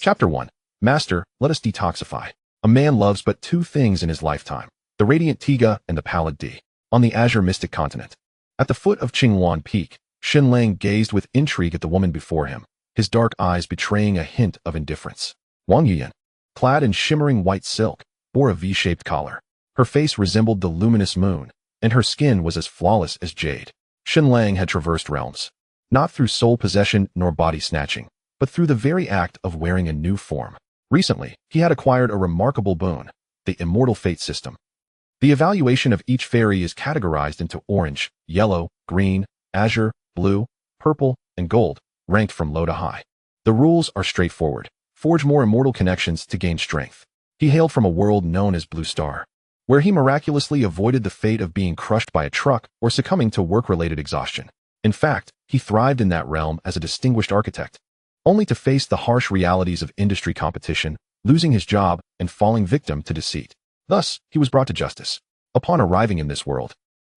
Chapter 1. Master, let us detoxify. A man loves but two things in his lifetime, the radiant Tiga and the pallid D. On the azure mystic continent. At the foot of Cangxuan Peak, Xinlang gazed with intrigue at the woman before him, his dark eyes betraying a hint of indifference. Wang Yuyan, clad in shimmering white silk, bore a V-shaped collar. Her face resembled the luminous moon, and her skin was as flawless as jade. Xinlang had traversed realms, not through soul possession nor body snatching, but through the very act of wearing a new form. Recently, he had acquired a remarkable boon, the Immortal Fate System. The evaluation of each fairy is categorized into orange, yellow, green, azure, blue, purple, and gold, ranked from low to high. The rules are straightforward. Forge more immortal connections to gain strength. He hailed from a world known as Blue Star, where he miraculously avoided the fate of being crushed by a truck or succumbing to work-related exhaustion. In fact, he thrived in that realm as a distinguished architect, only to face the harsh realities of industry competition, losing his job, and falling victim to deceit. Thus, he was brought to justice. Upon arriving in this world,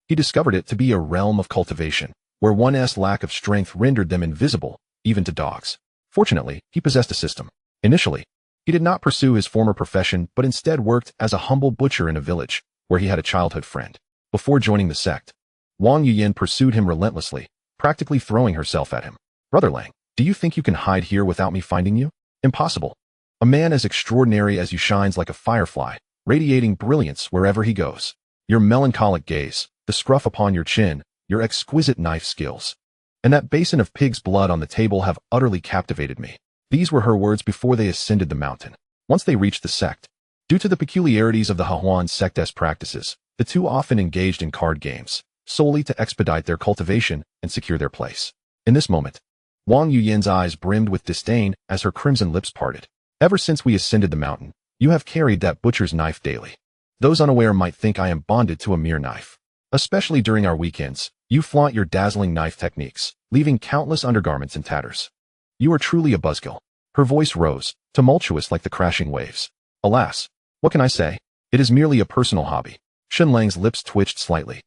he discovered it to be a realm of cultivation, where one's lack of strength rendered them invisible, even to dogs. Fortunately, he possessed a system. Initially, he did not pursue his former profession but instead worked as a humble butcher in a village, where he had a childhood friend. Before joining the sect, Wang Yuyan pursued him relentlessly, practically throwing herself at him. Brother Lang, do you think you can hide here without me finding you? Impossible. A man as extraordinary as you shines like a firefly, radiating brilliance wherever he goes. Your melancholic gaze, the scruff upon your chin, your exquisite knife skills, and that basin of pig's blood on the table have utterly captivated me. These were her words before they ascended the mountain. Once they reached the sect, due to the peculiarities of the Cangxuan sect's practices, the two often engaged in card games, solely to expedite their cultivation and secure their place. In this moment, Wang Yuyan's eyes brimmed with disdain as her crimson lips parted. Ever since we ascended the mountain, you have carried that butcher's knife daily. Those unaware might think I am bonded to a mere knife. Especially during our weekends, you flaunt your dazzling knife techniques, leaving countless undergarments in tatters. You are truly a buzzkill. Her voice rose, tumultuous like the crashing waves. Alas, what can I say? It is merely a personal hobby. Xinlang's lips twitched slightly,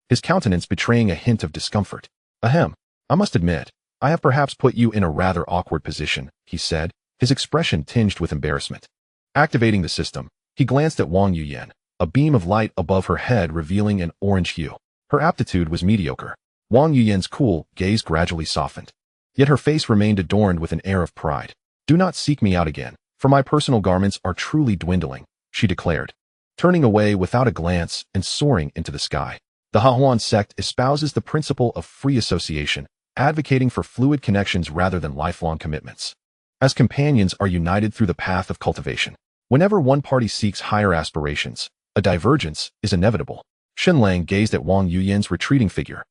his countenance betraying a hint of discomfort. Ahem, I must admit, I have perhaps put you in a rather awkward position, he said, his expression tinged with embarrassment. Activating the system, he glanced at Wang Yuyan, a beam of light above her head revealing an orange hue. Her aptitude was mediocre. Wang Yuyan's cool gaze gradually softened, yet her face remained adorned with an air of pride. Do not seek me out again, for my personal garments are truly dwindling, she declared, turning away without a glance and soaring into the sky. The Cangxuan sect espouses the principle of free association, advocating for fluid connections rather than lifelong commitments. As companions are united through the path of cultivation. Whenever one party seeks higher aspirations, a divergence is inevitable. Xinlang gazed at Wang Yuyan's retreating figure,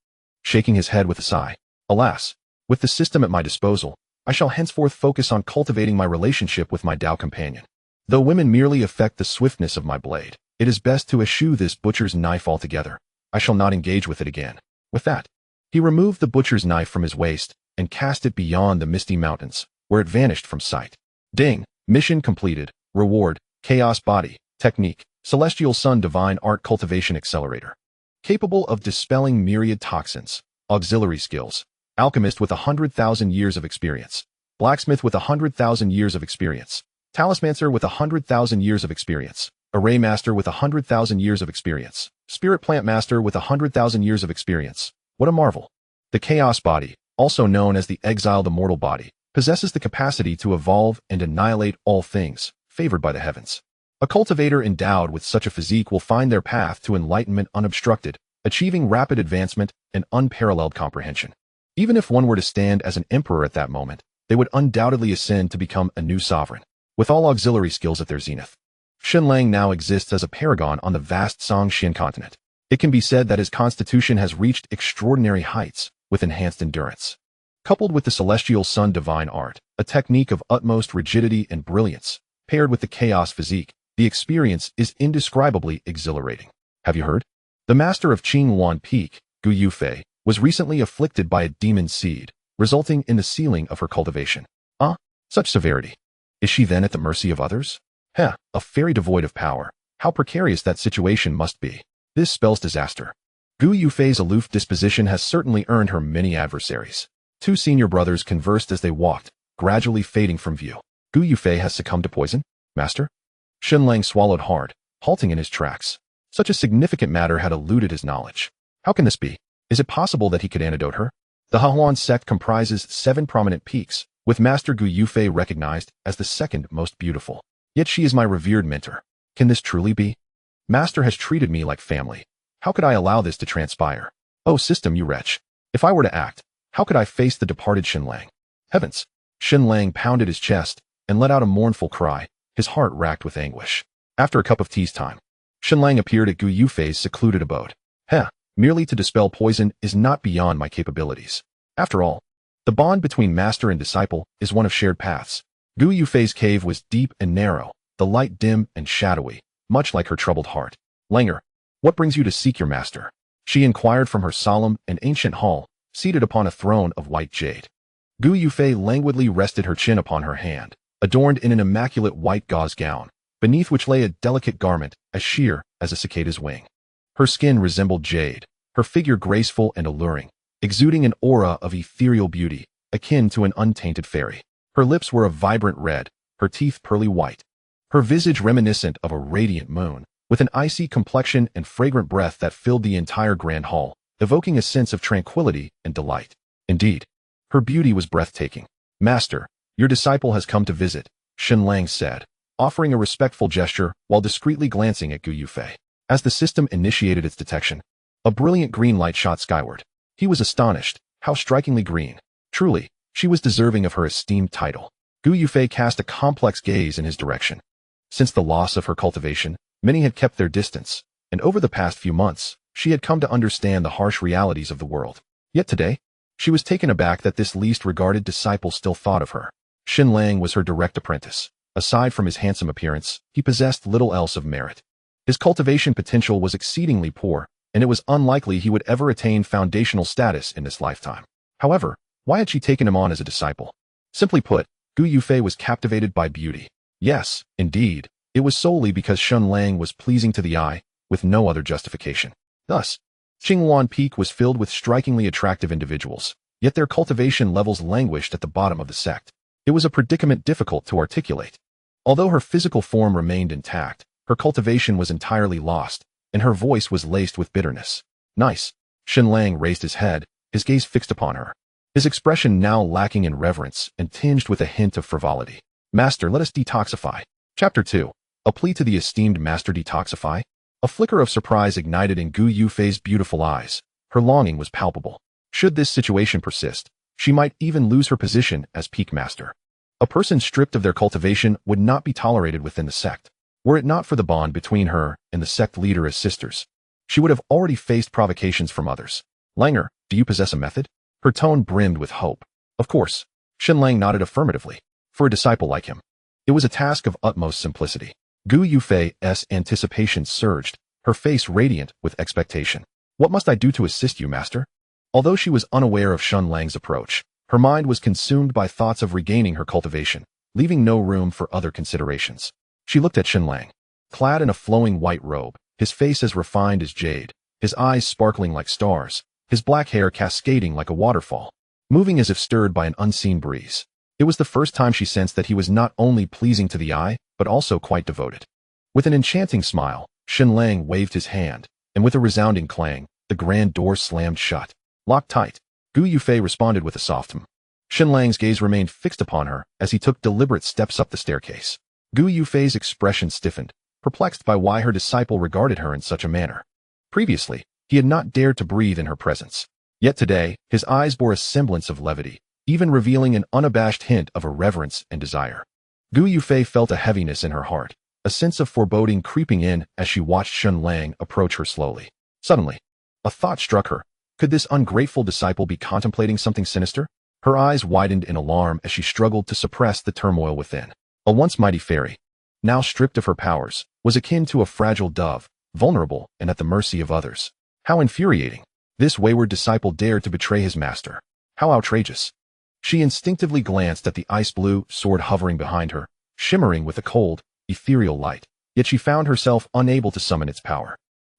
shaking his head with a sigh. Alas, with the system at my disposal, I shall henceforth focus on cultivating my relationship with my Dao companion. Though women merely affect the swiftness of my blade, it is best to eschew this butcher's knife altogether. I shall not engage with it again. With that, he removed the butcher's knife from his waist and cast it beyond the misty mountains, where it vanished from sight. Ding! Mission completed. Reward: Chaos Body, Technique, Celestial Sun Divine Art Cultivation Accelerator. Capable of dispelling myriad toxins. Auxiliary skills: Alchemist with 100,000 years of experience. Blacksmith with 100,000 years of experience. Talismancer with 100,000 years of experience. Array Master with 100,000 years of experience. Spirit Plant Master with 100,000 years of experience. What a marvel! The Chaos Body, also known as the Exiled Immortal Body, possesses the capacity to evolve and annihilate all things favored by the heavens. A cultivator endowed with such a physique will find their path to enlightenment unobstructed, achieving rapid advancement and unparalleled comprehension. Even if one were to stand as an emperor at that moment, they would undoubtedly ascend to become a new sovereign, with all auxiliary skills at their zenith. Xinlang now exists as a paragon on the vast Cangxuan Continent. It can be said that his constitution has reached extraordinary heights, with enhanced endurance. Coupled with the Celestial Sun Divine Art, a technique of utmost rigidity and brilliance, paired with the Chaos Physique, the experience is indescribably exhilarating. Have you heard? The master of Cangxuan Peak, Gu Yufei, was recently afflicted by a demon seed, resulting in the sealing of her cultivation. Such severity. Is she then at the mercy of others? A fairy devoid of power. How precarious that situation must be. This spells disaster. Gu Yufei's aloof disposition has certainly earned her many adversaries. Two senior brothers conversed as they walked, gradually fading from view. Gu Yufei has succumbed to poison? Master? Xinlang swallowed hard, halting in his tracks. Such a significant matter had eluded his knowledge. How can this be? Is it possible that he could antidote her? The Cangxuan Sect comprises 7 prominent peaks, with Master Gu Yufei recognized as the second most beautiful. Yet she is my revered mentor. Can this truly be? Master has treated me like family. How could I allow this to transpire? Oh, system, you wretch. If I were to act, how could I face the departed Xinlang? Heavens! Xinlang pounded his chest and let out a mournful cry, his heart racked with anguish. After a cup of tea's time, Xinlang appeared at Gu Yufei's secluded abode. Merely to dispel poison is not beyond my capabilities. After all, the bond between master and disciple is one of shared paths. Gu Yufei's cave was deep and narrow, the light dim and shadowy, much like her troubled heart. Langer, what brings you to seek your master? She inquired from her solemn and ancient hall, seated upon a throne of white jade. Gu Yufei languidly rested her chin upon her hand, adorned in an immaculate white gauze gown, beneath which lay a delicate garment as sheer as a cicada's wing. Her skin resembled jade, her figure graceful and alluring, exuding an aura of ethereal beauty, akin to an untainted fairy. Her lips were a vibrant red, her teeth pearly white, her visage reminiscent of a radiant moon, with an icy complexion and fragrant breath that filled the entire grand hall, evoking a sense of tranquility and delight. Indeed, her beauty was breathtaking. Master, your disciple has come to visit, Xinlang said, offering a respectful gesture while discreetly glancing at Gu Yufei. As the system initiated its detection, a brilliant green light shot skyward. He was astonished. How strikingly green. Truly, she was deserving of her esteemed title. Gu Yufei cast a complex gaze in his direction. Since the loss of her cultivation, many had kept their distance, and over the past few months, she had come to understand the harsh realities of the world. Yet today, she was taken aback that this least regarded disciple still thought of her. Xinlang was her direct apprentice. Aside from his handsome appearance, he possessed little else of merit. His cultivation potential was exceedingly poor, and it was unlikely he would ever attain foundational status in this lifetime. However, why had she taken him on as a disciple? Simply put, Gu Yufei was captivated by beauty. Yes, indeed, it was solely because Xinlang was pleasing to the eye, with no other justification. Thus, Cangxuan Peak was filled with strikingly attractive individuals, yet their cultivation levels languished at the bottom of the sect. It was a predicament difficult to articulate. Although her physical form remained intact, her cultivation was entirely lost, and her voice was laced with bitterness. Nice. Xinlang raised his head, his gaze fixed upon her, his expression now lacking in reverence and tinged with a hint of frivolity. Master, let us detoxify. Chapter 2. A plea to the esteemed master. Detoxify? A flicker of surprise ignited in Gu Yufei's beautiful eyes. Her longing was palpable. Should this situation persist, she might even lose her position as peak master. A person stripped of their cultivation would not be tolerated within the sect. Were it not for the bond between her and the sect leader as sisters, she would have already faced provocations from others. Langer, do you possess a method? Her tone brimmed with hope. Of course. Xinlang nodded affirmatively. For a disciple like him, it was a task of utmost simplicity. Gu Yufei's anticipation surged, her face radiant with expectation. What must I do to assist you, master? Although she was unaware of Xinlang's approach, her mind was consumed by thoughts of regaining her cultivation, leaving no room for other considerations. She looked at Xinlang, clad in a flowing white robe, his face as refined as jade, his eyes sparkling like stars, his black hair cascading like a waterfall, moving as if stirred by an unseen breeze. It was the first time she sensed that he was not only pleasing to the eye, but also quite devoted. With an enchanting smile, Xinlang waved his hand, and with a resounding clang, the grand door slammed shut. Locked tight. Gu Yufei responded with a soft hum. Xinlang's gaze remained fixed upon her as he took deliberate steps up the staircase. Gu Yufei's expression stiffened, perplexed by why her disciple regarded her in such a manner. Previously, he had not dared to breathe in her presence. Yet today, his eyes bore a semblance of levity, even revealing an unabashed hint of irreverence and desire. Gu Yufei felt a heaviness in her heart, a sense of foreboding creeping in as she watched Xinlang approach her slowly. Suddenly, a thought struck her. Could this ungrateful disciple be contemplating something sinister? Her eyes widened in alarm as she struggled to suppress the turmoil within. A once mighty fairy, now stripped of her powers, was akin to a fragile dove, vulnerable and at the mercy of others. How infuriating! This wayward disciple dared to betray his master. How outrageous! She instinctively glanced at the ice-blue sword hovering behind her, shimmering with a cold, ethereal light, yet she found herself unable to summon its power.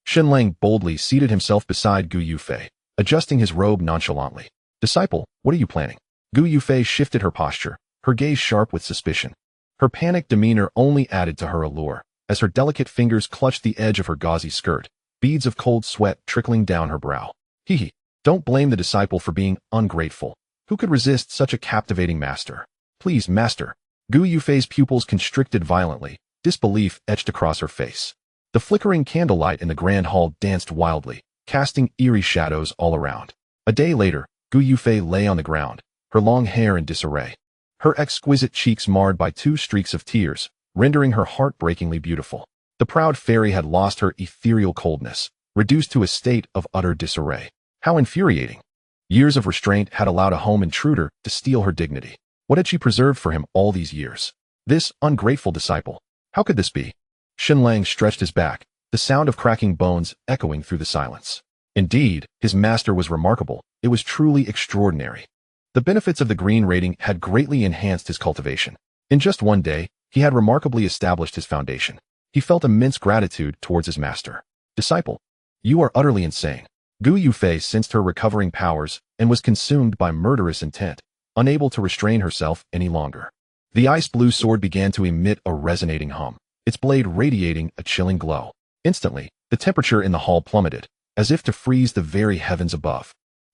Xinlang boldly seated himself beside Gu Yufei, adjusting his robe nonchalantly. Disciple, what are you planning? Gu Yufei shifted her posture, her gaze sharp with suspicion. Her panicked demeanor only added to her allure, as her delicate fingers clutched the edge of her gauzy skirt, beads of cold sweat trickling down her brow. Hee. Don't blame the disciple for being ungrateful. Who could resist such a captivating master? Please, master. Gu Yufei's pupils constricted violently, disbelief etched across her face. The flickering candlelight in the grand hall danced wildly, casting eerie shadows all around. A day later, Gu Yufei lay on the ground, her long hair in disarray. Her exquisite cheeks marred by 2 streaks of tears, rendering her heartbreakingly beautiful. The proud fairy had lost her ethereal coldness, reduced to a state of utter disarray. How infuriating! Years of restraint had allowed a home intruder to steal her dignity. What had she preserved for him all these years? This ungrateful disciple. How could this be? Xinlang stretched his back, the sound of cracking bones echoing through the silence. Indeed, his master was remarkable. It was truly extraordinary. The benefits of the green rating had greatly enhanced his cultivation. In just one day, he had remarkably established his foundation. He felt immense gratitude towards his master. Disciple, you are utterly insane. Gu Yufei sensed her recovering powers and was consumed by murderous intent, unable to restrain herself any longer. The ice-blue sword began to emit a resonating hum, its blade radiating a chilling glow. Instantly, the temperature in the hall plummeted, as if to freeze the very heavens above.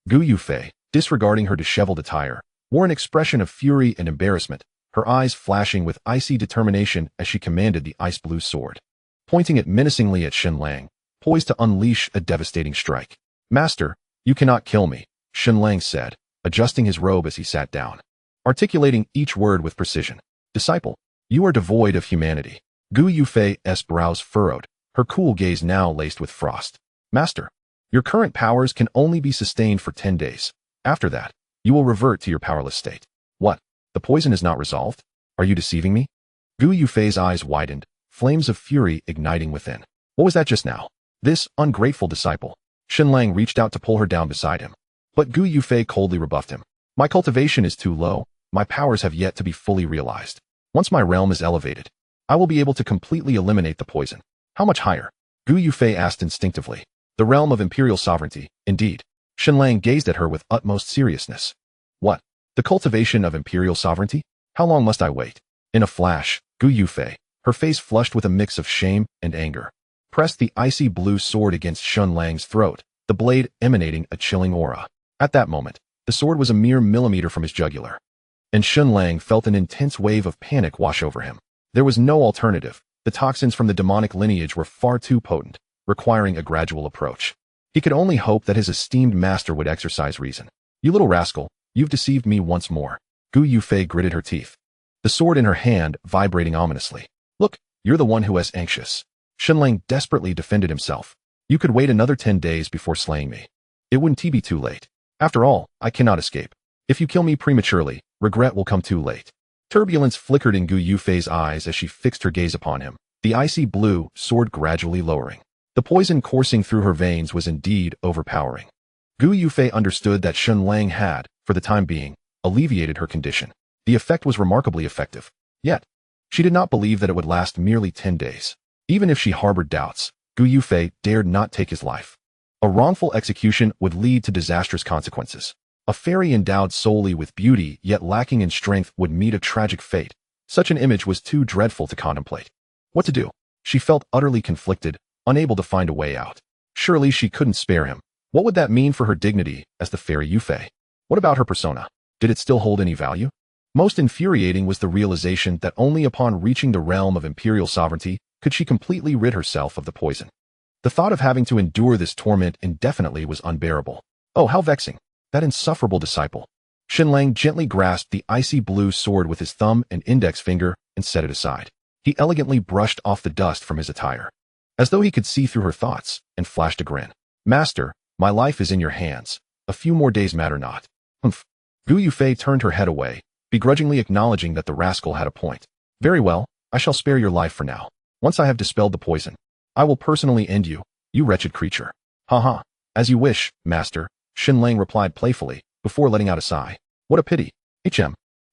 Gu Yufei, disregarding her disheveled attire, wore an expression of fury and embarrassment, her eyes flashing with icy determination as she commanded the ice-blue sword, pointing it menacingly at Xinlang, poised to unleash a devastating strike. Master, you cannot kill me, Xinlang said, adjusting his robe as he sat down, articulating each word with precision. Disciple, you are devoid of humanity. Gu Yufei's brows furrowed, her cool gaze now laced with frost. Master, your current powers can only be sustained for 10 days. After that, you will revert to your powerless state. What? The poison is not resolved? Are you deceiving me? Gu Yufei's eyes widened, flames of fury igniting within. What was that just now? This ungrateful disciple. Xinlang reached out to pull her down beside him. But Gu Yufei coldly rebuffed him. My cultivation is too low. My powers have yet to be fully realized. Once my realm is elevated, I will be able to completely eliminate the poison. How much higher? Gu Yufei asked instinctively. The realm of imperial sovereignty, indeed. Xinlang gazed at her with utmost seriousness. What? The cultivation of imperial sovereignty? How long must I wait? In a flash, Gu Yufei, her face flushed with a mix of shame and anger, pressed the icy blue sword against Xinlang's throat, the blade emanating a chilling aura. At that moment, the sword was a mere millimeter from his jugular, and Xinlang felt an intense wave of panic wash over him. There was no alternative. The toxins from the demonic lineage were far too potent, requiring a gradual approach. He could only hope that his esteemed master would exercise reason. You little rascal, you've deceived me once more. Gu Yufei gritted her teeth, the sword in her hand vibrating ominously. Look, you're the one who is anxious. Xinlang desperately defended himself. You could wait another 10 days before slaying me. It wouldn't be too late. After all, I cannot escape. If you kill me prematurely, regret will come too late. Turbulence flickered in Gu Yufei's eyes as she fixed her gaze upon him, the icy blue sword gradually lowering. The poison coursing through her veins was indeed overpowering. Gu Yufei understood that Xinlang had, for the time being, alleviated her condition. The effect was remarkably effective. Yet, she did not believe that it would last merely 10 days. Even if she harbored doubts, Gu Yufei dared not take his life. A wrongful execution would lead to disastrous consequences. A fairy endowed solely with beauty yet lacking in strength would meet a tragic fate. Such an image was too dreadful to contemplate. What to do? She felt utterly conflicted, unable to find a way out. Surely she couldn't spare him. What would that mean for her dignity as the fairy Yufei? What about her persona? Did it still hold any value? Most infuriating was the realization that only upon reaching the realm of imperial sovereignty could she completely rid herself of the poison. The thought of having to endure this torment indefinitely was unbearable. Oh, how vexing. That insufferable disciple. Xinlang gently grasped the icy blue sword with his thumb and index finger and set it aside. He elegantly brushed off the dust from his attire, as though he could see through her thoughts, and flashed a grin. Master, my life is in your hands. A few more days matter not. Humph. Gu Yufei turned her head away, begrudgingly acknowledging that the rascal had a point. Very well, I shall spare your life for now. Once I have dispelled the poison, I will personally end you, you wretched creature. Ha ha. As you wish, master, Xinlang replied playfully, before letting out a sigh. What a pity.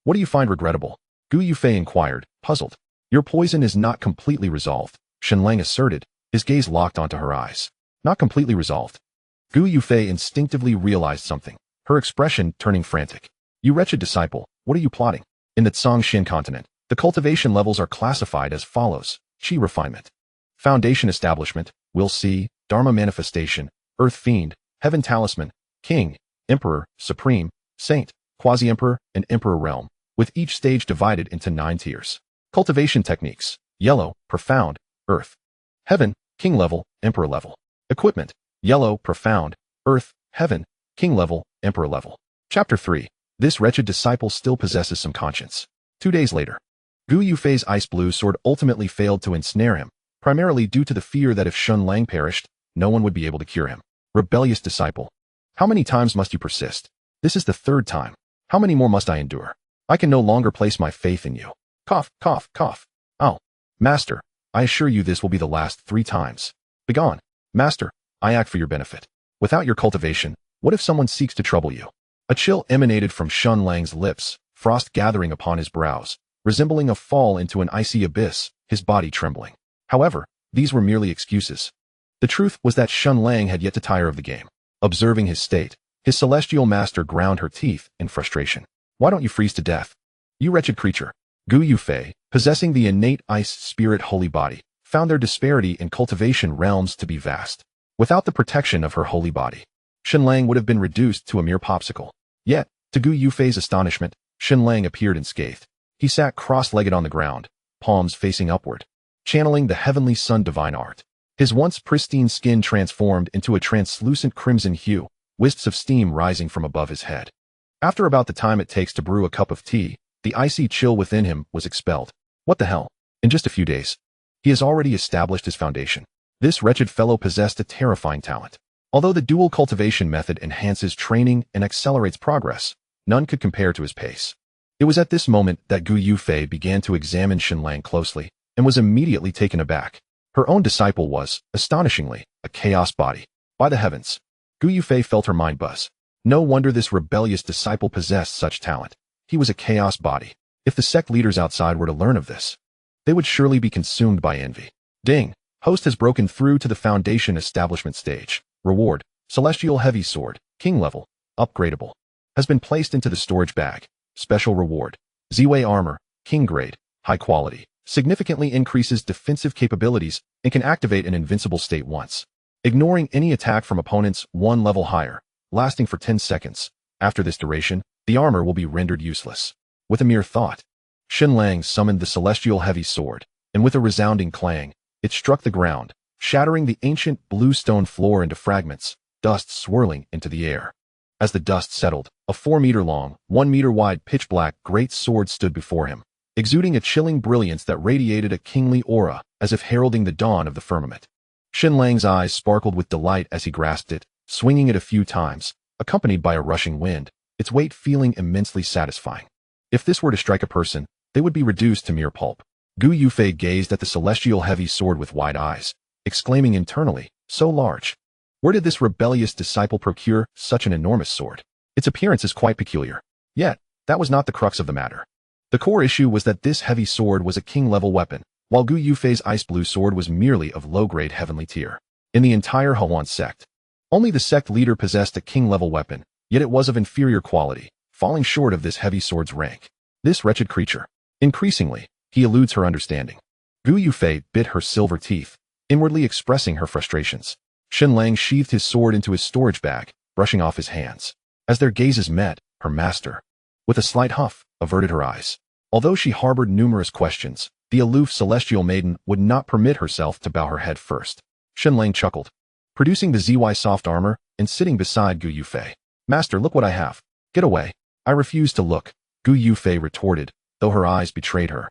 What do you find regrettable? Gu Yufei inquired, puzzled. Your poison is not completely resolved, Xinlang asserted, his gaze locked onto her eyes. Not completely resolved. Gu Yufei instinctively realized something, her expression turning frantic. You wretched disciple, what are you plotting? In the Cangxuan Continent, The cultivation levels are classified as follows: Chi refinement, foundation establishment, will see, Dharma manifestation, earth fiend, heaven talisman, king, emperor, supreme, saint, quasi-emperor, and emperor realm, with each stage divided into 9 tiers. Cultivation techniques: yellow, profound, earth, heaven, king level, emperor level. Equipment: yellow, profound, earth, heaven, king level, emperor level. Chapter 3. This wretched disciple still possesses some conscience. 2 days later, Gu Yufei's ice blue sword ultimately failed to ensnare him, primarily due to the fear that if Shun Lang perished, no one would be able to cure him. Rebellious disciple. How many times must you persist? This is the 3rd time. How many more must I endure? I can no longer place my faith in you. Cough, cough, cough. Oh, Master, I assure you this will be the last 3 times. Begone. Master, I act for your benefit. Without your cultivation, what if someone seeks to trouble you? A chill emanated from Shun Lang's lips, frost gathering upon his brows, resembling a fall into an icy abyss, his body trembling. However, these were merely excuses. The truth was that Shun Lang had yet to tire of the game. Observing his state, his celestial master ground her teeth in frustration. Why don't you freeze to death? You wretched creature. Gu Yufei, possessing the innate ice spirit holy body, found their disparity in cultivation realms to be vast. Without the protection of her holy body, Shun Lang would have been reduced to a mere popsicle. Yet, to Gu Yufei's astonishment, Shun Lang appeared unscathed. He sat cross-legged on the ground, palms facing upward, channeling the heavenly sun divine art. His once pristine skin transformed into a translucent crimson hue, wisps of steam rising from above his head. After about the time it takes to brew a cup of tea, the icy chill within him was expelled. What the hell? In just a few days, he has already established his foundation. This wretched fellow possessed a terrifying talent. Although the dual cultivation method enhances training and accelerates progress, none could compare to his pace. It was at this moment that Gu Yufei began to examine Shun Lang closely, and was immediately taken aback. Her own disciple was, astonishingly, a chaos body. By the heavens! Gu Yufei felt her mind buzz. No wonder this rebellious disciple possessed such talent. He was a chaos body. If the sect leaders outside were to learn of this, they would surely be consumed by envy. Ding! Host has broken through to the foundation establishment stage. Reward: Celestial Heavy Sword, King level, upgradable. Has been placed into the storage bag. Special reward: Z-Way Armor, King grade, high quality. Significantly increases defensive capabilities and can activate an invincible state once, ignoring any attack from opponents 1 level higher, lasting for 10 seconds. After this duration, the armor will be rendered useless. With a mere thought, Shun Lang summoned the Celestial Heavy Sword, and with a resounding clang, it struck the ground, shattering the ancient blue stone floor into fragments, dust swirling into the air. As the dust settled, a 4-meter-long, 1-meter-wide pitch-black great sword stood before him, exuding a chilling brilliance that radiated a kingly aura, as if heralding the dawn of the firmament. Shun Lang's eyes sparkled with delight as he grasped it, swinging it a few times, accompanied by a rushing wind, its weight feeling immensely satisfying. If this were to strike a person, they would be reduced to mere pulp. Gu Yufei gazed at the celestial heavy sword with wide eyes, exclaiming internally, so large. Where did this rebellious disciple procure such an enormous sword? Its appearance is quite peculiar. Yet, that was not the crux of the matter. The core issue was that this heavy sword was a king-level weapon, while Gu Yufei's ice blue sword was merely of low-grade heavenly tier. In the entire Cangxuan sect, only the sect leader possessed a king-level weapon, yet it was of inferior quality, falling short of this heavy sword's rank. This wretched creature. Increasingly, he eludes her understanding. Gu Yufei bit her silver teeth, inwardly expressing her frustrations. Shun Lang sheathed his sword into his storage bag, brushing off his hands. As their gazes met, her master, with a slight huff, averted her eyes. Although she harbored numerous questions, the aloof celestial maiden would not permit herself to bow her head first. Shun Lang chuckled, producing the ZY soft armor and sitting beside Gu Yufei. Master, look what I have. Get away. I refuse to look, Gu Yufei retorted, though her eyes betrayed her.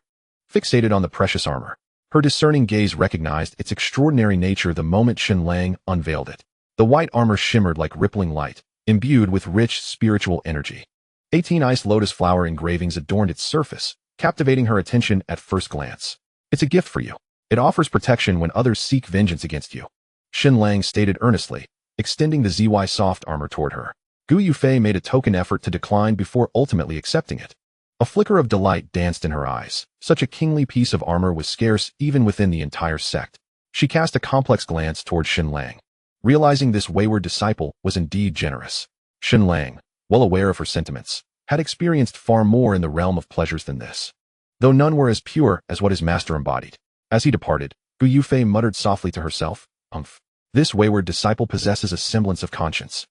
Fixated on the precious armor, her discerning gaze recognized its extraordinary nature the moment Shun Lang unveiled it. The white armor shimmered like rippling light, imbued with rich spiritual energy. 18 ice lotus flower engravings adorned its surface, captivating her attention at first glance. It's a gift for you. It offers protection when others seek vengeance against you, Shun Lang stated earnestly, extending the ZY soft armor toward her. Gu Yufei made a token effort to decline before ultimately accepting it. A flicker of delight danced in her eyes. Such a kingly piece of armor was scarce even within the entire sect. She cast a complex glance toward Shun Lang, realizing this wayward disciple was indeed generous. Shun Lang, well aware of her sentiments, had experienced far more in the realm of pleasures than this. though none were as pure as what his master embodied. As he departed, Gu Yufei muttered softly to herself, "Umph. This wayward disciple possesses a semblance of conscience."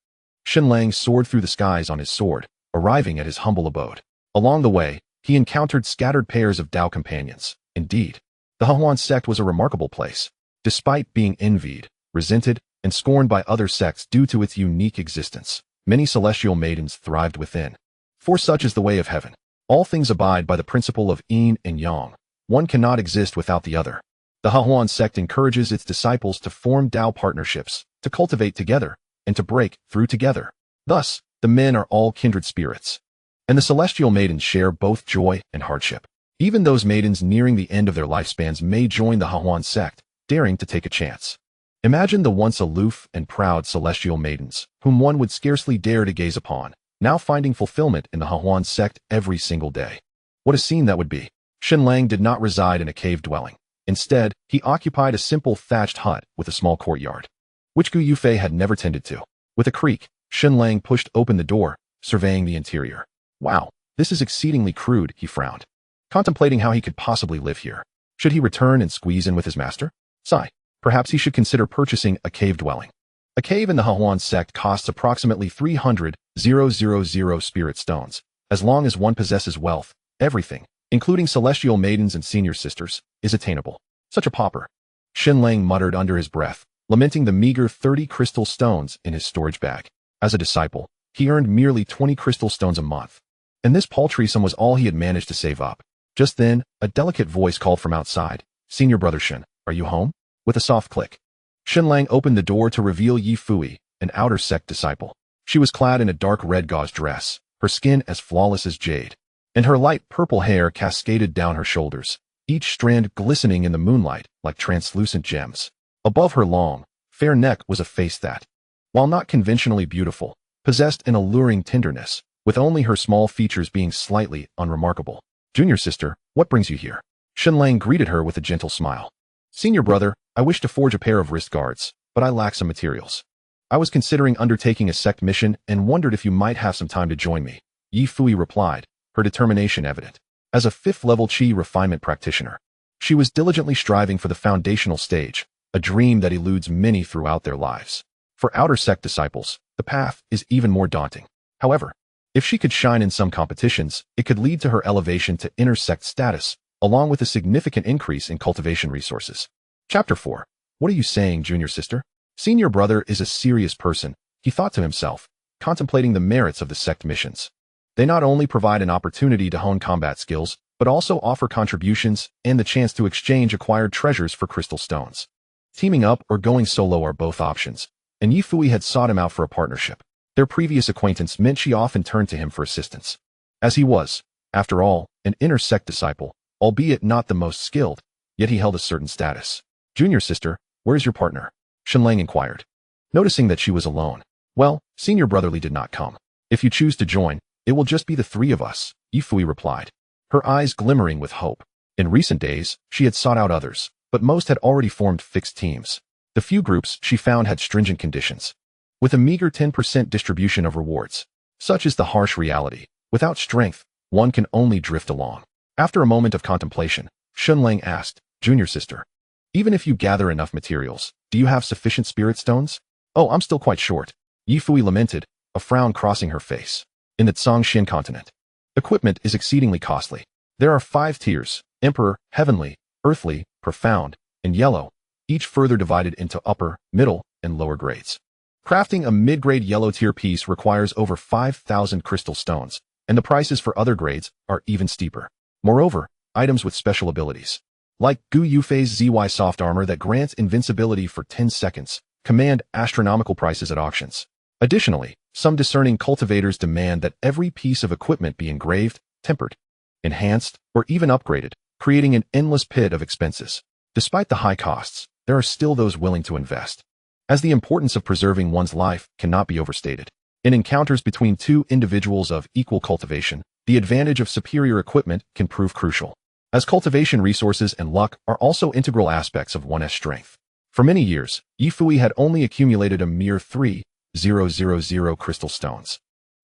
Xinlang soared through the skies on his sword, arriving at his humble abode. Along the way, he encountered scattered pairs of Dao companions. Indeed, the Cangxuan sect was a remarkable place. Despite being envied, resented, and scorned by other sects due to its unique existence, many celestial maidens thrived within. For such is the way of heaven. All things abide by the principle of yin and yang. One cannot exist without the other. The Cangxuan sect encourages its disciples to form Dao partnerships, to cultivate together, and to break through together. Thus, the men are all kindred spirits. And the celestial maidens share both joy and hardship. Even those maidens nearing the end of their lifespans may join the Cangxuan sect, daring to take a chance. Imagine the once aloof and proud celestial maidens, whom one would scarcely dare to gaze upon, now finding fulfillment in the Cangxuan sect every single day. What a scene that would be. Xinlang did not reside in a cave dwelling. Instead, he occupied a simple thatched hut with a small courtyard, which Gu Yufei had never tended to. With a creak, Xinlang pushed open the door, surveying the interior. Wow, this is exceedingly crude, he frowned, contemplating how he could possibly live here. Should he return and squeeze in with his master? Sigh. Perhaps he should consider purchasing a cave dwelling. A cave in the Cangxuan sect costs approximately 300,000 spirit stones. As long as one possesses wealth, everything, including celestial maidens and senior sisters, is attainable. Such a pauper. Xinlang muttered under his breath, lamenting the meager 30 crystal stones in his storage bag. As a disciple, he earned merely 20 crystal stones a month. And this paltry sum was all he had managed to save up. Just then, a delicate voice called from outside, "Senior brother Xin, are you home?" With a soft click, Xinlang opened the door to reveal Yi Fui, an outer sect disciple. She was clad in a dark red gauze dress, her skin as flawless as jade, and her light purple hair cascaded down her shoulders, each strand glistening in the moonlight like translucent gems. Above her long, fair neck was a face that, while not conventionally beautiful, possessed an alluring tenderness, with only her small features being slightly unremarkable. "Junior sister, what brings you here?" Xinlang greeted her with a gentle smile. "Senior brother, I wish to forge a pair of wrist guards, but I lack some materials. I was considering undertaking a sect mission and wondered if you might have some time to join me," Yi Fui replied, her determination evident. As a fifth-level Qi refinement practitioner, she was diligently striving for the foundational stage, a dream that eludes many throughout their lives. For outer sect disciples, the path is even more daunting. However, if she could shine in some competitions, it could lead to her elevation to inner sect status, along with a significant increase in cultivation resources. Chapter 4. What are you saying, junior sister? Senior brother is a serious person, he thought to himself, contemplating the merits of the sect missions. They not only provide an opportunity to hone combat skills, but also offer contributions and the chance to exchange acquired treasures for crystal stones. Teaming up or going solo are both options, and Yi Fui had sought him out for a partnership. Their previous acquaintance meant she often turned to him for assistance. As he was, after all, an inner sect disciple, albeit not the most skilled, yet he held a certain status. "Junior sister, where's your partner?" Xinlang inquired, noticing that she was alone. "Well, senior brotherly did not come. If you choose to join, it will just be the three of us," Yi Fui replied, her eyes glimmering with hope. In recent days, she had sought out others, but most had already formed fixed teams. The few groups she found had stringent conditions, with a meager 10% distribution of rewards. Such is the harsh reality. Without strength, one can only drift along. After a moment of contemplation, Xinlang asked, "Junior sister, even if you gather enough materials, do you have sufficient spirit stones?" "Oh, I'm still quite short," Yi Fui lamented, a frown crossing her face. In the Cangxuan Continent, equipment is exceedingly costly. There are 5 tiers: Emperor, Heavenly, Earthly, Profound, and Yellow, each further divided into upper, middle, and lower grades. Crafting a mid-grade yellow tier piece requires over 5,000 crystal stones, and the prices for other grades are even steeper. Moreover, items with special abilities, like Gu Yufei's ZY soft armor that grants invincibility for 10 seconds, command astronomical prices at auctions. Additionally, some discerning cultivators demand that every piece of equipment be engraved, tempered, enhanced, or even upgraded, creating an endless pit of expenses. Despite the high costs, there are still those willing to invest, as the importance of preserving one's life cannot be overstated. In encounters between two individuals of equal cultivation, the advantage of superior equipment can prove crucial, as cultivation resources and luck are also integral aspects of one's strength. For many years, Yi Fui had only accumulated a mere 3,000 crystal stones.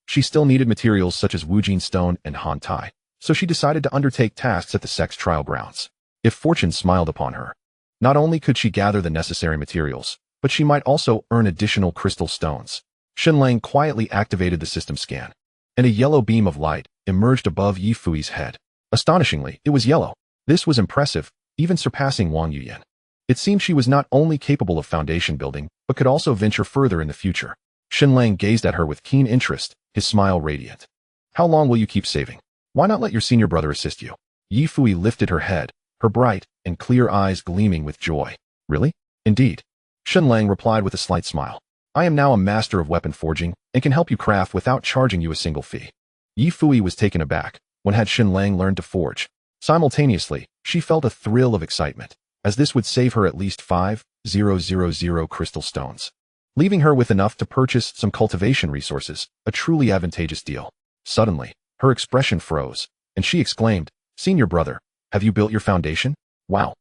She still needed materials such as Wujin stone and Han Tai, so she decided to undertake tasks at the sect's trial grounds. If fortune smiled upon her, not only could she gather the necessary materials, but she might also earn additional crystal stones. Xinlang quietly activated the system scan, and a yellow beam of light emerged above Yi Fui's head. Astonishingly, it was yellow. This was impressive, even surpassing Wang Yuyan. It seemed she was not only capable of foundation building, but could also venture further in the future. Xinlang gazed at her with keen interest, his smile radiant. How long will you keep saving? Why not let your senior brother assist you? Yi Fui lifted her head, her bright and clear eyes gleaming with joy. Really? Indeed. Xinlang replied with a slight smile. I am now a master of weapon forging and can help you craft without charging you a single fee. Yi Fui was taken aback when had Xinlang learned to forge. Simultaneously, she felt a thrill of excitement, as this would save her at least 5,000 crystal stones, leaving her with enough to purchase some cultivation resources, a truly advantageous deal. Suddenly, her expression froze, and she exclaimed, Senior brother, have you built your foundation? Wow.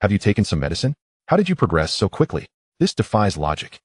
Have you taken some medicine? How did you progress so quickly? This defies logic.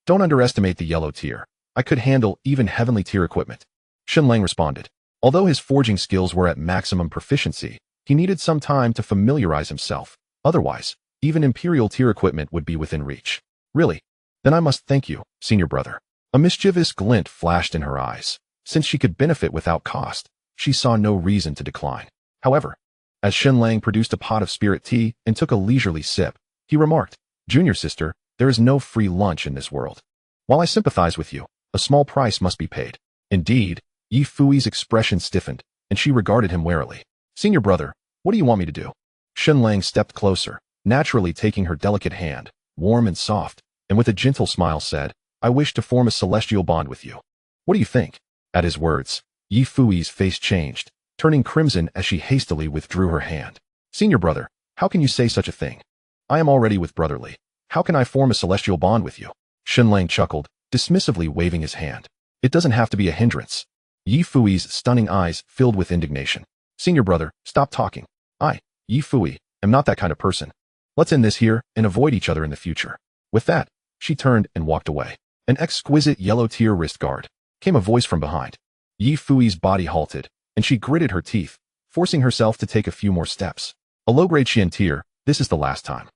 Don't underestimate the yellow tier. I could handle even heavenly tier equipment. Xinlang responded. Although his forging skills were at maximum proficiency, he needed some time to familiarize himself. Otherwise, even imperial tier equipment would be within reach. Really? Then I must thank you, senior brother. A mischievous glint flashed in her eyes. Since she could benefit without cost, she saw no reason to decline. However, as Xinlang produced a pot of spirit tea and took a leisurely sip, he remarked, Junior sister, there is no free lunch in this world. While I sympathize with you, a small price must be paid. Indeed, Yi Fui's expression stiffened, and she regarded him warily. Senior brother, what do you want me to do? Xinlang stepped closer, naturally taking her delicate hand, warm and soft, and with a gentle smile said, I wish to form a celestial bond with you. What do you think? At his words, Yi Fui's face changed, turning crimson as she hastily withdrew her hand. Senior brother, how can you say such a thing? I am already with brotherly. How can I form a celestial bond with you? Xinlang chuckled, dismissively waving his hand. It doesn't have to be a hindrance. Yi Fui's stunning eyes filled with indignation. Senior brother, stop talking. I, Yi Fui, am not that kind of person. Let's end this here and avoid each other in the future. With that, she turned and walked away. An exquisite yellow tier wrist guard. Came a voice from behind. Yi Fui's body halted, and she gritted her teeth, forcing herself to take a few more steps. A low-grade Xian tier, this is the last time.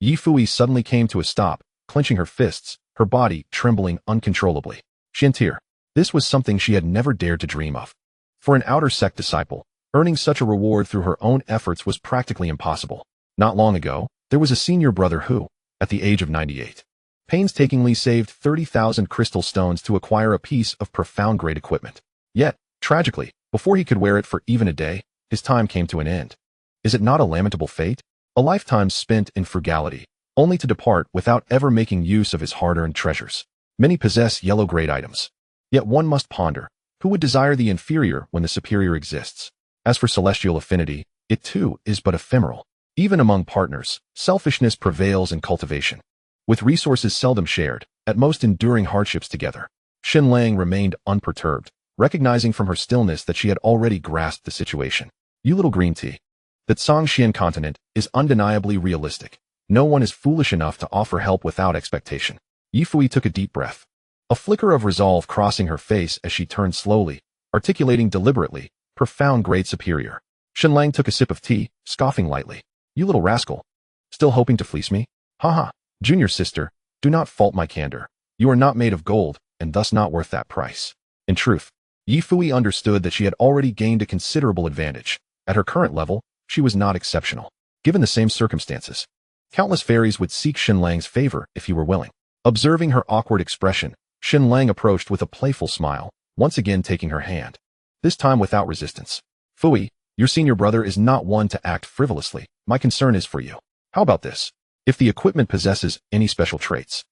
Yi Fui suddenly came to a stop, clenching her fists, her body trembling uncontrollably. Xian tier. This was something she had never dared to dream of. For an outer sect disciple, earning such a reward through her own efforts was practically impossible. Not long ago, there was a senior brother who, at the age of 98, painstakingly saved 30,000 crystal stones to acquire a piece of profound grade equipment. Yet, tragically, before he could wear it for even a day, his time came to an end. Is it not a lamentable fate? A lifetime spent in frugality, only to depart without ever making use of his hard-earned treasures. Many possess yellow-grade items. Yet one must ponder, who would desire the inferior when the superior exists? As for celestial affinity, it too is but ephemeral. Even among partners, selfishness prevails in cultivation. With resources seldom shared, at most enduring hardships together, Xinlang remained unperturbed, recognizing from her stillness that she had already grasped the situation. You little green tea. The Cangxuan Continent is undeniably realistic. No one is foolish enough to offer help without expectation. Yi Fui took a deep breath. A flicker of resolve crossing her face as she turned slowly, articulating deliberately, profound grade superior. Xinlang took a sip of tea, scoffing lightly. You little rascal. Still hoping to fleece me? Haha. Junior sister, do not fault my candor. You are not made of gold, and thus not worth that price. In truth, Yi Fui understood that she had already gained a considerable advantage. At her current level, she was not exceptional. Given the same circumstances, countless fairies would seek Xinlang's favor if he were willing. Observing her awkward expression, Xinlang approached with a playful smile, once again taking her hand. This time without resistance. Fui, your senior brother is not one to act frivolously. My concern is for you. How about this? If the equipment possesses any special traits,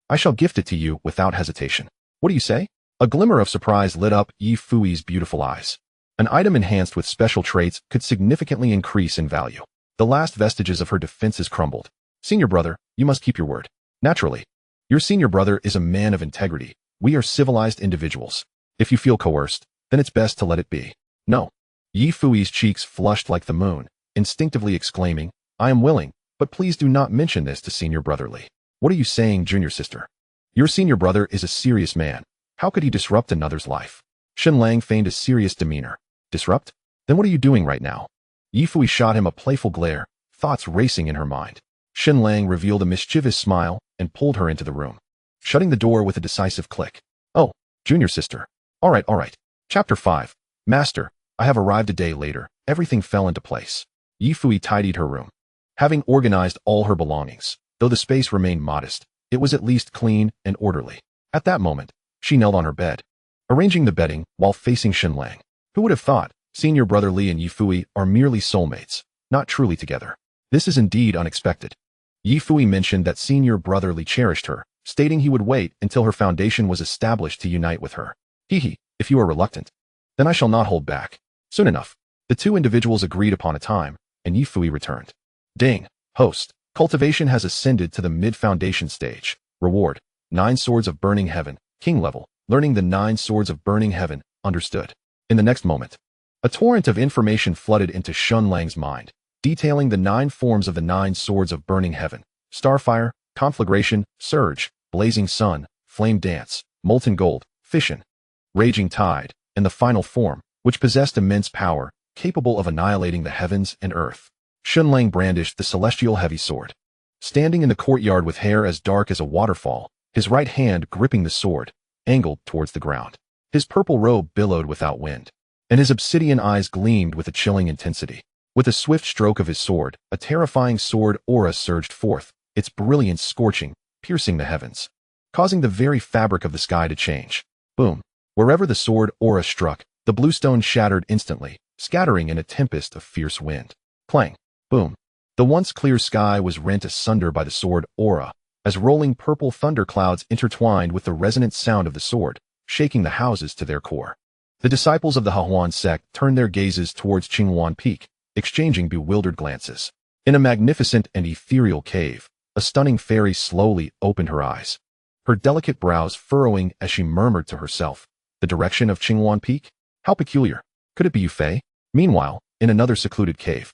I shall gift it to you without hesitation. What do you say? A glimmer of surprise lit up Yi Fui's beautiful eyes. An item enhanced with special traits could significantly increase in value. The last vestiges of her defenses crumbled. Senior brother, you must keep your word. Naturally. Your senior brother is a man of integrity. We are civilized individuals. If you feel coerced, then it's best to let it be. No. Yi Fui's cheeks flushed like the moon, instinctively exclaiming, I am willing, but please do not mention this to senior brotherly. What are you saying, junior sister? Your senior brother is a serious man. How could he disrupt another's life? Xinlang feigned a serious demeanor. Disrupt? Then what are you doing right now? Yifui shot him a playful glare, thoughts racing in her mind. Xinlang revealed a mischievous smile and pulled her into the room, shutting the door with a decisive click. Oh, junior sister. All right. Chapter 5. Master, I have arrived a day later. Everything fell into place. Yifui tidied her room. Having organized all her belongings, though the space remained modest, it was at least clean and orderly. At that moment, she knelt on her bed, arranging the bedding while facing Xinlang. Who would have thought? Senior brother Li and Yifui are merely soulmates, not truly together. This is indeed unexpected. Yifui mentioned that senior brother Li cherished her, stating he would wait until her foundation was established to unite with her. If you are reluctant, then I shall not hold back. Soon enough, the two individuals agreed upon a time, and Yifui returned. Ding. Host. Cultivation has ascended to the mid-foundation stage. Reward. 9 Swords of Burning Heaven. King level. Learning the 9 Swords of Burning Heaven. Understood. In the next moment, a torrent of information flooded into Xinlang's mind, detailing the 9 forms of the 9 Swords of Burning Heaven: Starfire, Conflagration, Surge, Blazing Sun, Flame Dance, Molten Gold, Fission, Raging Tide, and the final form, which possessed immense power, capable of annihilating the heavens and earth. Xinlang brandished the celestial heavy sword. Standing in the courtyard with hair as dark as a waterfall, his right hand gripping the sword, angled towards the ground. His purple robe billowed without wind, and his obsidian eyes gleamed with a chilling intensity. With a swift stroke of his sword, a terrifying sword aura surged forth, its brilliance scorching, piercing the heavens, causing the very fabric of the sky to change. Boom. Wherever the sword aura struck, the bluestone shattered instantly, scattering in a tempest of fierce wind. Clang. Boom. The once clear sky was rent asunder by the sword aura, as rolling purple thunderclouds intertwined with the resonant sound of the sword, shaking the houses to their core. The disciples of the Cangxuan sect turned their gazes towards Cangxuan Peak, exchanging bewildered glances. In a magnificent and ethereal cave, a stunning fairy slowly opened her eyes, her delicate brows furrowing as she murmured to herself, "The direction of Cangxuan Peak? How peculiar. Could it be Yufei?" Meanwhile, in another secluded cave,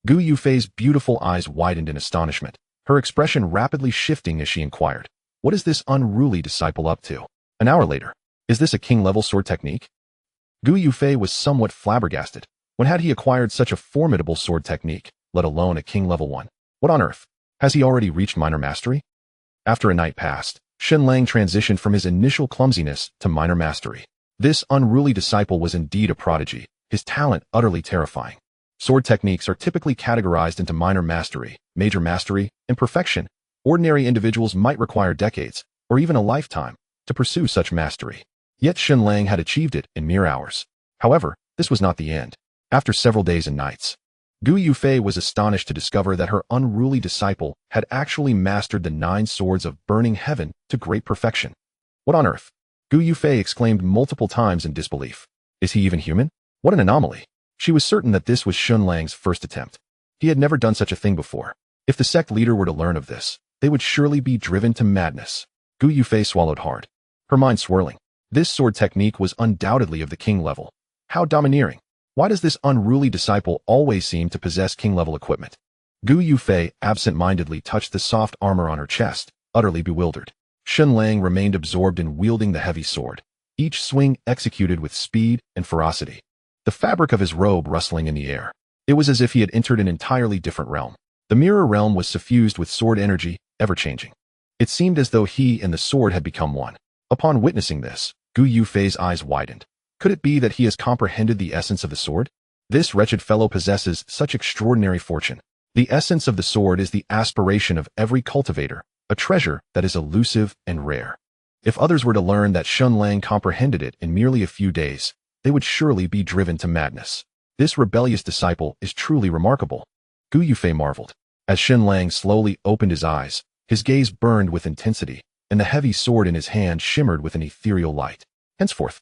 Gu Yufei's beautiful eyes widened in astonishment, her expression rapidly shifting as she inquired, "What is this unruly disciple up to?" An hour later, "Is this a king-level sword technique?" Gu Yufei was somewhat flabbergasted. When had he acquired such a formidable sword technique, let alone a king-level one? What on earth? Has he already reached minor mastery? After a night passed, Xinlang transitioned from his initial clumsiness to minor mastery. This unruly disciple was indeed a prodigy, his talent utterly terrifying. Sword techniques are typically categorized into minor mastery, major mastery, and perfection. Ordinary individuals might require decades, or even a lifetime, to pursue such mastery. Yet Xinlang had achieved it in mere hours. However, this was not the end. After several days and nights, Gu Yufei was astonished to discover that her unruly disciple had actually mastered the 9 Swords of Burning Heaven to great perfection. What on earth? Gu Yufei exclaimed multiple times in disbelief. Is he even human? What an anomaly. She was certain that this was Xinlang's first attempt. He had never done such a thing before. If the sect leader were to learn of this, they would surely be driven to madness. Gu Yufei swallowed hard, her mind swirling. This sword technique was undoubtedly of the king level. How domineering. Why does this unruly disciple always seem to possess king-level equipment? Gu Yufei absent-mindedly touched the soft armor on her chest, utterly bewildered. Xinlang remained absorbed in wielding the heavy sword, each swing executed with speed and ferocity, the fabric of his robe rustling in the air. It was as if he had entered an entirely different realm. The mirror realm was suffused with sword energy, ever-changing. It seemed as though he and the sword had become one. Upon witnessing this, Gu Yufei's eyes widened. Could it be that he has comprehended the essence of the sword? This wretched fellow possesses such extraordinary fortune. The essence of the sword is the aspiration of every cultivator, a treasure that is elusive and rare. If others were to learn that Xinlang comprehended it in merely a few days, they would surely be driven to madness. This rebellious disciple is truly remarkable. Gu Yufei marveled. As Xinlang slowly opened his eyes, his gaze burned with intensity, and the heavy sword in his hand shimmered with an ethereal light. Henceforth,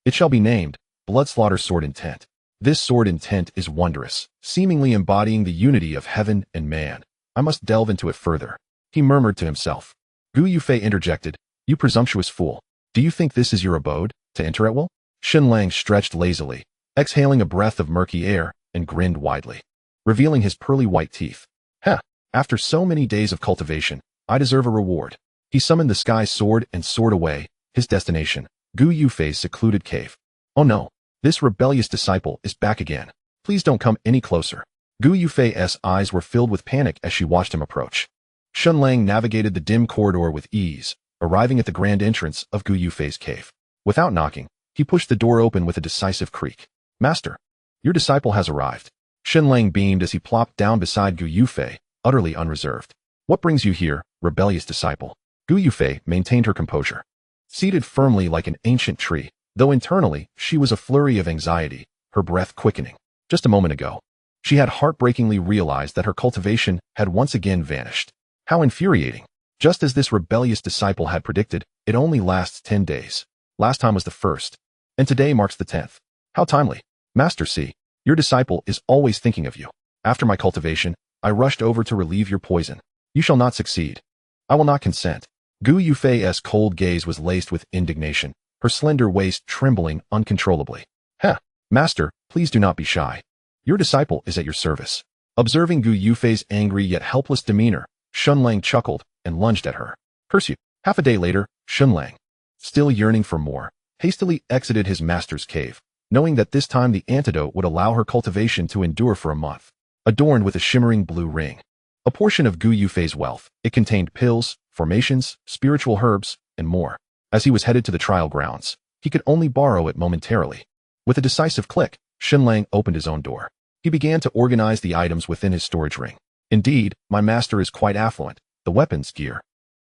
it shall be named Bloodslaughter Sword Intent. This sword intent is wondrous, seemingly embodying the unity of heaven and man. I must delve into it further, he murmured to himself. Gu Yufei interjected, "You presumptuous fool. Do you think this is your abode, to enter at will?" Xinlang stretched lazily, exhaling a breath of murky air, and grinned widely, revealing his pearly white teeth. "Heh, after so many days of cultivation, I deserve a reward." He summoned the sky sword and soared away, his destination, Gu Yufei's secluded cave. Oh no, this rebellious disciple is back again. Please don't come any closer. Gu Yufei's eyes were filled with panic as she watched him approach. Shunlang navigated the dim corridor with ease, arriving at the grand entrance of Gu Yufei's cave. Without knocking, he pushed the door open with a decisive creak. Master, your disciple has arrived. Shunlang beamed as he plopped down beside Gu Yufei, utterly unreserved. What brings you here, rebellious disciple? Gu Yufei maintained her composure. Seated firmly like an ancient tree, though internally she was a flurry of anxiety, her breath quickening. Just a moment ago, she had heartbreakingly realized that her cultivation had once again vanished. How infuriating. Just as this rebellious disciple had predicted, it only lasts 10 days. Last time was the 1st, and today marks the 10th. How timely. Master C, your disciple is always thinking of you. After my cultivation, I rushed over to relieve your poison. You shall not succeed. I will not consent. Gu Yufei's cold gaze was laced with indignation, her slender waist trembling uncontrollably. Heh, master, please do not be shy. Your disciple is at your service. Observing Gu Yufei's angry yet helpless demeanor, Shunlang chuckled and lunged at her. Curse you. Half a day later, Shunlang, still yearning for more, hastily exited his master's cave, knowing that this time the antidote would allow her cultivation to endure for a month. Adorned with a shimmering blue ring, a portion of Gu Yufei's wealth, it contained pills, formations, spiritual herbs, and more. As he was headed to the trial grounds, he could only borrow it momentarily. With a decisive click, Shunlang opened his own door. He began to organize the items within his storage ring. Indeed, my master is quite affluent. The weapons, gear,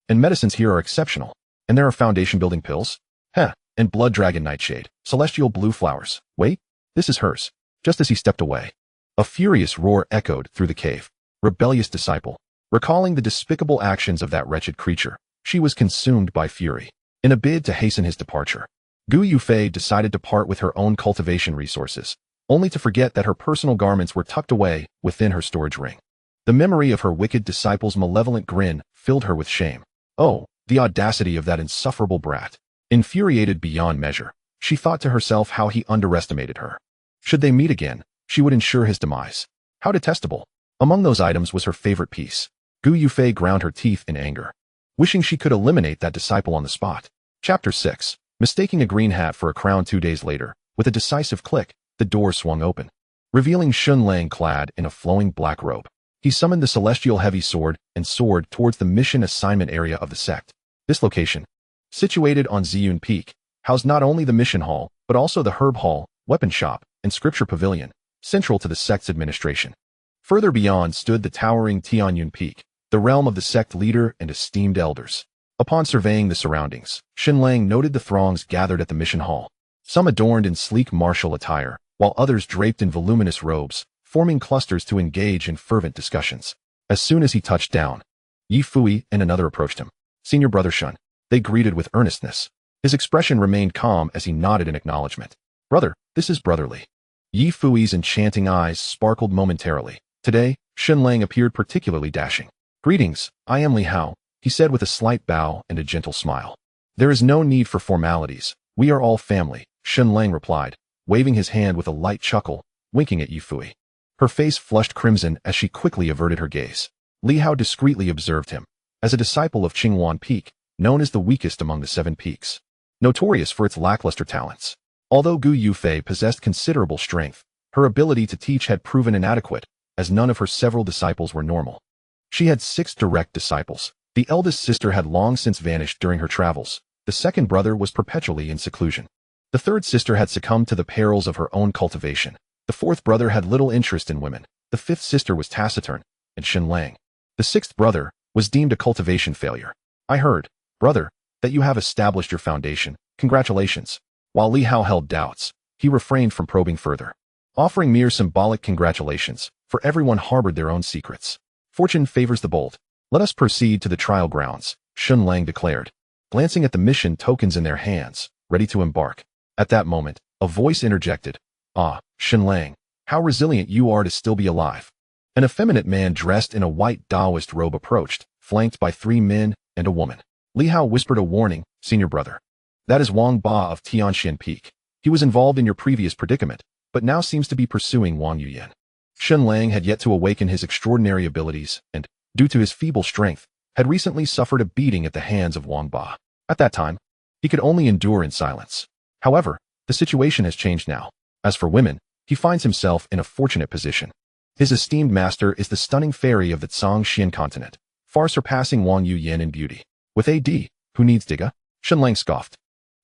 and medicines here are exceptional. And there are foundation-building pills? And blood dragon nightshade, celestial blue flowers. Wait, this is hers. Just as he stepped away, a furious roar echoed through the cave. Rebellious disciple. Recalling the despicable actions of that wretched creature, she was consumed by fury. In a bid to hasten his departure, Gu Yufei decided to part with her own cultivation resources, only to forget that her personal garments were tucked away within her storage ring. The memory of her wicked disciple's malevolent grin filled her with shame. Oh, the audacity of that insufferable brat. Infuriated beyond measure, she thought to herself how he underestimated her. Should they meet again, she would ensure his demise. How detestable. Among those items was her favorite piece. Gu Yufei ground her teeth in anger, wishing she could eliminate that disciple on the spot. Chapter 6. Mistaking a green hat for a crown 2 days later, with a decisive click, the door swung open, revealing Shunlang clad in a flowing black robe. He summoned the celestial heavy sword and soared towards the mission assignment area of the sect. This location, situated on Ziyun Peak, housed not only the mission hall, but also the herb hall, weapon shop, and scripture pavilion, central to the sect's administration. Further beyond stood the towering Tianyun Peak, the realm of the sect leader and esteemed elders. Upon surveying the surroundings, Shunlang noted the throngs gathered at the mission hall, some adorned in sleek martial attire, while others draped in voluminous robes, forming clusters to engage in fervent discussions. As soon as he touched down, Yi Fui and another approached him. Senior Brother Shun, they greeted with earnestness. His expression remained calm as he nodded in acknowledgement. Brother, this is brotherly. Yi Fui's enchanting eyes sparkled momentarily. Today, Shunlang appeared particularly dashing. Greetings, I am Li Hao, he said with a slight bow and a gentle smile. There is no need for formalities. We are all family, Shunlang replied, waving his hand with a light chuckle, winking at Yi Fui. Her face flushed crimson as she quickly averted her gaze. Li Hao discreetly observed him. As a disciple of Cangxuan Peak, known as the weakest among the 7 peaks, notorious for its lackluster talents. Although Gu Yufei possessed considerable strength, her ability to teach had proven inadequate, as none of her several disciples were normal. She had 6 direct disciples. The eldest sister had long since vanished during her travels. The second brother was perpetually in seclusion. The third sister had succumbed to the perils of her own cultivation. The fourth brother had little interest in women. The fifth sister was taciturn, and Shunlang, the sixth brother, was deemed a cultivation failure. I heard, brother, that you have established your foundation. Congratulations. While Li Hao held doubts, he refrained from probing further, offering mere symbolic congratulations, for everyone harbored their own secrets. Fortune favors the bold. Let us proceed to the trial grounds, Shunlang declared, glancing at the mission tokens in their hands, ready to embark. At that moment, a voice interjected. Ah, Shunlang, how resilient you are to still be alive. An effeminate man dressed in a white Taoist robe approached, flanked by 3 men and a woman. Li Hao whispered a warning, senior brother. That is Wang Ba of Tianxian Peak. He was involved in your previous predicament, but now seems to be pursuing Wang Yuyan. Shunlang had yet to awaken his extraordinary abilities and, due to his feeble strength, had recently suffered a beating at the hands of Wang Ba. At that time, he could only endure in silence. However, the situation has changed now. As for women, he finds himself in a fortunate position. His esteemed master is the stunning fairy of the Cangxuan Continent, far surpassing Wang Yuyan in beauty. With AD, who needs Diga? Shenlang scoffed.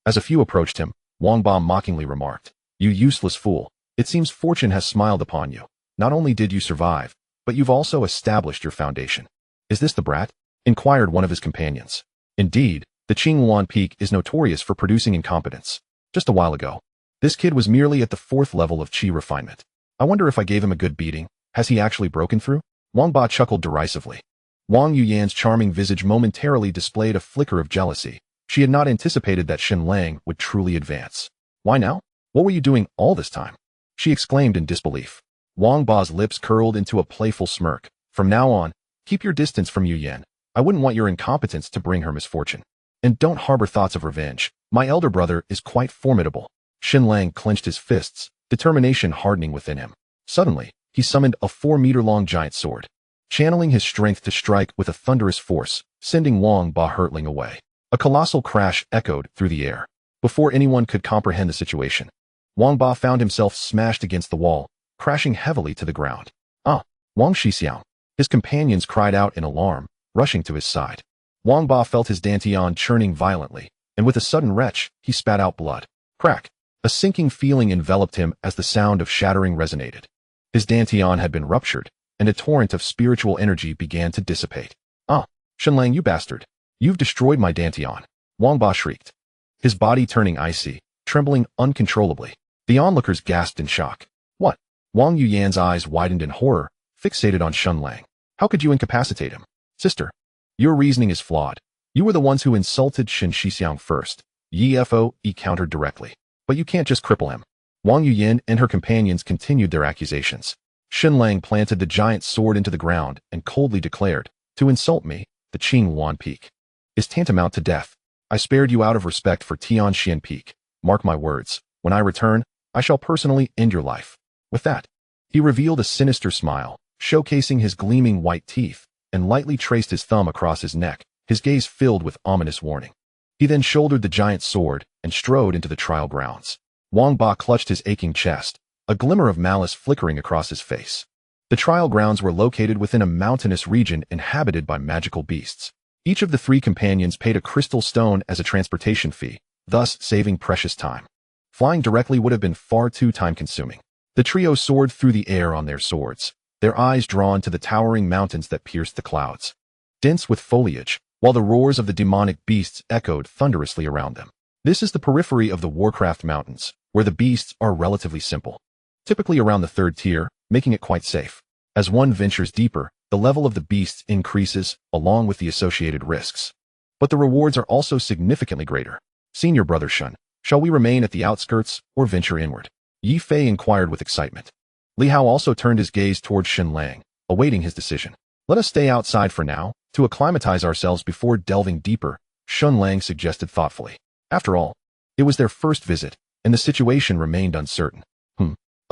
As a few approached him, Wang Ba mockingly remarked, "You useless fool, it seems fortune has smiled upon you. Not only did you survive, but you've also established your foundation." "Is this the brat?" inquired one of his companions. Indeed, the Cangxuan Peak is notorious for producing incompetence. Just a while ago, this kid was merely at the 4th level of Qi refinement. I wonder if I gave him a good beating. Has he actually broken through? Wang Ba chuckled derisively. Wang Yuyan's charming visage momentarily displayed a flicker of jealousy. She had not anticipated that Shenlang would truly advance. "Why now? What were you doing all this time?" she exclaimed in disbelief. Wang Ba's lips curled into a playful smirk. "From now on, keep your distance from Yuyan. I wouldn't want your incompetence to bring her misfortune. And don't harbor thoughts of revenge. My elder brother is quite formidable." Shenlang clenched his fists, determination hardening within him. Suddenly, he summoned a 4-meter-long giant sword, channeling his strength to strike with a thunderous force, sending Wang Ba hurtling away. A colossal crash echoed through the air. Before anyone could comprehend the situation, Wang Ba found himself smashed against the wall, crashing heavily to the ground. "Ah, Wang Shixiang!" His companions cried out in alarm, rushing to his side. Wang Ba felt his dantian churning violently, and with a sudden retch, he spat out blood. Crack! A sinking feeling enveloped him as the sound of shattering resonated. His dantian had been ruptured, and a torrent of spiritual energy began to dissipate. "Ah, Shenlang, you bastard! You've destroyed my dantian!" Wang Ba shrieked, his body turning icy, trembling uncontrollably. The onlookers gasped in shock. "What?" Wang Yuyan's eyes widened in horror, fixated on Shenlang. "How could you incapacitate him?" "Sister, your reasoning is flawed. You were the ones who insulted Shen Shixiang first." Yi Fo countered directly. "But you can't just cripple him." Wang Yuyan and her companions continued their accusations. Shenlang planted the giant sword into the ground and coldly declared, "To insult me, the Cangxuan Peak, is tantamount to death. I spared you out of respect for Tianxian Peak. Mark my words, when I return, I shall personally end your life." With that, he revealed a sinister smile, showcasing his gleaming white teeth, and lightly traced his thumb across his neck, his gaze filled with ominous warning. He then shouldered the giant sword and strode into the trial grounds. Wang Ba clutched his aching chest, a glimmer of malice flickering across his face. The trial grounds were located within a mountainous region inhabited by magical beasts. Each of the 3 companions paid a crystal stone as a transportation fee, thus saving precious time. Flying directly would have been far too time-consuming. The trio soared through the air on their swords, their eyes drawn to the towering mountains that pierced the clouds, dense with foliage, while the roars of the demonic beasts echoed thunderously around them. This is the periphery of the Warcraft Mountains, where the beasts are relatively simple, typically around the 3rd tier, making it quite safe. As one ventures deeper, the level of the beasts increases, along with the associated risks. But the rewards are also significantly greater. "Senior brother Shun, shall we remain at the outskirts or venture inward?" Yi Fei inquired with excitement. Li Hao also turned his gaze towards Shenlang, awaiting his decision. "Let us stay outside for now, to acclimatize ourselves before delving deeper," Shenlang suggested thoughtfully. After all, it was their first visit, and the situation remained uncertain.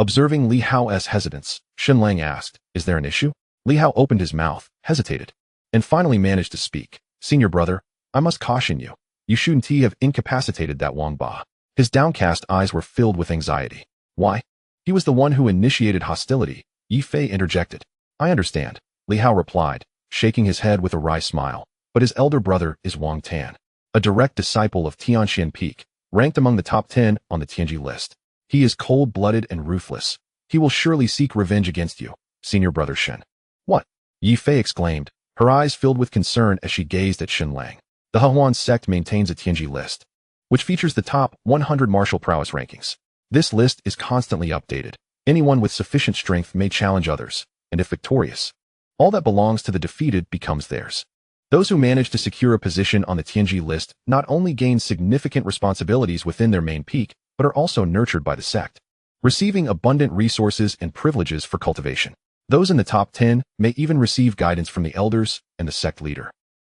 Observing Li Hao's hesitance, Shenlang asked, "Is there an issue?" Li Hao opened his mouth, hesitated, and finally managed to speak. "Senior brother, I must caution you. You shouldn't have incapacitated that Wang Ba." His downcast eyes were filled with anxiety. "Why? He was the one who initiated hostility," Yi Fei interjected. "I understand," Li Hao replied, shaking his head with a wry smile. "But his elder brother is Wang Tan, a direct disciple of Tianxian Peak, ranked among the top 10 on the Tianji list. He is cold-blooded and ruthless. He will surely seek revenge against you, Senior Brother Shen." "What?" Yi Fei exclaimed, her eyes filled with concern as she gazed at Shenlang. The Cangxuan Sect maintains a Tianji list, which features the top 100 martial prowess rankings. This list is constantly updated. Anyone with sufficient strength may challenge others, and if victorious, all that belongs to the defeated becomes theirs. Those who manage to secure a position on the Tianji list not only gain significant responsibilities within their main peak, but are also nurtured by the sect, receiving abundant resources and privileges for cultivation. Those in the top 10 may even receive guidance from the elders and the sect leader.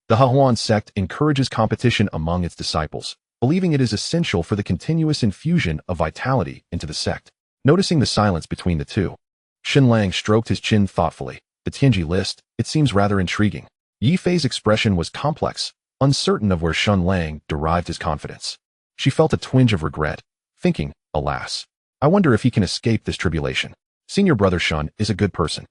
The Cangxuan Sect encourages competition among its disciples, believing it is essential for the continuous infusion of vitality into the sect. Noticing the silence between the two, Shenlang stroked his chin thoughtfully. The Tianji list, it seems rather intriguing. Yi Fei's expression was complex, uncertain of where Shenlang derived his confidence. She felt a twinge of regret, thinking, alas, I wonder if he can escape this tribulation. Senior brother Shun is a good person.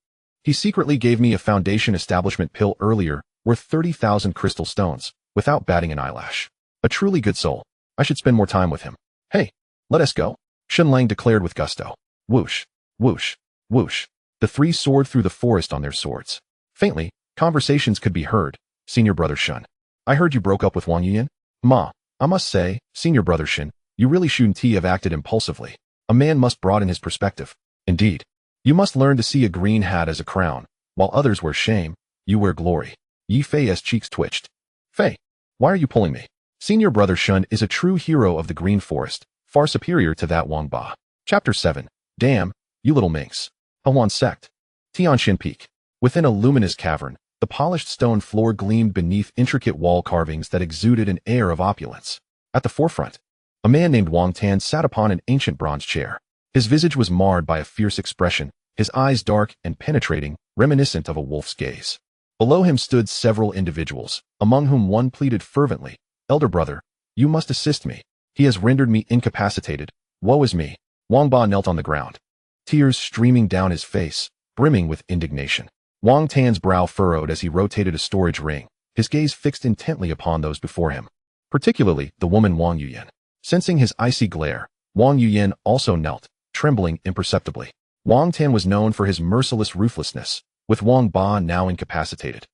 He secretly gave me a foundation establishment pill earlier worth 30,000 crystal stones, without batting an eyelash. A truly good soul. I should spend more time with him. Hey, let us go, Shenlang declared with gusto. Whoosh, whoosh, whoosh. The three soared through the forest on their swords. Faintly, conversations could be heard. Senior brother Shun. I heard you broke up with Wang Yuyan? Ma, I must say, Senior brother Shin, you really shouldn't have acted impulsively. A man must broaden his perspective. Indeed. You must learn to see a green hat as a crown. While others wear shame, you wear glory. Yi Fei's cheeks twitched. Fei, why are you pulling me? Senior brother Shun is a true hero of the green forest, far superior to that Wang Ba. Chapter 7. Damn, you little minx. Cangxuan Sect. Tianxin Peak. Within a luminous cavern, the polished stone floor gleamed beneath intricate wall carvings that exuded an air of opulence. At the forefront, a man named Wang Tan sat upon an ancient bronze chair. His visage was marred by a fierce expression, his eyes dark and penetrating, reminiscent of a wolf's gaze. Below him stood several individuals, among whom one pleaded fervently, Elder brother, you must assist me. He has rendered me incapacitated. Woe is me. Wang Ba knelt on the ground, tears streaming down his face, brimming with indignation. Wang Tan's brow furrowed as he rotated a storage ring, his gaze fixed intently upon those before him, particularly the woman Wang Yuyan. Sensing his icy glare, Wang Yuyan also knelt, trembling imperceptibly. Wang Tan was known for his merciless ruthlessness, with Wang Ba now incapacitated.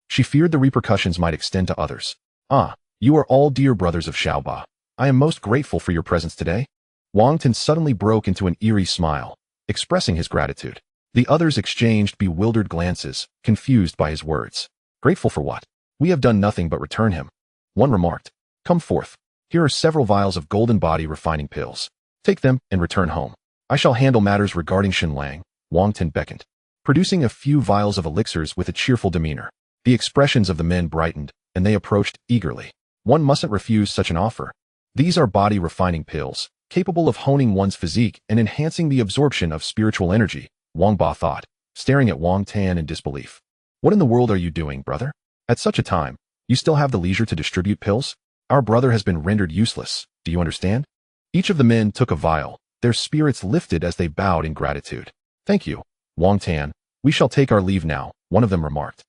She feared the repercussions might extend to others. Ah, you are all dear brothers of Xiao Ba. I am most grateful for your presence today. Wang Tan suddenly broke into an eerie smile, expressing his gratitude. The others exchanged bewildered glances, confused by his words. Grateful for what? We have done nothing but return him. One remarked. Come forth. Here are several vials of golden body refining pills. Take them and return home. I shall handle matters regarding Shenlang. Wang Tan beckoned, producing a few vials of elixirs with a cheerful demeanor. The expressions of the men brightened, and they approached eagerly. One mustn't refuse such an offer. These are body refining pills, capable of honing one's physique and enhancing the absorption of spiritual energy, Wang Ba thought, staring at Wang Tan in disbelief. What in the world are you doing, brother? At such a time, you still have the leisure to distribute pills? Our brother has been rendered useless, do you understand? Each of the men took a vial, their spirits lifted as they bowed in gratitude. Thank you, Wang Tan. We shall take our leave now, one of them remarked.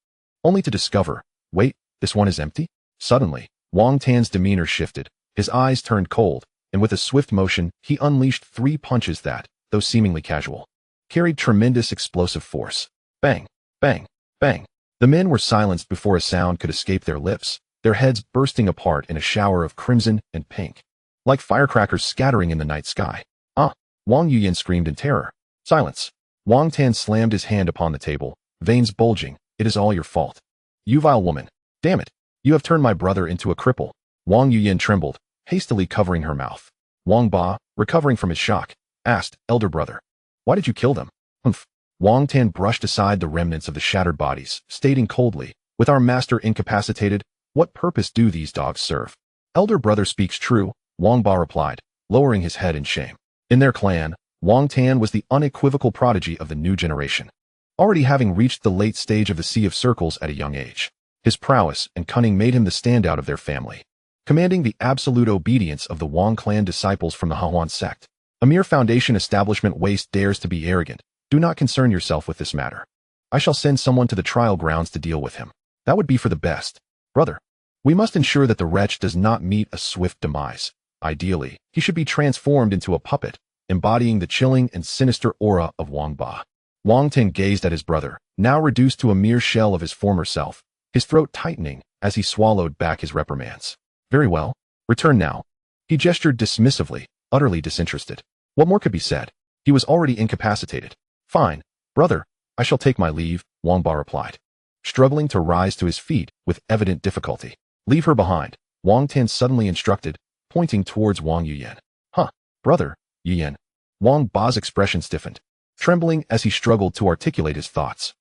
Only to discover, wait, this one is empty? Suddenly, Wang Tan's demeanor shifted, his eyes turned cold, and with a swift motion, he unleashed 3 punches that, though seemingly casual, carried tremendous explosive force. Bang, bang, bang. The men were silenced before a sound could escape their lips, their heads bursting apart in a shower of crimson and pink, like firecrackers scattering in the night sky. Ah! Wang Yuyan screamed in terror. Silence. Wang Tan slammed his hand upon the table, veins bulging. It is all your fault. You vile woman. Damn it. You have turned my brother into a cripple. Wang Yuyan trembled, hastily covering her mouth. Wang Ba, recovering from his shock, asked, Elder brother, why did you kill them? Humph. Wang Tan brushed aside the remnants of the shattered bodies, stating coldly, with our master incapacitated, what purpose do these dogs serve? Elder brother speaks true, Wang Ba replied, lowering his head in shame. In their clan, Wang Tan was the unequivocal prodigy of the new generation, already having reached the late stage of the Sea of Circles at a young age. His prowess and cunning made him the standout of their family, commanding the absolute obedience of the Wang clan disciples from the Cangxuan Sect. A mere foundation establishment waste dares to be arrogant. Do not concern yourself with this matter. I shall send someone to the trial grounds to deal with him. That would be for the best. Brother, we must ensure that the wretch does not meet a swift demise. Ideally, he should be transformed into a puppet, embodying the chilling and sinister aura of Wang Ba. Wang Tan gazed at his brother, now reduced to a mere shell of his former self, his throat tightening as he swallowed back his reprimands. Very well. Return now. He gestured dismissively, utterly disinterested. What more could be said? He was already incapacitated. Fine, brother, I shall take my leave, Wang Ba replied, struggling to rise to his feet with evident difficulty. Leave her behind, Wang Tan suddenly instructed, pointing towards Wang Yuyan. Huh, brother, Yuyan. Wang Ba's expression stiffened, trembling as he struggled to articulate his thoughts.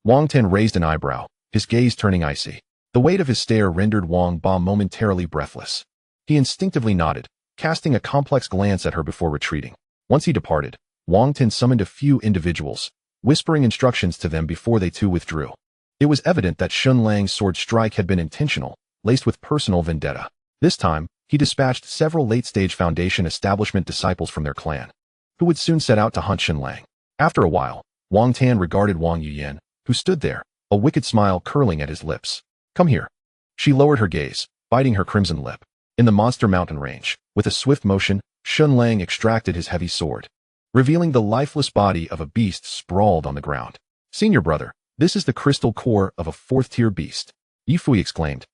Wang Tan raised an eyebrow, his gaze turning icy. The weight of his stare rendered Wang Ba momentarily breathless. He instinctively nodded, casting a complex glance at her before retreating. Once he departed, Wang Tan summoned a few individuals, whispering instructions to them before they too withdrew. It was evident that Shenlang's sword strike had been intentional, laced with personal vendetta. This time, he dispatched several late-stage Foundation establishment disciples from their clan. who would soon set out to hunt Shenlang. After a while, Wang Tan regarded Wang Yuyan, who stood there, a wicked smile curling at his lips. Come here. She lowered her gaze, biting her crimson lip. In the monster mountain range, with a swift motion, Shenlang extracted his heavy sword, revealing the lifeless body of a beast sprawled on the ground. Senior brother, this is the crystal core of a fourth-tier beast, Yifui exclaimed,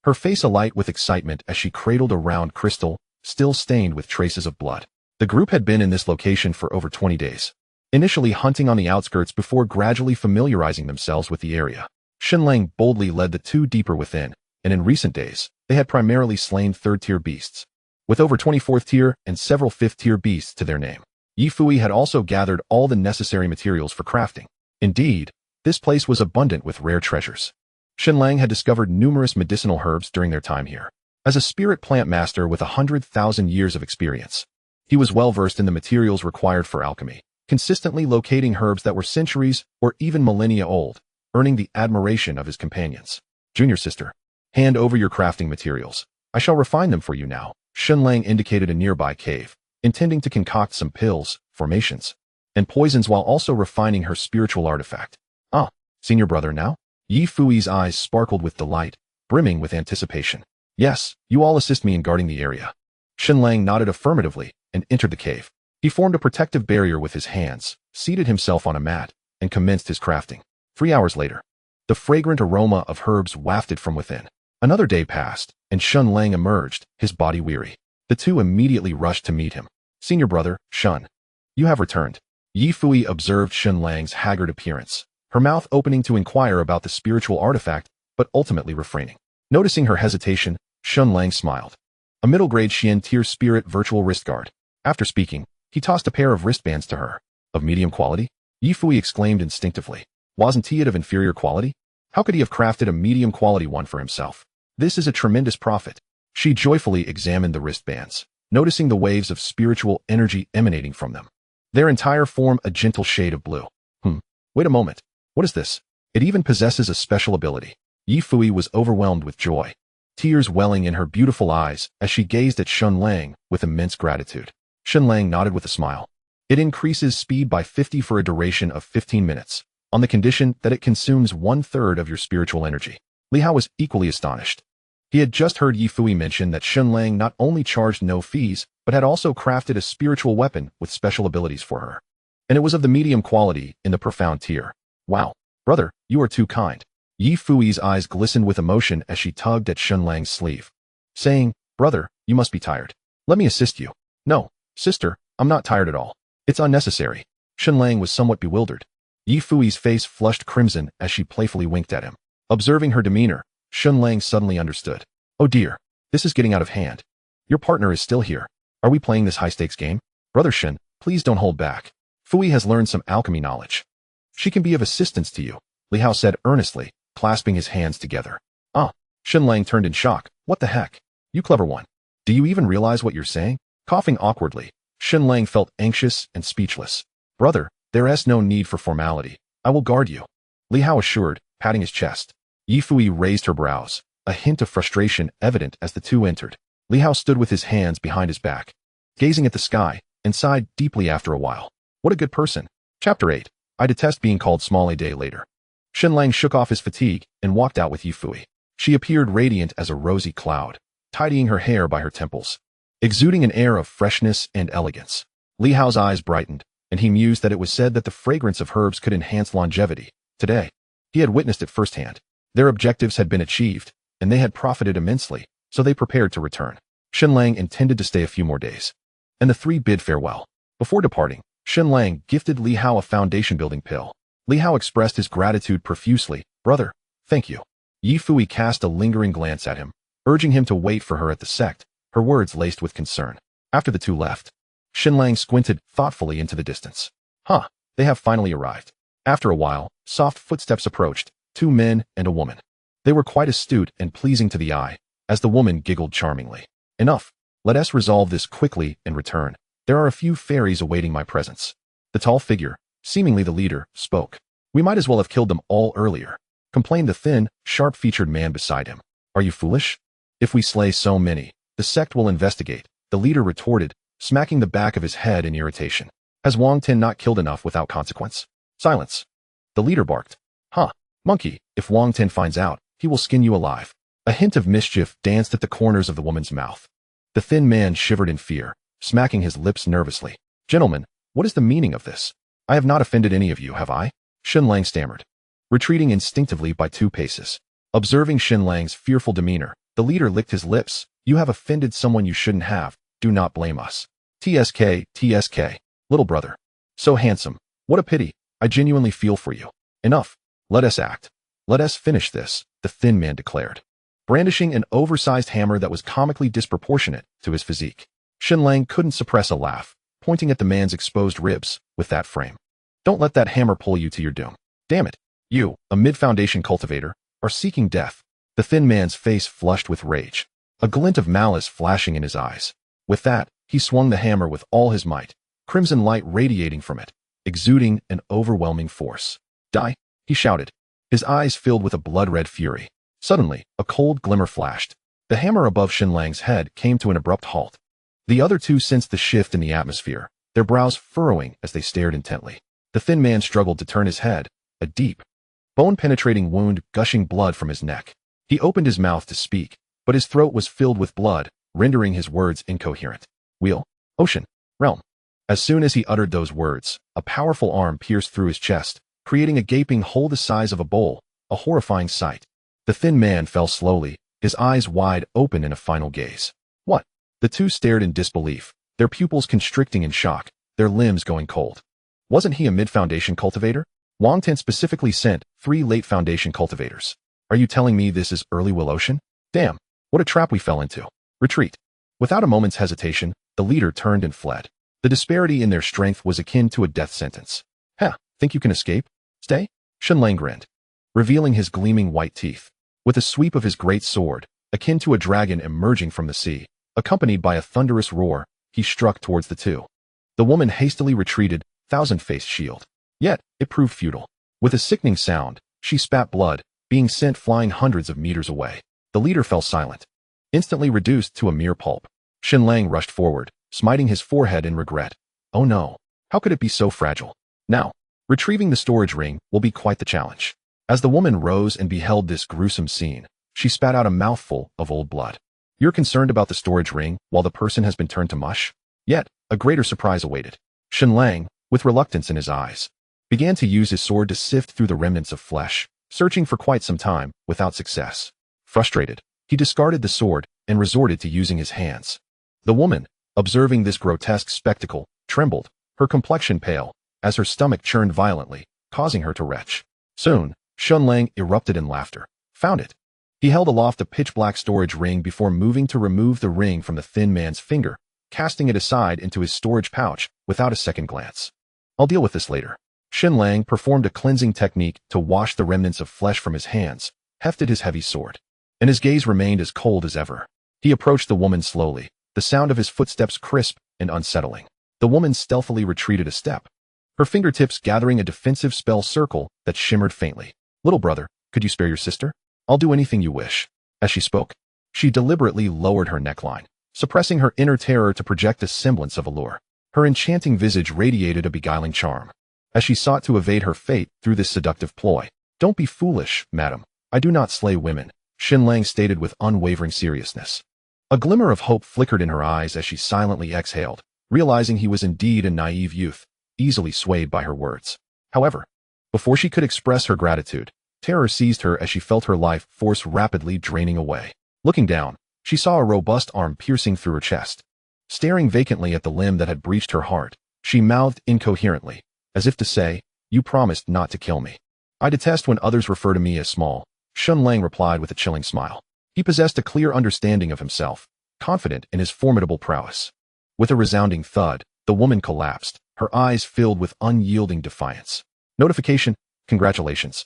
her face alight with excitement as she cradled a round crystal, still stained with traces of blood. The group had been in this location for over 20 days, initially hunting on the outskirts before gradually familiarizing themselves with the area. Shenlang boldly led the two deeper within, and in recent days, they had primarily slain third-tier beasts, with over 20 fourth-tier and several fifth-tier beasts to their name. Yifui had also gathered all the necessary materials for crafting. Indeed, this place was abundant with rare treasures. Shenlang had discovered numerous medicinal herbs during their time here. As a spirit plant master with 100,000 years of experience, he was well-versed in the materials required for alchemy, consistently locating herbs that were centuries or even millennia old, earning the admiration of his companions. Junior sister, hand over your crafting materials. I shall refine them for you now. Shenlang indicated a nearby cave, intending to concoct some pills, formations, and poisons while also refining her spiritual artifact. Ah, senior brother now? Yifui's eyes sparkled with delight, brimming with anticipation. Yes, you all assist me in guarding the area. Shenlang nodded affirmatively and entered the cave. He formed a protective barrier with his hands, seated himself on a mat, and commenced his crafting. 3 hours later, the fragrant aroma of herbs wafted from within. Another day passed, and Shenlang emerged, his body weary. The two immediately rushed to meet him. Senior brother, Shun, you have returned. Yifui observed Shenlang's haggard appearance, her mouth opening to inquire about the spiritual artifact, but ultimately refraining. Noticing her hesitation, Shenlang smiled. A middle-grade Xian tier spirit virtual wrist guard. After speaking, he tossed a pair of wristbands to her. Of medium quality? Yifui exclaimed instinctively. Wasn't he of inferior quality? How could he have crafted a medium quality one for himself? This is a tremendous profit. She joyfully examined the wristbands, noticing the waves of spiritual energy emanating from them. Their entire form a gentle shade of blue. Wait a moment. What is this? It even possesses a special ability. Yifui was overwhelmed with joy, tears welling in her beautiful eyes as she gazed at Shenlang with immense gratitude. Shenlang nodded with a smile. It increases speed by 50 for a duration of 15 minutes, on the condition that it consumes 1/3 of your spiritual energy. Li Hao was equally astonished. He had just heard Yifui mention that Shenlang not only charged no fees, but had also crafted a spiritual weapon with special abilities for her. And it was of the medium quality in the profound tier. Wow, brother, you are too kind. Yifui's eyes glistened with emotion as she tugged at Shenlang's sleeve, saying, brother, you must be tired. Let me assist you. No, sister, I'm not tired at all. It's unnecessary. Shenlang was somewhat bewildered. Yifui's face flushed crimson as she playfully winked at him. Observing her demeanor, Shenlang suddenly understood. Oh dear, this is getting out of hand. Your partner is still here. Are we playing this high-stakes game? Brother Shen, please don't hold back. Fui has learned some alchemy knowledge. She can be of assistance to you, Li Hao said earnestly, clasping his hands together. Ah, Shenlang turned in shock. What the heck? You clever one. Do you even realize what you're saying? Coughing awkwardly, Shenlang felt anxious and speechless. Brother, there is no need for formality. I will guard you, Li Hao assured, patting his chest. Yifui raised her brows, a hint of frustration evident as the two entered. Li Hao stood with his hands behind his back, gazing at the sky, and sighed deeply after a while. What a good person. Chapter 8. I detest being called small a day later. Shenlang shook off his fatigue and walked out with Yifui. She appeared radiant as a rosy cloud, tidying her hair by her temples, exuding an air of freshness and elegance. Li Hao's eyes brightened, and he mused that it was said that the fragrance of herbs could enhance longevity. Today, he had witnessed it firsthand. Their objectives had been achieved, and they had profited immensely, so they prepared to return. Shenlang intended to stay a few more days, and the three bid farewell. Before departing, Shenlang gifted Li Hao a foundation-building pill. Li Hao expressed his gratitude profusely. Brother, thank you. Yifui cast a lingering glance at him, urging him to wait for her at the sect, her words laced with concern. After the two left, Shenlang squinted thoughtfully into the distance. They have finally arrived. After a while, soft footsteps approached, 2 men and a woman. They were quite astute and pleasing to the eye, as the woman giggled charmingly. Enough. Let us resolve this quickly and return. There are a few fairies awaiting my presence. The tall figure, seemingly the leader, spoke. We might as well have killed them all earlier, complained the thin, sharp-featured man beside him. Are you foolish? If we slay so many, the sect will investigate, the leader retorted, smacking the back of his head in irritation. Has Wang Tin not killed enough without consequence? Silence. The leader barked. Huh, monkey, if Wang Tin finds out, he will skin you alive. A hint of mischief danced at the corners of the woman's mouth. The thin man shivered in fear, smacking his lips nervously. Gentlemen, what is the meaning of this? I have not offended any of you, have I? Shenlang stammered, retreating instinctively by 2 paces. Observing Shenlang's fearful demeanor, the leader licked his lips. You have offended someone you shouldn't have. Do not blame us. TSK, TSK. Little brother. So handsome. What a pity. I genuinely feel for you. Enough. Let us act. Let us finish this, the thin man declared, brandishing an oversized hammer that was comically disproportionate to his physique. Shenlang couldn't suppress a laugh, pointing at the man's exposed ribs with that frame. Don't let that hammer pull you to your doom. Damn it. You, a mid-foundation cultivator, are seeking death. The thin man's face flushed with rage, a glint of malice flashing in his eyes. With that, he swung the hammer with all his might, crimson light radiating from it, exuding an overwhelming force. Die, he shouted, his eyes filled with a blood-red fury. Suddenly, a cold glimmer flashed. The hammer above Shenlang's head came to an abrupt halt. The other 2 sensed the shift in the atmosphere, their brows furrowing as they stared intently. The thin man struggled to turn his head, a deep, bone-penetrating wound gushing blood from his neck. He opened his mouth to speak, but his throat was filled with blood, rendering his words incoherent. Wheel, ocean, realm. As soon as he uttered those words, a powerful arm pierced through his chest, creating a gaping hole the size of a bowl, a horrifying sight. The thin man fell slowly, his eyes wide open in a final gaze. What? The 2 stared in disbelief, their pupils constricting in shock, their limbs going cold. Wasn't he a mid-foundation cultivator? Wang Tin specifically sent 3 late foundation cultivators. Are you telling me this is early Will Ocean? Damn, what a trap we fell into. Retreat. Without a moment's hesitation, the leader turned and fled. The disparity in their strength was akin to a death sentence. Think you can escape? Stay? Shenlang grinned, revealing his gleaming white teeth. With a sweep of his great sword, akin to a dragon emerging from the sea, accompanied by a thunderous roar, he struck towards the 2. The woman hastily retreated, thousand-faced shield. Yet, it proved futile. With a sickening sound, she spat blood, being sent flying hundreds of meters away. The leader fell silent, instantly reduced to a mere pulp. Shenlang rushed forward, smiting his forehead in regret. Oh no, how could it be so fragile? Now, retrieving the storage ring will be quite the challenge. As the woman rose and beheld this gruesome scene, she spat out a mouthful of old blood. You're concerned about the storage ring while the person has been turned to mush? Yet, a greater surprise awaited. Shenlang, with reluctance in his eyes, began to use his sword to sift through the remnants of flesh, searching for quite some time, without success. Frustrated, he discarded the sword and resorted to using his hands. The woman, observing this grotesque spectacle, trembled, her complexion pale, as her stomach churned violently, causing her to retch. Soon, Shenlang erupted in laughter. Found it. He held aloft a pitch-black storage ring before moving to remove the ring from the thin man's finger, casting it aside into his storage pouch without a second glance. I'll deal with this later. Shenlang performed a cleansing technique to wash the remnants of flesh from his hands, hefted his heavy sword, and his gaze remained as cold as ever. He approached the woman slowly, the sound of his footsteps crisp and unsettling. The woman stealthily retreated a step, her fingertips gathering a defensive spell circle that shimmered faintly. Little brother, could you spare your sister? I'll do anything you wish. As she spoke, she deliberately lowered her neckline, suppressing her inner terror to project a semblance of allure. Her enchanting visage radiated a beguiling charm, as she sought to evade her fate through this seductive ploy. Don't be foolish, madam. I do not slay women, Shenlang stated with unwavering seriousness. A glimmer of hope flickered in her eyes as she silently exhaled, realizing he was indeed a naive youth, easily swayed by her words. However, before she could express her gratitude, terror seized her as she felt her life force rapidly draining away. Looking down, she saw a robust arm piercing through her chest. Staring vacantly at the limb that had breached her heart, she mouthed incoherently, as if to say, "You promised not to kill me." "I detest when others refer to me as small," Shenlang replied with a chilling smile. He possessed a clear understanding of himself, confident in his formidable prowess. With a resounding thud, the woman collapsed, her eyes filled with unyielding defiance. Notification: congratulations.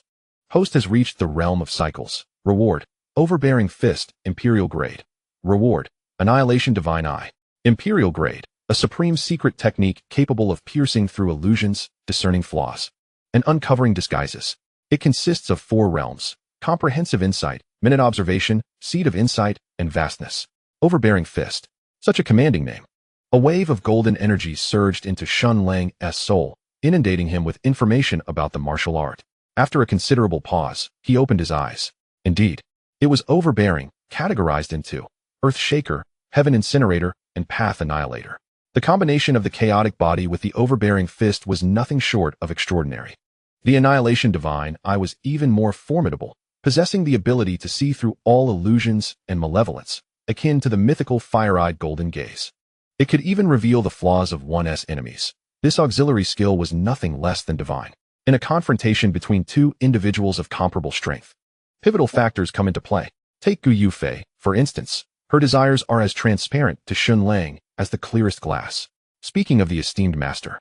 Host has reached the realm of cycles. Reward: overbearing fist, imperial grade. Reward: annihilation divine eye. Imperial grade, a supreme secret technique capable of piercing through illusions, discerning flaws, and uncovering disguises. It consists of 4 realms: comprehensive insight, minute observation, seed of insight, and vastness. Overbearing fist. Such a commanding name. A wave of golden energy surged into Shun Lang's soul, inundating him with information about the martial art. After a considerable pause, he opened his eyes. Indeed, it was overbearing, categorized into Earth Shaker, Heaven Incinerator, and Path Annihilator. The combination of the chaotic body with the overbearing fist was nothing short of extraordinary. The Annihilation Divine Eye was even more formidable, possessing the ability to see through all illusions and malevolence, akin to the mythical fire-eyed golden gaze. It could even reveal the flaws of one's enemies. This auxiliary skill was nothing less than divine. In a confrontation between two individuals of comparable strength, pivotal factors come into play. Take Gu Yufei, for instance. Her desires are as transparent to Shun Lang as the clearest glass. Speaking of the esteemed master,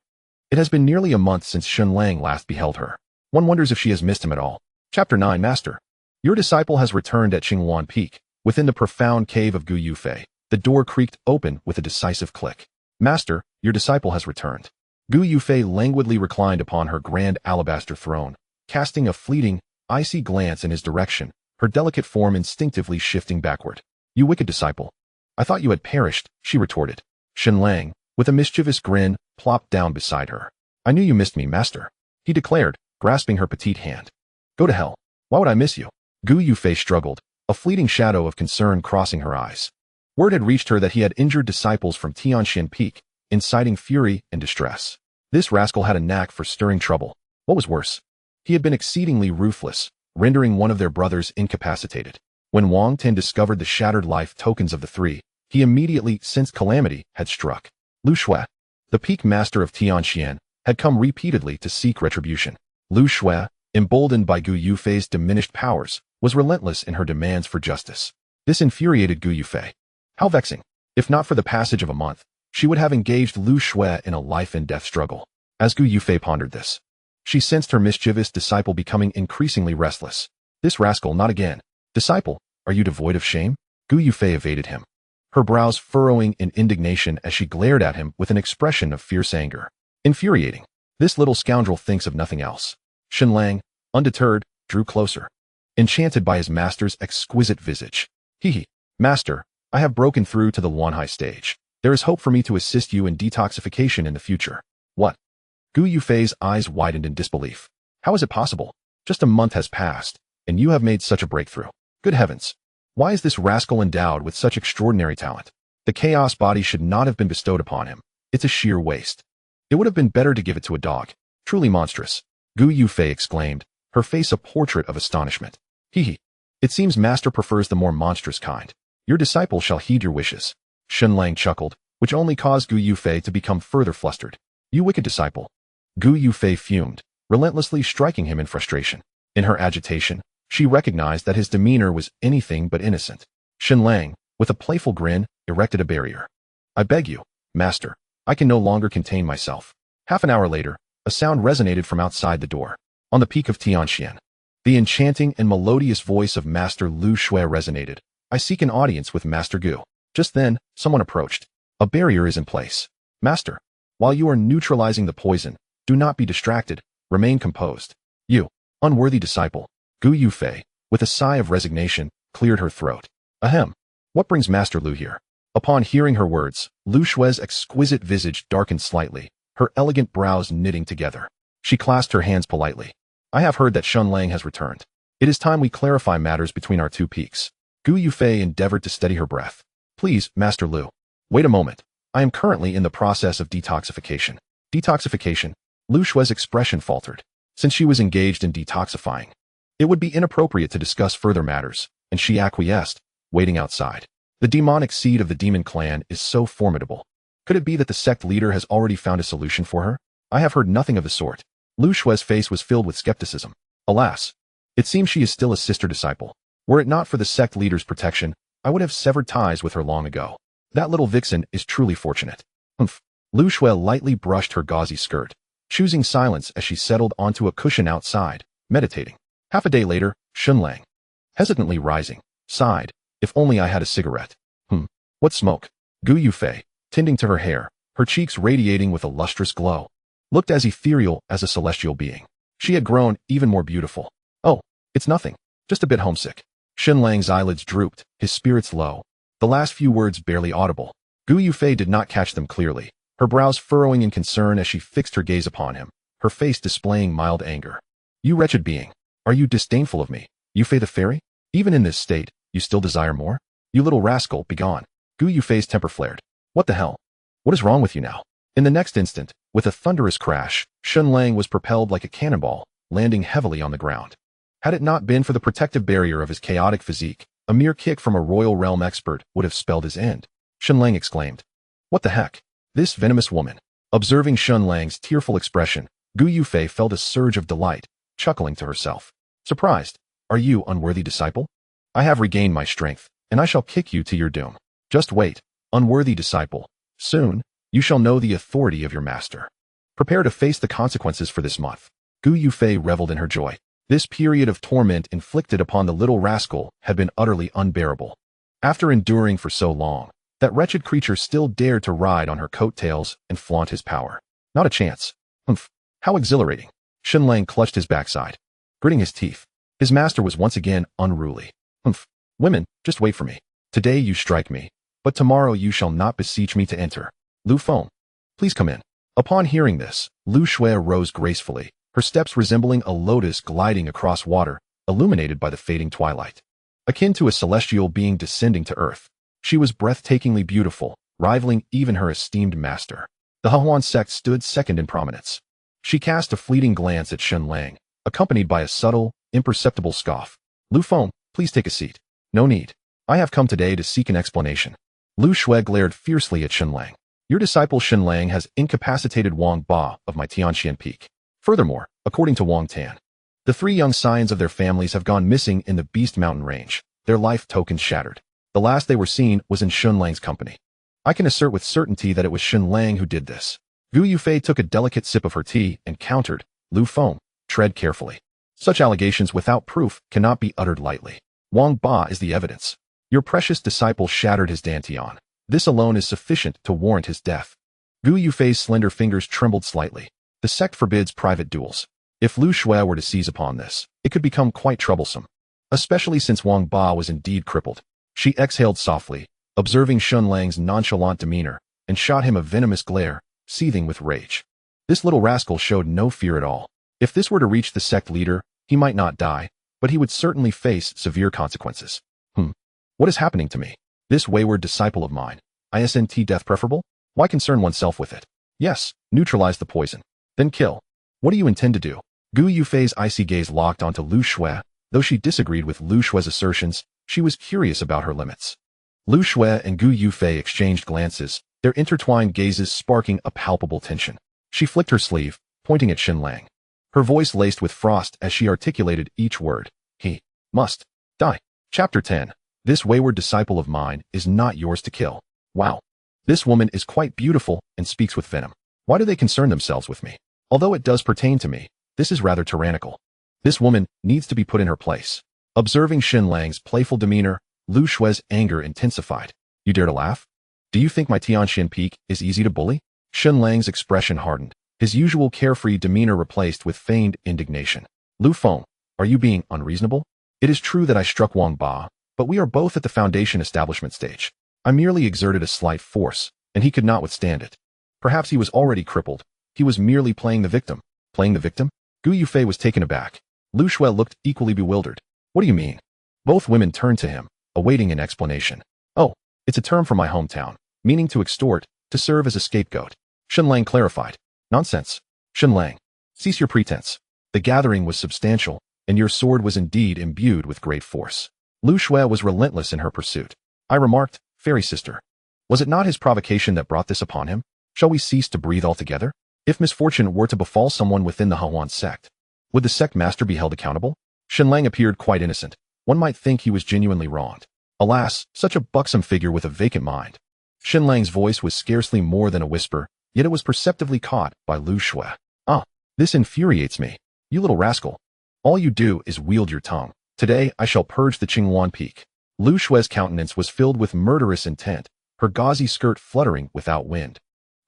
it has been nearly a month since Shun Lang last beheld her. One wonders if she has missed him at all. Chapter 9 Master. Your disciple has returned at Cangxuan Peak. Within the profound cave of Gu Yufei, the door creaked open with a decisive click. Master, your disciple has returned. Gu Yufei languidly reclined upon her grand alabaster throne, casting a fleeting, icy glance in his direction, her delicate form instinctively shifting backward. You wicked disciple. I thought you had perished, she retorted. Shun Lang, with a mischievous grin, plopped down beside her. I knew you missed me, master, he declared, grasping her petite hand. Go to hell. Why would I miss you? Gu Yufei struggled, a fleeting shadow of concern crossing her eyes. Word had reached her that he had injured disciples from Tianxian Peak, inciting fury and distress. This rascal had a knack for stirring trouble. What was worse, he had been exceedingly ruthless, rendering one of their brothers incapacitated. When Wang Tin discovered the shattered life tokens of the three, he immediately sensed calamity had struck. Lu Shui, the peak master of Tianxian, had come repeatedly to seek retribution. Lu Shui, emboldened by Gu Yufei's diminished powers, was relentless in her demands for justice. This infuriated Gu Yufei. How vexing. If not for the passage of a month, she would have engaged Lu Shui in a life-and-death struggle. As Gu Yufei pondered this, she sensed her mischievous disciple becoming increasingly restless. This rascal, not again. Disciple, are you devoid of shame? Gu Yufei evaded him, her brows furrowing in indignation as she glared at him with an expression of fierce anger. Infuriating. This little scoundrel thinks of nothing else. Shun Lang, undeterred, drew closer, enchanted by his master's exquisite visage. Hee. Master, I have broken through to the Wanhai stage. There is hope for me to assist you in detoxification in the future. What? Gu Yufei's eyes widened in disbelief. How is it possible? Just a month has passed, and you have made such a breakthrough. Good heavens. Why is this rascal endowed with such extraordinary talent? The chaos body should not have been bestowed upon him. It's a sheer waste. It would have been better to give it to a dog. Truly monstrous. Gu Yufei exclaimed, her face a portrait of astonishment. Hee. It seems master prefers the more monstrous kind. Your disciple shall heed your wishes. Shun Lang chuckled, which only caused Gu Yufei to become further flustered. You wicked disciple. Gu Yufei fumed, relentlessly striking him in frustration. In her agitation, she recognized that his demeanor was anything but innocent. Shun Lang, with a playful grin, erected a barrier. I beg you, master, I can no longer contain myself. Half an hour later, a sound resonated from outside the door. On the peak of Tianxian, the enchanting and melodious voice of Master Lu Shui resonated. I seek an audience with Master Gu. Just then, someone approached. A barrier is in place. Master, while you are neutralizing the poison, do not be distracted, remain composed. You, unworthy disciple. Gu Yufei, with a sigh of resignation, cleared her throat. Ahem. What brings Master Lu here? Upon hearing her words, Lu Shui's exquisite visage darkened slightly, her elegant brows knitting together. She clasped her hands politely. I have heard that Shun Lang has returned. It is time we clarify matters between our two peaks. Gu Yufei endeavored to steady her breath. Please, Master Lu. Wait a moment. I am currently in the process of detoxification. Detoxification? Lu Shui's expression faltered. Since she was engaged in detoxifying, it would be inappropriate to discuss further matters, and she acquiesced, waiting outside. The demonic seed of the demon clan is so formidable. Could it be that the sect leader has already found a solution for her? I have heard nothing of the sort. Lu Shui's face was filled with skepticism. Alas, it seems she is still a sister disciple. Were it not for the sect leader's protection, I would have severed ties with her long ago. That little vixen is truly fortunate. Humph. Lu Shui lightly brushed her gauzy skirt, choosing silence as she settled onto a cushion outside, meditating. Half a day later, Shun Lang, hesitantly rising, sighed. If only I had a cigarette. What smoke? Gu Yufei, tending to her hair, her cheeks radiating with a lustrous glow, looked as ethereal as a celestial being. She had grown even more beautiful. Oh, it's nothing. Just a bit homesick. Shun Lang's eyelids drooped, his spirits low. The last few words barely audible. Gu Yufei did not catch them clearly, her brows furrowing in concern as she fixed her gaze upon him, her face displaying mild anger. You wretched being, are you disdainful of me, Yufei the fairy? Even in this state, you still desire more? You little rascal, begone. Gu Yufei's temper flared. What the hell? What is wrong with you now? In the next instant, with a thunderous crash, Shenlang was propelled like a cannonball, landing heavily on the ground. Had it not been for the protective barrier of his chaotic physique, a mere kick from a royal realm expert would have spelled his end. Shenlang exclaimed. What the heck? This venomous woman. Observing Shenlang's tearful expression, Gu Yufei felt a surge of delight, chuckling to herself. Surprised? Are you unworthy disciple? I have regained my strength, and I shall kick you to your doom. Just wait, unworthy disciple. Soon, you shall know the authority of your master. Prepare to face the consequences for this month. Gu Yufei reveled in her joy. This period of torment inflicted upon the little rascal had been utterly unbearable. After enduring for so long, that wretched creature still dared to ride on her coattails and flaunt his power. Not a chance. Humph. How exhilarating. Shenlang clutched his backside, gritting his teeth. His master was once again unruly. Humph. Women, just wait for me. Today you strike me, but tomorrow you shall not beseech me to enter. Lu Feng, please come in. Upon hearing this, Lu Shui rose gracefully, her steps resembling a lotus gliding across water, illuminated by the fading twilight. Akin to a celestial being descending to earth, she was breathtakingly beautiful, rivaling even her esteemed master. The Cangxuan Sect stood second in prominence. She cast a fleeting glance at Shenlang, accompanied by a subtle, imperceptible scoff. Lu Feng, please take a seat. No need. I have come today to seek an explanation. Lu Shui glared fiercely at Shenlang. Your disciple Shenlang has incapacitated Wang Ba of my Tianxian Peak. Furthermore, according to Wang Tan, the 3 young scions of their families have gone missing in the Beast Mountain range, their life tokens shattered. The last they were seen was in Shenlang's company. I can assert with certainty that it was Shenlang who did this. Gu Yufei took a delicate sip of her tea and countered, Lu Feng, tread carefully. Such allegations without proof cannot be uttered lightly. Wang Ba is the evidence. Your precious disciple shattered his dantian. This alone is sufficient to warrant his death. Gu Yufei's slender fingers trembled slightly. The sect forbids private duels. If Lu Shui were to seize upon this, it could become quite troublesome, especially since Wang Ba was indeed crippled. She exhaled softly, observing Shenlang's nonchalant demeanor, and shot him a venomous glare, seething with rage. This little rascal showed no fear at all. If this were to reach the sect leader, he might not die, but he would certainly face severe consequences. What is happening to me? This wayward disciple of mine. Isn't death preferable? Why concern oneself with it? Yes, neutralize the poison. Then kill. What do you intend to do? Gu Yufei's icy gaze locked onto Lu Shui. Though she disagreed with Lu Shui's assertions, she was curious about her limits. Lu Shui and Gu Yufei exchanged glances, their intertwined gazes sparking a palpable tension. She flicked her sleeve, pointing at Shenlang. Her voice laced with frost as she articulated each word. He must die. Chapter 10. This wayward disciple of mine is not yours to kill. Wow. This woman is quite beautiful and speaks with venom. Why do they concern themselves with me? Although it does pertain to me, this is rather tyrannical. This woman needs to be put in her place. Observing Shenlang's playful demeanor, Lu Shui's anger intensified. You dare to laugh? Do you think my Tianxian Peak is easy to bully? Shenlang's expression hardened, his usual carefree demeanor replaced with feigned indignation. Lu Feng, are you being unreasonable? It is true that I struck Wang Ba, but we are both at the foundation establishment stage. I merely exerted a slight force, and he could not withstand it. Perhaps he was already crippled. He was merely playing the victim. Playing the victim? Gu Yufei was taken aback. Lu Shui looked equally bewildered. What do you mean? Both women turned to him, awaiting an explanation. Oh, it's a term from my hometown, meaning to extort, to serve as a scapegoat. Shenlang clarified. Nonsense. Shenlang, cease your pretense. The gathering was substantial, and your sword was indeed imbued with great force. Lu Shui was relentless in her pursuit. I remarked, fairy sister. Was it not his provocation that brought this upon him? Shall we cease to breathe altogether? If misfortune were to befall someone within the Cangxuan sect, would the sect master be held accountable? Shenlang appeared quite innocent. One might think he was genuinely wronged. Alas, such a buxom figure with a vacant mind. Shenlang's voice was scarcely more than a whisper, yet it was perceptibly caught by Lu Shui. Ah, this infuriates me. You little rascal. All you do is wield your tongue. Today I shall purge the Cangxuan Peak. Lu Shui's countenance was filled with murderous intent, her gauzy skirt fluttering without wind,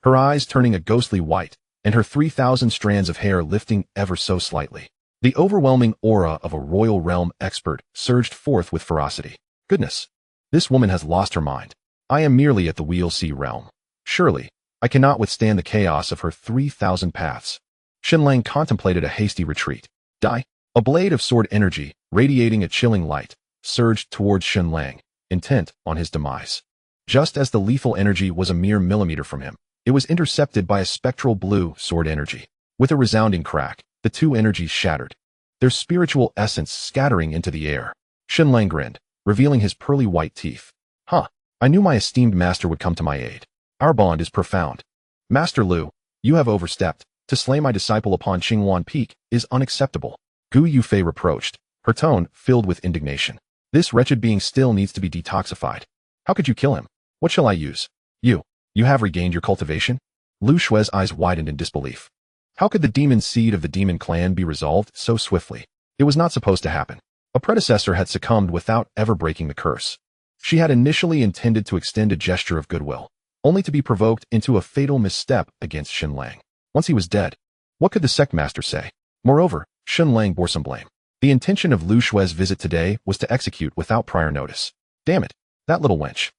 her eyes turning a ghostly white, and her 3,000 strands of hair lifting ever so slightly. The overwhelming aura of a royal realm expert surged forth with ferocity. Goodness, this woman has lost her mind. I am merely at the Wheel Sea realm. Surely, I cannot withstand the chaos of her 3,000 paths. Xinlang contemplated a hasty retreat. Die. A blade of sword energy, radiating a chilling light, surged towards Xinlang, intent on his demise. Just as the lethal energy was a mere millimeter from him, it was intercepted by a spectral blue sword energy. With a resounding crack, the two energies shattered, their spiritual essence scattering into the air. Xinlang grinned, revealing his pearly white teeth. Huh, I knew my esteemed master would come to my aid. Our bond is profound. Master Lu, you have overstepped. To slay my disciple upon Cangxuan Peak is unacceptable. Gu Yufei reproached, her tone filled with indignation. This wretched being still needs to be detoxified. How could you kill him? What shall I use? You have regained your cultivation? Lu Shue's eyes widened in disbelief. How could the demon seed of the demon clan be resolved so swiftly? It was not supposed to happen. A predecessor had succumbed without ever breaking the curse. She had initially intended to extend a gesture of goodwill, only to be provoked into a fatal misstep against Xinlang. Once he was dead, what could the sect master say? Moreover, Xinlang bore some blame. The intention of Lu Shue's visit today was to execute without prior notice. Damn it, that little wench.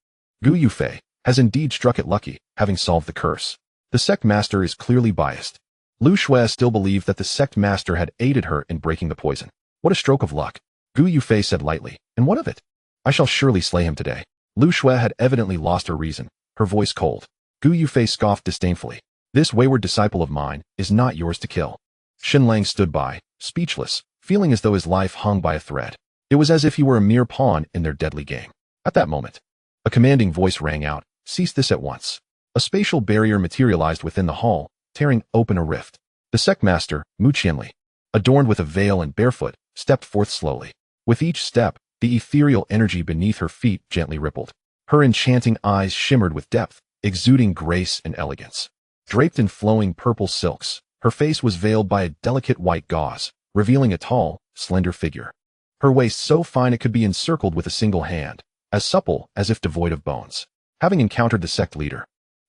Gu Yufei has indeed struck it lucky, having solved the curse. The sect master is clearly biased. Lu Shue still believed that the sect master had aided her in breaking the poison. What a stroke of luck. Gu Yufei said lightly, and what of it? I shall surely slay him today. Lu Shue had evidently lost her reason, her voice cold. Gu Yufei scoffed disdainfully. This wayward disciple of mine is not yours to kill. Xinlang stood by, speechless, feeling as though his life hung by a thread. It was as if he were a mere pawn in their deadly game. At that moment, a commanding voice rang out, cease this at once. A spatial barrier materialized within the hall, tearing open a rift. The sect master, Mu Qianli, adorned with a veil and barefoot, stepped forth slowly. With each step, the ethereal energy beneath her feet gently rippled. Her enchanting eyes shimmered with depth, exuding grace and elegance. Draped in flowing purple silks, her face was veiled by a delicate white gauze, revealing a tall, slender figure. Her waist so fine it could be encircled with a single hand, as supple as if devoid of bones. Having encountered the sect leader,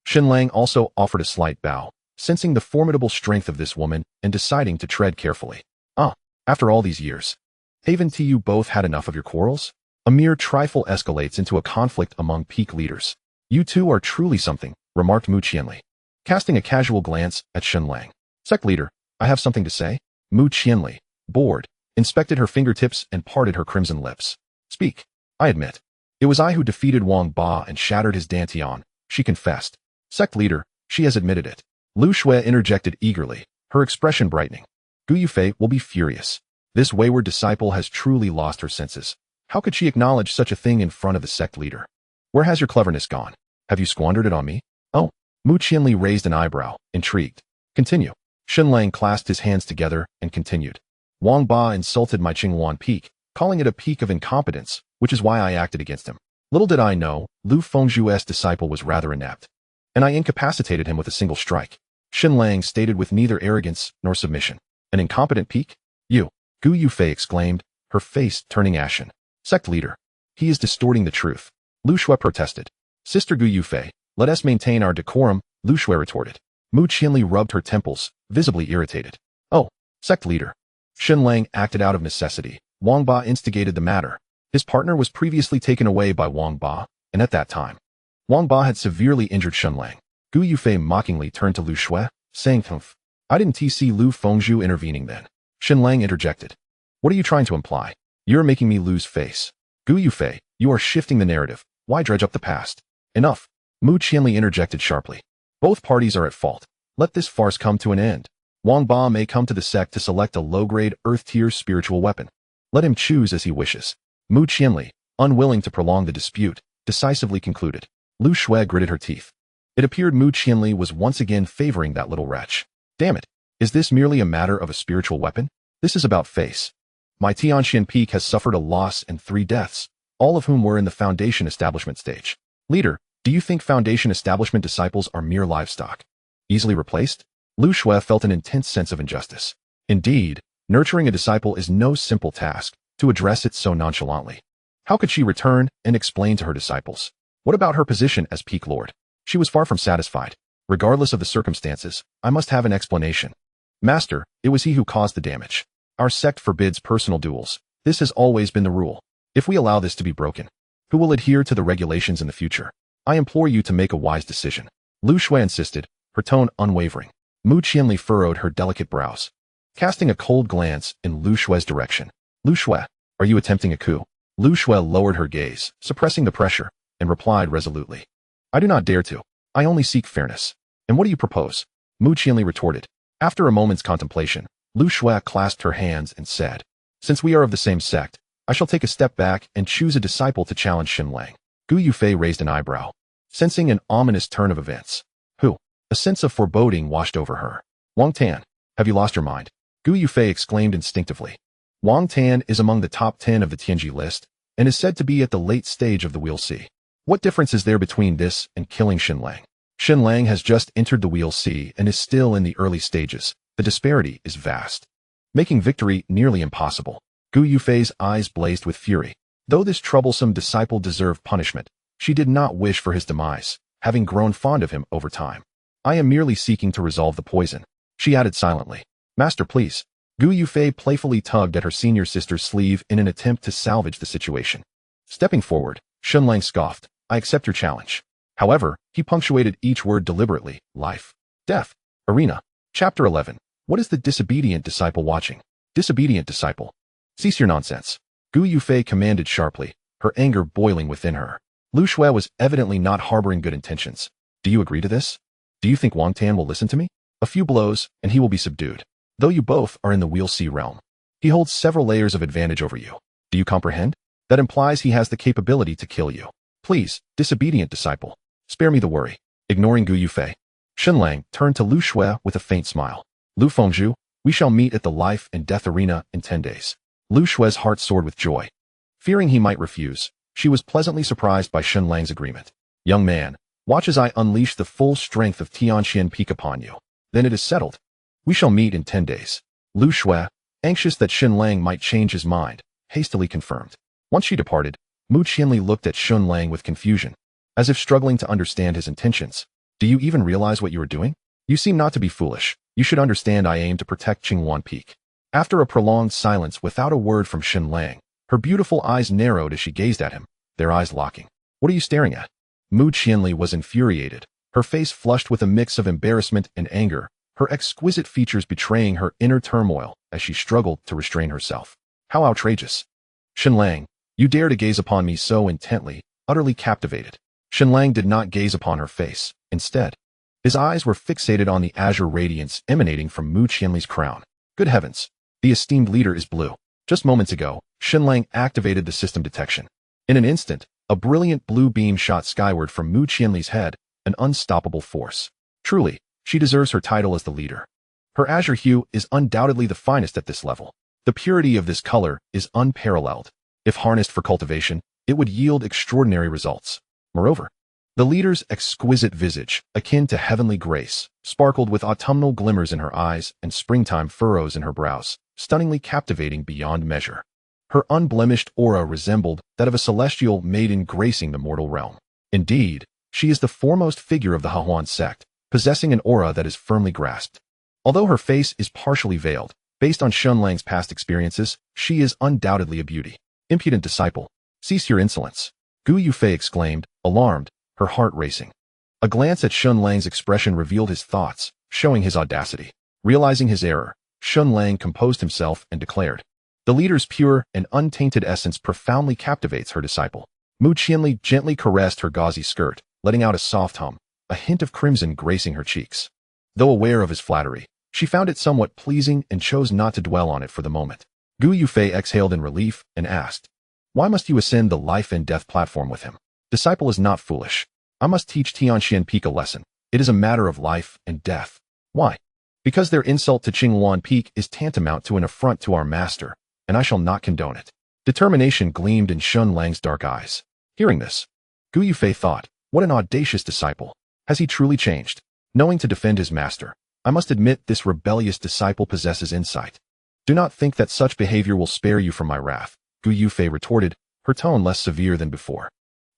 Xinlang also offered a slight bow, sensing the formidable strength of this woman and deciding to tread carefully. After all these years, haven't you both had enough of your quarrels? A mere trifle escalates into a conflict among peak leaders. You two are truly something, remarked Mu Qianli, casting a casual glance at Xinlang. Sect leader, I have something to say. Mu Qianli, bored, inspected her fingertips and parted her crimson lips. Speak. I admit. It was I who defeated Wang Ba and shattered his dantian, she confessed. Sect leader, she has admitted it. Lu Shue interjected eagerly, her expression brightening. Gu Yufei will be furious. This wayward disciple has truly lost her senses. How could she acknowledge such a thing in front of the sect leader? Where has your cleverness gone? Have you squandered it on me? Oh. Mu Qianli raised an eyebrow, intrigued. Continue. Xinlang clasped his hands together and continued. Wang Ba insulted my Cangxuan Peak, calling it a peak of incompetence, which is why I acted against him. Little did I know, Lu Fengzhu's disciple was rather inept, and I incapacitated him with a single strike. Xinlang stated with neither arrogance nor submission. An incompetent peak? You. Gu Yufei exclaimed, her face turning ashen. Sect leader. He is distorting the truth. Lu Shue protested. Sister Gu Yufei, let us maintain our decorum, Lu Shue retorted. Mu Qianli rubbed her temples, visibly irritated. Oh, sect leader. Xinlang acted out of necessity. Wang Ba instigated the matter. His partner was previously taken away by Wang Ba, and at that time, Wang Ba had severely injured Xinlang. Gu Yufei mockingly turned to Lu Shue, saying, Humph. I didn't see Lu Fengzhu intervening then. Xinlang interjected. What are you trying to imply? You're making me lose face. Gu Yufei, you are shifting the narrative. Why dredge up the past? Enough. Mu Qianli interjected sharply. Both parties are at fault. Let this farce come to an end. Wang Ba may come to the sect to select a low-grade Earth-tier spiritual weapon. Let him choose as he wishes. Mu Qianli, unwilling to prolong the dispute, decisively concluded. Lu Shue gritted her teeth. It appeared Mu Qianli was once again favoring that little wretch. Damn it. Is this merely a matter of a spiritual weapon? This is about face. My Tianxian Peak has suffered a loss and 3 deaths, all of whom were in the Foundation establishment stage. Leader, do you think Foundation establishment disciples are mere livestock? Easily replaced? Lu Shue felt an intense sense of injustice. Indeed, nurturing a disciple is no simple task, to address it so nonchalantly. How could she return and explain to her disciples? What about her position as Peak Lord? She was far from satisfied. Regardless of the circumstances, I must have an explanation. Master, it was he who caused the damage. Our sect forbids personal duels. This has always been the rule. If we allow this to be broken, who will adhere to the regulations in the future? I implore you to make a wise decision. Lu Shui insisted, her tone unwavering. Mu Qianli furrowed her delicate brows, casting a cold glance in Lu Shui's direction. Lu Shui, are you attempting a coup? Lu Shui lowered her gaze, suppressing the pressure, and replied resolutely. I do not dare to. I only seek fairness. And what do you propose? Mu Qianli retorted. After a moment's contemplation, Lu Shui clasped her hands and said, Since we are of the same sect, I shall take a step back and choose a disciple to challenge Xinlang. Gu Yufei raised an eyebrow, sensing an ominous turn of events. Who? A sense of foreboding washed over her. Wang Tan, have you lost your mind? Gu Yufei exclaimed instinctively. Wang Tan is among the top 10 of the Tianji list, and is said to be at the late stage of the We'll See. What difference is there between this and killing Xinlang? Xinlang has just entered the We'll See and is still in the early stages. The disparity is vast, making victory nearly impossible. Gu Yufei's eyes blazed with fury. Though this troublesome disciple deserved punishment, she did not wish for his demise, having grown fond of him over time. I am merely seeking to resolve the poison, she added silently. Master, please. Gu Yufei playfully tugged at her senior sister's sleeve in an attempt to salvage the situation. Stepping forward, Xinlang scoffed. I accept your challenge. However, he punctuated each word deliberately. Life. Death. Arena. Chapter 11. What is the disobedient disciple watching? Disobedient disciple. Cease your nonsense. Gu Yufei commanded sharply, her anger boiling within her. Lu Shui was evidently not harboring good intentions. Do you agree to this? Do you think Wang Tan will listen to me? A few blows, and he will be subdued. Though you both are in the We'll See realm, he holds several layers of advantage over you. Do you comprehend? That implies he has the capability to kill you. Please, disobedient disciple, spare me the worry. Ignoring Gu Yufei, Xinlang turned to Lu Shui with a faint smile. Lu Fengzhu, we shall meet at the life and death arena in 10 days. Lu Shui's heart soared with joy. Fearing he might refuse, she was pleasantly surprised by Xinlang's agreement. Young man, watch as I unleash the full strength of Tianxian Peak upon you. Then it is settled. We shall meet in 10 days. Lu Shui, anxious that Xinlang might change his mind, hastily confirmed. Once she departed, Mu Qianli looked at Xinlang with confusion, as if struggling to understand his intentions. Do you even realize what you are doing? You seem not to be foolish. You should understand I aim to protect Cangxuan Peak. After a prolonged silence without a word from Xinlang, her beautiful eyes narrowed as she gazed at him, their eyes locking. What are you staring at? Mu Qianli was infuriated, her face flushed with a mix of embarrassment and anger, her exquisite features betraying her inner turmoil as she struggled to restrain herself. How outrageous. Xinlang, you dare to gaze upon me so intently, utterly captivated. Xinlang did not gaze upon her face. Instead, his eyes were fixated on the azure radiance emanating from Mu Qianli's crown. Good heavens, the esteemed leader is blue. Just moments ago, Xinlang activated the system detection. In an instant, a brilliant blue beam shot skyward from Mu Qianli's head, an unstoppable force. Truly, she deserves her title as the leader. Her azure hue is undoubtedly the finest at this level. The purity of this color is unparalleled. If harnessed for cultivation, it would yield extraordinary results. Moreover, the leader's exquisite visage, akin to heavenly grace, sparkled with autumnal glimmers in her eyes and springtime furrows in her brows, stunningly captivating beyond measure. Her unblemished aura resembled that of a celestial maiden gracing the mortal realm. Indeed, she is the foremost figure of the Cangxuan sect, possessing an aura that is firmly grasped. Although her face is partially veiled, based on Xinlang's past experiences, she is undoubtedly a beauty. Impudent disciple, cease your insolence. Gu Yufei exclaimed, alarmed, her heart racing. A glance at Xinlang's expression revealed his thoughts, showing his audacity. Realizing his error, Xinlang composed himself and declared, the leader's pure and untainted essence profoundly captivates her disciple. Mu Qianli gently caressed her gauzy skirt, letting out a soft hum, a hint of crimson gracing her cheeks. Though aware of his flattery, she found it somewhat pleasing and chose not to dwell on it for the moment. Gu Yufei exhaled in relief and asked, why must you ascend the life and death platform with him? Disciple is not foolish. I must teach Tianxian Peak a lesson. It is a matter of life and death. Why? Because their insult to Cangxuan Peak is tantamount to an affront to our master, and I shall not condone it. Determination gleamed in Xinlang's dark eyes. Hearing this, Gu Yufei thought, what an audacious disciple. Has he truly changed? Knowing to defend his master, I must admit this rebellious disciple possesses insight. Do not think that such behavior will spare you from my wrath, Gu Yufei retorted, her tone less severe than before.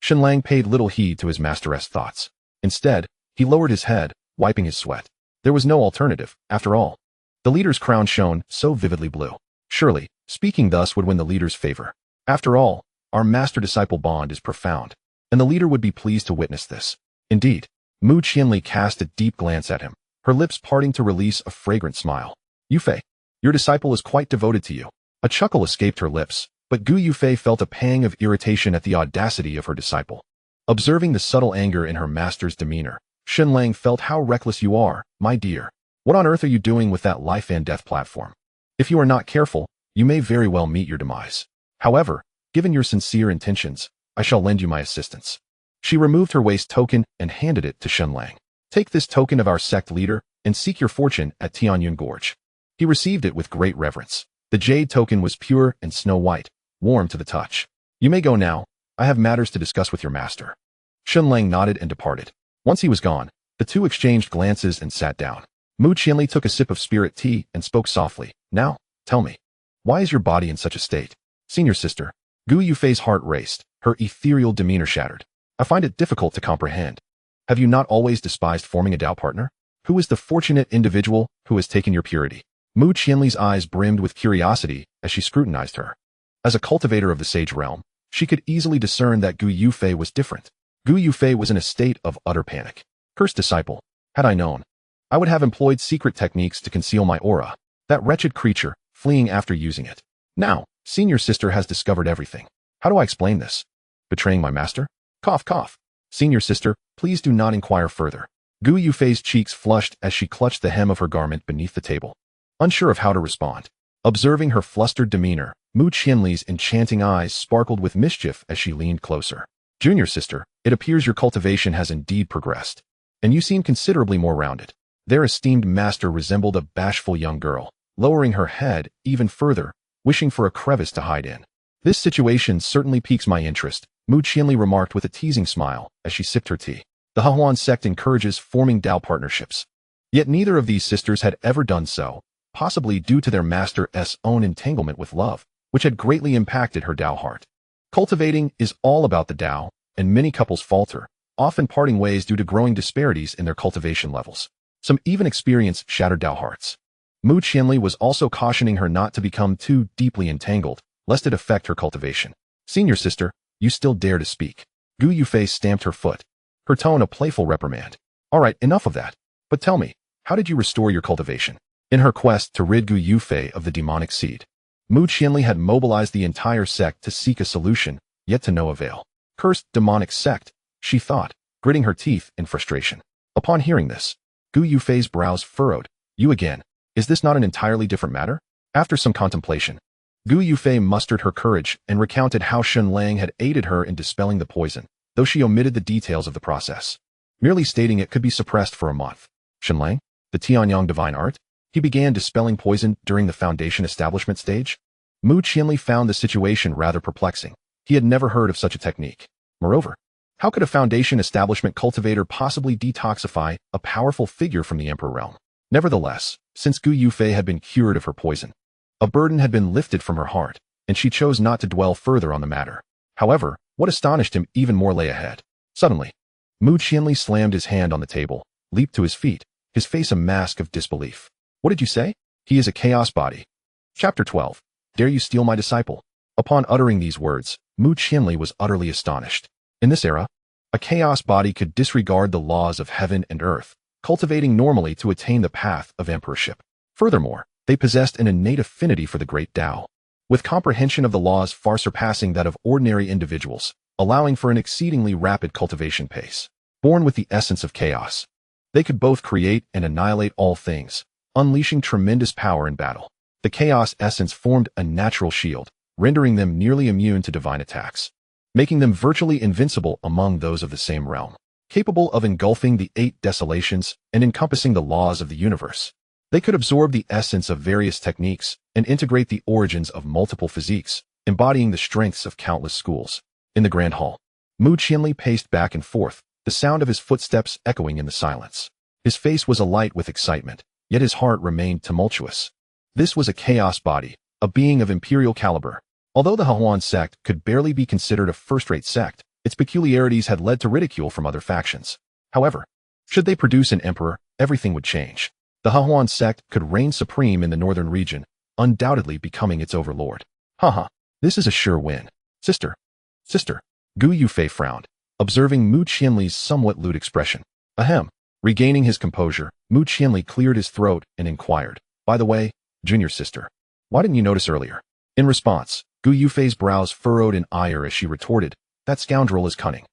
Xinlang paid little heed to his master's thoughts. Instead, he lowered his head, wiping his sweat. There was no alternative, after all. The leader's crown shone so vividly blue. Surely, speaking thus would win the leader's favor. After all, our master-disciple bond is profound. and the leader would be pleased to witness this. Indeed, Mu Qianli cast a deep glance at him, her lips parting to release a fragrant smile. Yufei, your disciple is quite devoted to you. A chuckle escaped her lips, but Gu Yufei felt a pang of irritation at the audacity of her disciple. Observing the subtle anger in her master's demeanor, Xinlang felt how reckless you are, my dear. What on earth are you doing with that life and death platform? If you are not careful, you may very well meet your demise. However, given your sincere intentions, I shall lend you my assistance. She removed her waist token and handed it to Xinlang. Take this token of our sect leader and seek your fortune at Tianyun Gorge. He received it with great reverence. The jade token was pure and snow white, warm to the touch. You may go now. I have matters to discuss with your master. Xinlang nodded and departed. Once he was gone, the two exchanged glances and sat down. Mu Qianli took a sip of spirit tea and spoke softly. Now, tell me, why is your body in such a state? Senior sister, Gu Yufei's heart raced, her ethereal demeanor shattered. I find it difficult to comprehend. Have you not always despised forming a Dao partner? Who is the fortunate individual who has taken your purity? Mu Qianli's eyes brimmed with curiosity as she scrutinized her. As a cultivator of the sage realm, she could easily discern that Gu Yufei was different. Gu Yufei was in a state of utter panic. Cursed disciple, had I known, I would have employed secret techniques to conceal my aura. That wretched creature, fleeing after using it. Now, senior sister has discovered everything. How do I explain this? Betraying my master? Cough, cough. Senior sister, please do not inquire further. Gu Yufei's cheeks flushed as she clutched the hem of her garment beneath the table, unsure of how to respond. Observing her flustered demeanor, Mu Qianli's enchanting eyes sparkled with mischief as she leaned closer. Junior sister, it appears your cultivation has indeed progressed, and you seem considerably more rounded. Their esteemed master resembled a bashful young girl, lowering her head even further, wishing for a crevice to hide in. This situation certainly piques my interest, Mu Qianli remarked with a teasing smile as she sipped her tea. The Cangxuan sect encourages forming Dao partnerships. Yet neither of these sisters had ever done so, possibly due to their master's own entanglement with love, which had greatly impacted her Dao heart. Cultivating is all about the Dao, and many couples falter, often parting ways due to growing disparities in their cultivation levels. Some even experience shattered Dao hearts. Mu Qianli was also cautioning her not to become too deeply entangled, lest it affect her cultivation. Senior sister, you still dare to speak. Gu Yufei stamped her foot, her tone a playful reprimand. All right, enough of that. But tell me, how did you restore your cultivation? In her quest to rid Gu Yufei of the demonic seed, Mu Qianli had mobilized the entire sect to seek a solution, yet to no avail. Cursed demonic sect, she thought, gritting her teeth in frustration. Upon hearing this, Gu Yufei's brows furrowed. You again. Is this not an entirely different matter? After some contemplation, Gu Yufei mustered her courage and recounted how Xinlang had aided her in dispelling the poison, though she omitted the details of the process, merely stating it could be suppressed for a month. Xinlang, the Tianyang divine art? He began dispelling poison during the foundation establishment stage? Mu Qianli found the situation rather perplexing. He had never heard of such a technique. Moreover, how could a foundation establishment cultivator possibly detoxify a powerful figure from the Emperor realm? Nevertheless, since Gu Yufei had been cured of her poison, a burden had been lifted from her heart, and she chose not to dwell further on the matter. However, what astonished him even more lay ahead. Suddenly, Mu Qianli slammed his hand on the table, leaped to his feet, his face a mask of disbelief. What did you say? He is a chaos body. Chapter 12. Dare you steal my disciple? Upon uttering these words, Mu Qianli was utterly astonished. In this era, a chaos body could disregard the laws of heaven and earth, cultivating normally to attain the path of emperorship. Furthermore, they possessed an innate affinity for the great Tao, with comprehension of the laws far surpassing that of ordinary individuals, allowing for an exceedingly rapid cultivation pace. Born with the essence of chaos, they could both create and annihilate all things, unleashing tremendous power in battle. The chaos essence formed a natural shield, rendering them nearly immune to divine attacks, making them virtually invincible among those of the same realm, capable of engulfing the 8 desolations and encompassing the laws of the universe. They could absorb the essence of various techniques and integrate the origins of multiple physiques, embodying the strengths of countless schools. In the grand hall, Mu Qianli paced back and forth, the sound of his footsteps echoing in the silence. His face was alight with excitement, yet his heart remained tumultuous. This was a chaos body, a being of imperial caliber. Although the Cangxuan sect could barely be considered a first-rate sect, its peculiarities had led to ridicule from other factions. However, should they produce an emperor, everything would change. The Cangxuan sect could reign supreme in the northern region, undoubtedly becoming its overlord. Haha, this is a sure win. Sister. Gu Yufei frowned. observing Mu Qianli's somewhat lewd expression. Ahem. Regaining his composure, Mu Qianli cleared his throat and inquired, "By the way, junior sister, why didn't you notice earlier?" In response, Gu Yufei's brows furrowed in ire as she retorted, "That scoundrel is cunning.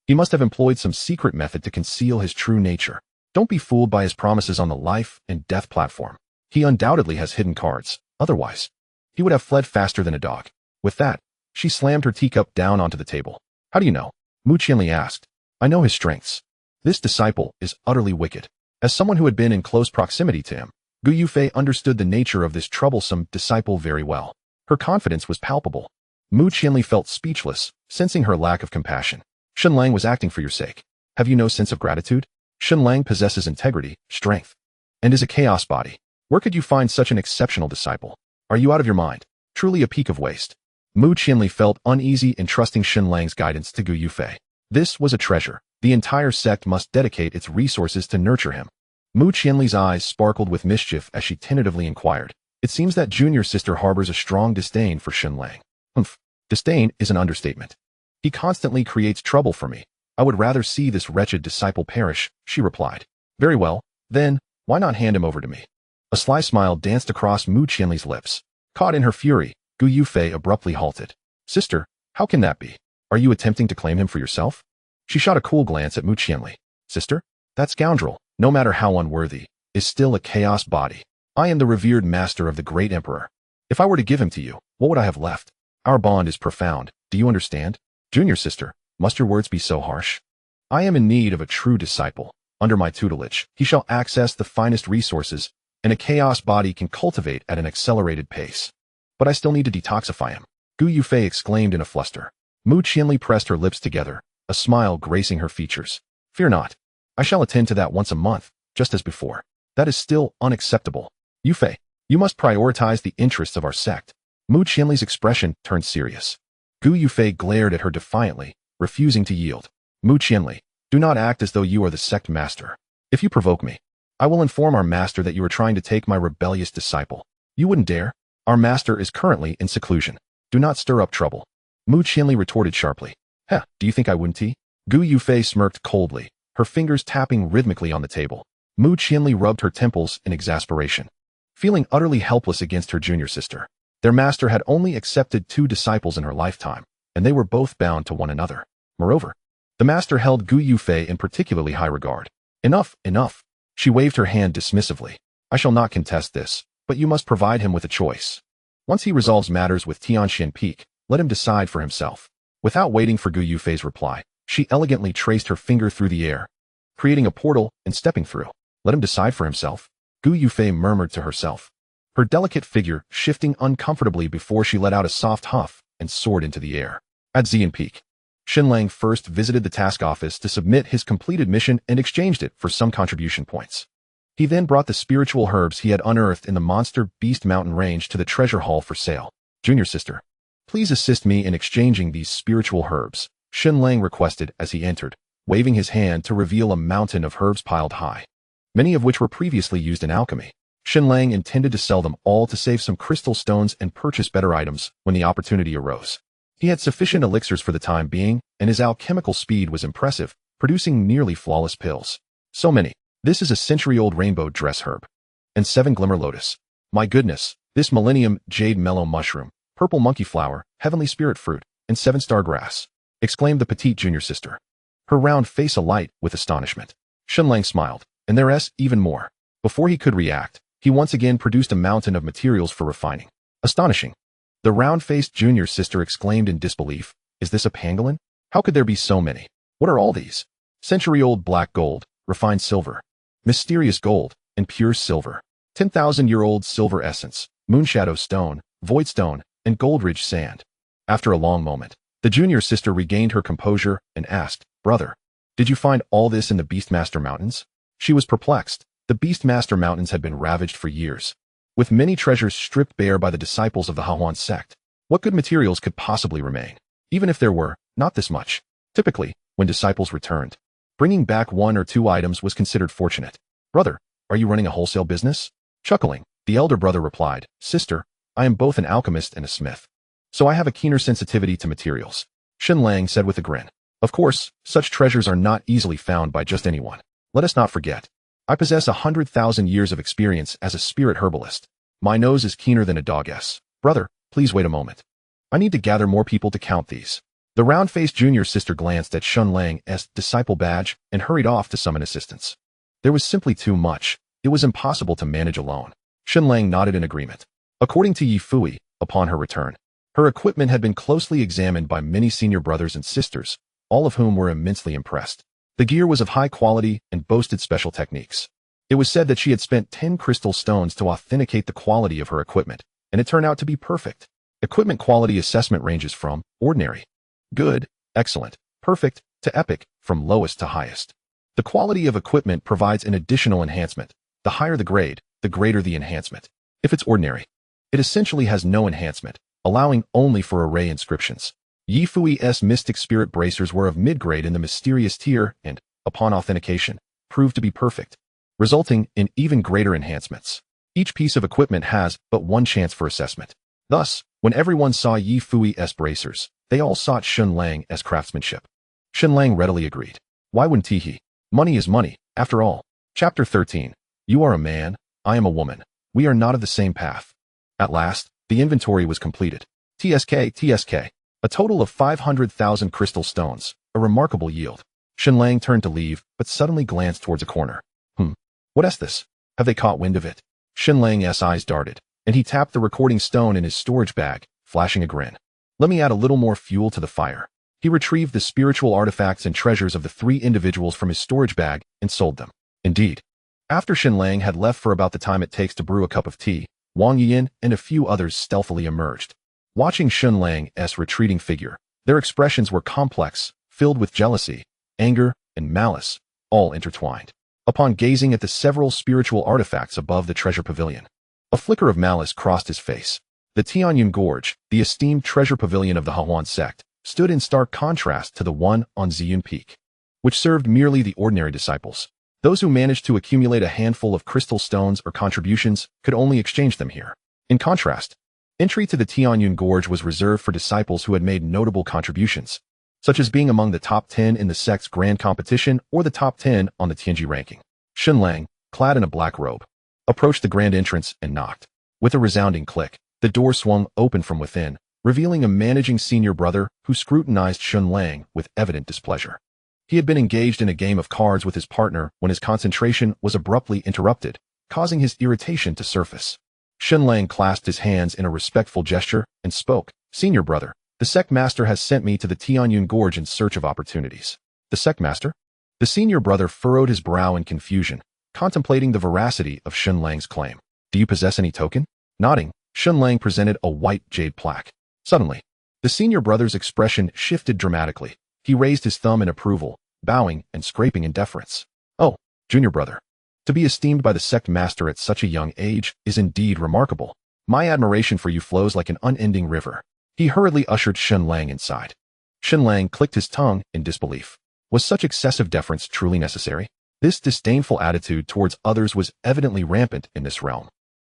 He must have employed some secret method to conceal his true nature. Don't be fooled by his promises on the life and death platform. He undoubtedly has hidden cards. Otherwise, he would have fled faster than a dog." With that, she slammed her teacup down onto the table. "How do you know?" Mu Qianli asked. "I know his strengths. This disciple is utterly wicked." As someone who had been in close proximity to him, Gu Yufei understood the nature of this troublesome disciple very well. Her confidence was palpable. Mu Qianli felt speechless, sensing her lack of compassion. "Shenlang was acting for your sake. Have you no sense of gratitude? Shenlang possesses integrity, strength, and is a chaos body. Where could you find such an exceptional disciple? Are you out of your mind? Truly a peak of waste." Mu Qianli felt uneasy entrusting Shenlang's guidance to Gu Yufei. This was a treasure. The entire sect must dedicate its resources to nurture him. Mu Qianli's eyes sparkled with mischief as she tentatively inquired, "It seems that junior sister harbors a strong disdain for Shenlang." "Humph. Disdain is an understatement. He constantly creates trouble for me. I would rather see this wretched disciple perish," she replied. "Very well, then, why not hand him over to me?" A sly smile danced across Mu Qianli's lips. Caught in her fury, Gu Yufei abruptly halted. "Sister, how can that be? Are you attempting to claim him for yourself?" She shot a cool glance at Mu Qianli. "Sister, that scoundrel, no matter how unworthy, is still a chaos body. I am the revered master of the great emperor. If I were to give him to you, what would I have left? Our bond is profound, do you understand? Junior sister, must your words be so harsh? I am in need of a true disciple. Under my tutelage, he shall access the finest resources, and a chaos body can cultivate at an accelerated pace. But I still need to detoxify him." Gu Yufei exclaimed in a fluster. Mu Qianli pressed her lips together, a smile gracing her features. "Fear not. I shall attend to that once a month, just as before. That is still unacceptable. Yufei, you must prioritize the interests of our sect." Mu Qianli's expression turned serious. Gu Yufei glared at her defiantly, refusing to yield. "Mu Qianli, do not act as though you are the sect master. If you provoke me, I will inform our master that you are trying to take my rebellious disciple. You wouldn't dare. Our master is currently in seclusion. Do not stir up trouble." Mu Qianli retorted sharply. "Heh, do you think I wouldn't?" Gu Yufei smirked coldly, her fingers tapping rhythmically on the table. Mu Qianli rubbed her temples in exasperation. Feeling utterly helpless against her junior sister, their master had only accepted 2 disciples in her lifetime, and they were both bound to one another. Moreover, the master held Gu Yufei in particularly high regard. "Enough, enough." She waved her hand dismissively. "I shall not contest this, but you must provide him with a choice. Once he resolves matters with Tianxian Peak, let him decide for himself." Without waiting for Gu Yufei's reply, she elegantly traced her finger through the air, creating a portal and stepping through. "Let him decide for himself," Gu Yufei murmured to herself, her delicate figure shifting uncomfortably before she let out a soft huff and soared into the air. At Xian Peak, Shenlang first visited the task office to submit his completed mission and exchanged it for some contribution points. He then brought the spiritual herbs he had unearthed in the Monster Beast Mountain range to the treasure hall for sale. "Junior sister, please assist me in exchanging these spiritual herbs," Shenlang requested as he entered, waving his hand to reveal a mountain of herbs piled high, many of which were previously used in alchemy. Shenlang intended to sell them all to save some crystal stones and purchase better items when the opportunity arose. He had sufficient elixirs for the time being, and his alchemical speed was impressive, producing nearly flawless pills. So many. "This is a century-old rainbow dress herb. And 7 glimmer lotus. My goodness, this millennium jade mellow mushroom, purple monkey flower, heavenly spirit fruit, and 7-star grass," exclaimed the petite junior sister, her round face alight with astonishment. Shenlang smiled, and there's even more. Before he could react, he once again produced a mountain of materials for refining. "Astonishing." The round-faced junior sister exclaimed in disbelief. "Is this a pangolin? How could there be so many? What are all these?" "Century-old black gold, refined silver, mysterious gold, and pure silver. 10,000-year-old silver essence, moonshadow stone, void stone, and gold-ridge sand." After a long moment, the junior sister regained her composure and asked, "Brother, did you find all this in the Beastmaster Mountains?" She was perplexed. The Beastmaster Mountains had been ravaged for years, with many treasures stripped bare by the disciples of the Cangxuan Sect. What good materials could possibly remain? Even if there were, not this much. Typically, when disciples returned, bringing back 1 or 2 items was considered fortunate. "Brother, are you running a wholesale business?" Chuckling, the elder brother replied, "Sister, I am both an alchemist and a smith, so I have a keener sensitivity to materials," Shenlang said with a grin. Of course, such treasures are not easily found by just anyone. Let us not forget. I possess 100,000 years of experience as a spirit herbalist. My nose is keener than a dog's. Brother, please wait a moment. I need to gather more people to count these. The round-faced junior sister glanced at Shun Lang's disciple badge and hurried off to summon assistance. There was simply too much. It was impossible to manage alone. Shun Lang nodded in agreement. According to Yi Fui, upon her return, her equipment had been closely examined by many senior brothers and sisters, all of whom were immensely impressed. The gear was of high quality and boasted special techniques. It was said that she had spent 10 crystal stones to authenticate the quality of her equipment, and it turned out to be perfect. Equipment quality assessment ranges from ordinary, good, excellent, perfect, to epic, from lowest to highest. The quality of equipment provides an additional enhancement. The higher the grade, the greater the enhancement. If it's ordinary, it essentially has no enhancement, allowing only for array inscriptions. Yi Fui's mystic spirit bracers were of mid-grade in the mysterious tier and, upon authentication, proved to be perfect, resulting in even greater enhancements. Each piece of equipment has but one chance for assessment. Thus, when everyone saw Yi Fui's bracers, they all sought Shun Lang's craftsmanship. Shun Lang readily agreed. Why wouldn't he? Money is money, after all. Chapter 13. You are a man, I am a woman. We are not of the same path. At last, the inventory was completed. TSK. A total of 500,000 crystal stones, a remarkable yield. Shun Lang turned to leave, but suddenly glanced towards a corner. What is this? Have they caught wind of it? Shun Lang's eyes darted, and he tapped the recording stone in his storage bag, flashing a grin. Let me add a little more fuel to the fire. He retrieved the spiritual artifacts and treasures of the 3 individuals from his storage bag and sold them. Indeed, after Shun Lang had left for about the time it takes to brew a cup of tea, Wang Yiyan and a few others stealthily emerged. Watching Shun Lang's retreating figure, their expressions were complex, filled with jealousy, anger, and malice, all intertwined. Upon gazing at the several spiritual artifacts above the treasure pavilion, a flicker of malice crossed his face. The Tianyun Gorge, the esteemed treasure pavilion of the Cangxuan Sect, stood in stark contrast to the one on Ziyun Peak, which served merely the ordinary disciples. Those who managed to accumulate a handful of crystal stones or contributions could only exchange them here. In contrast, entry to the Tianyun Gorge was reserved for disciples who had made notable contributions, such as being among the top 10 in the sect's grand competition or the top 10 on the Tianji ranking. Shun Lang, clad in a black robe, approached the grand entrance and knocked. With a resounding click, the door swung open from within, revealing a managing senior brother who scrutinized Shun Lang with evident displeasure. He had been engaged in a game of cards with his partner when his concentration was abruptly interrupted, causing his irritation to surface. Shun Lang clasped his hands in a respectful gesture and spoke. Senior brother, the sect master has sent me to the Tianyun Gorge in search of opportunities. The sect master? The senior brother furrowed his brow in confusion, contemplating the veracity of Shun Lang's claim. Do you possess any token? Nodding, Shun Lang presented a white jade plaque. Suddenly, the senior brother's expression shifted dramatically. He raised his thumb in approval, bowing and scraping in deference. Oh, junior brother. To be esteemed by the sect master at such a young age is indeed remarkable. My admiration for you flows like an unending river. He hurriedly ushered Shun Lang inside. Shun Lang clicked his tongue in disbelief. Was such excessive deference truly necessary? This disdainful attitude towards others was evidently rampant in this realm.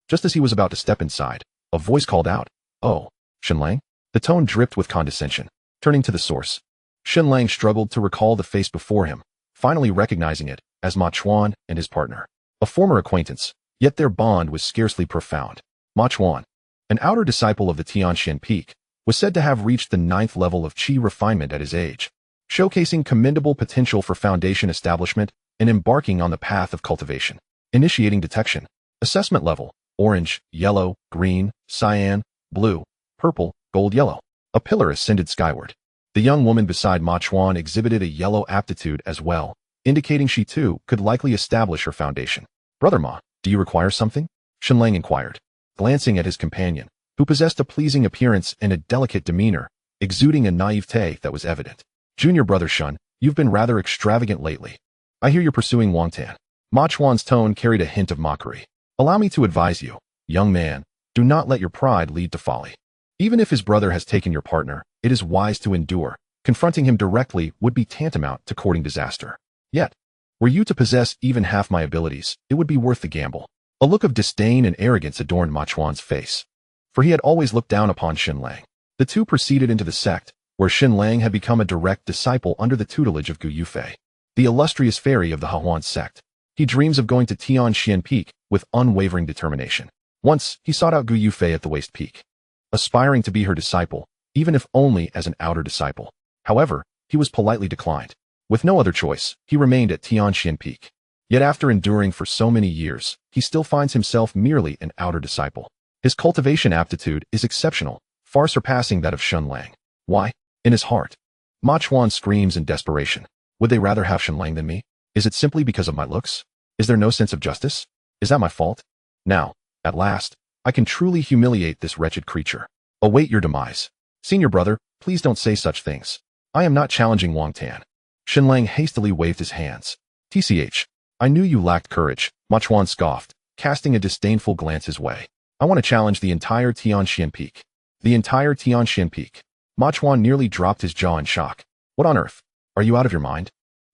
Just as he was about to step inside, a voice called out, Oh, Shun Lang? The tone dripped with condescension. Turning to the source, Shun Lang struggled to recall the face before him, finally recognizing it as Ma Chuan and his partner. A former acquaintance, yet their bond was scarcely profound. Ma Chuan, an outer disciple of the Tianxian Peak, was said to have reached the 9th level of qi refinement at his age, showcasing commendable potential for foundation establishment and embarking on the path of cultivation. Initiating detection. Assessment level: orange, yellow, green, cyan, blue, purple, gold, yellow. A pillar ascended skyward. The young woman beside Ma Chuan exhibited a yellow aptitude as well, indicating she too could likely establish her foundation. Brother Ma, do you require something? Shun Lang inquired, glancing at his companion, who possessed a pleasing appearance and a delicate demeanor, exuding a naivete that was evident. Junior brother Shun, you've been rather extravagant lately. I hear you're pursuing Wang Tan. Ma Chuan's tone carried a hint of mockery. Allow me to advise you, young man, do not let your pride lead to folly. Even if his brother has taken your partner, it is wise to endure. Confronting him directly would be tantamount to courting disaster. Yet, were you to possess even half my abilities, it would be worth the gamble. A look of disdain and arrogance adorned Ma Chuan's face, for he had always looked down upon Shun Lang. The two proceeded into the sect, where Xin Lang had become a direct disciple under the tutelage of Gu Yufei, the illustrious fairy of the Hahuan sect. He dreams of going to Tianxian Peak with unwavering determination. Once, he sought out Gu Yufei at the Waste Peak, aspiring to be her disciple, even if only as an outer disciple. However, he was politely declined. With no other choice, he remained at Tianxian Peak. Yet after enduring for so many years, he still finds himself merely an outer disciple. His cultivation aptitude is exceptional, far surpassing that of Xin Lang. Why? In his heart, Ma Chuan screams in desperation. Would they rather have Xin Lang than me? Is it simply because of my looks? Is there no sense of justice? Is that my fault? Now, at last, I can truly humiliate this wretched creature. Await your demise. Senior brother, please don't say such things. I am not challenging Wang Tan. Xin Lang hastily waved his hands. TCH. I knew you lacked courage, Ma Chuan scoffed, casting a disdainful glance his way. I want to challenge the entire Tianxian Peak. The entire Tianxian Peak. Ma Chuan nearly dropped his jaw in shock. What on earth? Are you out of your mind?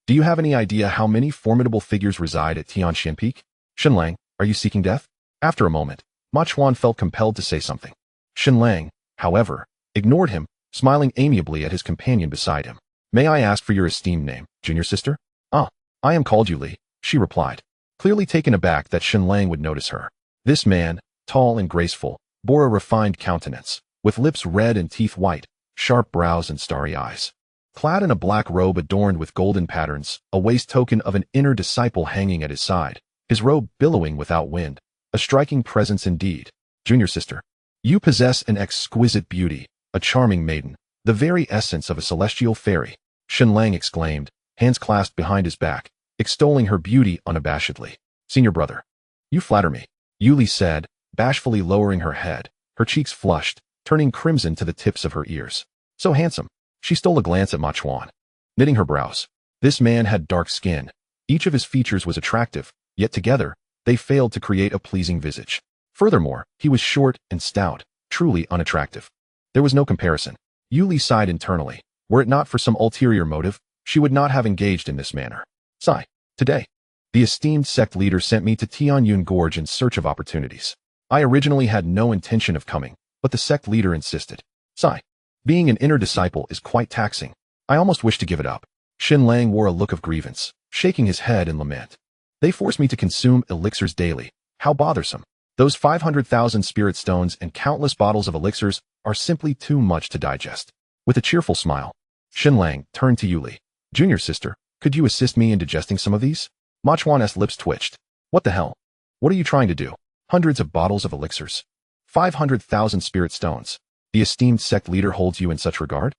Do you have any idea how many formidable figures reside at Tianxian Peak? Xin Lang, are you seeking death? After a moment, Ma Chuan felt compelled to say something. Xin Lang, however, ignored him, smiling amiably at his companion beside him. May I ask for your esteemed name, junior sister? Ah, I am called Yuli, she replied, clearly taken aback that Xin Lang would notice her. This man, tall and graceful, bore a refined countenance, with lips red and teeth white, sharp brows and starry eyes. Clad in a black robe adorned with golden patterns, a waist token of an inner disciple hanging at his side, his robe billowing without wind, a striking presence indeed. Junior sister, you possess an exquisite beauty, a charming maiden, the very essence of a celestial fairy, Xin Lang exclaimed, hands clasped behind his back, extolling her beauty unabashedly. Senior brother, you flatter me, Yuli said, bashfully lowering her head, her cheeks flushed, turning crimson to the tips of her ears. So handsome. She stole a glance at Ma Chuan, knitting her brows. This man had dark skin. Each of his features was attractive, yet together, they failed to create a pleasing visage. Furthermore, he was short and stout, truly unattractive. There was no comparison. Yuli sighed internally. Were it not for some ulterior motive, she would not have engaged in this manner. Sigh. Today, the esteemed sect leader sent me to Tianyun Gorge in search of opportunities. I originally had no intention of coming, but the sect leader insisted. Sigh. Being an inner disciple is quite taxing. I almost wish to give it up. Xin Lang wore a look of grievance, shaking his head in lament. They force me to consume elixirs daily. How bothersome. Those 500,000 spirit stones and countless bottles of elixirs are simply too much to digest. With a cheerful smile, Xin Lang turned to Yuli. Junior sister, could you assist me in digesting some of these? Ma Chuan's lips twitched. What the hell? What are you trying to do? Hundreds of bottles of elixirs. 500,000 spirit stones. The esteemed sect leader holds you in such regard?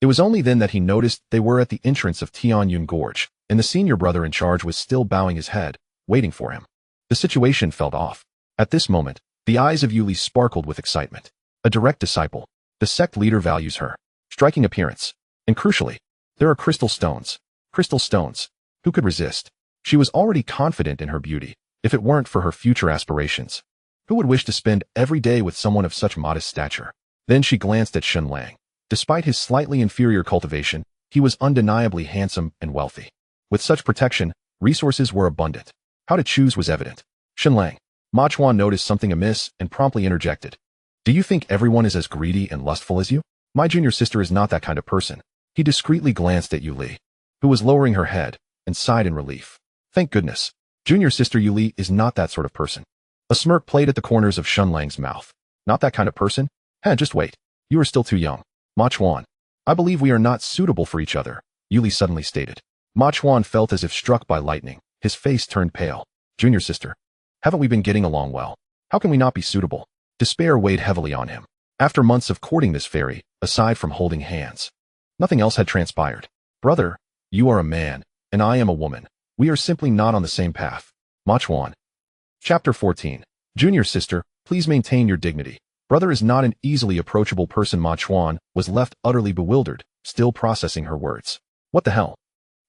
It was only then that he noticed they were at the entrance of Tianyun Gorge, and the senior brother in charge was still bowing his head, waiting for him. The situation felt off. At this moment, the eyes of Yuli sparkled with excitement. A direct disciple. The sect leader values her. Striking appearance. And crucially, there are crystal stones. Crystal stones. Who could resist? She was already confident in her beauty, if it weren't for her future aspirations. Who would wish to spend every day with someone of such modest stature? Then she glanced at Xin Lang. Despite his slightly inferior cultivation, he was undeniably handsome and wealthy. With such protection, resources were abundant. How to choose was evident. Xin Lang. Ma Chuan noticed something amiss and promptly interjected. Do you think everyone is as greedy and lustful as you? My junior sister is not that kind of person. He discreetly glanced at Yuli, who was lowering her head, and sighed in relief. Thank goodness. Junior sister Yuli is not that sort of person. A smirk played at the corners of Xin Lang's mouth. Not that kind of person? Just wait. You are still too young. Ma Chuan. I believe we are not suitable for each other, Yuli suddenly stated. Ma Chuan felt as if struck by lightning. His face turned pale. Junior sister. Haven't we been getting along well? How can we not be suitable? Despair weighed heavily on him. After months of courting this fairy, aside from holding hands, nothing else had transpired. Brother, you are a man, and I am a woman. We are simply not on the same path. Ma Chuan. Chapter 14. Junior sister, please maintain your dignity. Brother is not an easily approachable person. Ma Chuan was left utterly bewildered, still processing her words. What the hell?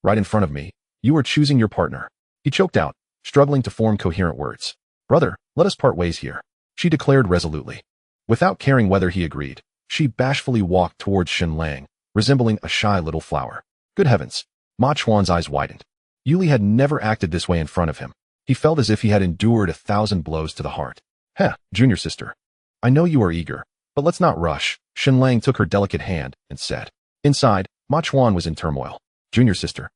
Right in front of me, you are choosing your partner. He choked out, struggling to form coherent words. Brother, let us part ways here, she declared resolutely. Without caring whether he agreed, she bashfully walked towards Xin Lang, resembling a shy little flower. Good heavens! Ma Chuan's eyes widened. Yuli had never acted this way in front of him. He felt as if he had endured 1,000 blows to the heart. Junior sister. I know you are eager, but let's not rush. Xin Lang took her delicate hand and said. Inside, Ma Chuan was in turmoil. Junior sister,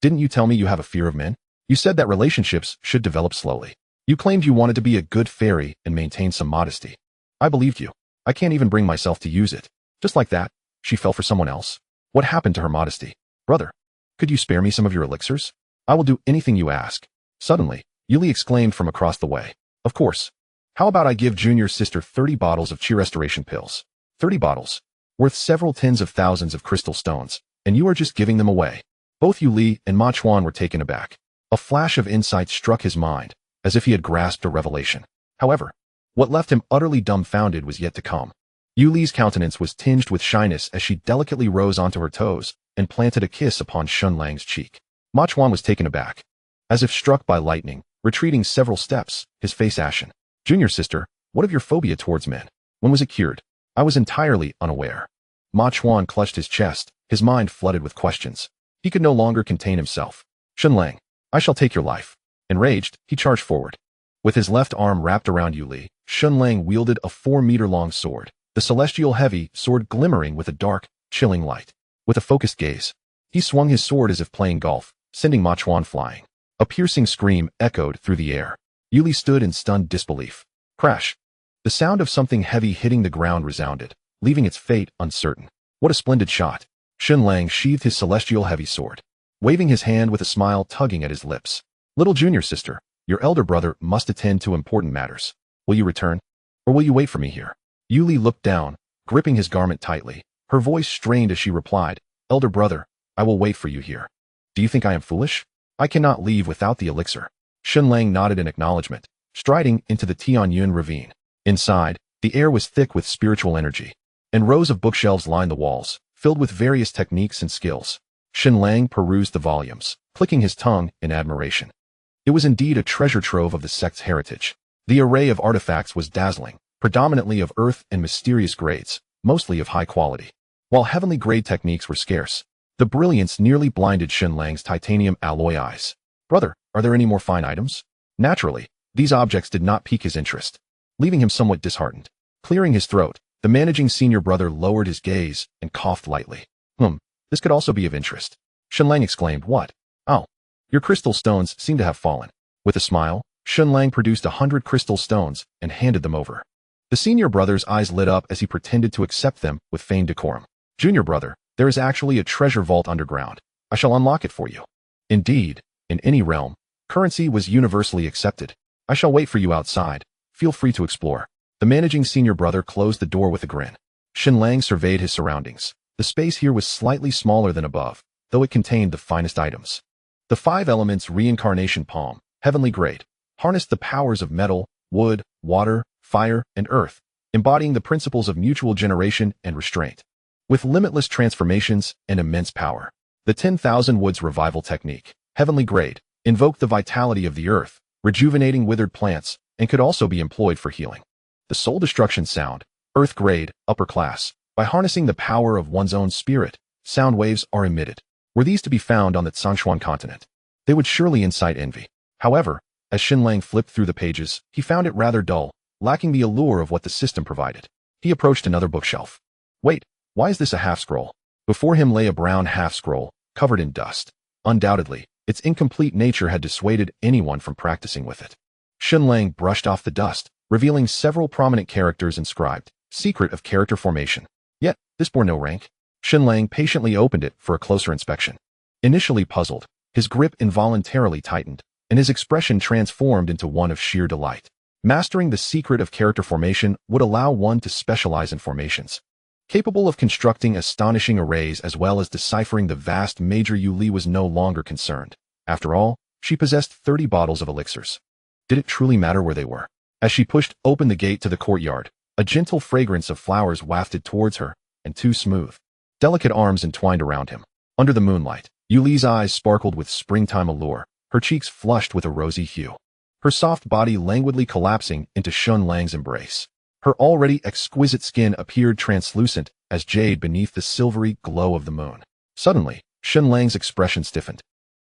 didn't you tell me you have a fear of men? You said that relationships should develop slowly. You claimed you wanted to be a good fairy and maintain some modesty. I believed you. I can't even bring myself to use it. Just like that, she fell for someone else. What happened to her modesty? Brother, could you spare me some of your elixirs? I will do anything you ask. Suddenly, Yuli exclaimed from across the way. Of course. How about I give Junior sister 30 bottles of Chi Restoration pills? 30 bottles, worth several tens of thousands of crystal stones, and you are just giving them away. Both Yuli and Ma Chuan were taken aback. A flash of insight struck his mind, as if he had grasped a revelation. However, what left him utterly dumbfounded was yet to come. Yuli's countenance was tinged with shyness as she delicately rose onto her toes and planted a kiss upon Shunlang's cheek. Ma Chuan was taken aback. As if struck by lightning, retreating several steps, his face ashen. Junior sister, what of your phobia towards men? When was it cured? I was entirely unaware. Ma Chuan clutched his chest, his mind flooded with questions. He could no longer contain himself. Shunlang, I shall take your life. Enraged, he charged forward. With his left arm wrapped around Yuli, Shunlang wielded a 4-meter-long sword, the celestial heavy sword glimmering with a dark, chilling light. With a focused gaze, he swung his sword as if playing golf, sending Ma Chuan flying. A piercing scream echoed through the air. Yuli stood in stunned disbelief. Crash! The sound of something heavy hitting the ground resounded, leaving its fate uncertain. What a splendid shot! Shunlang sheathed his celestial heavy sword, waving his hand with a smile tugging at his lips. Little junior sister, your elder brother must attend to important matters. Will you return? Or will you wait for me here? Yuli looked down, gripping his garment tightly. Her voice strained as she replied, Elder brother, I will wait for you here. Do you think I am foolish? I cannot leave without the elixir. Shunlang nodded in acknowledgement, striding into the Tianyun ravine. Inside, the air was thick with spiritual energy, and rows of bookshelves lined the walls, filled with various techniques and skills. Shunlang perused the volumes, clicking his tongue in admiration. It was indeed a treasure trove of the sect's heritage. The array of artifacts was dazzling, predominantly of earth and mysterious grades, mostly of high quality. While heavenly grade techniques were scarce, the brilliance nearly blinded Shunlang's titanium alloy eyes. Brother, are there any more fine items? Naturally, these objects did not pique his interest, leaving him somewhat disheartened. Clearing his throat, the managing senior brother lowered his gaze and coughed lightly. This could also be of interest. Shunlang exclaimed, What? Oh, your crystal stones seem to have fallen. With a smile, Shunlang produced 100 crystal stones and handed them over. The senior brother's eyes lit up as he pretended to accept them with feigned decorum. Junior brother, there is actually a treasure vault underground. I shall unlock it for you. Indeed, in any realm, currency was universally accepted. I shall wait for you outside. Feel free to explore. The managing senior brother closed the door with a grin. Shunlang surveyed his surroundings. The space here was slightly smaller than above, though it contained the finest items. The 5 elements reincarnation palm, heavenly grade, harnessed the powers of metal, wood, water, fire, and earth, embodying the principles of mutual generation and restraint. With limitless transformations and immense power, the 10,000 Woods revival technique, heavenly grade, invoked the vitality of the earth, rejuvenating withered plants, and could also be employed for healing. The soul destruction sound, earth grade, upper class, by harnessing the power of one's own spirit, sound waves are emitted. Were these to be found on the Cangxuan Continent, they would surely incite envy. However, as Shunlang flipped through the pages, he found it rather dull, lacking the allure of what the system provided. He approached another bookshelf. Wait, why is this a half-scroll? Before him lay a brown half-scroll, covered in dust. Undoubtedly, its incomplete nature had dissuaded anyone from practicing with it. Shunlang brushed off the dust, revealing several prominent characters inscribed, Secret of Character Formation. Yet, this bore no rank. Shunlang patiently opened it for a closer inspection. Initially puzzled, his grip involuntarily tightened, and his expression transformed into one of sheer delight. Mastering the secret of character formation would allow one to specialize in formations. Capable of constructing astonishing arrays as well as deciphering the vast Major Yuli was no longer concerned. After all, she possessed 30 bottles of elixirs. Did it truly matter where they were? As she pushed open the gate to the courtyard, a gentle fragrance of flowers wafted towards her, and 2 smooth, delicate arms entwined around him. Under the moonlight, Yuli's eyes sparkled with springtime allure, her cheeks flushed with a rosy hue, her soft body languidly collapsing into Shunlang's embrace. Her already exquisite skin appeared translucent as jade beneath the silvery glow of the moon. Suddenly, Shunlang's expression stiffened,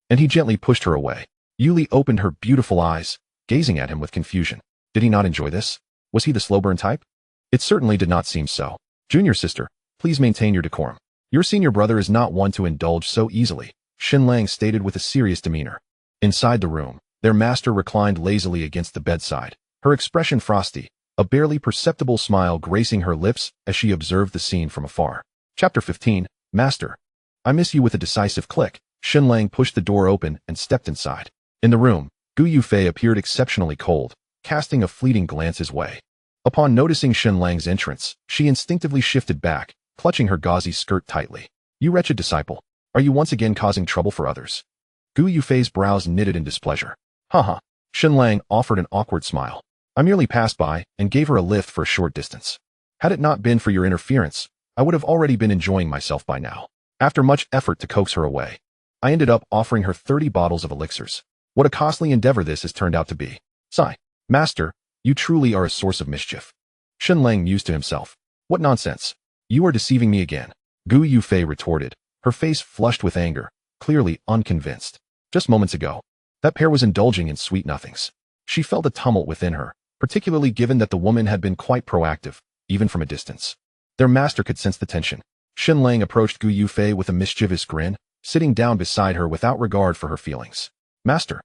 and he gently pushed her away. Yuli opened her beautiful eyes, gazing at him with confusion. Did he not enjoy this? Was he the slow burn type? It certainly did not seem so. Junior sister, please maintain your decorum. Your senior brother is not one to indulge so easily, Xinlang stated with a serious demeanor. Inside the room, their master reclined lazily against the bedside, her expression frosty, a barely perceptible smile gracing her lips as she observed the scene from afar. Chapter 15, Master. I miss you. With a decisive click, Xinlang pushed the door open and stepped inside. In the room, Gu Yufei appeared exceptionally cold, casting a fleeting glance his way. Upon noticing Xinlang's entrance, she instinctively shifted back, clutching her gauzy skirt tightly. You wretched disciple, are you once again causing trouble for others? Gu Yufei's brows knitted in displeasure. Haha. Xinlang offered an awkward smile. I merely passed by and gave her a lift for a short distance. Had it not been for your interference, I would have already been enjoying myself by now. After much effort to coax her away, I ended up offering her 30 bottles of elixirs. What a costly endeavor this has turned out to be. Sigh. Master, you truly are a source of mischief. Xinlang mused to himself. What nonsense. You are deceiving me again. Gu Yufei retorted, her face flushed with anger, clearly unconvinced. Just moments ago, that pair was indulging in sweet nothings. She felt a tumult within her, particularly given that the woman had been quite proactive, even from a distance. Their master could sense the tension. Xinlang approached Gu Yufei with a mischievous grin, sitting down beside her without regard for her feelings. Master,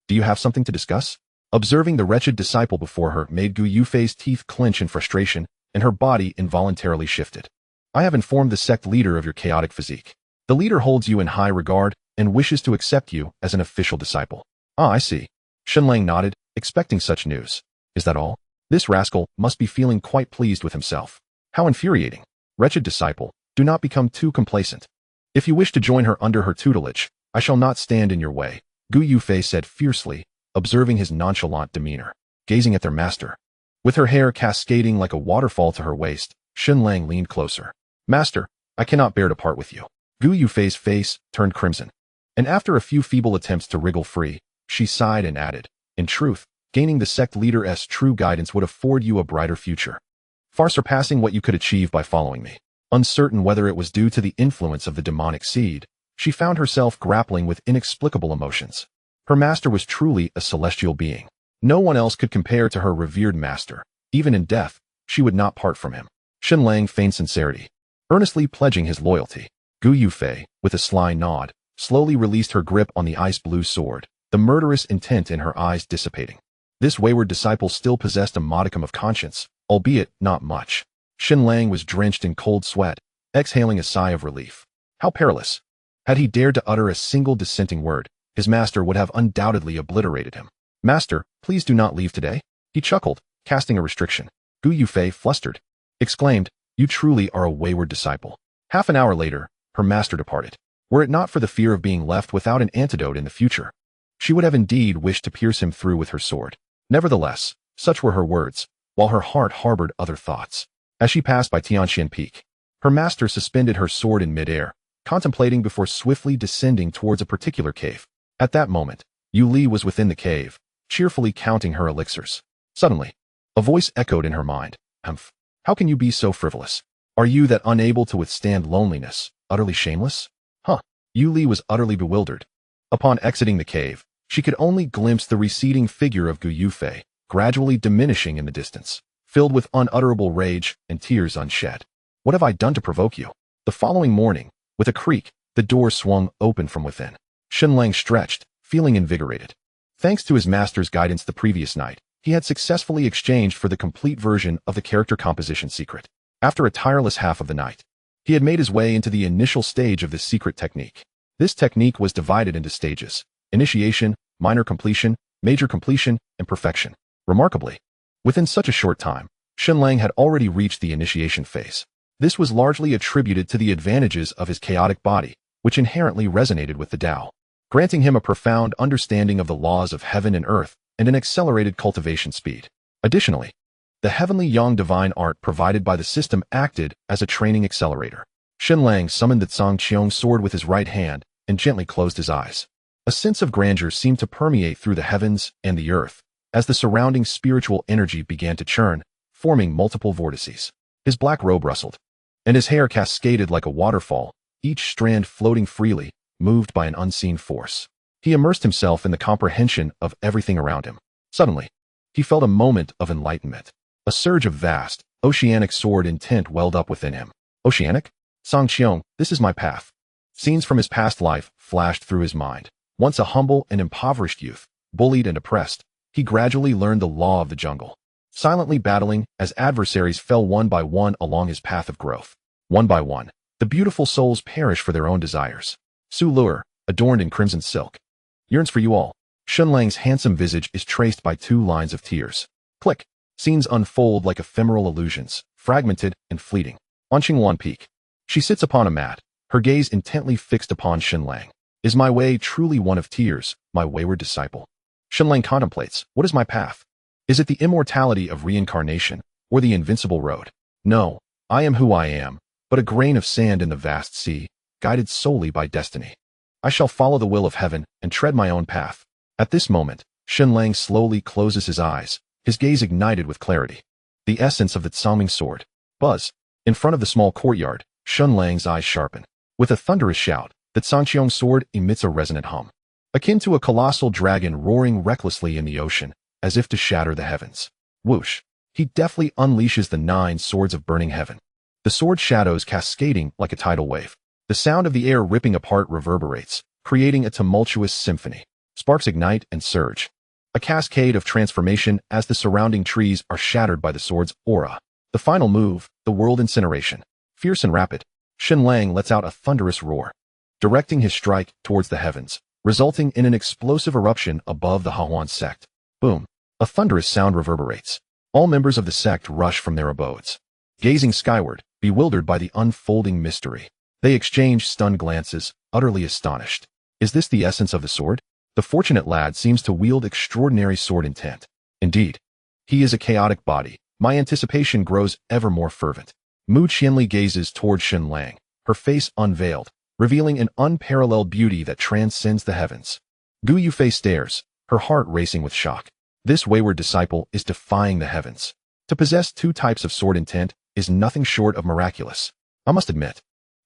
do you have something to discuss? Observing the wretched disciple before her made Gu Yufei's teeth clench in frustration, and her body involuntarily shifted. I have informed the sect leader of your chaotic physique. The leader holds you in high regard and wishes to accept you as an official disciple. Ah, I see. Xinlang nodded, expecting such news. Is that all? This rascal must be feeling quite pleased with himself. How infuriating. Wretched disciple, do not become too complacent. If you wish to join her under her tutelage, I shall not stand in your way, Gu Yufei said fiercely, observing his nonchalant demeanor. Gazing at their master. With her hair cascading like a waterfall to her waist, Xinlang leaned closer. Master, I cannot bear to part with you. Gu Yufei's face turned crimson. And after a few feeble attempts to wriggle free, she sighed and added, in truth, gaining the sect leader's true guidance would afford you a brighter future, far surpassing what you could achieve by following me. Uncertain whether it was due to the influence of the demonic seed, she found herself grappling with inexplicable emotions. Her master was truly a celestial being. No one else could compare to her revered master. Even in death, she would not part from him. Xinlang feigned sincerity, earnestly pledging his loyalty. Gu Yufei, with a sly nod, slowly released her grip on the ice-blue sword, the murderous intent in her eyes dissipating. This wayward disciple still possessed a modicum of conscience, albeit not much. Xinlang was drenched in cold sweat, exhaling a sigh of relief. How perilous. Had he dared to utter a single dissenting word, his master would have undoubtedly obliterated him. Master, please do not leave today. He chuckled, casting a restriction. Gu Yufei, flustered, exclaimed, You truly are a wayward disciple. Half an hour later, her master departed. Were it not for the fear of being left without an antidote in the future, she would have indeed wished to pierce him through with her sword. Nevertheless, such were her words, while her heart harbored other thoughts. As she passed by Tianxian Peak, her master suspended her sword in midair, contemplating before swiftly descending towards a particular cave. At that moment, Yu Li was within the cave, cheerfully counting her elixirs. Suddenly, a voice echoed in her mind. Humph. How can you be so frivolous? Are you that unable to withstand loneliness, utterly shameless? Huh. Yu Li was utterly bewildered. Upon exiting the cave, she could only glimpse the receding figure of Gu Yufei, gradually diminishing in the distance, filled with unutterable rage and tears unshed. What have I done to provoke you? The following morning, with a creak, the door swung open from within. Xinlang stretched, feeling invigorated. Thanks to his master's guidance the previous night, he had successfully exchanged for the complete version of the character composition secret. After a tireless half of the night, he had made his way into the initial stage of this secret technique. This technique was divided into stages: initiation, minor completion, major completion, and perfection. Remarkably, within such a short time, Xinlang had already reached the initiation phase. This was largely attributed to the advantages of his chaotic body, which inherently resonated with the Tao, granting him a profound understanding of the laws of heaven and earth and an accelerated cultivation speed. Additionally, the heavenly yang divine art provided by the system acted as a training accelerator. Xinlang summoned the Cangxuan sword with his right hand and gently closed his eyes. A sense of grandeur seemed to permeate through the heavens and the earth as the surrounding spiritual energy began to churn, forming multiple vortices. His black robe rustled, and his hair cascaded like a waterfall, each strand floating freely, moved by an unseen force. He immersed himself in the comprehension of everything around him. Suddenly, he felt a moment of enlightenment. A surge of vast, oceanic sword intent welled up within him. Oceanic? Cangxuan, this is my path. Scenes from his past life flashed through his mind. Once a humble and impoverished youth, bullied and oppressed, he gradually learned the law of the jungle, silently battling as adversaries fell one by one along his path of growth. One by one, the beautiful souls perish for their own desires. Su Lure, adorned in crimson silk, yearns for you all. Shunlang's handsome visage is traced by 2 lines of tears. Click. Scenes unfold like ephemeral illusions, fragmented and fleeting. On Cangxuan Peak, she sits upon a mat, her gaze intently fixed upon Shunlang. Is my way truly one of tears, my wayward disciple? Shunlang contemplates, what is my path? Is it the immortality of reincarnation, or the invincible road? No, I am who I am, but a grain of sand in the vast sea, guided solely by destiny. I shall follow the will of heaven and tread my own path. At this moment, Shunlang slowly closes his eyes, his gaze ignited with clarity. The essence of the Tsangming sword. Buzz. In front of the small courtyard, Shunlang's eyes sharpen. With a thunderous shout, the Cangxuan sword emits a resonant hum, akin to a colossal dragon roaring recklessly in the ocean, as if to shatter the heavens. Whoosh! He deftly unleashes the 9 swords of burning heaven. The sword shadows cascading like a tidal wave. The sound of the air ripping apart reverberates, creating a tumultuous symphony. Sparks ignite and surge. A cascade of transformation as the surrounding trees are shattered by the sword's aura. The final move, the world incineration. Fierce and rapid, Shunlang lets out a thunderous roar, directing his strike towards the heavens, resulting in an explosive eruption above the Cangxuan sect. Boom! A thunderous sound reverberates. All members of the sect rush from their abodes, gazing skyward, bewildered by the unfolding mystery. They exchange stunned glances, utterly astonished. Is this the essence of the sword? The fortunate lad seems to wield extraordinary sword intent. Indeed, he is a chaotic body. My anticipation grows ever more fervent. Mu Qianli gazes toward Shunlang, her face unveiled, revealing an unparalleled beauty that transcends the heavens. Gu Yufei stares, her heart racing with shock. This wayward disciple is defying the heavens. To possess 2 types of sword intent is nothing short of miraculous. I must admit,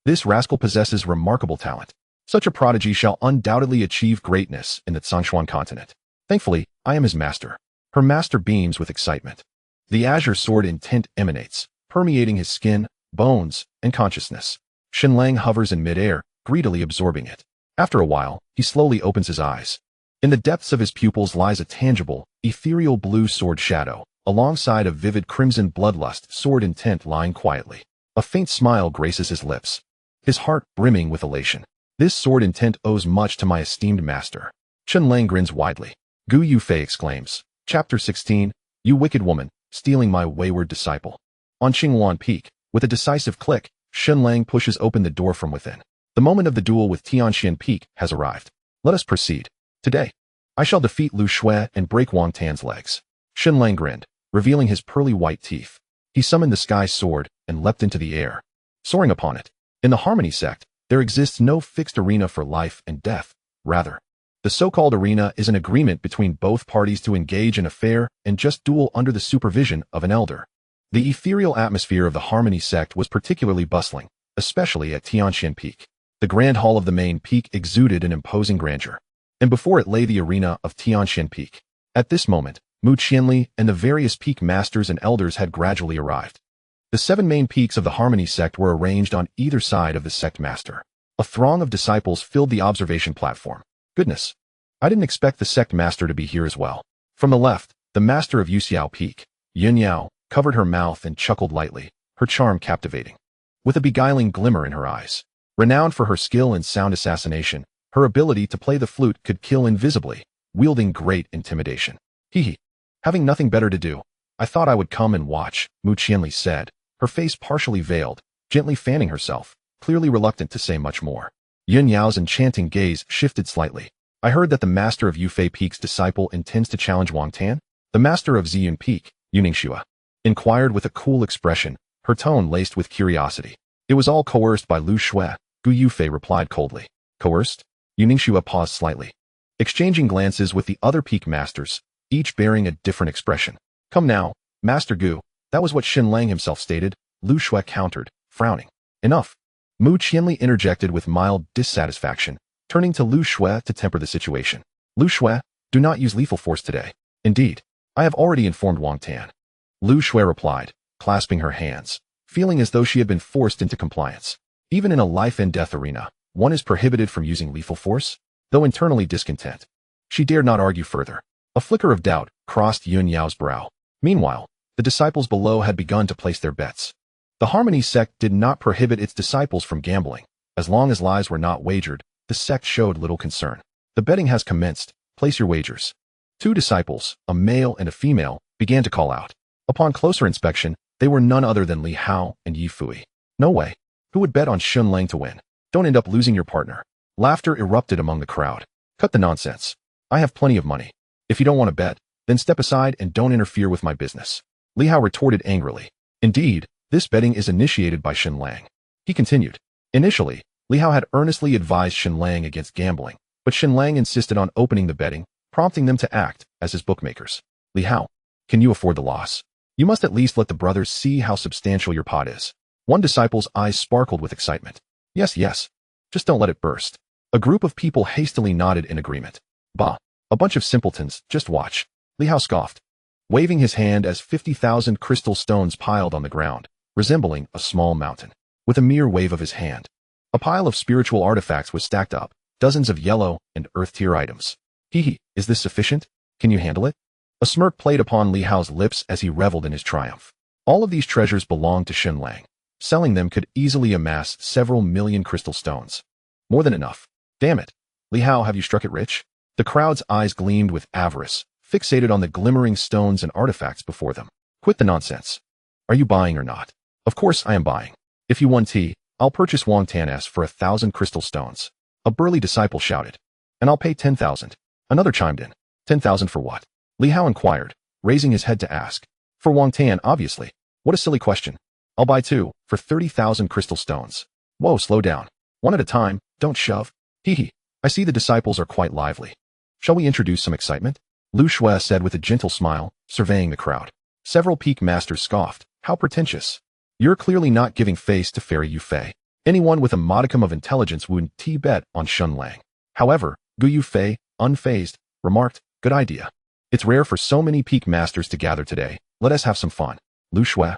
this rascal possesses remarkable talent. Such a prodigy shall undoubtedly achieve greatness in the Cangxuan Continent. Thankfully, I am his master. Her master beams with excitement. The azure sword intent emanates, permeating his skin, bones, and consciousness. Shunlang hovers in midair, greedily absorbing it. After a while, he slowly opens his eyes. In the depths of his pupils lies a tangible, ethereal blue sword shadow, alongside a vivid crimson bloodlust sword intent lying quietly. A faint smile graces his lips, his heart brimming with elation. This sword intent owes much to my esteemed master. Shunlang grins widely. Gu Yufei exclaims, Chapter 16, You wicked woman, stealing my wayward disciple. On Cangxuan Peak, with a decisive click, Shunlang pushes open the door from within. The moment of the duel with Tianxian Peak has arrived. Let us proceed. Today, I shall defeat Lu Shui and break Wang Tan's legs. Shunlang grinned, revealing his pearly white teeth. He summoned the sky sword and leapt into the air, soaring upon it. In the Harmony sect, there exists no fixed arena for life and death. Rather, the so-called arena is an agreement between both parties to engage in a fair and just duel under the supervision of an elder. The ethereal atmosphere of the Harmony sect was particularly bustling, especially at Tianxian Peak. The grand hall of the main peak exuded an imposing grandeur, and before it lay the arena of Tianxian Peak. At this moment, Mu Qianli and the various peak masters and elders had gradually arrived. The 7 main peaks of the Harmony sect were arranged on either side of the sect master. A throng of disciples filled the observation platform. Goodness, I didn't expect the sect master to be here as well. From the left, the master of Yuxiao Peak, Yun Yao, covered her mouth and chuckled lightly, her charm captivating. With a beguiling glimmer in her eyes. Renowned for her skill in sound assassination, her ability to play the flute could kill invisibly, wielding great intimidation. Hee. Having nothing better to do, I thought I would come and watch, Mu Qianli said, her face partially veiled, gently fanning herself, clearly reluctant to say much more. Yun Yao's enchanting gaze shifted slightly. I heard that the master of Yufei Peak's disciple intends to challenge Wang Tan. The master of Ziyun Peak, Yuningshua, inquired with a cool expression, her tone laced with curiosity. It was all coerced by Lu Shui, Gu Yufei replied coldly. Coerced? Yuningshua paused slightly, exchanging glances with the other peak masters, each bearing a different expression. Come now, Master Gu, that was what Shunlang himself stated, Lu Shui countered, frowning. Enough. Mu Qianli interjected with mild dissatisfaction, turning to Lu Shui to temper the situation. Lu Shui, do not use lethal force today. Indeed, I have already informed Wang Tan. Lu Shui replied, clasping her hands, feeling as though she had been forced into compliance. Even in a life-and-death arena, one is prohibited from using lethal force, though internally discontent. She dared not argue further. A flicker of doubt crossed Yun Yao's brow. Meanwhile, the disciples below had begun to place their bets. The Harmony sect did not prohibit its disciples from gambling. As long as lives were not wagered, the sect showed little concern. The betting has commenced. Place your wagers. 2 disciples, a male and a female, began to call out. Upon closer inspection, they were none other than Li Hao and Yi Fui. No way. Who would bet on Xun Lang to win? Don't end up losing your partner. Laughter erupted among the crowd. Cut the nonsense. I have plenty of money. If you don't want to bet, then step aside and don't interfere with my business. Li Hao retorted angrily. Indeed, this betting is initiated by Xun Lang. He continued. Initially, Li Hao had earnestly advised Xun Lang against gambling, but Xun Lang insisted on opening the betting, prompting them to act as his bookmakers. Li Hao, can you afford the loss? You must at least let the brothers see how substantial your pot is. One disciple's eyes sparkled with excitement. Yes, yes. Just don't let it burst. A group of people hastily nodded in agreement. Bah, a bunch of simpletons, just watch. Li Hao scoffed, waving his hand as 50,000 crystal stones piled on the ground, resembling a small mountain. With a mere wave of his hand, a pile of spiritual artifacts was stacked up, dozens of yellow and earth-tier items. Hee, is this sufficient? Can you handle it? A smirk played upon Li Hao's lips as he reveled in his triumph. All of these treasures belonged to Xun Lang. Selling them could easily amass several million crystal stones. More than enough. Damn it. Li Hao, have you struck it rich? The crowd's eyes gleamed with avarice, fixated on the glimmering stones and artifacts before them. Quit the nonsense. Are you buying or not? Of course I am buying. If you want tea, I'll purchase Wang Tanas for 1,000 crystal stones. A burly disciple shouted. And I'll pay 10,000. Another chimed in. 10,000 for what? Li Hao inquired, raising his head to ask. For Wang Tan, obviously. What a silly question. I'll buy 2, for 30,000 crystal stones. Whoa, slow down. One at a time, don't shove. Hee, I see the disciples are quite lively. Shall we introduce some excitement? Lu Shui said with a gentle smile, surveying the crowd. Several peak masters scoffed. How pretentious. You're clearly not giving face to Fairy Yufei. Anyone with a modicum of intelligence would bet on Xun Lang. However, Gu Yufei, unfazed, remarked, good idea. It's rare for so many peak masters to gather today. Let us have some fun. Lu Shui.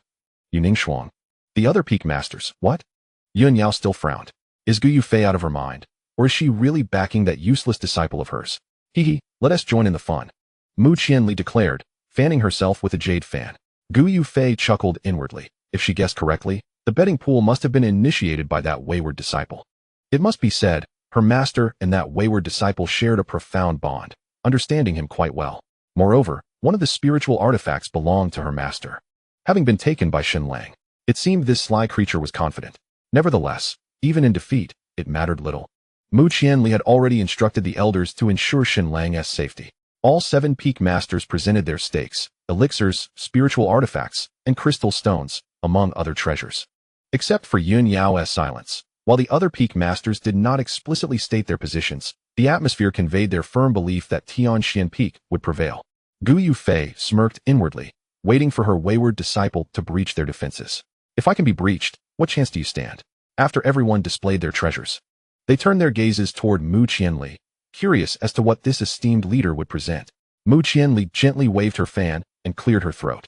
Yuning Shuang. The other peak masters, what? Yun Yao still frowned. Is Gu Yufei out of her mind? Or is she really backing that useless disciple of hers? Hee, let us join in the fun. Mu Qianli declared, fanning herself with a jade fan. Gu Yufei chuckled inwardly. If she guessed correctly, the betting pool must have been initiated by that wayward disciple. It must be said, her master and that wayward disciple shared a profound bond, understanding him quite well. Moreover, one of the spiritual artifacts belonged to her master. Having been taken by Xun Lang, it seemed this sly creature was confident. Nevertheless, even in defeat, it mattered little. Mu Qianli had already instructed the elders to ensure Xun Lang's safety. All 7 peak masters presented their stakes, elixirs, spiritual artifacts, and crystal stones, among other treasures. Except for Yun Yao's silence, while the other peak masters did not explicitly state their positions, the atmosphere conveyed their firm belief that Tianxian Peak would prevail. Gu Yufei smirked inwardly, waiting for her wayward disciple to breach their defenses. If I can be breached, what chance do you stand? After everyone displayed their treasures, they turned their gazes toward Mu Qianli, curious as to what this esteemed leader would present. Mu Qianli gently waved her fan and cleared her throat.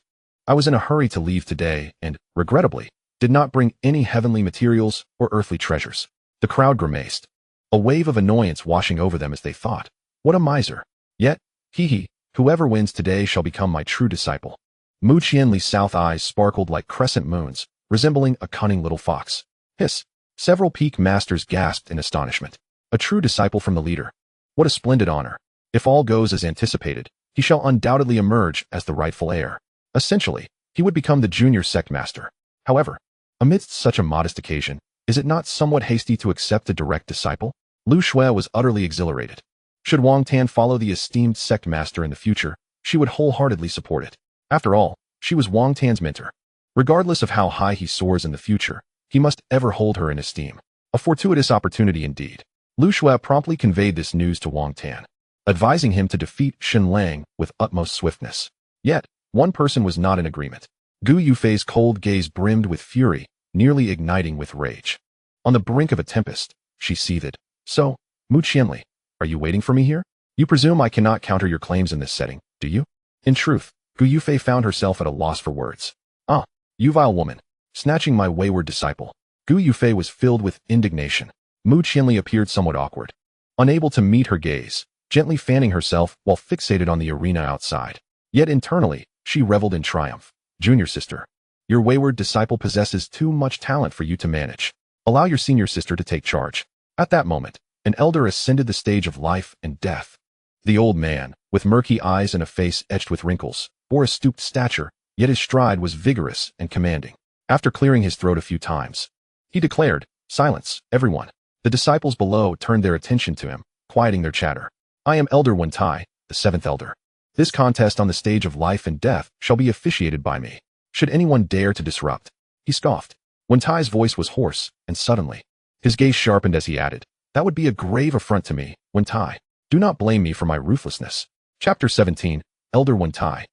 I was in a hurry to leave today and, regrettably, did not bring any heavenly materials or earthly treasures. The crowd grimaced, a wave of annoyance washing over them as they thought, what a miser. Yet, whoever wins today shall become my true disciple. Mu Qianli's south eyes sparkled like crescent moons, resembling a cunning little fox. Hiss. Several peak masters gasped in astonishment. A true disciple from the leader. What a splendid honor. If all goes as anticipated, he shall undoubtedly emerge as the rightful heir. Essentially, he would become the junior sect master. However, amidst such a modest occasion, is it not somewhat hasty to accept a direct disciple? Lu Shui was utterly exhilarated. Should Wang Tan follow the esteemed sect master in the future, she would wholeheartedly support it. After all, she was Wang Tan's mentor. Regardless of how high he soars in the future, he must ever hold her in esteem. A fortuitous opportunity indeed. Lu Shui promptly conveyed this news to Wang Tan, advising him to defeat Xun Lang with utmost swiftness. Yet, one person was not in agreement. Gu Yufei's cold gaze brimmed with fury, nearly igniting with rage. On the brink of a tempest, she seethed. So, Mu Qianli, are you waiting for me here? You presume I cannot counter your claims in this setting, do you? In truth, Gu Yufei found herself at a loss for words. Ah, you vile woman, snatching my wayward disciple. Gu Yufei was filled with indignation. Mu Qianli appeared somewhat awkward, unable to meet her gaze, gently fanning herself while fixated on the arena outside. Yet internally, she reveled in triumph. Junior sister, your wayward disciple possesses too much talent for you to manage. Allow your senior sister to take charge. At that moment, an elder ascended the stage of life and death. The old man, with murky eyes and a face etched with wrinkles, bore a stooped stature, yet his stride was vigorous and commanding. After clearing his throat a few times, he declared, "Silence, everyone." The disciples below turned their attention to him, quieting their chatter. "I am Elder Wentai, the seventh elder. This contest on the stage of life and death shall be officiated by me. Should anyone dare to disrupt?" He scoffed. Wentai's voice was hoarse, and suddenly, his gaze sharpened as he added, "That would be a grave affront to me, Wentai. Do not blame me for my ruthlessness." Chapter 17, Elder Wentai.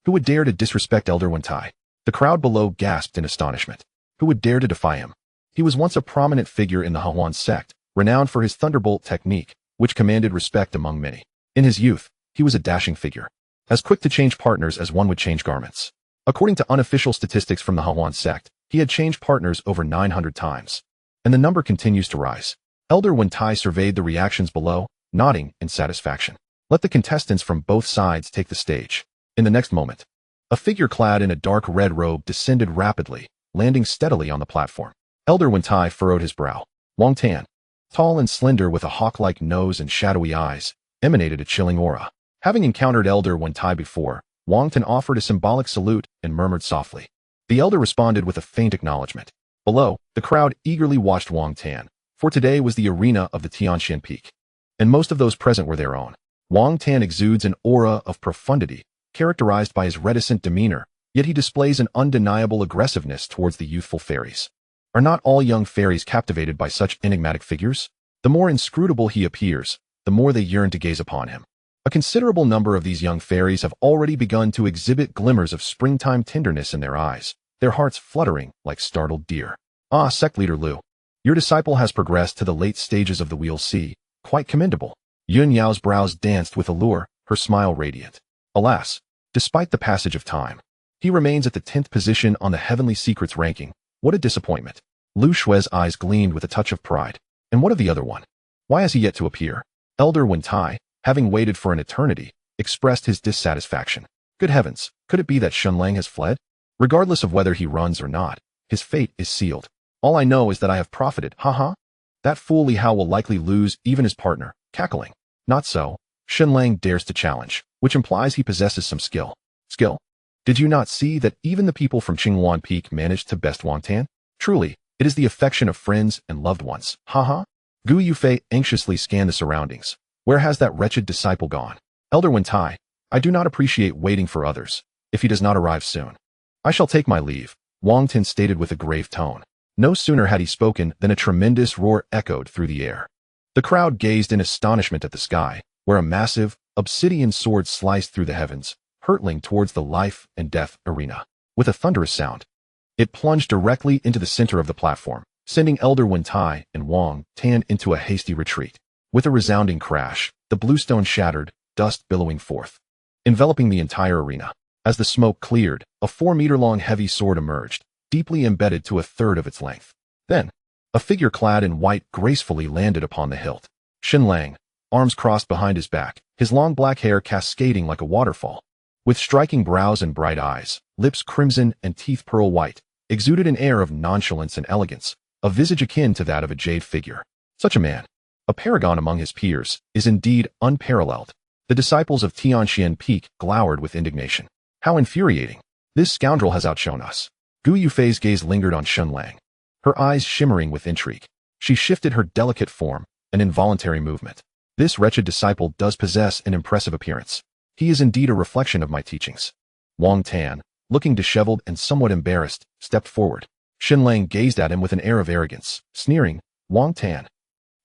Who would dare to disrespect Elder Wentai? The crowd below gasped in astonishment. Who would dare to defy him? He was once a prominent figure in the Cangxuan Sect, renowned for his thunderbolt technique, which commanded respect among many. In his youth, he was a dashing figure, as quick to change partners as one would change garments. According to unofficial statistics from the Cangxuan Sect, he had changed partners over 900 times, and the number continues to rise. Elder Wentai surveyed the reactions below, nodding in satisfaction. Let the contestants from both sides take the stage. In the next moment, a figure clad in a dark red robe descended rapidly, landing steadily on the platform. Elder Wentai furrowed his brow. Wang Tan, tall and slender with a hawk-like nose and shadowy eyes, emanated a chilling aura. Having encountered Elder Wentai before, Wang Tan offered a symbolic salute and murmured softly. The elder responded with a faint acknowledgement. Below, the crowd eagerly watched Wang Tan, for today was the arena of the Tianshan Peak, and most of those present were their own. Wang Tan exudes an aura of profundity, characterized by his reticent demeanor, yet he displays an undeniable aggressiveness towards the youthful fairies. Are not all young fairies captivated by such enigmatic figures? The more inscrutable he appears, the more they yearn to gaze upon him. A considerable number of these young fairies have already begun to exhibit glimmers of springtime tenderness in their eyes, their hearts fluttering like startled deer. Ah, Sect Leader Liu, your disciple has progressed to the late stages of the Wheel C. Quite commendable. Yun Yao's brows danced with allure, her smile radiant. Alas, despite the passage of time, he remains at the 10th position on the Heavenly Secrets ranking. What a disappointment. Lu Shui's eyes gleamed with a touch of pride. And what of the other one? Why has he yet to appear? Elder Wentai, having waited for an eternity, expressed his dissatisfaction. Good heavens, could it be that Shunlang has fled? Regardless of whether he runs or not, his fate is sealed. All I know is that I have profited, haha. That fool Li Hao will likely lose even his partner, cackling. Not so. Shunlang dares to challenge, which implies he possesses some skill. Skill? Did you not see that even the people from Cangxuan Peak managed to best Wang Tan? Truly, it is the affection of friends and loved ones, haha. Gu Yufei anxiously scanned the surroundings. Where has that wretched disciple gone? Elder Wentai, I do not appreciate waiting for others, if he does not arrive soon. I shall take my leave, Wang Tan stated with a grave tone. No sooner had he spoken than a tremendous roar echoed through the air. The crowd gazed in astonishment at the sky, where a massive, obsidian sword sliced through the heavens, hurtling towards the life and death arena. With a thunderous sound, it plunged directly into the center of the platform, sending Elder Wentai and Wang Tan into a hasty retreat. With a resounding crash, the bluestone shattered, dust billowing forth, enveloping the entire arena. As the smoke cleared, a 4-meter-long heavy sword emerged, deeply embedded to a third of its length. Then, a figure clad in white gracefully landed upon the hilt. Shunlang, arms crossed behind his back, his long black hair cascading like a waterfall. With striking brows and bright eyes, lips crimson and teeth pearl white, exuded an air of nonchalance and elegance, a visage akin to that of a jade figure. Such a man, a paragon among his peers, is indeed unparalleled. The disciples of Tianshan Peak glowered with indignation. How infuriating. This scoundrel has outshone us. Gu Yufei's gaze lingered on Shunlang, her eyes shimmering with intrigue. She shifted her delicate form, an involuntary movement. This wretched disciple does possess an impressive appearance. He is indeed a reflection of my teachings. Wang Tan, looking disheveled and somewhat embarrassed, stepped forward. Shunlang gazed at him with an air of arrogance, sneering, Wang Tan,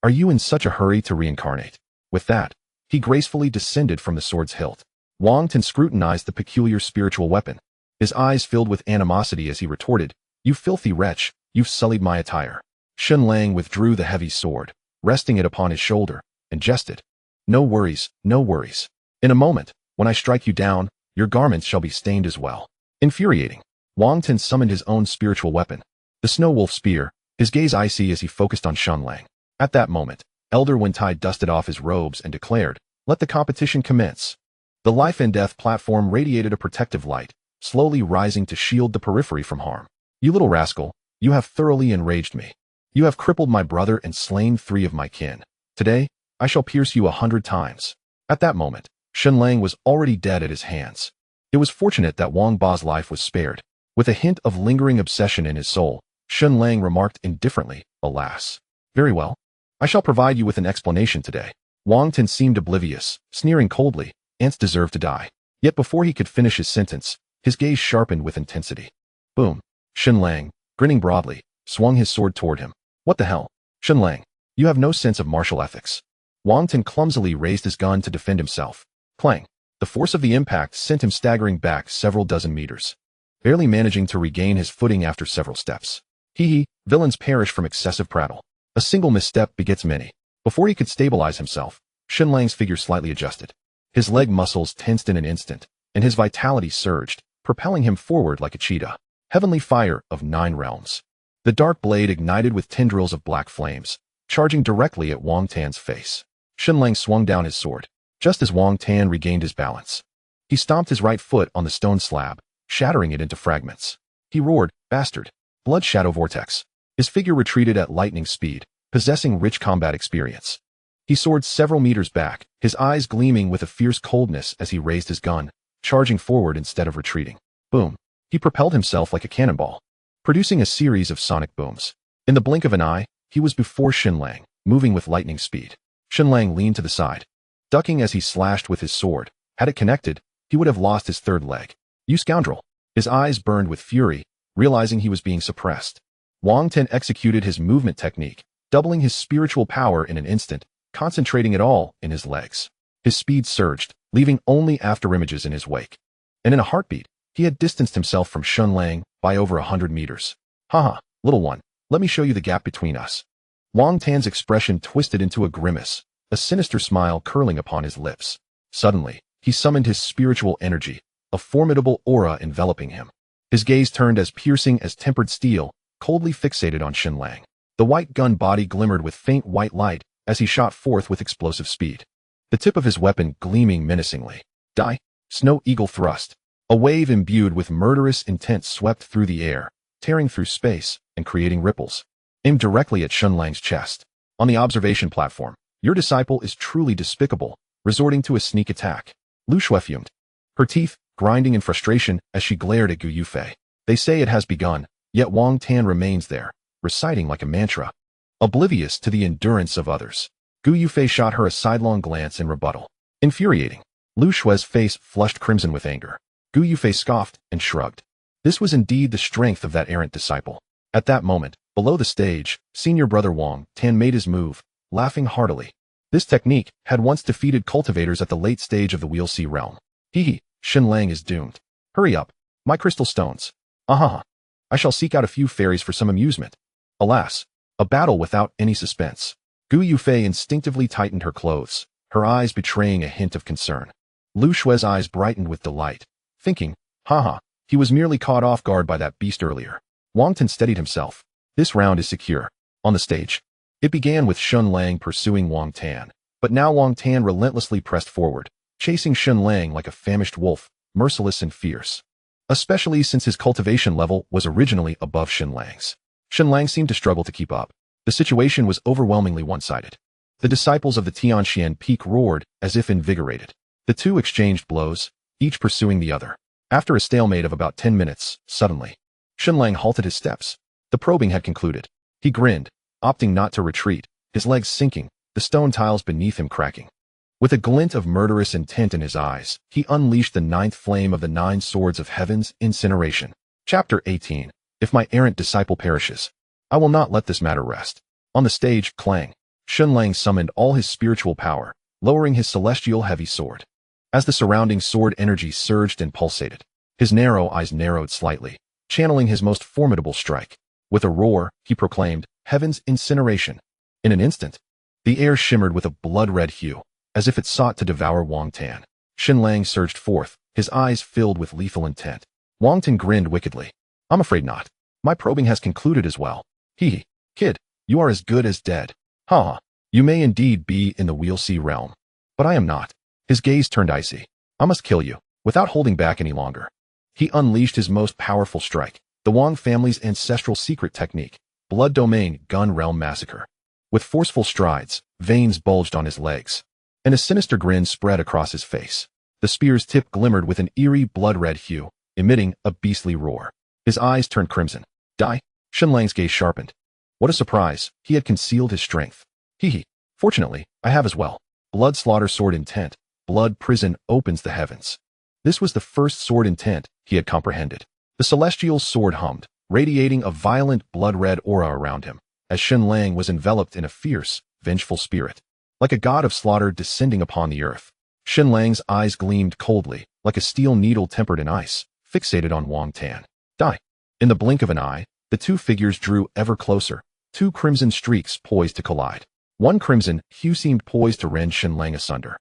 are you in such a hurry to reincarnate? With that, he gracefully descended from the sword's hilt. Wang Tan scrutinized the peculiar spiritual weapon. His eyes filled with animosity as he retorted, You filthy wretch, you've sullied my attire. Shunlang withdrew the heavy sword, resting it upon his shoulder, and jested. No worries, no worries. In a moment, when I strike you down, your garments shall be stained as well. Infuriating, Wang Tan summoned his own spiritual weapon, the Snow Wolf Spear, his gaze icy as he focused on Shunlang. At that moment, Elder Wentai dusted off his robes and declared, "Let the competition commence." The life and death platform radiated a protective light, slowly rising to shield the periphery from harm. "You little rascal, you have thoroughly enraged me. You have crippled my brother and slain 3 of my kin. Today, I shall pierce you 100 times. At that moment, Shunlang was already dead at his hands. It was fortunate that Wang Ba's life was spared. With a hint of lingering obsession in his soul, Shunlang remarked indifferently, "Alas. Very well. I shall provide you with an explanation today." Wang Ten seemed oblivious, sneering coldly, "Ants deserve to die." Yet before he could finish his sentence, his gaze sharpened with intensity. Boom. Shunlang, grinning broadly, swung his sword toward him. "What the hell? Shunlang, you have no sense of martial ethics." Wang Ten clumsily raised his gun to defend himself. Clang. The force of the impact sent him staggering back several dozen meters, barely managing to regain his footing after several steps. Villains perish from excessive prattle. A single misstep begets many. Before he could stabilize himself, Shunlang's figure slightly adjusted. His leg muscles tensed in an instant, and his vitality surged, propelling him forward like a cheetah. Heavenly fire of 9 realms. The dark blade ignited with tendrils of black flames, charging directly at Wang Tan's face. Shunlang swung down his sword, just as Wang Tan regained his balance. He stomped his right foot on the stone slab, shattering it into fragments. He roared, "Bastard! Blood Shadow Vortex." His figure retreated at lightning speed, possessing rich combat experience. He soared several meters back, his eyes gleaming with a fierce coldness as he raised his gun, charging forward instead of retreating. Boom. He propelled himself like a cannonball, producing a series of sonic booms. In the blink of an eye, he was before Shunlang, moving with lightning speed. Shunlang leaned to the side, ducking as he slashed with his sword. Had it connected, he would have lost his third leg. "You scoundrel!" His eyes burned with fury, realizing he was being suppressed. Wang Ten executed his movement technique, doubling his spiritual power in an instant, concentrating it all in his legs. His speed surged, leaving only afterimages in his wake. And in a heartbeat, he had distanced himself from Shunlang by over 100 meters. "Haha, little one, let me show you the gap between us." Wang Tan's expression twisted into a grimace, a sinister smile curling upon his lips. Suddenly, he summoned his spiritual energy, a formidable aura enveloping him. His gaze turned as piercing as tempered steel, coldly fixated on Shunlang. The white gun body glimmered with faint white light as he shot forth with explosive speed, the tip of his weapon gleaming menacingly. Die! Snow Eagle thrust. A wave imbued with murderous intent swept through the air, tearing through space and creating ripples, aimed directly at Shunlang's chest. On the observation platform, "Your disciple is truly despicable, resorting to a sneak attack." Lu Shui fumed, her teeth grinding in frustration as she glared at Gu Yufei. They say it has begun, yet Wang Tan remains there, reciting like a mantra, oblivious to the endurance of others. Gu Yufei shot her a sidelong glance in rebuttal. Infuriating. Lu Shui's face flushed crimson with anger. Gu Yufei scoffed and shrugged. This was indeed the strength of that errant disciple. At that moment, below the stage, senior brother Wang Tan made his move, laughing heartily. This technique had once defeated cultivators at the late stage of the Wheel Sea realm. Shunlang is doomed. Hurry up, my crystal stones. Ahaha. I shall seek out a few fairies for some amusement. Alas, a battle without any suspense. Gu Yufei instinctively tightened her clothes, her eyes betraying a hint of concern. Lu Shui's eyes brightened with delight, thinking, haha, he was merely caught off guard by that beast earlier. Wang Tan steadied himself. This round is secure. On the stage, it began with Shunlang pursuing Wang Tan, but now Wang Tan relentlessly pressed forward, chasing Shunlang like a famished wolf, merciless and fierce. Especially since his cultivation level was originally above Shunlang's. Shunlang seemed to struggle to keep up. The situation was overwhelmingly one-sided. The disciples of the Tianxian Peak roared as if invigorated. The two exchanged blows, each pursuing the other. After a stalemate of about 10 minutes, suddenly, Shunlang halted his steps. The probing had concluded. He grinned, opting not to retreat, his legs sinking, the stone tiles beneath him cracking. With a glint of murderous intent in his eyes, he unleashed the 9th flame of the 9 swords of heaven's incineration. Chapter 18. If my errant disciple perishes, I will not let this matter rest. On the stage, clang, Shunlang summoned all his spiritual power, lowering his celestial heavy sword. As the surrounding sword energy surged and pulsated, his narrow eyes narrowed slightly, channeling his most formidable strike. With a roar, he proclaimed, heaven's incineration. In an instant, the air shimmered with a blood-red hue, as if it sought to devour Wang Tan. Shunlang surged forth, his eyes filled with lethal intent. Wang Tan grinned wickedly. I'm afraid not. My probing has concluded as well. Kid, you are as good as dead. Ha! You may indeed be in the Wheel Sea realm. But I am not. His gaze turned icy. I must kill you, without holding back any longer. He unleashed his most powerful strike, the Wang family's ancestral secret technique, Blood Domain Gun Realm Massacre. With forceful strides, veins bulged on his legs, and a sinister grin spread across his face. The spear's tip glimmered with an eerie blood-red hue, emitting a beastly roar. His eyes turned crimson. Die? Shenlang's gaze sharpened. What a surprise, he had concealed his strength. Hee. Fortunately, I have as well. Blood slaughter sword intent. Blood prison opens the heavens. This was the first sword intent he had comprehended. The celestial sword hummed, radiating a violent blood-red aura around him, as Shenlang was enveloped in a fierce, vengeful spirit. Like a god of slaughter descending upon the earth. Shenlang's eyes gleamed coldly, like a steel needle tempered in ice, fixated on Wang Tan. Die. In the blink of an eye, the two figures drew ever closer, two crimson streaks poised to collide. One crimson hue seemed poised to rend Shenlang asunder,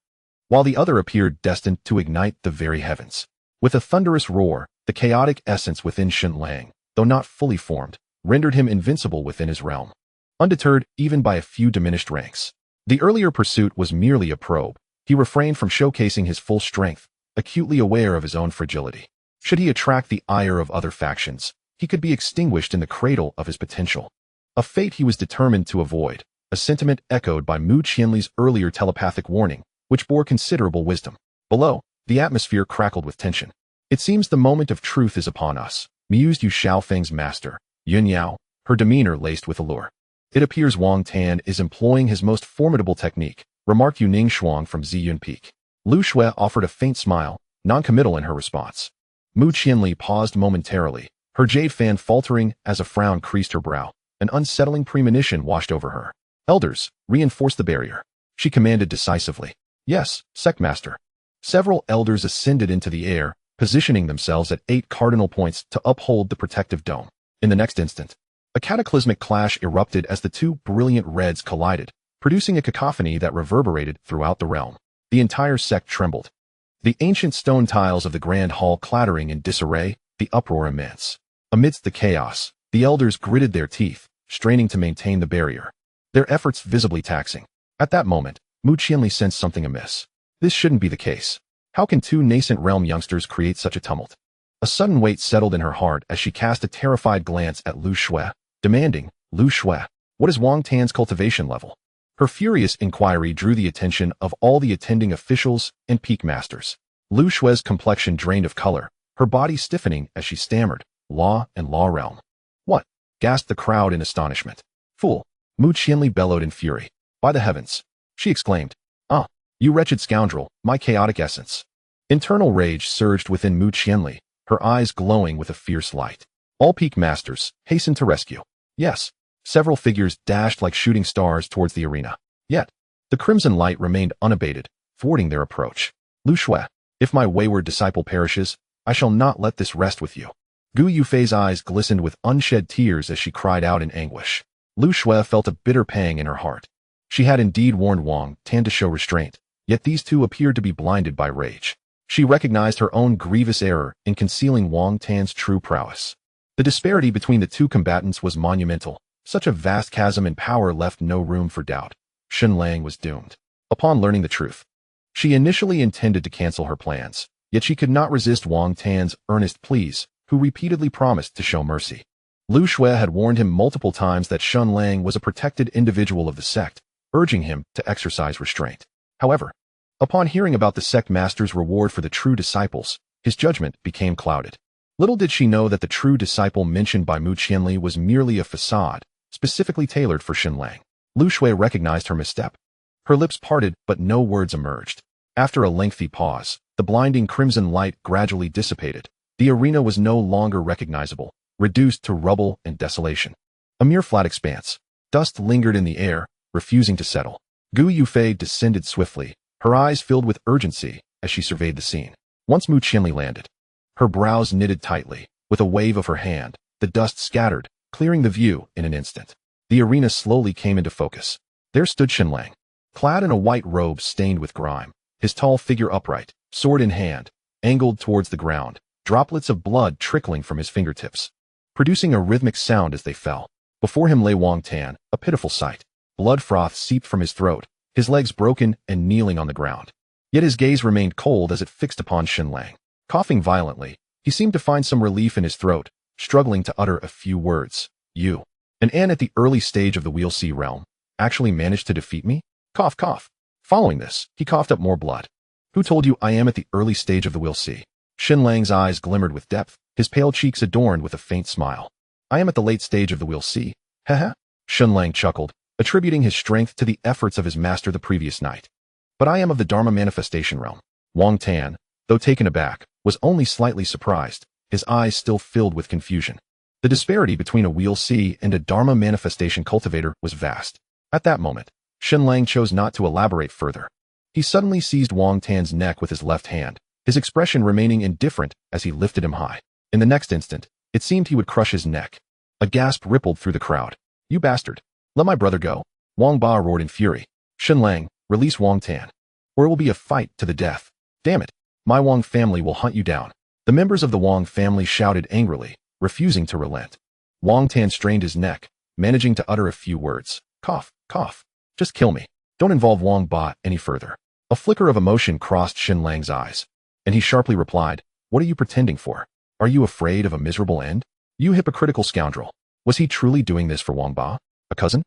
while the other appeared destined to ignite the very heavens. With a thunderous roar, the chaotic essence within Shenlang, though not fully formed, rendered him invincible within his realm. Undeterred even by a few diminished ranks. The earlier pursuit was merely a probe. He refrained from showcasing his full strength, acutely aware of his own fragility. Should he attract the ire of other factions, he could be extinguished in the cradle of his potential. A fate he was determined to avoid, a sentiment echoed by Mu Qianli's earlier telepathic warning, which bore considerable wisdom. Below, the atmosphere crackled with tension. It seems the moment of truth is upon us, mused Yu Xiaofeng's master, Yun Yao, her demeanor laced with allure. It appears Wang Tan is employing his most formidable technique, remarked Yu Ningshuang from Ziyun Peak. Lu Shui offered a faint smile, non-committal in her response. Mu Qianli paused momentarily, her jade fan faltering as a frown creased her brow. An unsettling premonition washed over her. Elders, reinforce the barrier. She commanded decisively. Yes, Sectmaster. Several elders ascended into the air, positioning themselves at 8 cardinal points to uphold the protective dome. In the next instant, a cataclysmic clash erupted as the two brilliant reds collided, producing a cacophony that reverberated throughout the realm. The entire sect trembled. The ancient stone tiles of the grand hall clattering in disarray, the uproar immense. Amidst the chaos, the elders gritted their teeth, straining to maintain the barrier, their efforts visibly taxing. At that moment, Mu Qianli sensed something amiss. This shouldn't be the case. How can two nascent realm youngsters create such a tumult? A sudden weight settled in her heart as she cast a terrified glance at Lu Shui, demanding, Lu Shui, what is Wang Tan's cultivation level? Her furious inquiry drew the attention of all the attending officials and peak masters. Lu Shui's complexion drained of color, her body stiffening as she stammered, Law and Law Realm. What? Gasped the crowd in astonishment. Fool! Mu Qianli bellowed in fury. By the heavens! She exclaimed. Ah, you wretched scoundrel, my chaotic essence. Internal rage surged within Mu Qianli, her eyes glowing with a fierce light. All peak masters hastened to rescue. Yes, several figures dashed like shooting stars towards the arena. Yet, the crimson light remained unabated, thwarting their approach. Lu Shui, if my wayward disciple perishes, I shall not let this rest with you. Gu Yufei's eyes glistened with unshed tears as she cried out in anguish. Lu Shui felt a bitter pang in her heart. She had indeed warned Wang Tan to show restraint, yet these two appeared to be blinded by rage. She recognized her own grievous error in concealing Wang Tan's true prowess. The disparity between the two combatants was monumental. Such a vast chasm in power left no room for doubt. Shenlang was doomed. Upon learning the truth, she initially intended to cancel her plans, yet she could not resist Wang Tan's earnest pleas, who repeatedly promised to show mercy. Lu Shui had warned him multiple times that Shenlang was a protected individual of the sect, urging him to exercise restraint. However, upon hearing about the sect master's reward for the true disciples, his judgment became clouded. Little did she know that the true disciple mentioned by Mu Qianli was merely a facade, specifically tailored for Shenlang. Lu Shui recognized her misstep. Her lips parted, but no words emerged. After a lengthy pause, the blinding crimson light gradually dissipated. The arena was no longer recognizable, reduced to rubble and desolation. A mere flat expanse. Dust lingered in the air, refusing to settle. Gu Yufei descended swiftly, her eyes filled with urgency as she surveyed the scene. Once Mu Qianli landed, her brows knitted tightly. With a wave of her hand, the dust scattered, clearing the view in an instant. The arena slowly came into focus. There stood Shenlang, clad in a white robe stained with grime, his tall figure upright, sword in hand, angled towards the ground, droplets of blood trickling from his fingertips, producing a rhythmic sound as they fell. Before him lay Wang Tan, a pitiful sight. Blood froth seeped from his throat, his legs broken and kneeling on the ground. Yet his gaze remained cold as it fixed upon Xinlang. Coughing violently, he seemed to find some relief in his throat, struggling to utter a few words. You, an ant at the early stage of the Wheel C realm, actually managed to defeat me? Cough, cough. Following this, he coughed up more blood. Who told you I am at the early stage of the Wheel C? Xinlang's eyes glimmered with depth, his pale cheeks adorned with a faint smile. I am at the late stage of the Wheel C. Haha. Xinlang chuckled, attributing his strength to the efforts of his master the previous night. But I am of the Dharma manifestation realm. Wang Tan, though taken aback, was only slightly surprised, his eyes still filled with confusion. The disparity between a Wheel C and a Dharma manifestation cultivator was vast. At that moment, Xinlang chose not to elaborate further. He suddenly seized Wang Tan's neck with his left hand, his expression remaining indifferent as he lifted him high. In the next instant, it seemed he would crush his neck. A gasp rippled through the crowd. You bastard! Let my brother go! Wang Ba roared in fury. Xinlang, release Wang Tan, or it will be a fight to the death. Damn it! My Wang family will hunt you down. The members of the Wang family shouted angrily, refusing to relent. Wang Tan strained his neck, managing to utter a few words. Cough, cough. Just kill me. Don't involve Wang Ba any further. A flicker of emotion crossed Xinlang's eyes, and he sharply replied, What are you pretending for? Are you afraid of a miserable end? You hypocritical scoundrel. Was he truly doing this for Wang Ba? A cousin?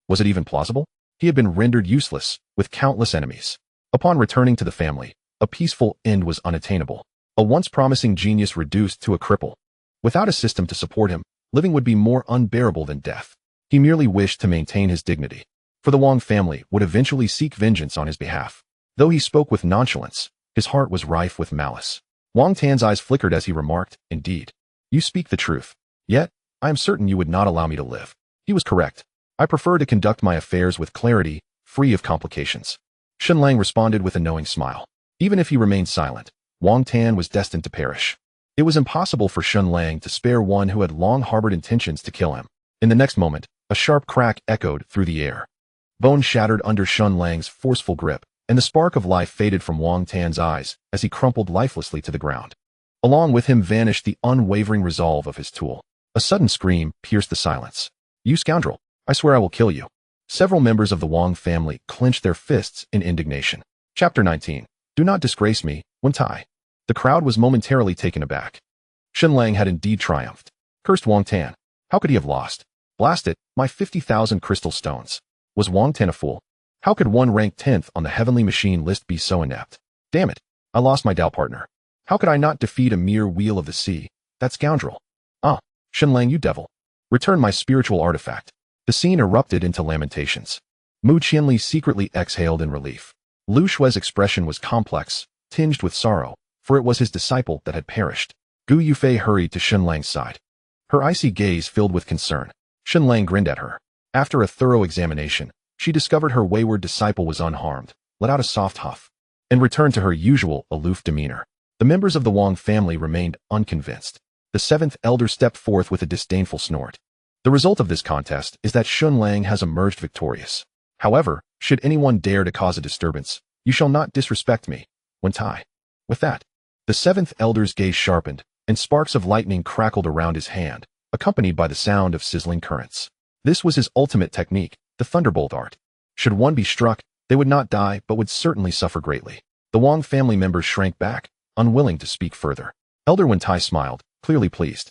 Was it even plausible? He had been rendered useless, with countless enemies. Upon returning to the family, a peaceful end was unattainable. A once promising genius reduced to a cripple. Without a system to support him, living would be more unbearable than death. He merely wished to maintain his dignity, for the Wang family would eventually seek vengeance on his behalf. Though he spoke with nonchalance, his heart was rife with malice. Wang Tan's eyes flickered as he remarked, Indeed, you speak the truth. Yet, I am certain you would not allow me to live. He was correct. I prefer to conduct my affairs with clarity, free of complications. Xinlang responded with a knowing smile. Even if he remained silent, Wang Tan was destined to perish. It was impossible for Xinlang to spare one who had long harbored intentions to kill him. In the next moment, a sharp crack echoed through the air. Bone shattered under Xinlang's forceful grip, and the spark of life faded from Wang Tan's eyes as he crumpled lifelessly to the ground. Along with him vanished the unwavering resolve of his tool. A sudden scream pierced the silence. You scoundrel! I swear I will kill you. Several members of the Wang family clenched their fists in indignation. Chapter 19. Do not disgrace me, Wen Tai. The crowd was momentarily taken aback. Xinlang had indeed triumphed. Cursed Wang Tan. How could he have lost? Blast it, my 50,000 crystal stones. Was Wang Tan a fool? How could one ranked 10th on the heavenly machine list be so inept? Damn it, I lost my Dao partner. How could I not defeat a mere wheel of the sea? That scoundrel. Ah, Xinlang, you devil. Return my spiritual artifact. The scene erupted into lamentations. Mu Qianli secretly exhaled in relief. Lu Shue's expression was complex, tinged with sorrow, for it was his disciple that had perished. Gu Yufei hurried to Xinlang's side. Her icy gaze filled with concern. Xinlang grinned at her. After a thorough examination, she discovered her wayward disciple was unharmed, let out a soft huff, and returned to her usual aloof demeanor. The members of the Wang family remained unconvinced. The seventh elder stepped forth with a disdainful snort. The result of this contest is that Xinlang has emerged victorious. However, should anyone dare to cause a disturbance, you shall not disrespect me, Wen Tai. With that, the seventh elder's gaze sharpened, and sparks of lightning crackled around his hand, accompanied by the sound of sizzling currents. This was his ultimate technique, the thunderbolt art. Should one be struck, they would not die but would certainly suffer greatly. The Wang family members shrank back, unwilling to speak further. Elder Wen Tai smiled, clearly pleased.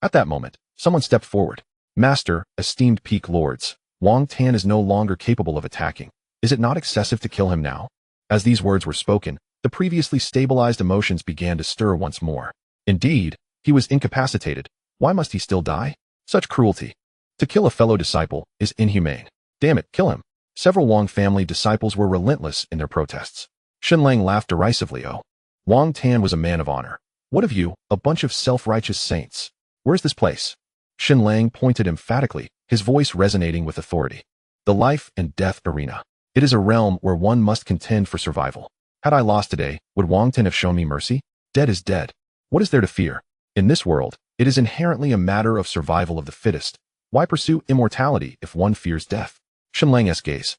At that moment, someone stepped forward. Master, esteemed peak lords, Wang Tan is no longer capable of attacking. Is it not excessive to kill him now? As these words were spoken, the previously stabilized emotions began to stir once more. Indeed, he was incapacitated. Why must he still die? Such cruelty. To kill a fellow disciple is inhumane. Damn it, kill him. Several Wang family disciples were relentless in their protests. Xinlang laughed derisively. Oh, Wang Tan was a man of honor. What of you, a bunch of self-righteous saints? Where's this place? Xinlang pointed emphatically, his voice resonating with authority. The life and death arena. It is a realm where one must contend for survival. Had I lost today, would Wang Tan have shown me mercy? Dead is dead. What is there to fear? In this world, it is inherently a matter of survival of the fittest. Why pursue immortality if one fears death? Xinlang's gaze,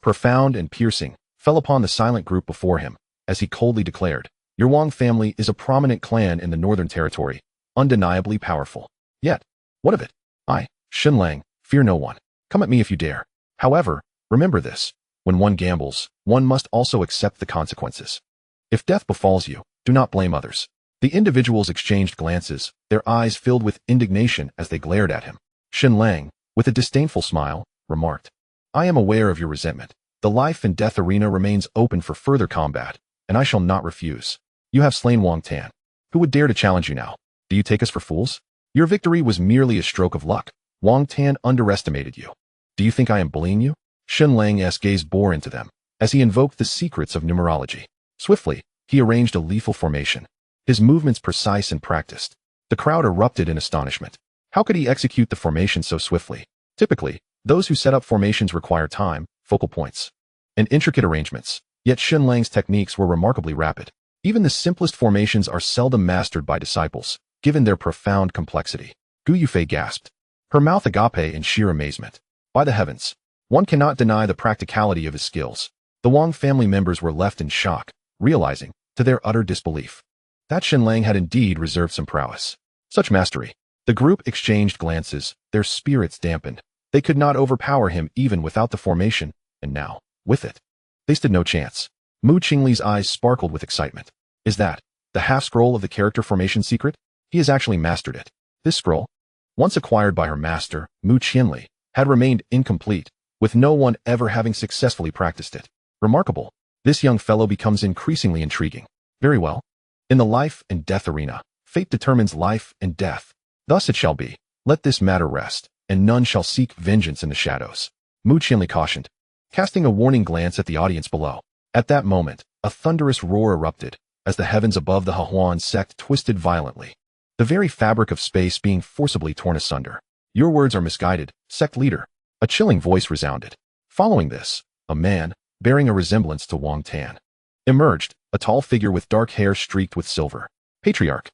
profound and piercing, fell upon the silent group before him, as he coldly declared, Your Wang family is a prominent clan in the Northern Territory, undeniably powerful. Yet, what of it? I, Xinlang, Fear no one. Come at me if you dare. However, remember this. When one gambles, one must also accept the consequences. If death befalls you, do not blame others. The individuals exchanged glances, their eyes filled with indignation as they glared at him. Xin Lang, with a disdainful smile, remarked, I am aware of your resentment. The life and death arena remains open for further combat, and I shall not refuse. You have slain Wang Tan. Who would dare to challenge you now? Do you take us for fools? Your victory was merely a stroke of luck. Wang Tan underestimated you. Do you think I am bullying you? Xin Lang's gaze bore into them, as he invoked the secrets of numerology. Swiftly, he arranged a lethal formation. His movements precise and practiced. The crowd erupted in astonishment. How could he execute the formation so swiftly? Typically, those who set up formations require time, focal points, and intricate arrangements. Yet Xin Lang's techniques were remarkably rapid. Even the simplest formations are seldom mastered by disciples, given their profound complexity. Gu Yufei gasped, her mouth agape in sheer amazement. By the heavens, one cannot deny the practicality of his skills. The Wang family members were left in shock, realizing, to their utter disbelief, that Xin Lang had indeed reserved some prowess. Such mastery. The group exchanged glances, their spirits dampened. They could not overpower him even without the formation, and now, with it, they stood no chance. Mu Qingli's eyes sparkled with excitement. Is that the half-scroll of the character formation secret? He has actually mastered it. This scroll, once acquired by her master, Mu Qinli, had remained incomplete, with no one ever having successfully practiced it. Remarkable. This young fellow becomes increasingly intriguing. Very well. In the life and death arena, fate determines life and death. Thus it shall be. Let this matter rest, and none shall seek vengeance in the shadows. Mu Qinli cautioned, casting a warning glance at the audience below. At that moment, a thunderous roar erupted, as the heavens above the Cangxuan Sect twisted violently, the very fabric of space being forcibly torn asunder. Your words are misguided, sect leader. A chilling voice resounded. Following this, a man, bearing a resemblance to Wang Tan, emerged, a tall figure with dark hair streaked with silver. Patriarch,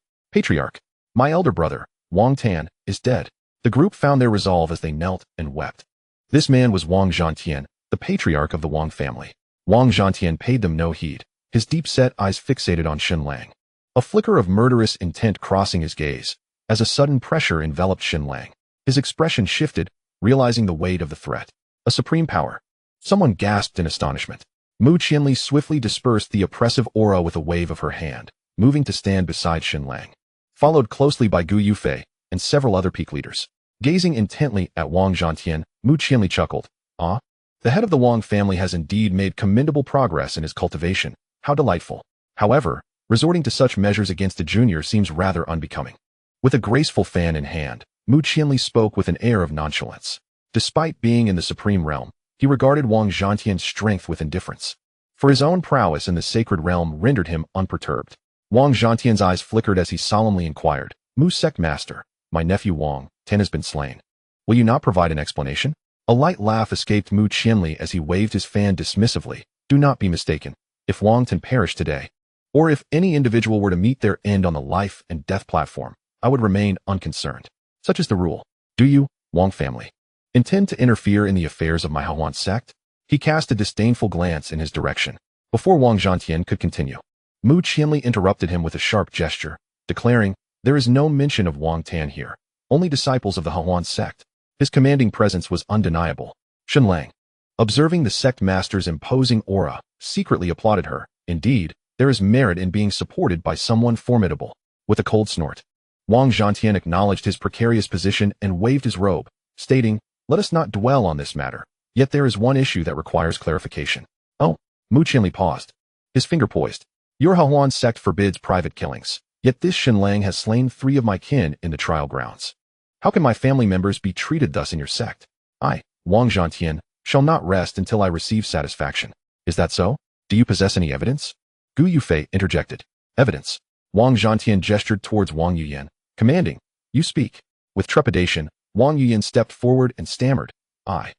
my elder brother, Wang Tan, is dead. The group found their resolve as they knelt and wept. This man was Wang Zhantian, the patriarch of the Wang family. Wang Zhantian paid them no heed, his deep-set eyes fixated on Xin Lang. A flicker of murderous intent crossing his gaze, as a sudden pressure enveloped Xin Lang. His expression shifted, realizing the weight of the threat. A supreme power. Someone gasped in astonishment. Mu Qinli swiftly dispersed the oppressive aura with a wave of her hand, moving to stand beside Xin Lang, followed closely by Gu Yufei and several other peak leaders. Gazing intently at Wang Zhantian, Mu Qinli chuckled. Ah, the head of the Wang family has indeed made commendable progress in his cultivation. How delightful. However, resorting to such measures against a junior seems rather unbecoming. With a graceful fan in hand, Mu Qinli spoke with an air of nonchalance. Despite being in the supreme realm, he regarded Wang Zhantian's strength with indifference. For his own prowess in the sacred realm rendered him unperturbed. Wang Zhantian's eyes flickered as he solemnly inquired, Mu Sect Master, my nephew Wang Tan has been slain. Will you not provide an explanation? A light laugh escaped Mu Qinli as he waved his fan dismissively. Do not be mistaken. If Wang Tan perished today, or if any individual were to meet their end on the life and death platform, I would remain unconcerned. Such is the rule. Do you, Wang family, intend to interfere in the affairs of my Cangxuan sect? He cast a disdainful glance in his direction. Before Wang Zhantian could continue, Mu Qinli interrupted him with a sharp gesture, declaring, there is no mention of Wang Tan here, only disciples of the Cangxuan sect. His commanding presence was undeniable. Xin Lang, observing the sect master's imposing aura, secretly applauded her. Indeed, there is merit in being supported by someone formidable. With a cold snort, Wang Zhantian acknowledged his precarious position and waved his robe, stating, let us not dwell on this matter. Yet there is one issue that requires clarification. Oh, Mu Qinli paused, his finger poised. Your Cangxuan sect forbids private killings, yet this Xin Lang has slain 3 of my kin in the trial grounds. How can my family members be treated thus in your sect? I, Wang Zhantian, shall not rest until I receive satisfaction. Is that so? Do you possess any evidence? Gu Yufei interjected. Evidence. Wang Zhantian gestured towards Wang Yuyan, commanding, you speak. With trepidation, Wang Yuyan stepped forward and stammered, I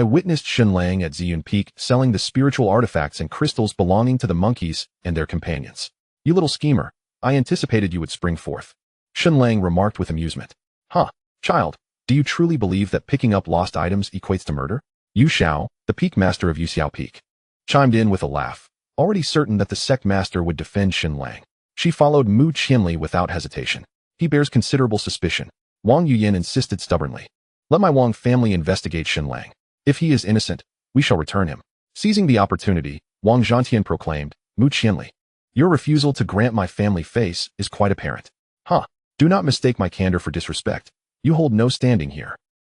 witnessed Xin Lang at Ziyun Peak selling the spiritual artifacts and crystals belonging to the monkeys and their companions. You little schemer, I anticipated you would spring forth. Xin Lang remarked with amusement. Huh, child, do you truly believe that picking up lost items equates to murder? Yu Xiao, the peak master of Yuxiao Peak, chimed in with a laugh, already certain that the sect master would defend Xin Lang. She followed Mu Qinli without hesitation. He bears considerable suspicion. Wang Yuyan insisted stubbornly. Let my Wang family investigate Xinlang. If he is innocent, we shall return him. Seizing the opportunity, Wang Zhantian proclaimed, Mu Qianli, your refusal to grant my family face is quite apparent. Huh. Do not mistake my candor for disrespect. You hold no standing here.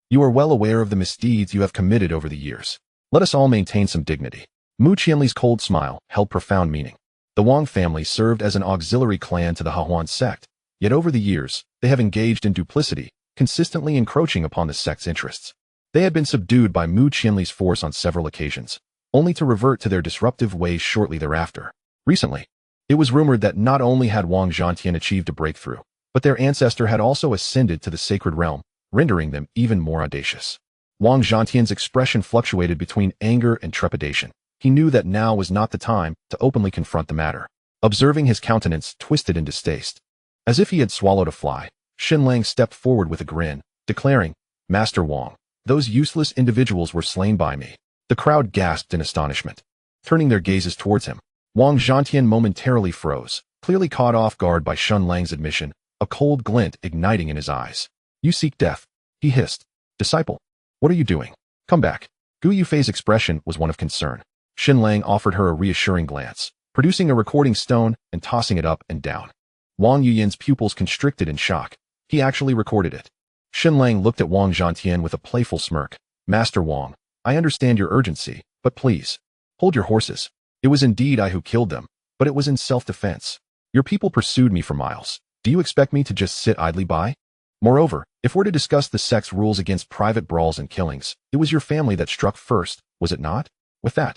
You are well aware of the misdeeds you have committed over the years. Let us all maintain some dignity. Mu Qianli's cold smile held profound meaning. The Wang family served as an auxiliary clan to the Chaos Sect, yet over the years, they have engaged in duplicity, consistently encroaching upon the sect's interests. They had been subdued by Mu Qianli's force on several occasions, only to revert to their disruptive ways shortly thereafter. Recently, it was rumored that not only had Wang Zhantian achieved a breakthrough, but their ancestor had also ascended to the sacred realm, rendering them even more audacious. Wang Zhantian's expression fluctuated between anger and trepidation. He knew that now was not the time to openly confront the matter. Observing his countenance twisted in distaste, as if he had swallowed a fly, Xinlang stepped forward with a grin, declaring, Master Wang, those useless individuals were slain by me. The crowd gasped in astonishment. Turning their gazes towards him, Wang Zhantian momentarily froze, clearly caught off guard by Xinlang's admission, a cold glint igniting in his eyes. You seek death, he hissed. Disciple, what are you doing? Come back. Gu Yufei's expression was one of concern. Xinlang offered her a reassuring glance, producing a recording stone and tossing it up and down. Wang Yuyin's pupils constricted in shock. He actually recorded it. Xinlang looked at Wang Zhantian with a playful smirk. Master Wang, I understand your urgency, but please, hold your horses. It was indeed I who killed them, but it was in self-defense. Your people pursued me for miles. Do you expect me to just sit idly by? Moreover, if we're to discuss the sect's rules against private brawls and killings, it was your family that struck first, was it not? With that,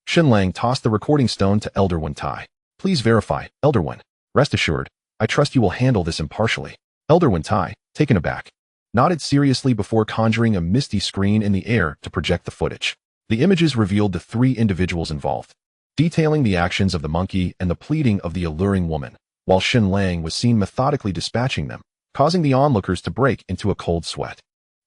Xinlang tossed the recording stone to Elder Wen Tai. Please verify, Elder Wen. Rest assured, I trust you will handle this impartially. Elder Wen Tai, taken aback, nodded seriously before conjuring a misty screen in the air to project the footage. The images revealed the three individuals involved, detailing the actions of the monkey and the pleading of the alluring woman, while Xinlang was seen methodically dispatching them, causing the onlookers to break into a cold sweat.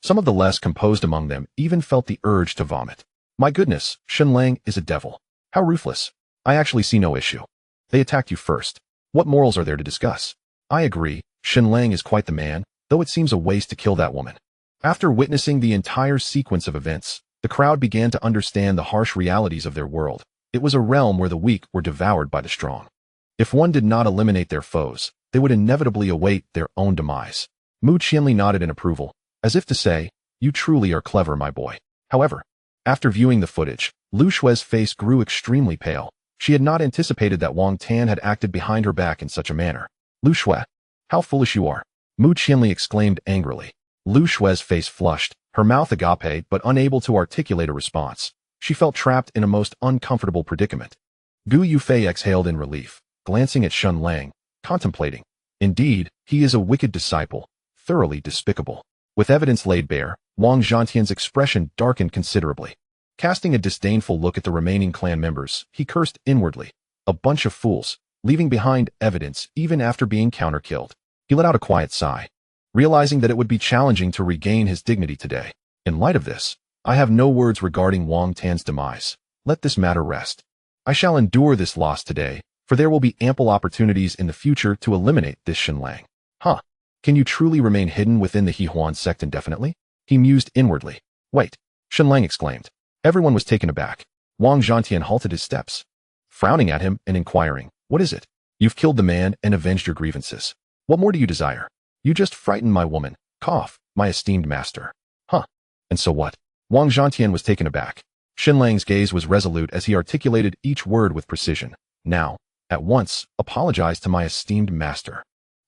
Some of the less composed among them even felt the urge to vomit. My goodness, Xinlang is a devil. How ruthless. I actually see no issue. They attacked you first. What morals are there to discuss? I agree, Xinlang is quite the man, though it seems a waste to kill that woman. After witnessing the entire sequence of events, the crowd began to understand the harsh realities of their world. It was a realm where the weak were devoured by the strong. If one did not eliminate their foes, they would inevitably await their own demise. Mu Qianli nodded in approval, as if to say, you truly are clever, my boy. However, after viewing the footage, Lu Shue's face grew extremely pale. She had not anticipated that Wang Tan had acted behind her back in such a manner. Lu Shue, how foolish you are. Mu Qianli exclaimed angrily. Lu Shue's face flushed, her mouth agape but unable to articulate a response. She felt trapped in a most uncomfortable predicament. Gu Yufei exhaled in relief, glancing at Xinlang, contemplating. Indeed, he is a wicked disciple, thoroughly despicable. With evidence laid bare, Wang Zhantian's expression darkened considerably. Casting a disdainful look at the remaining clan members, he cursed inwardly. A bunch of fools, leaving behind evidence even after being counter-killed. He let out a quiet sigh, realizing that it would be challenging to regain his dignity today. In light of this, I have no words regarding Wang Tan's demise. Let this matter rest. I shall endure this loss today, for there will be ample opportunities in the future to eliminate this Xinlang. Huh. Can you truly remain hidden within the Chaos Sect indefinitely? He mused inwardly. Wait, Xinlang exclaimed. Everyone was taken aback. Wang Zhantian halted his steps, frowning at him and inquiring, what is it? You've killed the man and avenged your grievances. What more do you desire? You just frightened my woman, my esteemed master. Huh. And so what? Wang Zhantian was taken aback. Xinlang's gaze was resolute as he articulated each word with precision. Now, at once, apologize to my esteemed master.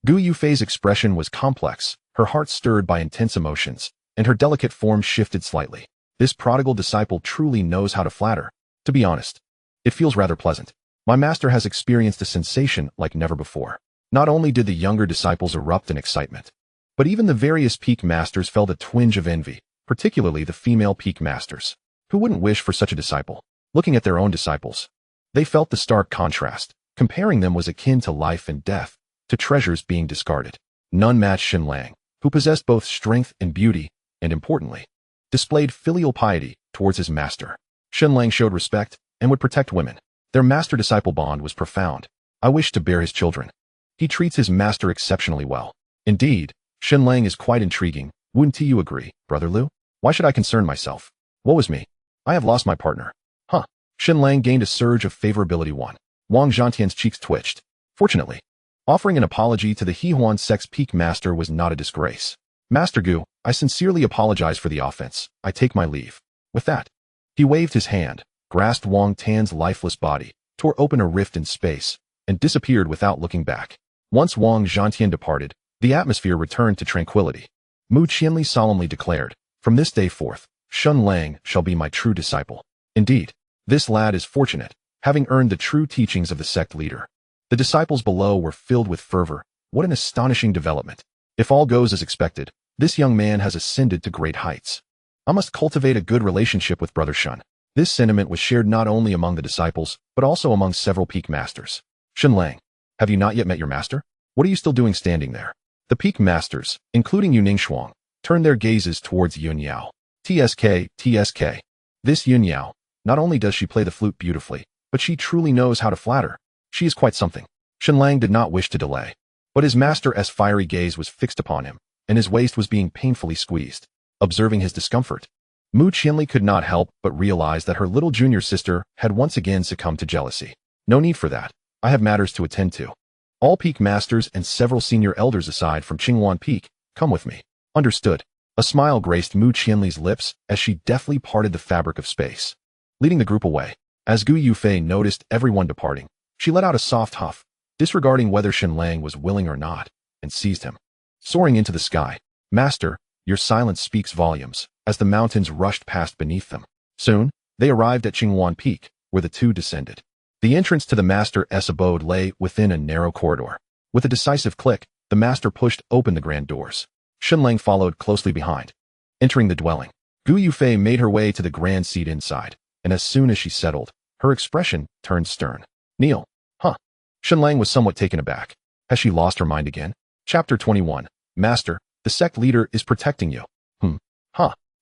Gu Yufei's expression was complex, her heart stirred by intense emotions, and her delicate form shifted slightly. This prodigal disciple truly knows how to flatter. To be honest, it feels rather pleasant. My master has experienced a sensation like never before. Not only did the younger disciples erupt in excitement, but even the various peak masters felt a twinge of envy, particularly the female peak masters. Who wouldn't wish for such a disciple? Looking at their own disciples, they felt the stark contrast. Comparing them was akin to life and death, to treasures being discarded. None matched Xinlang, who possessed both strength and beauty, and importantly, displayed filial piety towards his master. Xinlang showed respect and would protect women. Their master-disciple bond was profound. I wish to bear his children. He treats his master exceptionally well. Indeed, Xinlang is quite intriguing, Wouldn't you agree, Brother Liu? Why should I concern myself? Woe is me. I have lost my partner. Huh. Xinlang gained a surge of favorability 1. Wang Zhantian's cheeks twitched. Fortunately, offering an apology to the Hehuan Sect's peak master was not a disgrace. Master Gu, I sincerely apologize for the offense. I take my leave. With that, he waved his hand, grasped Wang Tan's lifeless body, tore open a rift in space, and disappeared without looking back. Once Wang Zhantian departed, the atmosphere returned to tranquility. Mu Qianli solemnly declared, from this day forth, Xinlang shall be my true disciple. Indeed, this lad is fortunate, having earned the true teachings of the sect leader. The disciples below were filled with fervor. What an astonishing development. If all goes as expected, this young man has ascended to great heights. I must cultivate a good relationship with Brother Shun. This sentiment was shared not only among the disciples, but also among several peak masters. Xinlang, have you not yet met your master? What are you still doing standing there? The peak masters, including Yuning Shuang, turned their gazes towards Yun Yao. TSK. This Yun Yao, not only does she play the flute beautifully, but she truly knows how to flatter. She is quite something. Xinlang did not wish to delay, but his master's fiery gaze was fixed upon him, and his waist was being painfully squeezed. Observing his discomfort, Mu Qianli could not help but realize that her little junior sister had once again succumbed to jealousy. No need for that. I have matters to attend to. All peak masters and several senior elders aside from Qingwan Peak, come with me. Understood. A smile graced Mu Qianli's lips as she deftly parted the fabric of space, leading the group away. As Gu Yufei noticed everyone departing, she let out a soft huff, disregarding whether Xinlang was willing or not, and seized him. Soaring into the sky, Master, your silence speaks volumes, as the mountains rushed past beneath them. Soon, they arrived at Qingwan Peak, where the two descended. The entrance to the Master's abode lay within a narrow corridor. With a decisive click, the Master pushed open the grand doors. Xinlang followed closely behind. Entering the dwelling, Gu Yufei made her way to the grand seat inside, and as soon as she settled, her expression turned stern. Kneel. Huh. Xinlang was somewhat taken aback. Has she lost her mind again? Chapter 21. Master, the sect leader is protecting you.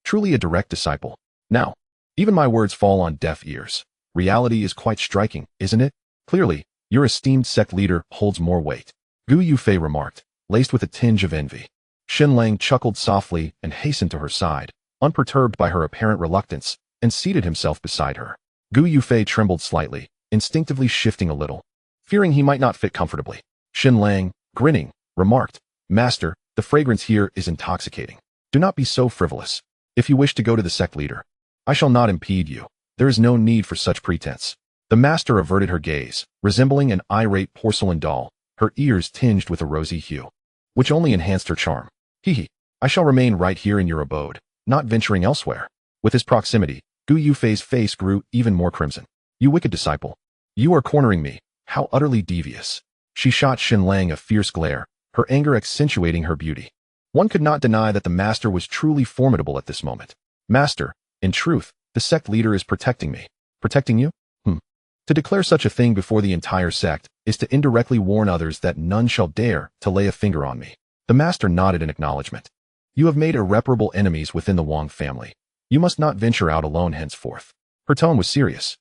Truly a direct disciple. Now, even my words fall on deaf ears. Reality is quite striking, isn't it? Clearly, your esteemed sect leader holds more weight. Gu Yufei remarked, laced with a tinge of envy. Xinlang chuckled softly and hastened to her side, unperturbed by her apparent reluctance, and seated himself beside her. Gu Yufei trembled slightly, instinctively shifting a little, fearing he might not fit comfortably. Xinlang, grinning, remarked, Master, the fragrance here is intoxicating. Do not be so frivolous. If you wish to go to the sect leader, I shall not impede you. There is no need for such pretense. The Master averted her gaze, resembling an irate porcelain doll, her ears tinged with a rosy hue, which only enhanced her charm. I shall remain right here in your abode, not venturing elsewhere. With his proximity, Gu Yufei's face grew even more crimson. You wicked disciple. You are cornering me. How utterly devious. She shot Xinlang a fierce glare, her anger accentuating her beauty. One could not deny that the Master was truly formidable at this moment. Master, in truth, the sect leader is protecting me. Protecting you? To declare such a thing before the entire sect is to indirectly warn others that none shall dare to lay a finger on me. The Master nodded in acknowledgement. You have made irreparable enemies within the Wang family. You must not venture out alone henceforth. Her tone was serious.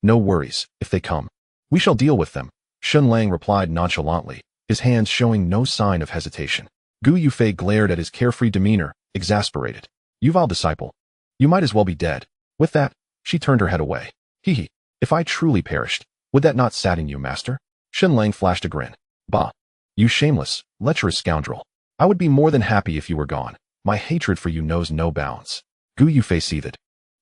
No worries, if they come. We shall deal with them. Xinlang replied nonchalantly, his hands showing no sign of hesitation. Gu Yufei glared at his carefree demeanor, exasperated. You vile disciple. You might as well be dead. With that, she turned her head away. If I truly perished, would that not sadden you, Master? Xinlang flashed a grin. Bah. You shameless, lecherous scoundrel. I would be more than happy if you were gone. My hatred for you knows no bounds. Gu Yufei seethed.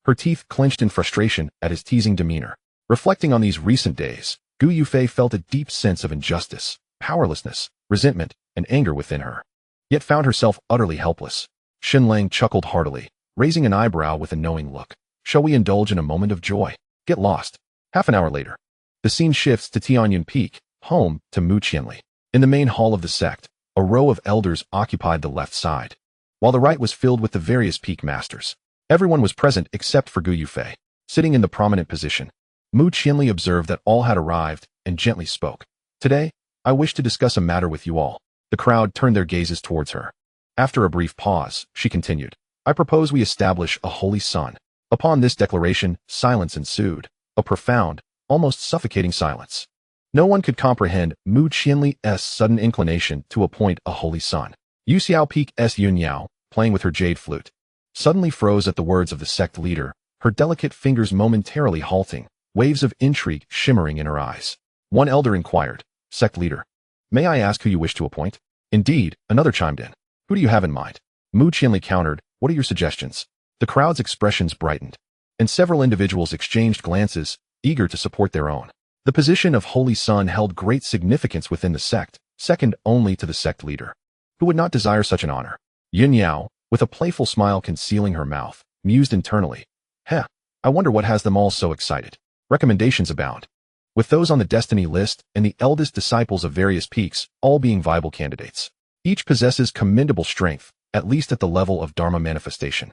Her teeth clenched in frustration at his teasing demeanor. Reflecting on these recent days, Gu Yufei felt a deep sense of injustice, powerlessness, resentment, and anger within her, yet found herself utterly helpless. Xinlang chuckled heartily, raising an eyebrow with a knowing look. Shall we indulge in a moment of joy? Get lost. Half an hour later, the scene shifts to Tianyun Peak, home to Mu Qianli. In the main hall of the sect, a row of elders occupied the left side, while the right was filled with the various peak masters. Everyone was present except for Gu Yufei. Sitting in the prominent position, Mu Qianli observed that all had arrived and gently spoke. Today, I wish to discuss a matter with you all. The crowd turned their gazes towards her. After a brief pause, she continued, I propose we establish a holy sun. Upon this declaration, silence ensued, a profound, almost suffocating silence. No one could comprehend Mu Qianli's sudden inclination to appoint a holy sun. Yuxiao Peak's Yun Yao, playing with her jade flute, suddenly froze at the words of the sect leader, her delicate fingers momentarily halting, waves of intrigue shimmering in her eyes. One elder inquired, "Sect leader, may I ask who you wish to appoint?" "Indeed," another chimed in. "Who do you have in mind?" Mu Qianli countered, "What are your suggestions?" The crowd's expressions brightened, and several individuals exchanged glances, eager to support their own. The position of Holy Son held great significance within the sect, second only to the sect leader. Who would not desire such an honor? Yin Yao, with a playful smile concealing her mouth, mused internally, "Heh, I wonder what has them all so excited." Recommendations abound, with those on the destiny list and the eldest disciples of various peaks all being viable candidates. Each possesses commendable strength, at least at the level of Dharma manifestation,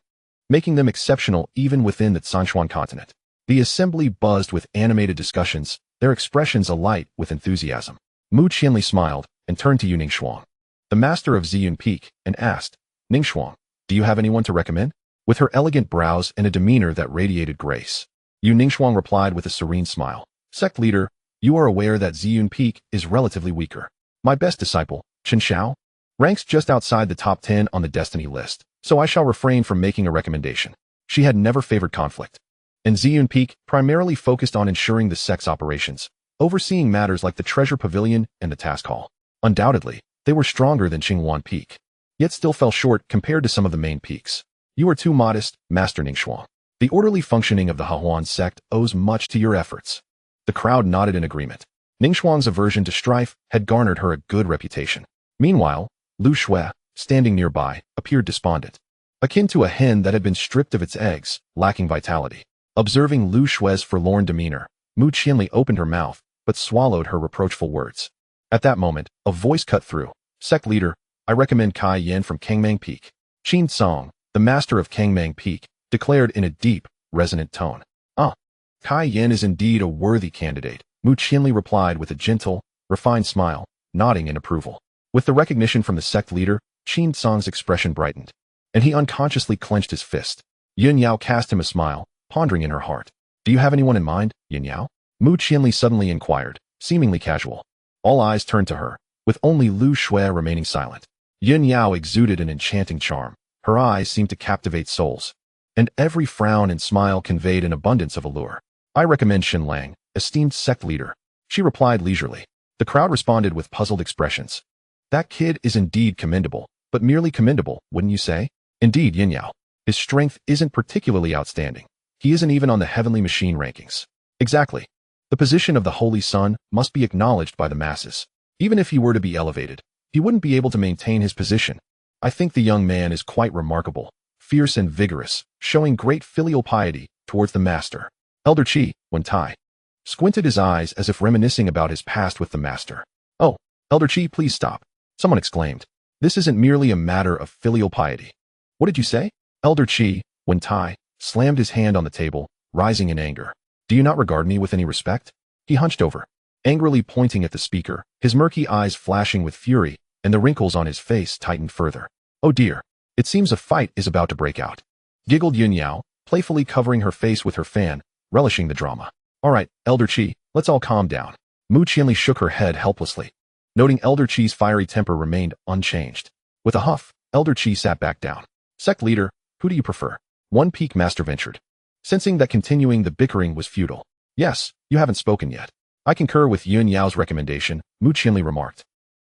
making them exceptional even within the Cangxuan Continent. The assembly buzzed with animated discussions, their expressions alight with enthusiasm. Mu Qianli smiled and turned to Yu Ningxuang, the master of Ziyun Peak, and asked, "Ningxuang, do you have anyone to recommend?" With her elegant brows and a demeanor that radiated grace, Yu Ningxuang replied with a serene smile, "Sect leader, you are aware that Ziyun Peak is relatively weaker. My best disciple, Chen Xiao, ranks just outside the top 10 on the destiny list, so I shall refrain from making a recommendation." She had never favored conflict, and Ziyun Peak primarily focused on ensuring the sect's operations, overseeing matters like the treasure pavilion and the task hall. Undoubtedly, they were stronger than Qingwan Peak, yet still fell short compared to some of the main peaks. "You are too modest, Master Ningxuang. The orderly functioning of the Hahuan sect owes much to your efforts." The crowd nodded in agreement. Ningxuang's aversion to strife had garnered her a good reputation. Meanwhile, Lu Shui, standing nearby, appeared despondent, akin to a hen that had been stripped of its eggs, lacking vitality. Observing Lu Shui's forlorn demeanor, Mu Qianli opened her mouth, but swallowed her reproachful words. At that moment, a voice cut through. "Sect leader, I recommend Kai Yan from Kangmang Peak." Qin Song, the master of Kangmang Peak, declared in a deep, resonant tone. Kai Yan is indeed a worthy candidate," Mu Qianli replied with a gentle, refined smile, nodding in approval. With the recognition from the sect leader, Qin Song's expression brightened, and he unconsciously clenched his fist. Yin Yao cast him a smile, pondering in her heart. "Do you have anyone in mind, Yin Yao?" Mu Qianli suddenly inquired, seemingly casual. All eyes turned to her, with only Lu Shui remaining silent. Yin Yao exuded an enchanting charm. Her eyes seemed to captivate souls, and every frown and smile conveyed an abundance of allure. "I recommend Xin Lang, esteemed sect leader," she replied leisurely. The crowd responded with puzzled expressions. "That kid is indeed commendable, but merely commendable, wouldn't you say?" "Indeed, Yin Yao. His strength isn't particularly outstanding. He isn't even on the heavenly machine rankings." "Exactly. The position of the Holy Son must be acknowledged by the masses. Even if he were to be elevated, he wouldn't be able to maintain his position. I think the young man is quite remarkable, fierce and vigorous, showing great filial piety towards the master." Elder Qi, Wen Tai, squinted his eyes as if reminiscing about his past with the master. "Oh, Elder Qi, please stop," someone exclaimed. "This isn't merely a matter of filial piety." "What did you say?" Elder Qi, Wen Tai, slammed his hand on the table, rising in anger. "Do you not regard me with any respect?" He hunched over, angrily pointing at the speaker, his murky eyes flashing with fury, and the wrinkles on his face tightened further. "Oh dear, it seems a fight is about to break out," giggled Yin Yao, playfully covering her face with her fan, relishing the drama. "All right, Elder Qi, let's all calm down." Mu Qianli shook her head helplessly, noting Elder Qi's fiery temper remained unchanged. With a huff, Elder Qi sat back down. "Sect leader, who do you prefer?" One Peak Master ventured, sensing that continuing the bickering was futile. "Yes, you haven't spoken yet." "I concur with Yun Yao's recommendation," Mu Qianli remarked,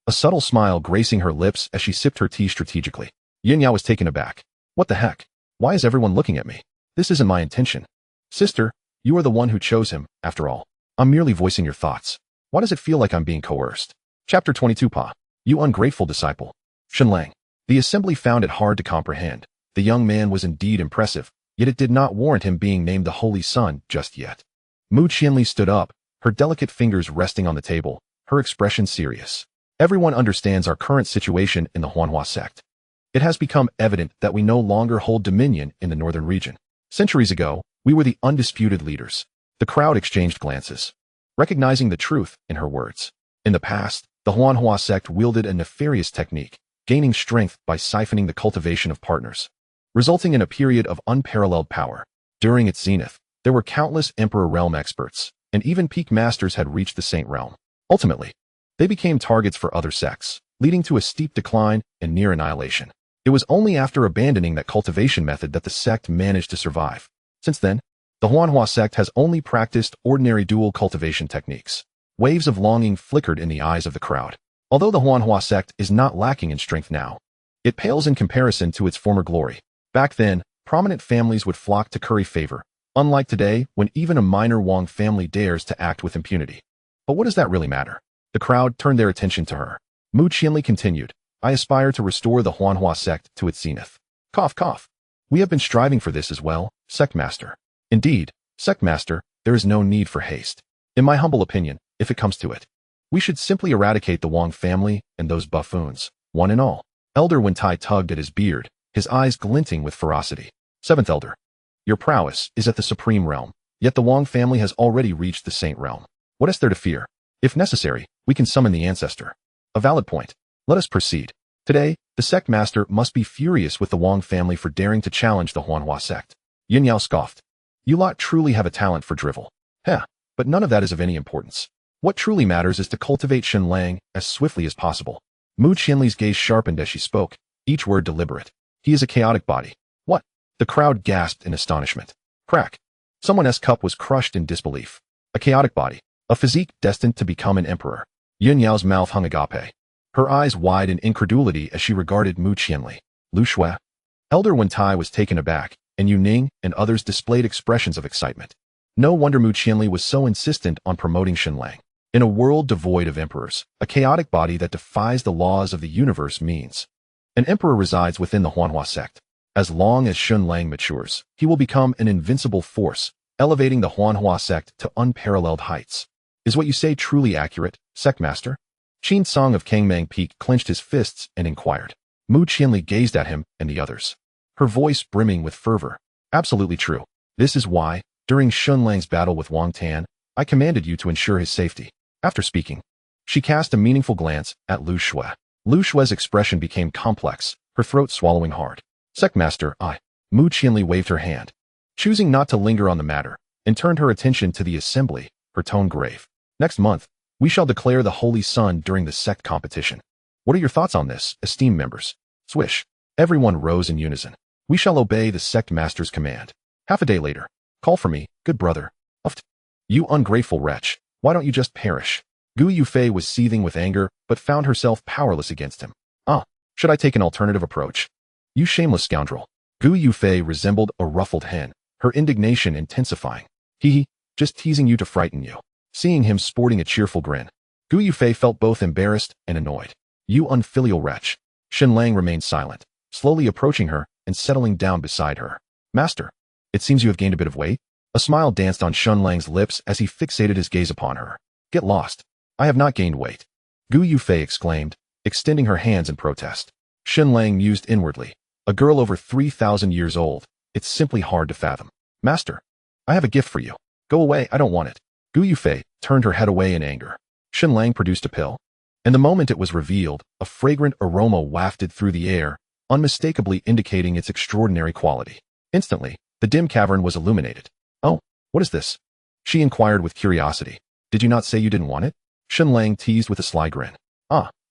a subtle smile gracing her lips as she sipped her tea strategically. Yin Yao was taken aback. "What the heck? Why is everyone looking at me? This isn't my intention." "Sister, you are the one who chose him, after all. I'm merely voicing your thoughts. Why does it feel like I'm being coerced?" Chapter 22 Pa. You ungrateful disciple. Xin Lang. The assembly found it hard to comprehend. The young man was indeed impressive, yet it did not warrant him being named the Holy Son just yet. Mu Qianli stood up, her delicate fingers resting on the table, her expression serious. "Everyone understands our current situation in the Huanhua sect. It has become evident that we no longer hold dominion in the northern region. Centuries ago, we were the undisputed leaders." The crowd exchanged glances, recognizing the truth in her words. In the past, the Huanhua sect wielded a nefarious technique, gaining strength by siphoning the cultivation of partners, resulting in a period of unparalleled power. During its zenith, there were countless Emperor Realm experts, and even peak masters had reached the Saint Realm. Ultimately, they became targets for other sects, leading to a steep decline and near annihilation. It was only after abandoning that cultivation method that the sect managed to survive. Since then, the Huanhua sect has only practiced ordinary dual cultivation techniques. Waves of longing flickered in the eyes of the crowd. Although the Huanhua sect is not lacking in strength now, it pales in comparison to its former glory. Back then, prominent families would flock to curry favor, unlike today when even a minor Wang family dares to act with impunity. But what does that really matter? The crowd turned their attention to her. Mu Qianli continued, I aspire to restore the Huanhua sect to its zenith. Cough, cough. We have been striving for this as well, Sect Master. Indeed, Sect Master, there is no need for haste. In my humble opinion, if it comes to it, we should simply eradicate the Wang family and those buffoons, one and all. Elder Wentai tugged at his beard, his eyes glinting with ferocity. Seventh Elder, your prowess is at the supreme realm, yet the Wang family has already reached the saint realm. What is there to fear? If necessary, we can summon the ancestor. A valid point. Let us proceed. Today, the sect master must be furious with the Wang family for daring to challenge the Huanhua sect. Yin Yao scoffed. You lot truly have a talent for drivel. Heh, but none of that is of any importance. What truly matters is to cultivate Shen Lang as swiftly as possible. Mu Qianli's gaze sharpened as she spoke, each word deliberate. He is a chaotic body. What? The crowd gasped in astonishment. Crack. Someone's cup was crushed in disbelief. A chaotic body. A physique destined to become an emperor. Yin Yao's mouth hung agape. Her eyes wide in incredulity as she regarded Mu Qianli. Lu Shui. Elder Wentai was taken aback, and Yu Ning and others displayed expressions of excitement. No wonder Mu Qianli was so insistent on promoting Shen Lang. In a world devoid of emperors, a chaotic body that defies the laws of the universe means an emperor resides within the Huanhua sect. As long as Shen Lang matures, he will become an invincible force, elevating the Huanhua sect to unparalleled heights. Is what you say truly accurate, Sect Master? Qin Song of Kangmang Peak clenched his fists and inquired. Mu Qianli gazed at him and the others, her voice brimming with fervor. Absolutely true. This is why, during Shen Lang's battle with Wang Tan, I commanded you to ensure his safety. After speaking, she cast a meaningful glance at Lu Shui. Lu Shui's expression became complex, her throat swallowing hard. Sect Master, Mu Qianli waved her hand, choosing not to linger on the matter, and turned her attention to the assembly, her tone grave. Next month, we shall declare the Holy Sun during the sect competition. What are your thoughts on this, esteemed members? Swish. Everyone rose in unison. We shall obey the sect master's command. Half a day later, call for me, good brother. Uft. You ungrateful wretch. Why don't you just perish? Gu Yufei was seething with anger, but found herself powerless against him. Should I take an alternative approach? You shameless scoundrel. Gu Yufei resembled a ruffled hen, her indignation intensifying. Just teasing you to frighten you. Seeing him sporting a cheerful grin, Gu Yufei felt both embarrassed and annoyed. You unfilial wretch. Shen Lang remained silent, slowly approaching her and settling down beside her. Master, it seems you have gained a bit of weight. A smile danced on Shen Lang's lips as he fixated his gaze upon her. Get lost. I have not gained weight. Gu Yufei exclaimed, extending her hands in protest. Shen Lang mused inwardly. A girl over 3,000 years old. It's simply hard to fathom. Master, I have a gift for you. Go away, I don't want it. Gu Yufei turned her head away in anger. Shen Lang produced a pill, and the moment it was revealed, a fragrant aroma wafted through the air, unmistakably indicating its extraordinary quality. Instantly, the dim cavern was illuminated. Oh, what is this? She inquired with curiosity. Did you not say you didn't want it? Shen Lang teased with a sly grin.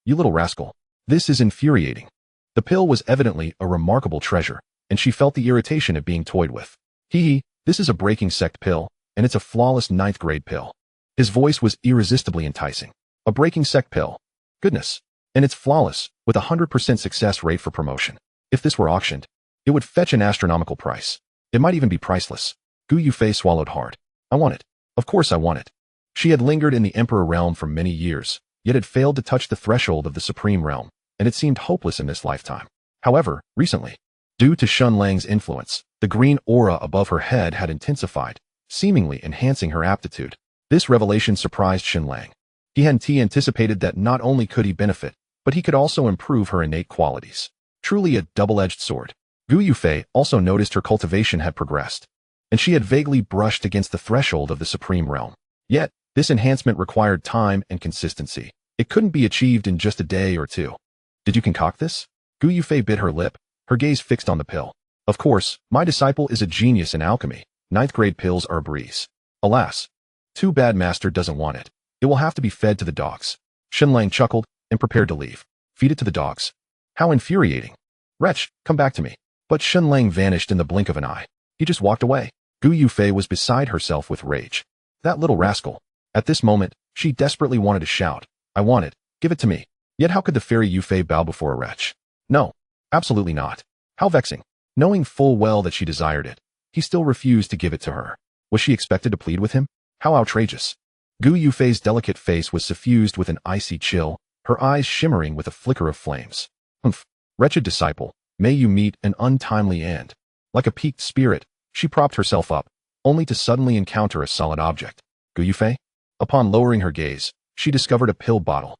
You little rascal. This is infuriating. The pill was evidently a remarkable treasure, and she felt the irritation at being toyed with. This is a breaking sect pill, and it's a flawless 9th grade pill. His voice was irresistibly enticing. A breaking sect pill. Goodness. And it's flawless, with a 100% success rate for promotion. If this were auctioned, it would fetch an astronomical price. It might even be priceless. Gu Yufei swallowed hard. I want it. Of course I want it. She had lingered in the Emperor realm for many years, yet had failed to touch the threshold of the Supreme Realm, and it seemed hopeless in this lifetime. However, recently, due to Shen Lang's influence, the green aura above her head had intensified, seemingly enhancing her aptitude. This revelation surprised Shen Lang. He hadn't anticipated that not only could he benefit, but he could also improve her innate qualities. Truly a double-edged sword. Gu Yufei also noticed her cultivation had progressed, and she had vaguely brushed against the threshold of the Supreme Realm. Yet, this enhancement required time and consistency. It couldn't be achieved in just a day or two. Did you concoct this? Gu Yufei bit her lip, her gaze fixed on the pill. Of course, my disciple is a genius in alchemy. 9th grade pills are a breeze. Alas, too bad Master doesn't want it. It will have to be fed to the dogs. Shen Lang chuckled and prepared to leave. Feed it to the dogs. How infuriating. Wretch, come back to me. But Shen Lang vanished in the blink of an eye. He just walked away. Gu Yufei was beside herself with rage. That little rascal. At this moment, she desperately wanted to shout, I want it, give it to me. Yet how could the fairy Yufei bow before a wretch? No, absolutely not. How vexing. Knowing full well that she desired it, he still refused to give it to her. Was she expected to plead with him? How outrageous. Gu Yufei's delicate face was suffused with an icy chill, her eyes shimmering with a flicker of flames. Humph. Wretched disciple, may you meet an untimely end. Like a piqued spirit, she propped herself up, only to suddenly encounter a solid object. Gu Yufei? Upon lowering her gaze, she discovered a pill bottle.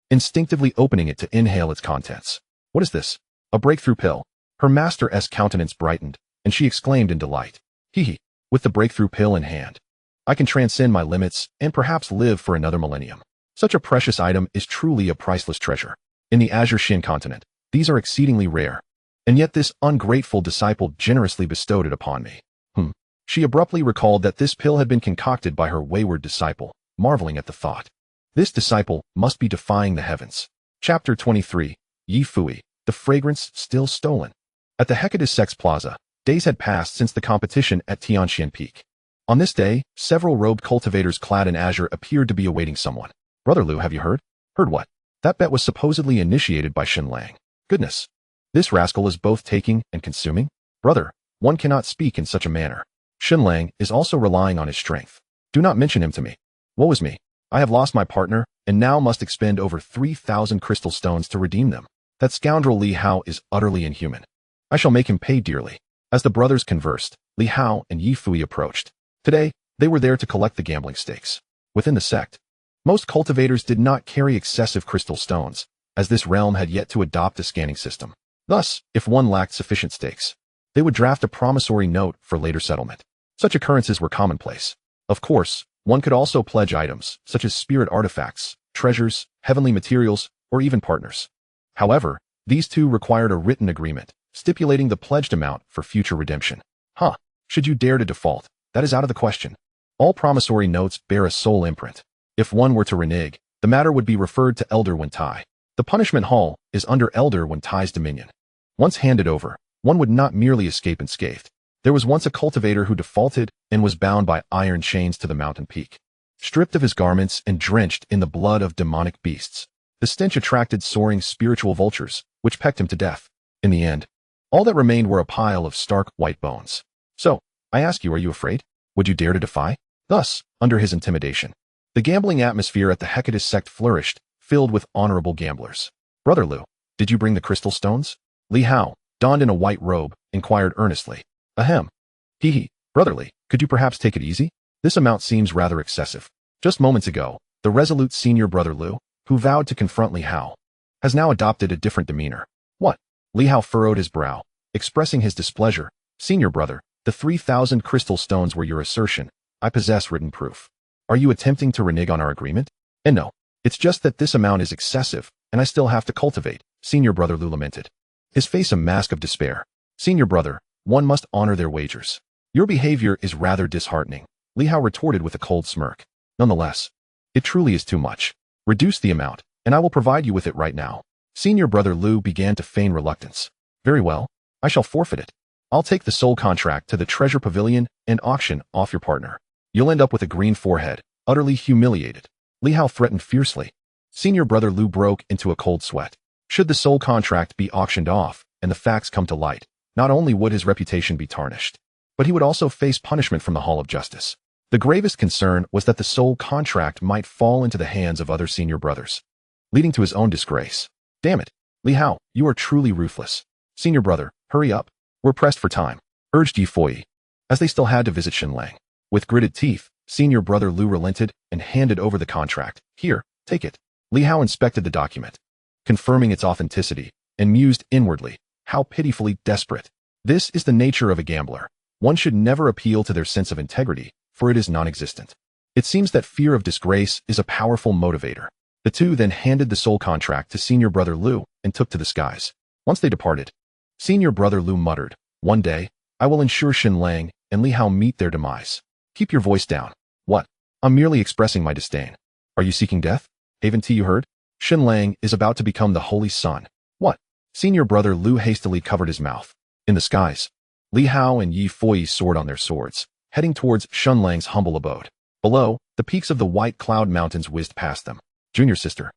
Instinctively opening it to inhale its contents. What is this? A breakthrough pill. Her master's countenance brightened, and she exclaimed in delight. Hee. With the breakthrough pill in hand, I can transcend my limits and perhaps live for another millennium. Such a precious item is truly a priceless treasure. In the Cangxuan Continent, these are exceedingly rare. And yet this ungrateful disciple generously bestowed it upon me. She abruptly recalled that this pill had been concocted by her wayward disciple, marveling at the thought. This disciple must be defying the heavens. Chapter 23, Yi Fui, the fragrance still stolen. At the Joyful Sect's plaza, days had passed since the competition at Tianxian Peak. On this day, several robed cultivators clad in azure appeared to be awaiting someone. Brother Lu, have you heard? Heard what? That bet was supposedly initiated by Shen Lang. Goodness. This rascal is both taking and consuming? Brother, one cannot speak in such a manner. Shen Lang is also relying on his strength. Do not mention him to me. Woe is me. I have lost my partner, and now must expend over 3,000 crystal stones to redeem them. That scoundrel Li Hao is utterly inhuman. I shall make him pay dearly. As the brothers conversed, Li Hao and Yi Fui approached. Today, they were there to collect the gambling stakes. Within the sect, most cultivators did not carry excessive crystal stones, as this realm had yet to adopt a scanning system. Thus, if one lacked sufficient stakes, they would draft a promissory note for later settlement. Such occurrences were commonplace. Of course, one could also pledge items, such as spirit artifacts, treasures, heavenly materials, or even partners. However, these two required a written agreement, stipulating the pledged amount for future redemption. Should you dare to default, that is out of the question. All promissory notes bear a sole imprint. If one were to renege, the matter would be referred to Elder Wen Tai. The punishment hall is under Elder Wen Tai's dominion. Once handed over, one would not merely escape unscathed. There was once a cultivator who defaulted and was bound by iron chains to the mountain peak. Stripped of his garments and drenched in the blood of demonic beasts, the stench attracted soaring spiritual vultures, which pecked him to death. In the end, all that remained were a pile of stark white bones. So, I ask you, are you afraid? Would you dare to defy? Thus, under his intimidation, the gambling atmosphere at the Joyful Sect flourished, filled with honorable gamblers. Brother Lu, did you bring the crystal stones? Li Hao, donned in a white robe, inquired earnestly. Ahem. Brother Li, could you perhaps take it easy? This amount seems rather excessive. Just moments ago, the resolute senior Brother Lu, who vowed to confront Li Hao, has now adopted a different demeanor. What? Li Hao furrowed his brow, expressing his displeasure. Senior brother, the 3,000 crystal stones were your assertion. I possess written proof. Are you attempting to renege on our agreement? And no, it's just that this amount is excessive, and I still have to cultivate, Senior Brother Lu lamented. His face a mask of despair. Senior brother, one must honor their wagers. Your behavior is rather disheartening, Li Hao retorted with a cold smirk. Nonetheless, it truly is too much. Reduce the amount, and I will provide you with it right now. Senior Brother Lu began to feign reluctance. Very well, I shall forfeit it. I'll take the soul contract to the treasure pavilion and auction off your partner. You'll end up with a green forehead, utterly humiliated. Li Hao threatened fiercely. Senior Brother Lu broke into a cold sweat. Should the soul contract be auctioned off and the facts come to light, not only would his reputation be tarnished, but he would also face punishment from the Hall of Justice. The gravest concern was that the soul contract might fall into the hands of other senior brothers, leading to his own disgrace. Damn it, Li Hao, you are truly ruthless. Senior brother, hurry up. We're pressed for time, urged Yi Fui, as they still had to visit Shen Lang. With gritted teeth, Senior Brother Lu relented and handed over the contract. Here, take it. Li Hao inspected the document, confirming its authenticity, and mused inwardly, how pitifully desperate. This is the nature of a gambler. One should never appeal to their sense of integrity, for it is non-existent. It seems that fear of disgrace is a powerful motivator. The two then handed the soul contract to Senior Brother Lu and took to the skies. Once they departed, Senior Brother Lu muttered, one day, I will ensure Shen Lang and Li Hao meet their demise. Keep your voice down. What? I'm merely expressing my disdain. Are you seeking death? Haven't you heard? Shen Lang is about to become the Holy Sun. What? Senior brother Lu hastily covered his mouth. In the skies, Li Hao and Yi Fui soared on their swords, heading towards Shunlang's humble abode. Below, the peaks of the White Cloud Mountains whizzed past them. Junior sister.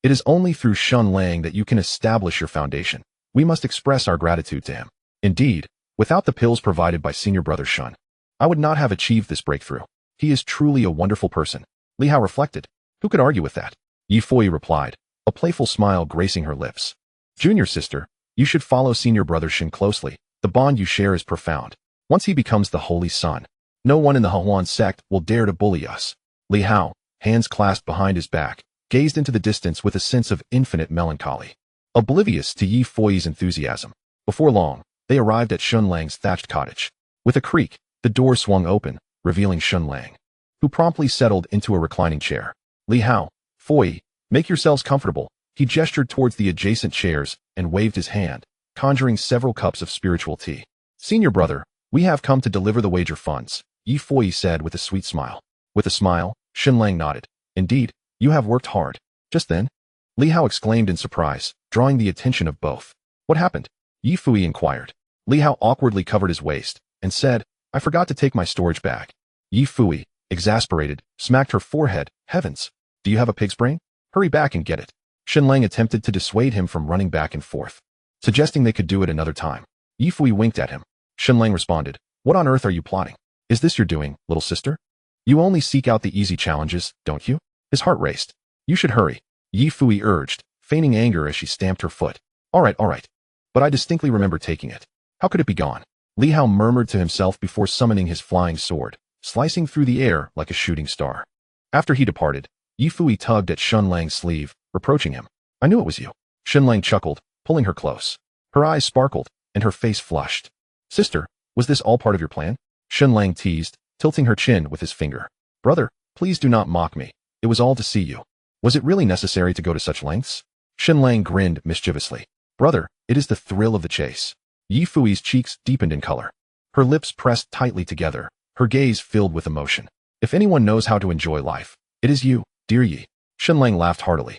It is only through Shunlang that you can establish your foundation. We must express our gratitude to him. Indeed, without the pills provided by senior brother Shun, I would not have achieved this breakthrough. He is truly a wonderful person. Li Hao reflected. Who could argue with that? Yi Fui replied, a playful smile gracing her lips. Junior sister, you should follow senior brother Shin closely. The bond you share is profound. Once he becomes the Holy Son, no one in the Cangxuan sect will dare to bully us. Li Hao, hands clasped behind his back, gazed into the distance with a sense of infinite melancholy. Oblivious to Yi Fui's enthusiasm. Before long, they arrived at Shunlang's thatched cottage. With a creak, the door swung open, revealing Shunlang, who promptly settled into a reclining chair. Li Hao, Fui, make yourselves comfortable. He gestured towards the adjacent chairs and waved his hand, conjuring several cups of spiritual tea. Senior brother, we have come to deliver the wager funds, Yi Fui said with a sweet smile. With a smile, Shunlang nodded. Indeed, you have worked hard. Just then, Li Hao exclaimed in surprise, drawing the attention of both. What happened? Yi Fui inquired. Li Hao awkwardly covered his waist and said, I forgot to take my storage bag. Yi Fui, exasperated, smacked her forehead. Heavens! Do you have a pig's brain? Hurry back and get it. Shunlang attempted to dissuade him from running back and forth, suggesting they could do it another time. Yi Fui winked at him. Shunlang responded, what on earth are you plotting? Is this your doing, little sister? You only seek out the easy challenges, don't you? His heart raced. You should hurry, Yi Fui urged, feigning anger as she stamped her foot. All right. But I distinctly remember taking it. How could it be gone? Li Hao murmured to himself before summoning his flying sword, slicing through the air like a shooting star. After he departed, Yi Fui tugged at Shunlang's sleeve, reproaching him. I knew it was you. Shunlang chuckled, pulling her close. Her eyes sparkled, and her face flushed. Sister, was this all part of your plan? Shunlang teased, tilting her chin with his finger. Brother, please do not mock me. It was all to see you. Was it really necessary to go to such lengths? Shunlang grinned mischievously. Brother, it is the thrill of the chase. Yi Fui's cheeks deepened in color. Her lips pressed tightly together, her gaze filled with emotion. If anyone knows how to enjoy life, it is you, dear Yi. Shunlang laughed heartily,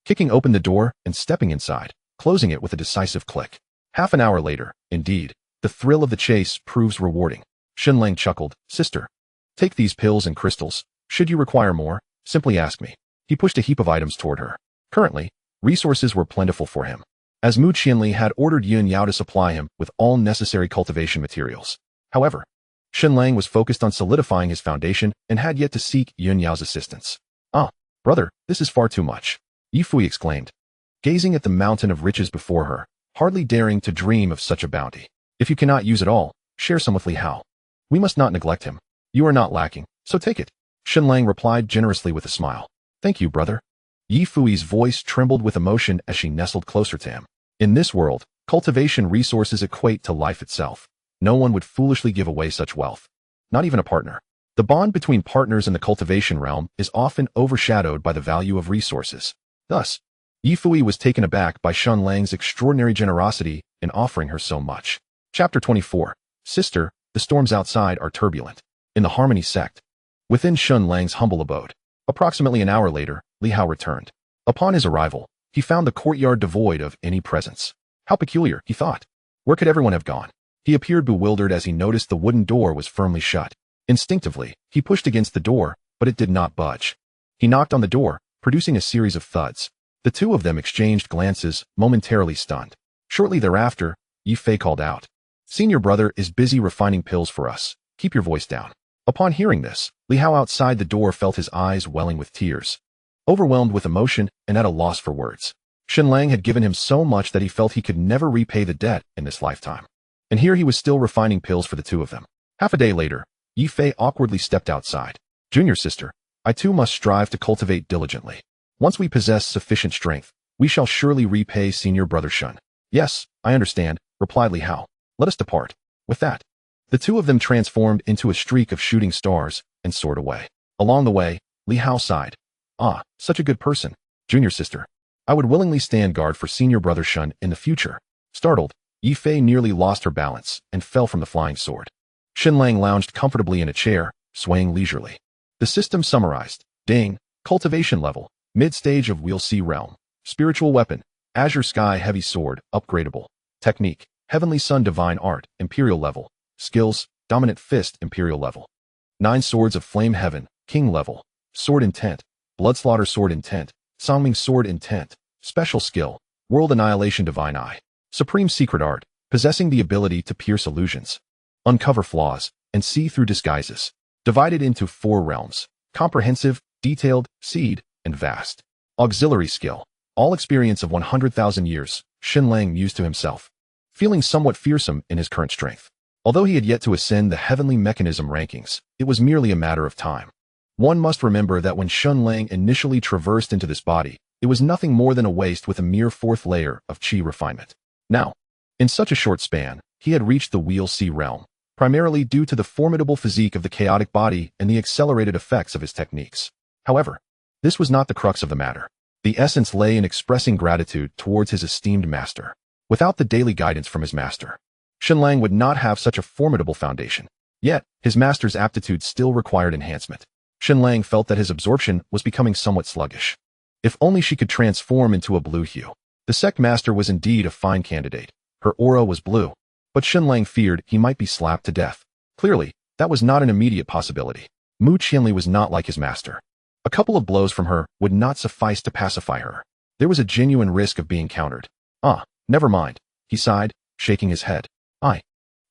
kicking open the door and stepping inside, closing it with a decisive click. Half an hour later, indeed, the thrill of the chase proves rewarding. Shunlang chuckled. Sister, take these pills and crystals. Should you require more, simply ask me. He pushed a heap of items toward her. Currently, resources were plentiful for him, as Mu Qianli had ordered Yun Yao to supply him with all necessary cultivation materials. However, Shunlang was focused on solidifying his foundation and had yet to seek Yun Yao's assistance. Ah, brother, this is far too much, Yi Fui exclaimed, gazing at the mountain of riches before her, hardly daring to dream of such a bounty. If you cannot use it all, share some with Li Hao. We must not neglect him. You are not lacking, so take it. Shunlang replied generously with a smile. Thank you, brother. Yi Fui's voice trembled with emotion as she nestled closer to him. In this world, cultivation resources equate to life itself. No one would foolishly give away such wealth. Not even a partner. The bond between partners in the cultivation realm is often overshadowed by the value of resources. Thus, Yi Fui was taken aback by Shunlang's extraordinary generosity in offering her so much. Chapter 24. Sister, the storms outside are turbulent. In the Harmony sect, within Shunlang's humble abode. Approximately an hour later, Li Hao returned. Upon his arrival, he found the courtyard devoid of any presence. How peculiar, he thought. Where could everyone have gone? He appeared bewildered as he noticed the wooden door was firmly shut. Instinctively, he pushed against the door, but it did not budge. He knocked on the door, producing a series of thuds. The two of them exchanged glances, momentarily stunned. Shortly thereafter, Yi Fei called out. Senior brother is busy refining pills for us. Keep your voice down. Upon hearing this, Li Hao outside the door felt his eyes welling with tears. Overwhelmed with emotion and at a loss for words. Shunlang had given him so much that he felt he could never repay the debt in this lifetime. And here he was still refining pills for the two of them. Half a day later, Yi Fei awkwardly stepped outside. Junior sister, I too must strive to cultivate diligently. Once we possess sufficient strength, we shall surely repay senior brother Shun. Yes, I understand, replied Li Hao. Let us depart. With that, the two of them transformed into a streak of shooting stars and soared away. Along the way, Li Hao sighed. Ah, such a good person. Junior sister, I would willingly stand guard for senior brother Shun in the future. Startled, Yi Fei nearly lost her balance and fell from the flying sword. Shunlang lounged comfortably in a chair, swaying leisurely. The system summarized. Ding, cultivation level, mid-stage of We'll See realm, spiritual weapon, Azure Sky Heavy Sword, upgradable. Technique, Heavenly Sun Divine Art, Imperial level. Skills, Dominant Fist, Imperial level. 9 Swords of Flame Heaven, King level. Sword Intent, Bloodslaughter Sword Intent, Songming Sword Intent. Special skill, World Annihilation Divine Eye. Supreme Secret Art, possessing the ability to pierce illusions, uncover flaws, and see through disguises. Divided into 4 realms, comprehensive, detailed, seed, and vast. Auxiliary skill, all experience of 100,000 years, Xinlang mused to himself, feeling somewhat fearsome in his current strength. Although he had yet to ascend the heavenly mechanism rankings, it was merely a matter of time. One must remember that when Xinlang initially traversed into this body, it was nothing more than a waste with a mere 4th layer of qi refinement. Now, in such a short span, he had reached the Wheel C realm, primarily due to the formidable physique of the chaotic body and the accelerated effects of his techniques. However, this was not the crux of the matter. The essence lay in expressing gratitude towards his esteemed master. Without the daily guidance from his master, Xinlang would not have such a formidable foundation. Yet, his master's aptitude still required enhancement. Xinlang felt that his absorption was becoming somewhat sluggish. If only she could transform into a blue hue. The sect master was indeed a fine candidate. Her aura was blue, but Xinlang feared he might be slapped to death. Clearly, that was not an immediate possibility. Mu Qianli was not like his master. A couple of blows from her would not suffice to pacify her. There was a genuine risk of being countered. Never mind, he sighed, shaking his head. I,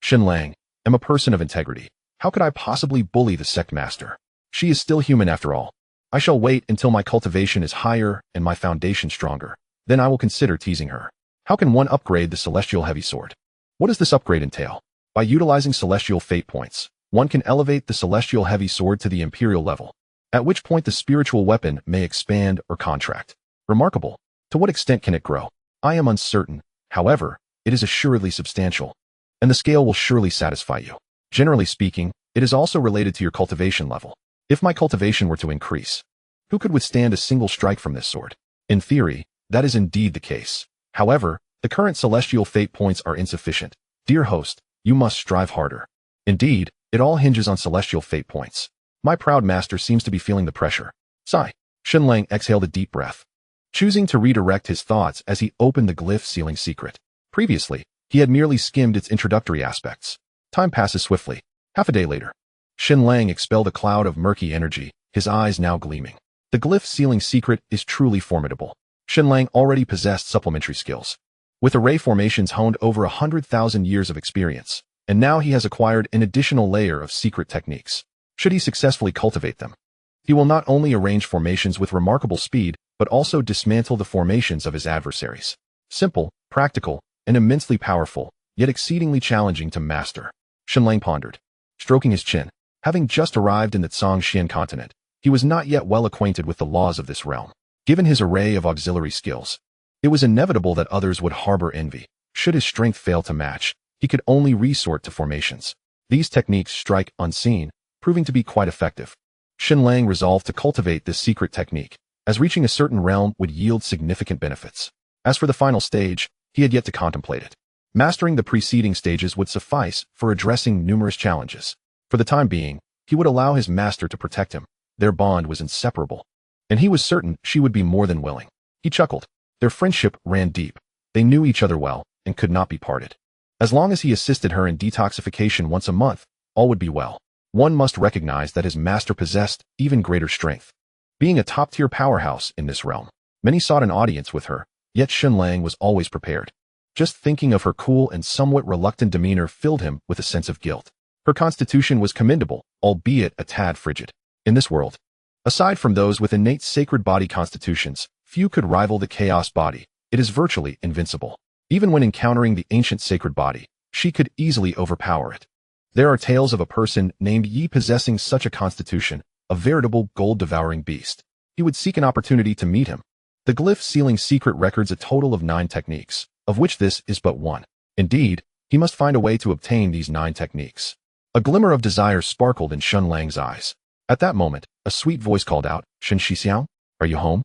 Xinlang, am a person of integrity. How could I possibly bully the sect master? She is still human after all. I shall wait until my cultivation is higher and my foundation stronger. Then I will consider teasing her. How can one upgrade the Celestial Heavy Sword? What does this upgrade entail? By utilizing Celestial Fate points, one can elevate the Celestial Heavy Sword to the Imperial level, at which point the spiritual weapon may expand or contract. Remarkable. To what extent can it grow? I am uncertain. However, it is assuredly substantial, and the scale will surely satisfy you. Generally speaking, it is also related to your cultivation level. If my cultivation were to increase, who could withstand a single strike from this sword? In theory, that is indeed the case. However, the current Celestial Fate points are insufficient. Dear host, you must strive harder. Indeed, it all hinges on Celestial Fate points. My proud master seems to be feeling the pressure. Sigh. Xinlang exhaled a deep breath, choosing to redirect his thoughts as he opened the glyph sealing secret. Previously, he had merely skimmed its introductory aspects. Time passes swiftly. Half a day later, Xinlang expelled a cloud of murky energy, his eyes now gleaming. The glyph sealing secret is truly formidable. Xinlang already possessed supplementary skills, with array formations honed over 100,000 years of experience, and now he has acquired an additional layer of secret techniques. Should he successfully cultivate them, he will not only arrange formations with remarkable speed, but also dismantle the formations of his adversaries. Simple, practical, and immensely powerful, yet exceedingly challenging to master. Xinlang pondered, stroking his chin. Having just arrived in the Cangxuan Continent, he was not yet well acquainted with the laws of this realm. Given his array of auxiliary skills, it was inevitable that others would harbor envy. Should his strength fail to match, he could only resort to formations. These techniques strike unseen, proving to be quite effective. Xinlang resolved to cultivate this secret technique, as reaching a certain realm would yield significant benefits. As for the final stage, he had yet to contemplate it. Mastering the preceding stages would suffice for addressing numerous challenges. For the time being, he would allow his master to protect him. Their bond was inseparable, and he was certain she would be more than willing. He chuckled. Their friendship ran deep. They knew each other well and could not be parted. As long as he assisted her in detoxification once a month, all would be well. One must recognize that his master possessed even greater strength. Being a top-tier powerhouse in this realm, many sought an audience with her, yet Xinlang was always prepared. Just thinking of her cool and somewhat reluctant demeanor filled him with a sense of guilt. Her constitution was commendable, albeit a tad frigid. In this world, aside from those with innate sacred body constitutions, few could rival the chaos body. It is virtually invincible. Even when encountering the ancient sacred body, she could easily overpower it. There are tales of a person named Yi possessing such a constitution, a veritable gold-devouring beast. He would seek an opportunity to meet him. The glyph sealing secret records a total of 9 techniques, of which this is but one. Indeed, he must find a way to obtain these 9 techniques. A glimmer of desire sparkled in Xinlang's eyes. At that moment, a sweet voice called out, "Shen Xixiao, are you home?"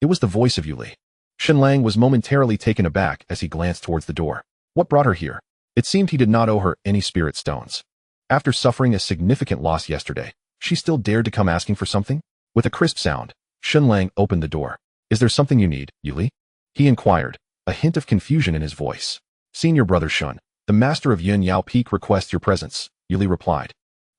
It was the voice of Yuli. Xinlang was momentarily taken aback as he glanced towards the door. What brought her here? It seemed he did not owe her any spirit stones. After suffering a significant loss yesterday, she still dared to come asking for something? With a crisp sound, Xinlang opened the door. "Is there something you need, Yuli?" he inquired, a hint of confusion in his voice. Senior brother Shun, the master of Yun Yao Peak requests your presence, Yuli replied.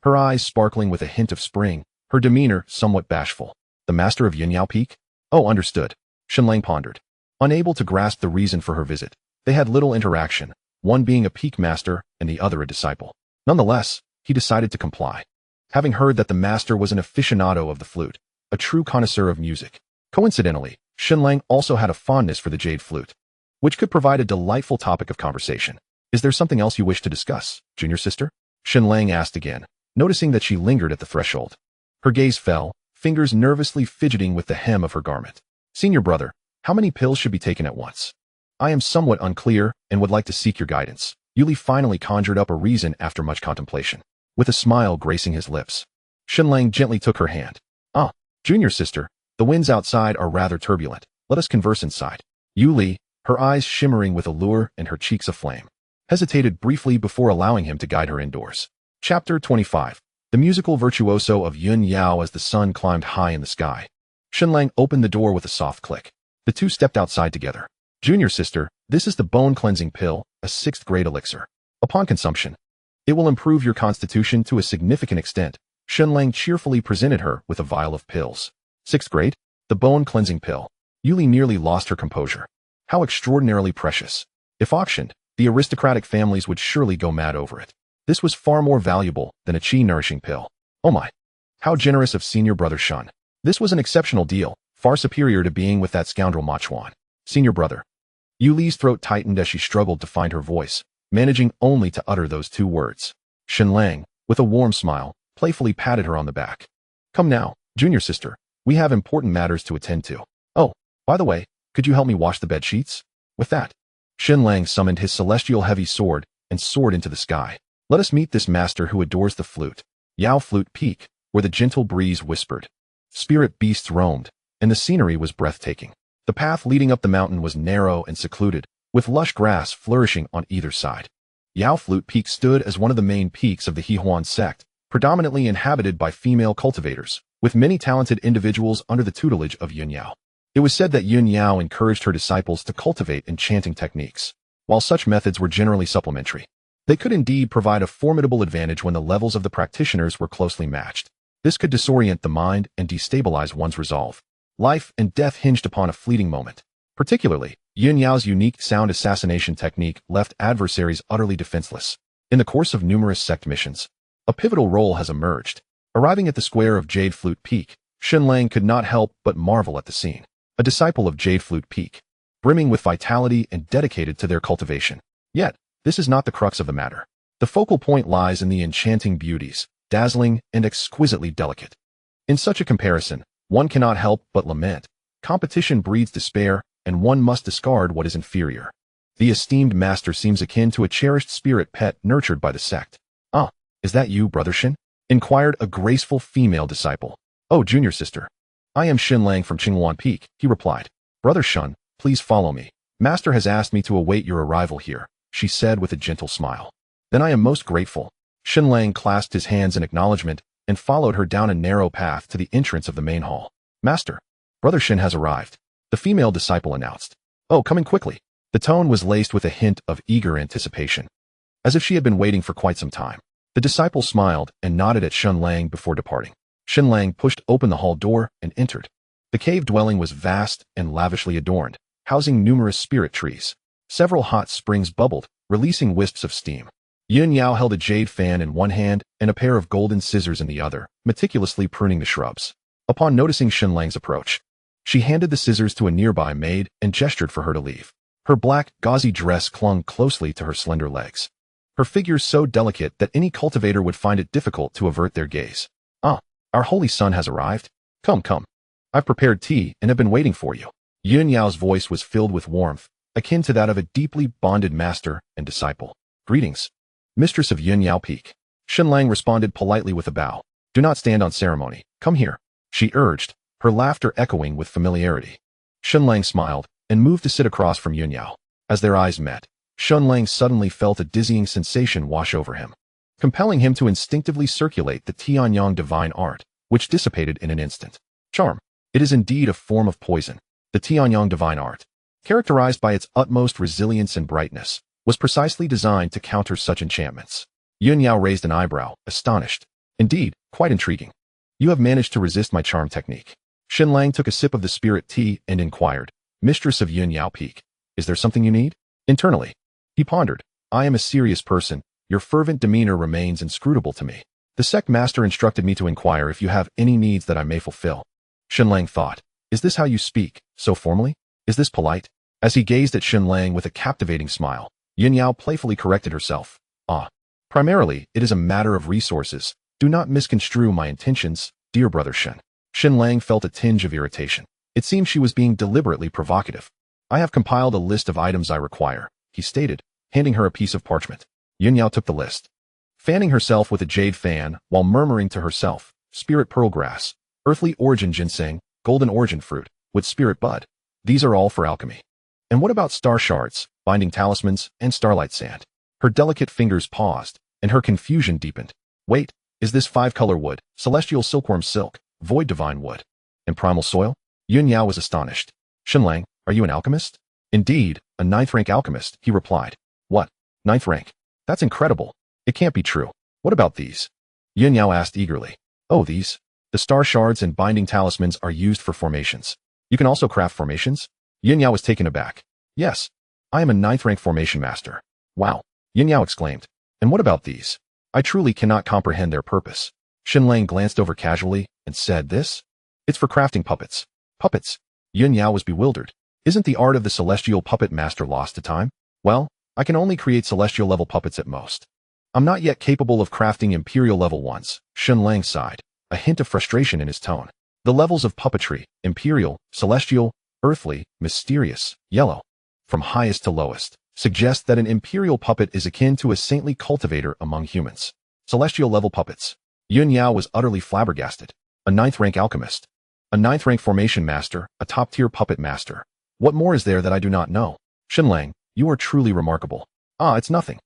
Her eyes sparkling with a hint of spring, her demeanor somewhat bashful. The master of Yun Yao Peak? Oh, understood. Shenlang pondered. Unable to grasp the reason for her visit, they had little interaction, one being a peak master and the other a disciple. Nonetheless, he decided to comply. Having heard that the master was an aficionado of the flute, a true connoisseur of music. Coincidentally, Shenlang also had a fondness for the jade flute, which could provide a delightful topic of conversation. Is there something else you wish to discuss, junior sister? Shenlang asked again, noticing that she lingered at the threshold. Her gaze fell, fingers nervously fidgeting with the hem of her garment. Senior brother, how many pills should be taken at once? I am somewhat unclear and would like to seek your guidance. Yuli finally conjured up a reason after much contemplation, with a smile gracing his lips. Shenlang gently took her hand. Ah, junior sister, the winds outside are rather turbulent. Let us converse inside. Yuli, her eyes shimmering with allure and her cheeks aflame, hesitated briefly before allowing him to guide her indoors. Chapter 25. The musical virtuoso of Yun Yao as the sun climbed high in the sky. Shenlang opened the door with a soft click. The two stepped outside together. Junior sister, this is the bone-cleansing pill, a 6th-grade elixir. Upon consumption, it will improve your constitution to a significant extent. Shenlang cheerfully presented her with a vial of pills. 6th grade? The bone-cleansing pill. Yuli nearly lost her composure. How extraordinarily precious. If auctioned, the aristocratic families would surely go mad over it. This was far more valuable than a qi-nourishing pill. Oh my. How generous of senior brother Shun. This was an exceptional deal, far superior to being with that scoundrel Ma Chuan. Senior brother. Yuli's throat tightened as she struggled to find her voice, managing only to utter those 2 words. Shenlang, with a warm smile, playfully patted her on the back. Come now, junior sister, we have important matters to attend to. Oh, by the way, could you help me wash the bed sheets? With that, Shenlang summoned his celestial heavy sword and soared into the sky. Let us meet this master who adores the flute. Yao Flute Peak, where the gentle breeze whispered. Spirit beasts roamed, and the scenery was breathtaking. The path leading up the mountain was narrow and secluded, with lush grass flourishing on either side. Yao Flute Peak stood as one of the main peaks of the Cangxuan Sect, predominantly inhabited by female cultivators, with many talented individuals under the tutelage of Yun Yao. It was said that Yun Yao encouraged her disciples to cultivate enchanting techniques. While such methods were generally supplementary, they could indeed provide a formidable advantage when the levels of the practitioners were closely matched. This could disorient the mind and destabilize one's resolve. Life and death hinged upon a fleeting moment. Particularly, Yun Yao's unique sound assassination technique left adversaries utterly defenseless. In the course of numerous sect missions, a pivotal role has emerged. Arriving at the square of Jade Flute Peak, Shenlang could not help but marvel at the scene. A disciple of Jade Flute Peak, brimming with vitality and dedicated to their cultivation. Yet, this is not the crux of the matter. The focal point lies in the enchanting beauties, dazzling and exquisitely delicate. In such a comparison, one cannot help but lament. Competition breeds despair, and one must discard what is inferior. The esteemed master seems akin to a cherished spirit pet nurtured by the sect. Ah, is that you, Brother Shin? Inquired a graceful female disciple. Oh, junior sister. I am Shenlang from Cangxuan Peak, he replied. Brother Shun, please follow me. Master has asked me to await your arrival here, she said with a gentle smile. Then I am most grateful. Shenlang clasped his hands in acknowledgement and followed her down a narrow path to the entrance of the main hall. Master, Brother Shin has arrived, the female disciple announced. Oh, coming quickly. The tone was laced with a hint of eager anticipation, as if she had been waiting for quite some time. The disciple smiled and nodded at Shenlang before departing. Shenlang pushed open the hall door and entered. The cave dwelling was vast and lavishly adorned, housing numerous spirit trees. Several hot springs bubbled, releasing wisps of steam. Yun Yao held a jade fan in one hand and a pair of golden scissors in the other, meticulously pruning the shrubs. Upon noticing Shenlang's approach, she handed the scissors to a nearby maid and gestured for her to leave. Her black, gauzy dress clung closely to her slender legs, her figure so delicate that any cultivator would find it difficult to avert their gaze. Ah, our holy son has arrived. Come, come. I've prepared tea and have been waiting for you. Yun Yao's voice was filled with warmth, akin to that of a deeply bonded master and disciple. Greetings, mistress of Yun Yao Peak. Shenlang responded politely with a bow. Do not stand on ceremony. Come here, she urged, her laughter echoing with familiarity. Shenlang smiled and moved to sit across from Yun Yao. As their eyes met, Shenlang suddenly felt a dizzying sensation wash over him, compelling him to instinctively circulate the Tianyang divine art, which dissipated in an instant. Charm. It is indeed a form of poison. The Tianyang divine art. characterized by its utmost resilience and brightness, was precisely designed to counter such enchantments. Yun Yao raised an eyebrow, astonished. Indeed, quite intriguing. You have managed to resist my charm technique. Xinlang took a sip of the spirit tea and inquired, Mistress of Yun Yao Peak, is there something you need? Internally, he pondered, I am a serious person. Your fervent demeanor remains inscrutable to me. The sect master instructed me to inquire if you have any needs that I may fulfill. Xinlang thought, is this how you speak, so formally? Is this polite? As he gazed at Xinlang with a captivating smile, Yun Yao playfully corrected herself. Primarily, it is a matter of resources. Do not misconstrue my intentions, dear brother Shen. Xinlang felt a tinge of irritation. It seemed she was being deliberately provocative. I have compiled a list of items I require, he stated, handing her a piece of parchment. Yun Yao took the list, fanning herself with a jade fan while murmuring to herself, spirit pearl grass, earthly origin ginseng, golden origin fruit, with spirit bud. These are all for alchemy. And what about star shards, binding talismans, and starlight sand? Her delicate fingers paused, and her confusion deepened. Wait, is this 5-color wood, celestial silkworm silk, void divine wood, and primal soil? Yun Yao was astonished. Xinlang, are you an alchemist? Indeed, a 9th rank alchemist, he replied. What? 9th rank? That's incredible. It can't be true. What about these? Yun Yao asked eagerly. Oh, these? The star shards and binding talismans are used for formations. You can also craft formations? Yun Yao was taken aback. Yes, I am a 9th rank formation master. Wow, Yun Yao exclaimed. And what about these? I truly cannot comprehend their purpose. Xinlang glanced over casually and said, this? It's for crafting puppets. Puppets? Yun Yao was bewildered. Isn't the art of the celestial puppet master lost to time? Well, I can only create celestial level puppets at most. I'm not yet capable of crafting imperial level ones. Xinlang sighed, a hint of frustration in his tone. The levels of puppetry, imperial, celestial, earthly, mysterious, yellow, from highest to lowest, suggest that an imperial puppet is akin to a saintly cultivator among humans. Celestial level puppets. Yun Yao was utterly flabbergasted. A 9th rank alchemist. A 9th rank formation master, a top-tier puppet master. What more is there that I do not know? Xinlang, you are truly remarkable. It's nothing.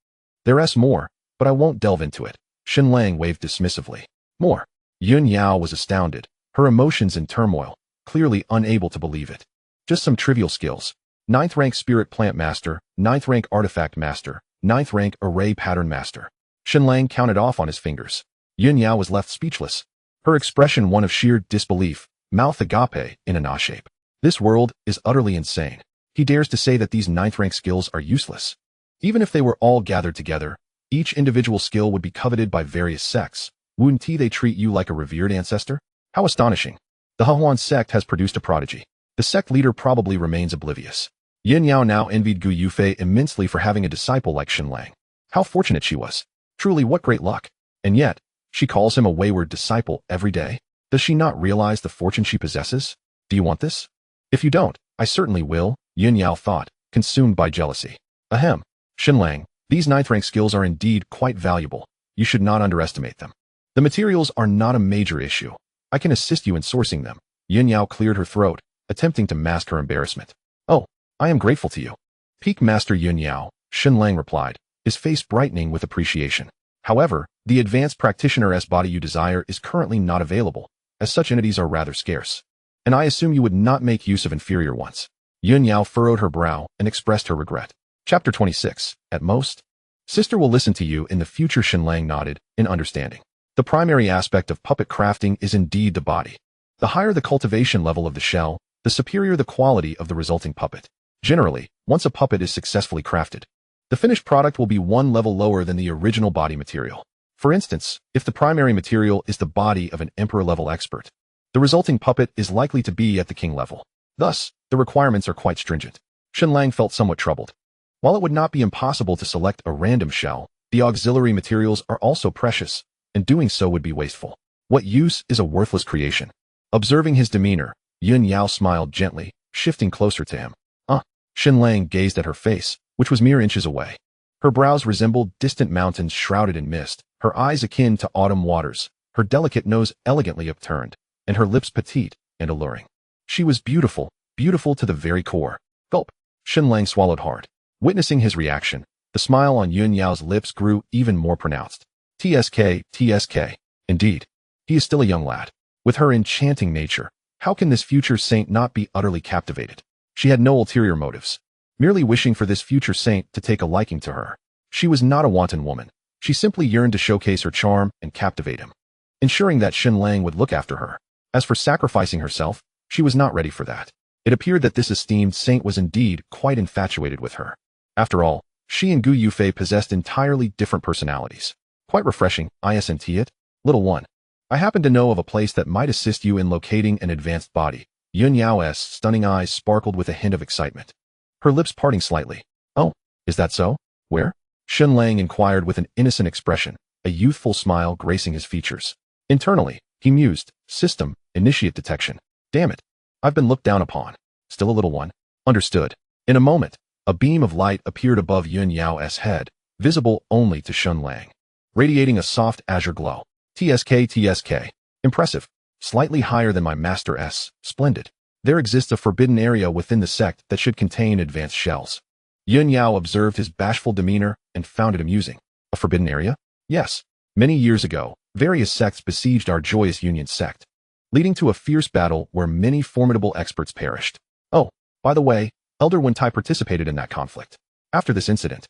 There's more, but I won't delve into it. Xinlang waved dismissively. More. Yun Yao was astounded, her emotions in turmoil, clearly unable to believe it. Just some trivial skills. 9th rank spirit plant master, 9th rank artifact master, 9th rank array pattern master. Xinlang counted off on his fingers. Yun Yao was left speechless, her expression one of sheer disbelief, mouth agape in an shape. This world is utterly insane. He dares to say that these 9th rank skills are useless. Even if they were all gathered together, each individual skill would be coveted by various sects. Wouldn't they treat you like a revered ancestor? How astonishing. The Cangxuan Sect has produced a prodigy. The sect leader probably remains oblivious. Yun Yao now envied Gu Yufei immensely for having a disciple like Xinlang. How fortunate she was. Truly, what great luck. And yet, she calls him a wayward disciple every day. Does she not realize the fortune she possesses? Do you want this? If you don't, I certainly will, Yun Yao thought, consumed by jealousy. Ahem. Xinlang, these 9th rank skills are indeed quite valuable. You should not underestimate them. The materials are not a major issue. I can assist you in sourcing them. Yun Yao cleared her throat, attempting to mask her embarrassment. Oh, I am grateful to you. Peak Master Yun Yao, Xinlang replied, his face brightening with appreciation. However, the advanced practitioner's body you desire is currently not available, as such entities are rather scarce. And I assume you would not make use of inferior ones. Yun Yao furrowed her brow and expressed her regret. Chapter 26, at most. Sister will listen to you in the future. Xinlang nodded, in understanding. The primary aspect of puppet crafting is indeed the body. The higher the cultivation level of the shell, the superior the quality of the resulting puppet. Generally, once a puppet is successfully crafted, the finished product will be one level lower than the original body material. For instance, if the primary material is the body of an emperor-level expert, the resulting puppet is likely to be at the king level. Thus, the requirements are quite stringent. Xinlang felt somewhat troubled. While it would not be impossible to select a random shell, the auxiliary materials are also precious, and doing so would be wasteful. What use is a worthless creation? Observing his demeanor, Yun Yao smiled gently, shifting closer to him. Xinlang gazed at her face, which was mere inches away. Her brows resembled distant mountains shrouded in mist, her eyes akin to autumn waters, her delicate nose elegantly upturned, and her lips petite and alluring. She was beautiful, beautiful to the very core. Gulp. Xinlang swallowed hard. Witnessing his reaction, the smile on Yun Yao's lips grew even more pronounced. TSK. Indeed, he is still a young lad. With her enchanting nature, how can this future saint not be utterly captivated? She had no ulterior motives, merely wishing for this future saint to take a liking to her. She was not a wanton woman. She simply yearned to showcase her charm and captivate him, ensuring that Xinlang would look after her. As for sacrificing herself, she was not ready for that. It appeared that this esteemed saint was indeed quite infatuated with her. After all, she and Gu Yufei possessed entirely different personalities. Quite refreshing, isn't it? Little one. I happen to know of a place that might assist you in locating an advanced body. Yun Yao's stunning eyes sparkled with a hint of excitement, her lips parting slightly. Oh, is that so? Where? Xinlang inquired with an innocent expression, a youthful smile gracing his features. Internally, he mused, system, initiate detection. Damn it. I've been looked down upon. Still a little one. Understood. In a moment, a beam of light appeared above Yun Yao's head, visible only to Xinlang, radiating a soft azure glow. TSK. Impressive. Slightly higher than my Master S. Splendid. There exists a forbidden area within the sect that should contain advanced shells. Yun Yao observed his bashful demeanor and found it amusing. A forbidden area? Yes. Many years ago, various sects besieged our Joyous Union sect, leading to a fierce battle where many formidable experts perished. Oh, by the way, Elder Wentai participated in that conflict. After this incident,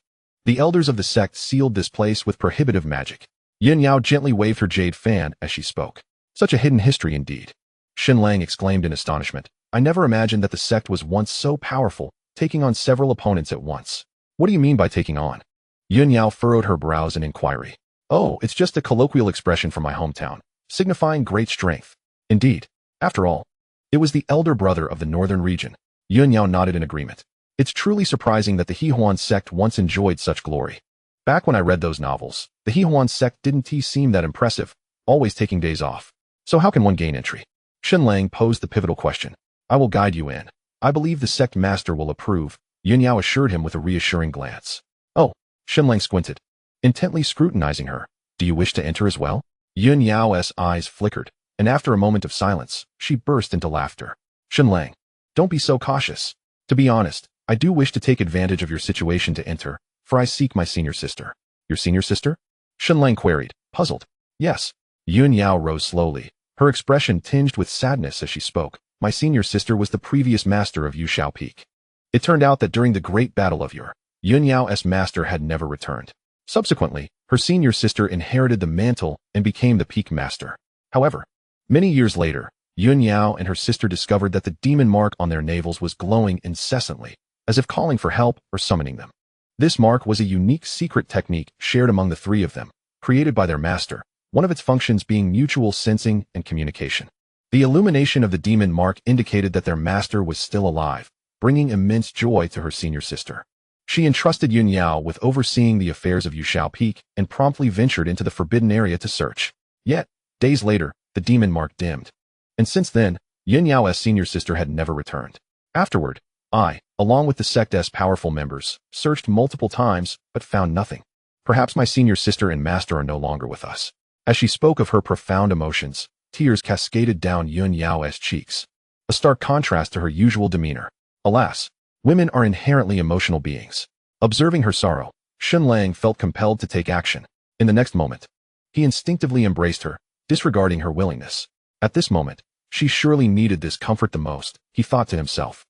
the elders of the sect sealed this place with prohibitive magic. Yun Yao gently waved her jade fan as she spoke. Such a hidden history indeed. Xinlang exclaimed in astonishment. I never imagined that the sect was once so powerful, taking on several opponents at once. What do you mean by taking on? Yun Yao furrowed her brows in inquiry. Oh, it's just a colloquial expression from my hometown, signifying great strength. Indeed. After all, it was the elder brother of the northern region. Yun Yao nodded in agreement. It's truly surprising that the Hehuan sect once enjoyed such glory. Back when I read those novels, the Hehuan sect didn't seem that impressive, always taking days off. So how can one gain entry? Xinlang posed the pivotal question. I will guide you in. I believe the sect master will approve, Yun Yao assured him with a reassuring glance. Oh, Xinlang squinted, intently scrutinizing her. Do you wish to enter as well? Yun Yao's eyes flickered, and after a moment of silence, she burst into laughter. Xinlang, don't be so cautious. To be honest, I do wish to take advantage of your situation to enter, for I seek my senior sister. Your senior sister? Xinlang queried, puzzled. Yes. Yun Yao rose slowly, her expression tinged with sadness as she spoke. My senior sister was the previous master of Yushao Peak. It turned out that during the great battle of Yun Yao's master had never returned. Subsequently, her senior sister inherited the mantle and became the peak master. However, many years later, Yun Yao and her sister discovered that the demon mark on their navels was glowing incessantly, as if calling for help or summoning them. This mark was a unique secret technique shared among the three of them, created by their master, one of its functions being mutual sensing and communication. The illumination of the demon mark indicated that their master was still alive, bringing immense joy to her senior sister. She entrusted Yun Yao with overseeing the affairs of Yushao Peak and promptly ventured into the forbidden area to search. Yet, days later, the demon mark dimmed. And since then, Yun Yao's senior sister had never returned. Afterward, I, along with the sect's powerful members, searched multiple times, but found nothing. Perhaps my senior sister and master are no longer with us. As she spoke of her profound emotions, tears cascaded down Yun Yao's cheeks, a stark contrast to her usual demeanor. Alas, women are inherently emotional beings. Observing her sorrow, Xinlang felt compelled to take action. In the next moment, he instinctively embraced her, disregarding her willingness. At this moment, she surely needed this comfort the most, he thought to himself.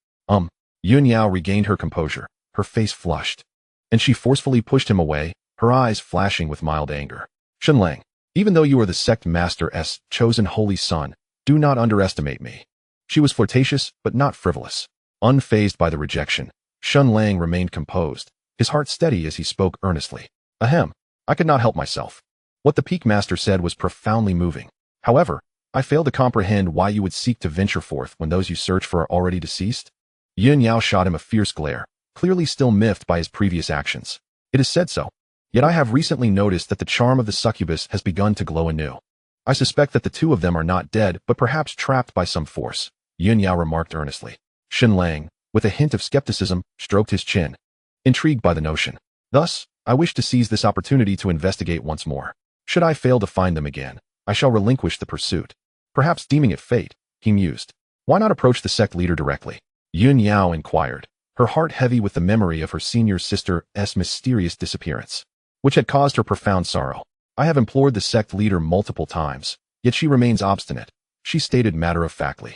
Yun Yao regained her composure, her face flushed, and she forcefully pushed him away, her eyes flashing with mild anger. Xinlang, even though you are the sect master's chosen holy son, do not underestimate me. She was flirtatious, but not frivolous. Unfazed by the rejection, Xinlang remained composed, his heart steady as he spoke earnestly. Ahem, I could not help myself. What the peak master said was profoundly moving. However, I fail to comprehend why you would seek to venture forth when those you search for are already deceased. Yun Yao shot him a fierce glare, clearly still miffed by his previous actions. It is said so. Yet I have recently noticed that the charm of the succubus has begun to glow anew. I suspect that the two of them are not dead, but perhaps trapped by some force, Yun Yao remarked earnestly. Xinlang, with a hint of skepticism, stroked his chin, intrigued by the notion. Thus, I wish to seize this opportunity to investigate once more. Should I fail to find them again, I shall relinquish the pursuit. Perhaps deeming it fate, he mused. Why not approach the sect leader directly? Yun Yao inquired, her heart heavy with the memory of her senior sister's mysterious disappearance, which had caused her profound sorrow. I have implored the sect leader multiple times, yet she remains obstinate, she stated matter-of-factly.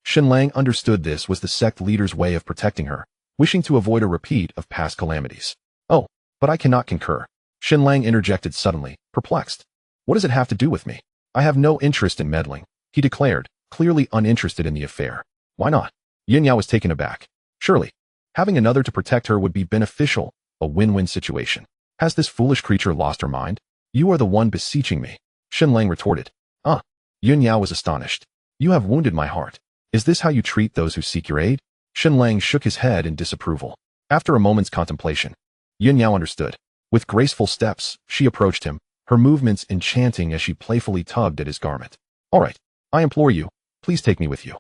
Xinlang understood this was the sect leader's way of protecting her, wishing to avoid a repeat of past calamities. Oh, but I cannot concur. Xinlang interjected suddenly, perplexed. What does it have to do with me? I have no interest in meddling, he declared, clearly uninterested in the affair. Why not? Yin Yao was taken aback. Surely, having another to protect her would be beneficial, a win-win situation. Has this foolish creature lost her mind? You are the one beseeching me, Xinlang retorted. Ah. Yin Yao was astonished. You have wounded my heart. Is this how you treat those who seek your aid? Xinlang shook his head in disapproval. After a moment's contemplation, Yin Yao understood. With graceful steps, she approached him, her movements enchanting as she playfully tugged at his garment. All right, I implore you, please take me with you.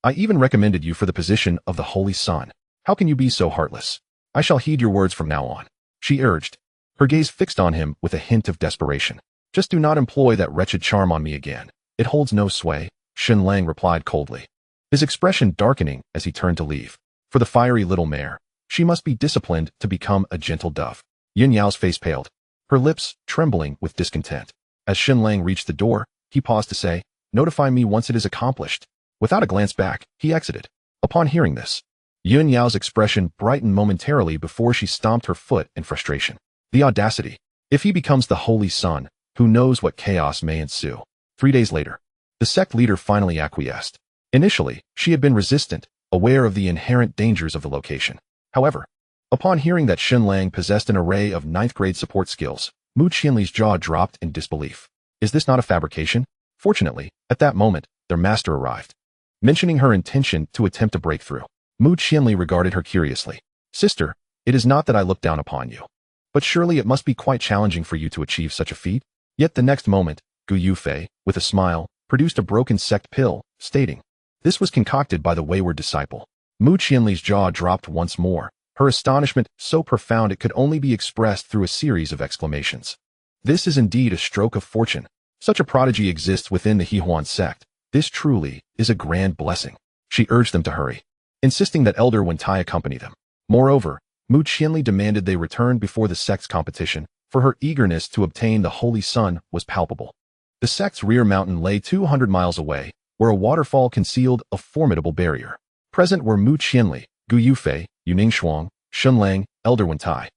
I even recommended you for the position of the Holy Sun. How can you be so heartless? I shall heed your words from now on, she urged, her gaze fixed on him with a hint of desperation. Just do not employ that wretched charm on me again. It holds no sway, Xinlang replied coldly, his expression darkening as he turned to leave. For the fiery little mare, she must be disciplined to become a gentle dove. Yin Yao's face paled, her lips trembling with discontent. As Xinlang reached the door, he paused to say, Notify me once it is accomplished. Without a glance back, he exited. Upon hearing this, Yin Yao's expression brightened momentarily before she stomped her foot in frustration. The audacity. If he becomes the Holy Sun, who knows what chaos may ensue. 3 days later, the sect leader finally acquiesced. Initially, she had been resistant, aware of the inherent dangers of the location. However, upon hearing that Xinlang possessed an array of 9th-grade support skills, Mu Qianli's jaw dropped in disbelief. Is this not a fabrication? Fortunately, at that moment, their master arrived. Mentioning her intention to attempt a breakthrough, Mu Qianli regarded her curiously. Sister, it is not that I look down upon you. But surely it must be quite challenging for you to achieve such a feat? Yet the next moment, Gu Yufei, with a smile, produced a broken sect pill, stating, This was concocted by the wayward disciple. Mu Qianli's jaw dropped once more, her astonishment so profound it could only be expressed through a series of exclamations. This is indeed a stroke of fortune. Such a prodigy exists within the Hehuan sect. This truly is a grand blessing. She urged them to hurry, insisting that Elder Wentai accompany them. Moreover, Mu Qianli demanded they return before the sect's competition, for her eagerness to obtain the Holy Sun was palpable. The sect's rear mountain lay 200 miles away, where a waterfall concealed a formidable barrier. Present were Mu Qianli, Gu Yufei, Yuning Shuang, Xinlang, Elder Wentai,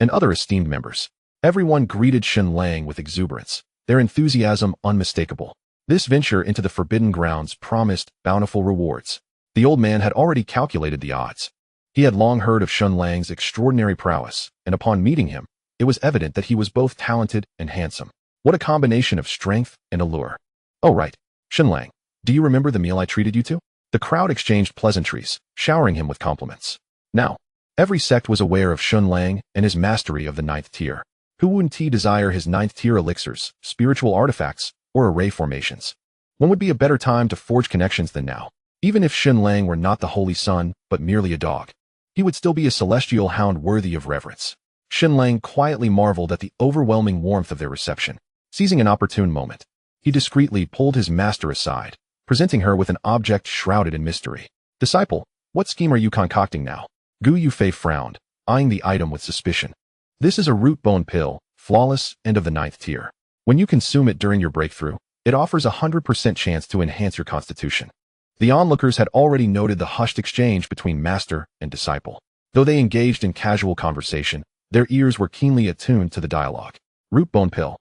and other esteemed members. Everyone greeted Xinlang with exuberance, their enthusiasm unmistakable. This venture into the forbidden grounds promised bountiful rewards. The old man had already calculated the odds. He had long heard of Xinlang's extraordinary prowess, and upon meeting him, it was evident that he was both talented and handsome. What a combination of strength and allure. Oh right, Xinlang, do you remember the meal I treated you to? The crowd exchanged pleasantries, showering him with compliments. Now, every sect was aware of Xinlang and his mastery of the 9th tier. Who wouldn't desire his 9th tier elixirs, spiritual artifacts, or array formations? When would be a better time to forge connections than now? Even if Xinlang were not the Holy Sun, but merely a dog, he would still be a celestial hound worthy of reverence. Xinlang quietly marveled at the overwhelming warmth of their reception. Seizing an opportune moment, he discreetly pulled his master aside, presenting her with an object shrouded in mystery. Disciple, what scheme are you concocting now? Gu Yufei frowned, eyeing the item with suspicion. This is a root bone pill, flawless and of the 9th tier. When you consume it during your breakthrough, it offers a 100% chance to enhance your constitution. The onlookers had already noted the hushed exchange between master and disciple. Though they engaged in casual conversation, their ears were keenly attuned to the dialogue. Root bone pill.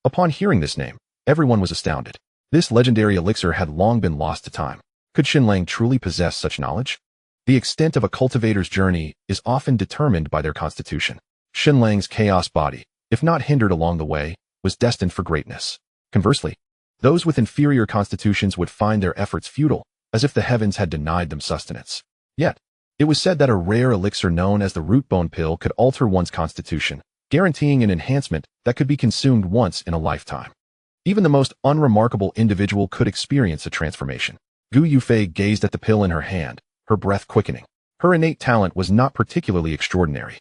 Upon hearing this name, everyone was astounded. This legendary elixir had long been lost to time. Could Xinlang truly possess such knowledge? The extent of a cultivator's journey is often determined by their constitution. Xinlang's chaos body, if not hindered along the way, was destined for greatness. Conversely, those with inferior constitutions would find their efforts futile, as if the heavens had denied them sustenance. Yet, it was said that a rare elixir known as the root bone pill could alter one's constitution, guaranteeing an enhancement that could be consumed once in a lifetime. Even the most unremarkable individual could experience a transformation. Gu Yufei gazed at the pill in her hand, her breath quickening. Her innate talent was not particularly extraordinary.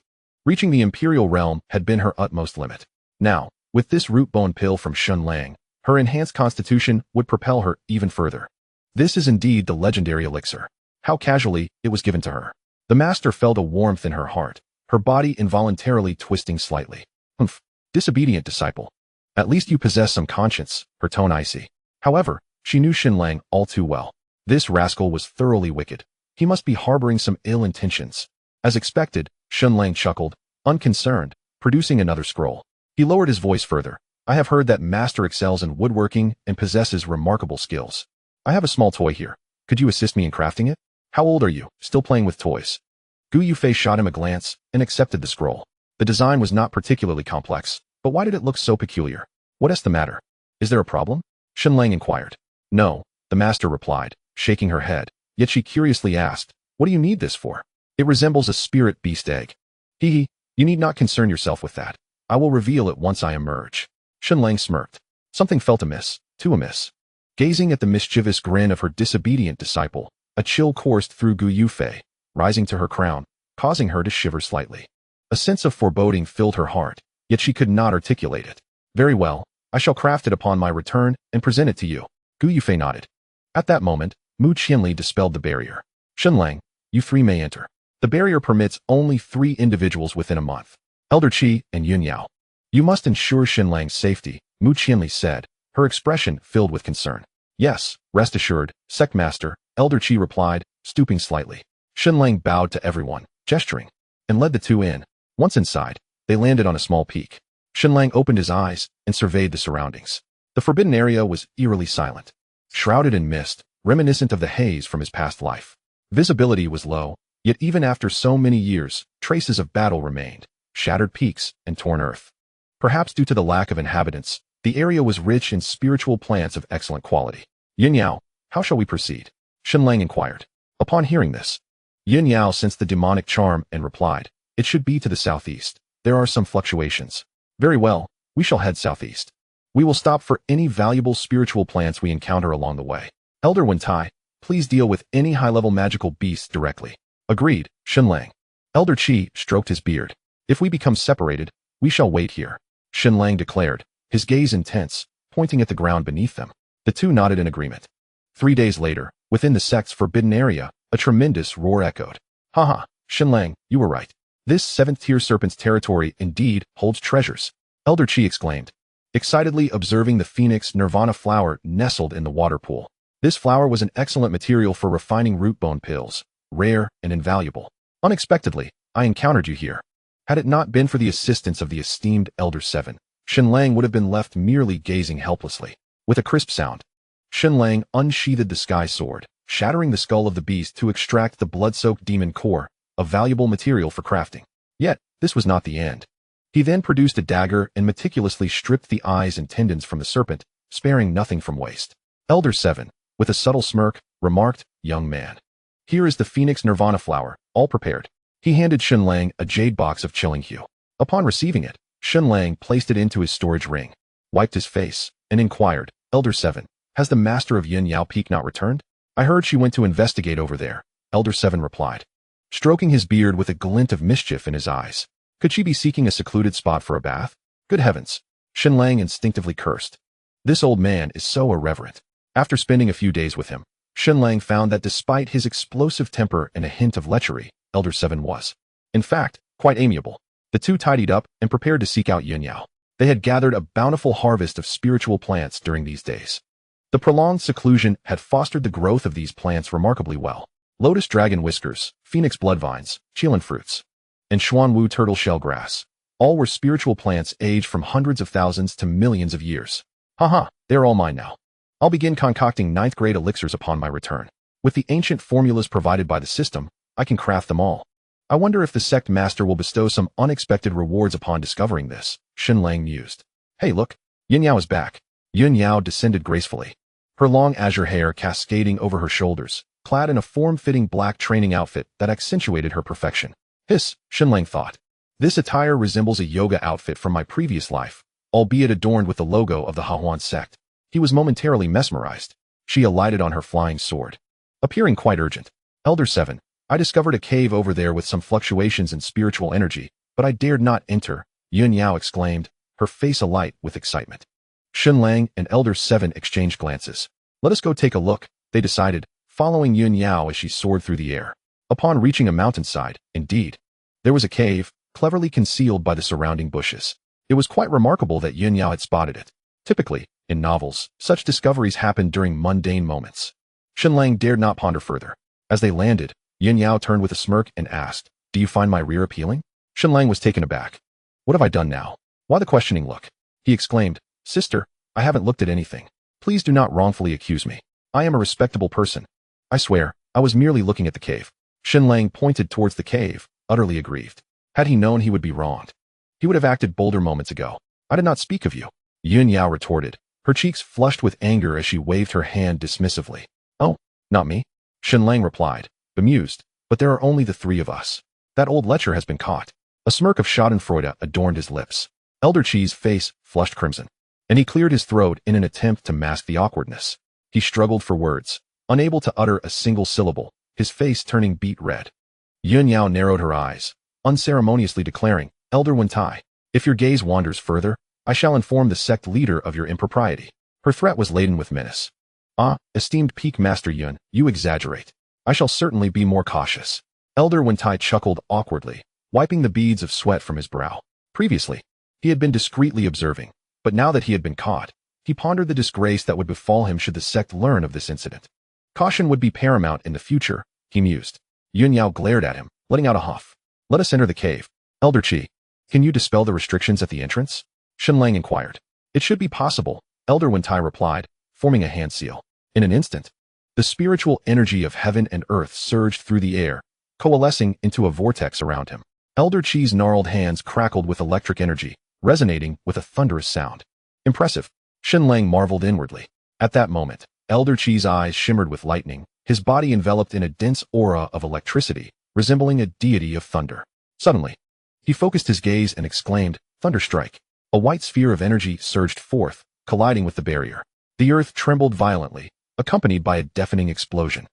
Reaching the imperial realm had been her utmost limit. Now, with this root bone pill from Xinlang, her enhanced constitution would propel her even further. This is indeed the legendary elixir. How casually it was given to her. The master felt a warmth in her heart, her body involuntarily twisting slightly. Humph, disobedient disciple. At least you possess some conscience, her tone icy. However, she knew Xinlang all too well. This rascal was thoroughly wicked. He must be harboring some ill intentions. As expected, Shenlang chuckled, unconcerned, producing another scroll. He lowered his voice further. I have heard that Master excels in woodworking and possesses remarkable skills. I have a small toy here. Could you assist me in crafting it? How old are you? Still playing with toys? Gu Yufei shot him a glance and accepted the scroll. The design was not particularly complex, but why did it look so peculiar? What is the matter? Is there a problem? Shenlang inquired. No, the master replied, shaking her head, yet she curiously asked, what do you need this for? It resembles a spirit beast egg. Hee, you need not concern yourself with that. I will reveal it once I emerge. Shenlang smirked. Something felt amiss, too amiss. Gazing at the mischievous grin of her disobedient disciple, a chill coursed through Gu Yufei, rising to her crown, causing her to shiver slightly. A sense of foreboding filled her heart, yet she could not articulate it. Very well, I shall craft it upon my return and present it to you. Gu Yufei nodded. At that moment, Mu Qianli dispelled the barrier. Shenlang, you three may enter. The barrier permits only 3 individuals within a month. Elder Qi and Yun Yao. You must ensure Shenlang's safety, Mu Qianli said, her expression filled with concern. Yes, rest assured, Sect Master, Elder Qi replied, stooping slightly. Shenlang bowed to everyone, gesturing, and led the two in. Once inside, they landed on a small peak. Shenlang opened his eyes and surveyed the surroundings. The forbidden area was eerily silent, shrouded in mist, reminiscent of the haze from his past life. Visibility was low, yet even after so many years, traces of battle remained, shattered peaks and torn earth. Perhaps due to the lack of inhabitants, the area was rich in spiritual plants of excellent quality. Yin Yao, how shall we proceed? Shenlang inquired. Upon hearing this, Yin Yao sensed the demonic charm and replied, it should be to the southeast. There are some fluctuations. Very well, we shall head southeast. We will stop for any valuable spiritual plants we encounter along the way. Elder Wentai, please deal with any high-level magical beasts directly. Agreed, Shenlang. Elder Qi stroked his beard. If we become separated, we shall wait here, Shenlang declared, his gaze intense, pointing at the ground beneath them. The two nodded in agreement. 3 days later, within the sect's forbidden area, a tremendous roar echoed. Haha, Shenlang, you were right. This 7th-tier serpent's territory indeed holds treasures, Elder Qi exclaimed, excitedly observing the phoenix nirvana flower nestled in the water pool. This flower was an excellent material for refining root bone pills, rare and invaluable. Unexpectedly, I encountered you here. Had it not been for the assistance of the esteemed Elder Seven, Shenlang would have been left merely gazing helplessly. With a crisp sound, Shenlang unsheathed the sky sword, shattering the skull of the beast to extract the blood-soaked demon core, a valuable material for crafting. Yet, this was not the end. He then produced a dagger and meticulously stripped the eyes and tendons from the serpent, sparing nothing from waste. Elder Seven, with a subtle smirk, remarked, young man. Here is the Phoenix Nirvana flower, all prepared. He handed Shenlang a jade box of chilling hue. Upon receiving it, Shenlang placed it into his storage ring, wiped his face, and inquired, Elder Seven, has the master of Yin Yao Peak not returned? I heard she went to investigate over there, Elder Seven replied, stroking his beard with a glint of mischief in his eyes. Could she be seeking a secluded spot for a bath? Good heavens, Shenlang instinctively cursed. This old man is so irreverent. After spending a few days with him, Shenlang found that despite his explosive temper and a hint of lechery, Elder Seven was, in fact, quite amiable. The two tidied up and prepared to seek out Yin Yao. They had gathered a bountiful harvest of spiritual plants during these days. The prolonged seclusion had fostered the growth of these plants remarkably well. Lotus dragon whiskers, phoenix blood vines, qilin fruits, and xuanwu turtle shell grass. All were spiritual plants aged from hundreds of thousands to millions of years. Haha, they're all mine now. I'll begin concocting 9th-grade elixirs upon my return. With the ancient formulas provided by the system, I can craft them all. I wonder if the sect master will bestow some unexpected rewards upon discovering this, Shenlang mused. Hey look, Yin Yao is back. Yun Yao descended gracefully, her long azure hair cascading over her shoulders, clad in a form-fitting black training outfit that accentuated her perfection. Hiss, Shenlang thought. This attire resembles a yoga outfit from my previous life, albeit adorned with the logo of the Chaos Sect. He was momentarily mesmerized. She alighted on her flying sword, appearing quite urgent. Elder Seven, I discovered a cave over there with some fluctuations in spiritual energy, but I dared not enter, Yun Yao exclaimed, her face alight with excitement. Shenlang and Elder Seven exchanged glances. Let us go take a look, they decided, following Yun Yao as she soared through the air. Upon reaching a mountainside, indeed, there was a cave, cleverly concealed by the surrounding bushes. It was quite remarkable that Yun Yao had spotted it. Typically, in novels, such discoveries happen during mundane moments. Shenlang dared not ponder further. As they landed, Yin Yao turned with a smirk and asked, "Do you find my rear appealing?" Shenlang was taken aback. "What have I done now? Why the questioning look?" He exclaimed, "Sister, I haven't looked at anything. Please do not wrongfully accuse me. I am a respectable person. I swear, I was merely looking at the cave." Shenlang pointed towards the cave, utterly aggrieved. Had he known he would be wronged, he would have acted bolder moments ago. "I did not speak of you," Yun Yao retorted, her cheeks flushed with anger as she waved her hand dismissively. "Oh, not me?" Shenlang replied, bemused, "But there are only the three of us. That old lecher has been caught." A smirk of schadenfreude adorned his lips. Elder Chi's face flushed crimson, and he cleared his throat in an attempt to mask the awkwardness. He struggled for words, unable to utter a single syllable, his face turning beet red. Yun Yao narrowed her eyes, unceremoniously declaring, "Elder Wentai, if your gaze wanders further, I shall inform the sect leader of your impropriety." Her threat was laden with menace. "Ah, esteemed Peak Master Yun, you exaggerate. I shall certainly be more cautious." Elder Wentai chuckled awkwardly, wiping the beads of sweat from his brow. Previously, he had been discreetly observing, but now that he had been caught, he pondered the disgrace that would befall him should the sect learn of this incident. Caution would be paramount in the future, he mused. Yun Yao glared at him, letting out a huff. "Let us enter the cave. Elder Chi, can you dispel the restrictions at the entrance?" Shenlang inquired. "It should be possible," Elder Wentai replied, forming a hand seal. In an instant, the spiritual energy of heaven and earth surged through the air, coalescing into a vortex around him. Elder Chi's gnarled hands crackled with electric energy, resonating with a thunderous sound. "Impressive," Shenlang marveled inwardly. At that moment, Elder Chi's eyes shimmered with lightning, his body enveloped in a dense aura of electricity, resembling a deity of thunder. Suddenly, he focused his gaze and exclaimed, "Thunderstrike!" A white sphere of energy surged forth, colliding with the barrier. The earth trembled violently, accompanied by a deafening explosion.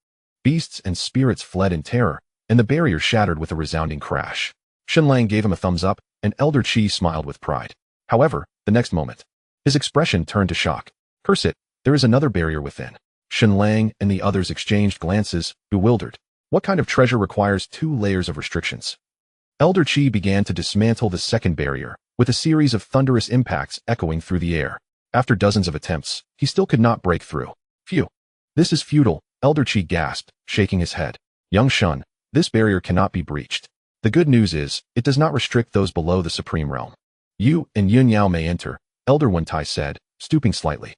Beasts and spirits fled in terror, and the barrier shattered with a resounding crash. Shenlang gave him a thumbs up, and Elder Chi smiled with pride. However, the next moment, his expression turned to shock. "Curse it, there is another barrier within." Shenlang and the others exchanged glances, bewildered. What kind of treasure requires 2 layers of restrictions? Elder Chi began to dismantle the second barrier, with a series of thunderous impacts echoing through the air. After dozens of attempts, he still could not break through. "Phew. This is futile," Elder Chi gasped, shaking his head. "Young Shun, this barrier cannot be breached. The good news is, it does not restrict those below the Supreme Realm. You and Yun Yao may enter," Elder Wentai said, stooping slightly.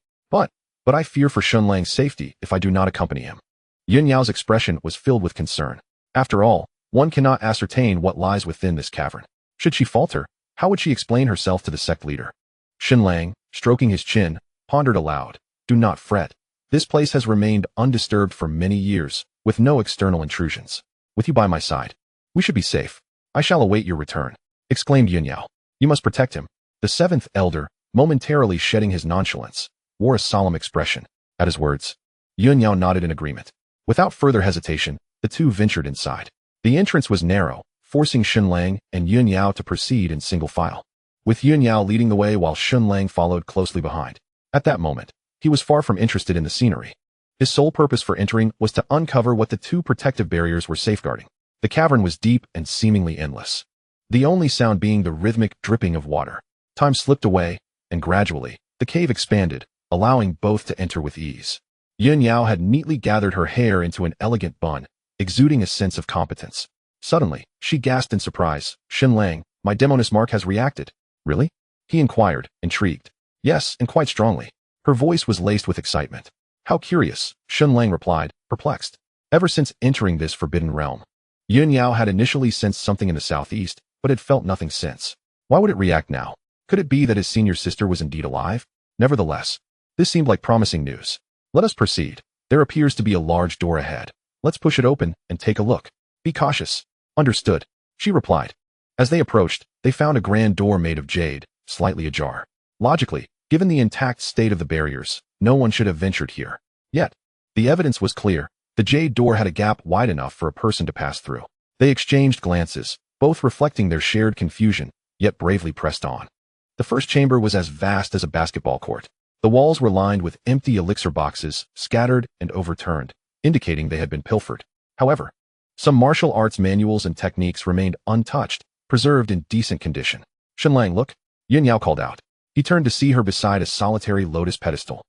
But I fear for Shenlang's safety if I do not accompany him." Yun Yao's expression was filled with concern. After all, one cannot ascertain what lies within this cavern. Should she falter, how would she explain herself to the sect leader? Shenlang, stroking his chin, pondered aloud. "Do not fret. This place has remained undisturbed for many years, with no external intrusions. With you by my side, we should be safe. I shall await your return," exclaimed Yun Yao. "You must protect him." The seventh elder, momentarily shedding his nonchalance, wore a solemn expression. At his words, Yun Yao nodded in agreement. Without further hesitation, the two ventured inside. The entrance was narrow, forcing Shenlang and Yun Yao to proceed in single file, with Yun Yao leading the way while Shenlang followed closely behind. At that moment, he was far from interested in the scenery. His sole purpose for entering was to uncover what the 2 protective barriers were safeguarding. The cavern was deep and seemingly endless, the only sound being the rhythmic dripping of water. Time slipped away, and gradually, the cave expanded, allowing both to enter with ease. Yun Yao had neatly gathered her hair into an elegant bun, exuding a sense of competence. Suddenly, she gasped in surprise. "Shenlang, my demoness mark has reacted." "Really?" he inquired, intrigued. "Yes, and quite strongly." Her voice was laced with excitement. "How curious," Shenlang replied, perplexed. Ever since entering this forbidden realm, Yun Yao had initially sensed something in the southeast, but had felt nothing since. Why would it react now? Could it be that his senior sister was indeed alive? Nevertheless, this seemed like promising news. "Let us proceed. There appears to be a large door ahead. Let's push it open and take a look." "Be cautious." "Understood," she replied. As they approached, they found a grand door made of jade, slightly ajar. Logically, given the intact state of the barriers, no one should have ventured here. Yet, the evidence was clear. The jade door had a gap wide enough for a person to pass through. They exchanged glances, both reflecting their shared confusion, yet bravely pressed on. The first chamber was as vast as a basketball court. The walls were lined with empty elixir boxes, scattered and overturned, indicating they had been pilfered. However, some martial arts manuals and techniques remained untouched, preserved in decent condition. "Shenlang, look," Yun Yao called out. He turned to see her beside a solitary lotus pedestal,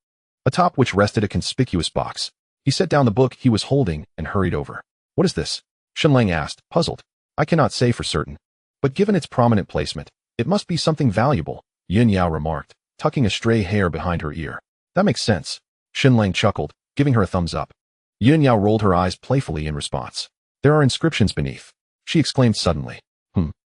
atop which rested a conspicuous box. He set down the book he was holding and hurried over. What is this? Shenlang asked, puzzled. I cannot say for certain. But given its prominent placement, it must be something valuable, Yun Yao remarked, tucking a stray hair behind her ear. That makes sense. Shenlang chuckled, giving her a thumbs up. Yun Yao rolled her eyes playfully in response. There are inscriptions beneath. She exclaimed suddenly.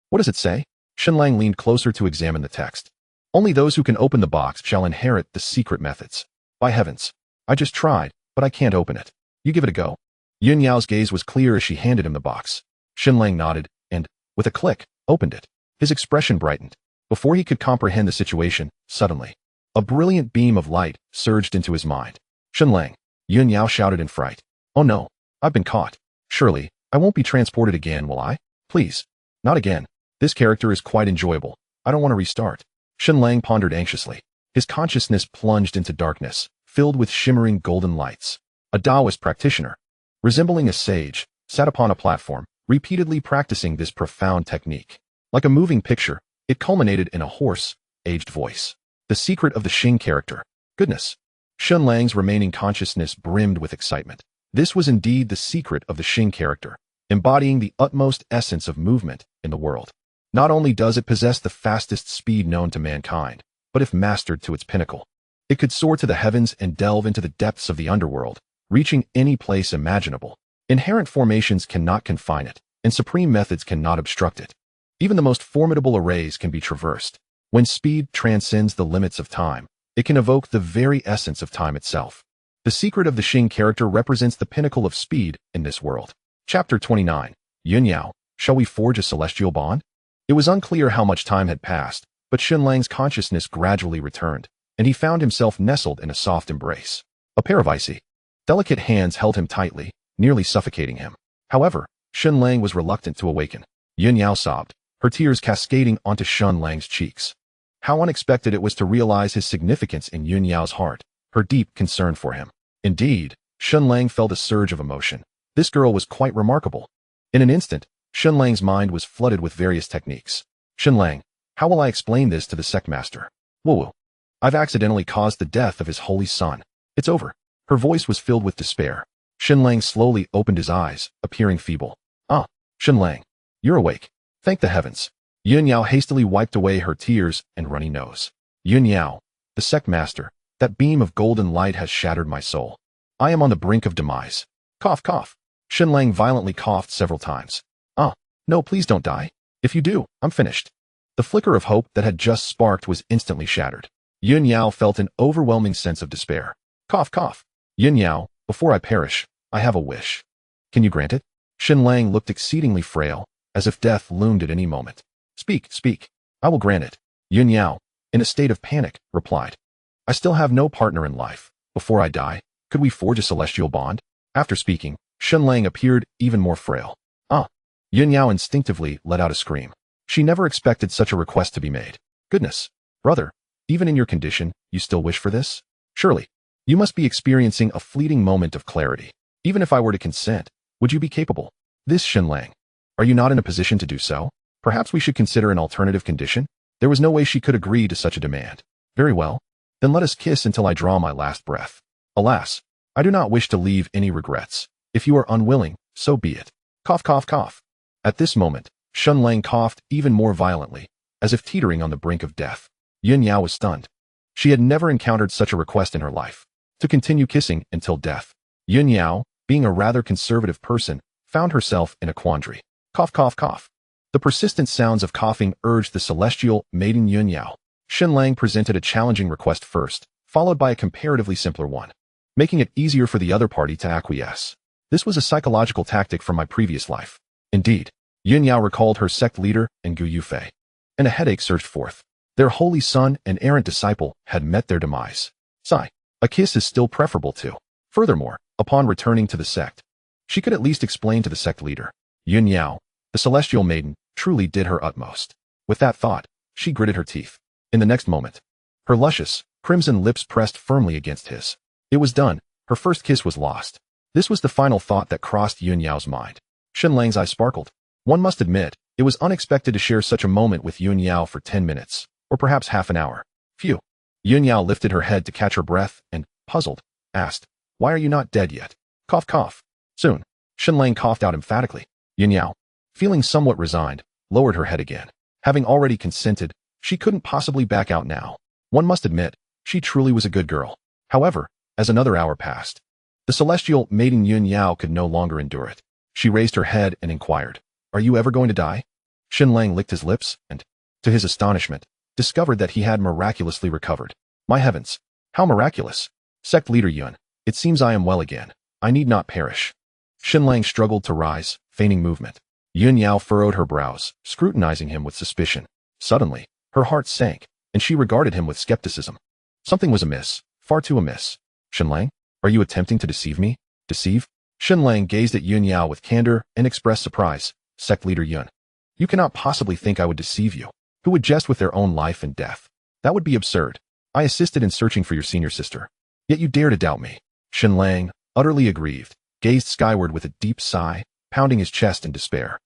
What does it say? Shenlang leaned closer to examine the text. Only those who can open the box shall inherit the secret methods. By heavens. I just tried, but I can't open it. You give it a go. Yun Yao's gaze was clear as she handed him the box. Shenlang nodded and, with a click, opened it. His expression brightened. Before he could comprehend the situation, suddenly, a brilliant beam of light surged into his mind. Shenlang. Yun Yao shouted in fright. Oh no, I've been caught. Surely, I won't be transported again, will I? Please. Not again. This character is quite enjoyable. I don't want to restart. Shenlang pondered anxiously. His consciousness plunged into darkness, filled with shimmering golden lights. A Taoist practitioner, resembling a sage, sat upon a platform, repeatedly practicing this profound technique. Like a moving picture, it culminated in a hoarse, aged voice. The secret of the Xing character. Goodness. Shenlang's remaining consciousness brimmed with excitement. This was indeed the secret of the Xing character, embodying the utmost essence of movement in the world. Not only does it possess the fastest speed known to mankind, but if mastered to its pinnacle, it could soar to the heavens and delve into the depths of the underworld, reaching any place imaginable. Inherent formations cannot confine it, and supreme methods cannot obstruct it. Even the most formidable arrays can be traversed. When speed transcends the limits of time, it can evoke the very essence of time itself. The secret of the Xing character represents the pinnacle of speed in this world. Chapter 29. Yun Yao, shall we forge a celestial bond? It was unclear how much time had passed, but Shenlang's consciousness gradually returned, and he found himself nestled in a soft embrace. A pair of icy, delicate hands held him tightly, nearly suffocating him. However, Shenlang was reluctant to awaken. Yun Yao sobbed, her tears cascading onto Shenlang's cheeks. How unexpected it was to realize his significance in Yun Yao's heart, her deep concern for him. Indeed, Shenlang felt a surge of emotion. This girl was quite remarkable. In an instant, Shenlang's mind was flooded with various techniques. Shenlang, how will I explain this to the sect master? Woo-woo. I've accidentally caused the death of his holy son. It's over. Her voice was filled with despair. Shenlang slowly opened his eyes, appearing feeble. Ah, Shenlang, you're awake. Thank the heavens. Yun Yao hastily wiped away her tears and runny nose. Yun Yao, the sect master, that beam of golden light has shattered my soul. I am on the brink of demise. Cough, cough. Shenlang violently coughed several times. Ah, no, please don't die. If you do, I'm finished. The flicker of hope that had just sparked was instantly shattered. Yun Yao felt an overwhelming sense of despair. Cough, cough. Yun Yao, before I perish, I have a wish. Can you grant it? Shenlang looked exceedingly frail, as if death loomed at any moment. Speak, speak. I will grant it. Yun Yao, in a state of panic, replied. I still have no partner in life. Before I die, could we forge a celestial bond? After speaking, Shenlang appeared even more frail. Ah. Yun Yao instinctively let out a scream. She never expected such a request to be made. Goodness. Brother, even in your condition, you still wish for this? Surely. You must be experiencing a fleeting moment of clarity. Even if I were to consent, would you be capable? This Shenlang. Are you not in a position to do so? Perhaps we should consider an alternative condition? There was no way she could agree to such a demand. Very well. Then let us kiss until I draw my last breath. Alas, I do not wish to leave any regrets. If you are unwilling, so be it. Cough, cough, cough. At this moment, Shenlang coughed even more violently, as if teetering on the brink of death. Yun Yao was stunned. She had never encountered such a request in her life. To continue kissing until death. Yun Yao, being a rather conservative person, found herself in a quandary. Cough, cough, cough. The persistent sounds of coughing urged the celestial maiden Yun Yao. Shenlang presented a challenging request first, followed by a comparatively simpler one, making it easier for the other party to acquiesce. This was a psychological tactic from my previous life. Indeed, Yun Yao recalled her sect leader and Gu Yufei, and a headache surged forth. Their holy son and errant disciple had met their demise. Sigh. A kiss is still preferable to. Furthermore, upon returning to the sect, she could at least explain to the sect leader. Yun Yao, the celestial maiden, truly did her utmost. With that thought, she gritted her teeth. In the next moment, her luscious, crimson lips pressed firmly against his. It was done. Her first kiss was lost. This was the final thought that crossed Yun Yao's mind. Shenlang's eyes sparkled. One must admit, it was unexpected to share such a moment with Yun Yao for 10 minutes, or perhaps half an hour. Phew. Yun Yao lifted her head to catch her breath and, puzzled, asked, Why are you not dead yet? Cough, cough. Soon. Shenlang coughed out emphatically. Yin Yao, feeling somewhat resigned, lowered her head again. Having already consented, she couldn't possibly back out now. One must admit, she truly was a good girl. However, as another hour passed, the celestial maiden Yin Yao could no longer endure it. She raised her head and inquired, "Are you ever going to die?" Shenlang licked his lips and, to his astonishment, discovered that he had miraculously recovered. My heavens! How miraculous! Sect leader Yun, it seems I am well again. I need not perish. Shenlang struggled to rise, feigning movement. Yin Yao furrowed her brows, scrutinizing him with suspicion. Suddenly, her heart sank, and she regarded him with skepticism. Something was amiss, far too amiss. Shenlang, are you attempting to deceive me? Deceive? Shenlang gazed at Yin Yao with candor and expressed surprise. Sect leader Yun, you cannot possibly think I would deceive you. Who would jest with their own life and death? That would be absurd. I assisted in searching for your senior sister. Yet you dare to doubt me. Shenlang, utterly aggrieved, gazed skyward with a deep sigh, pounding his chest in despair.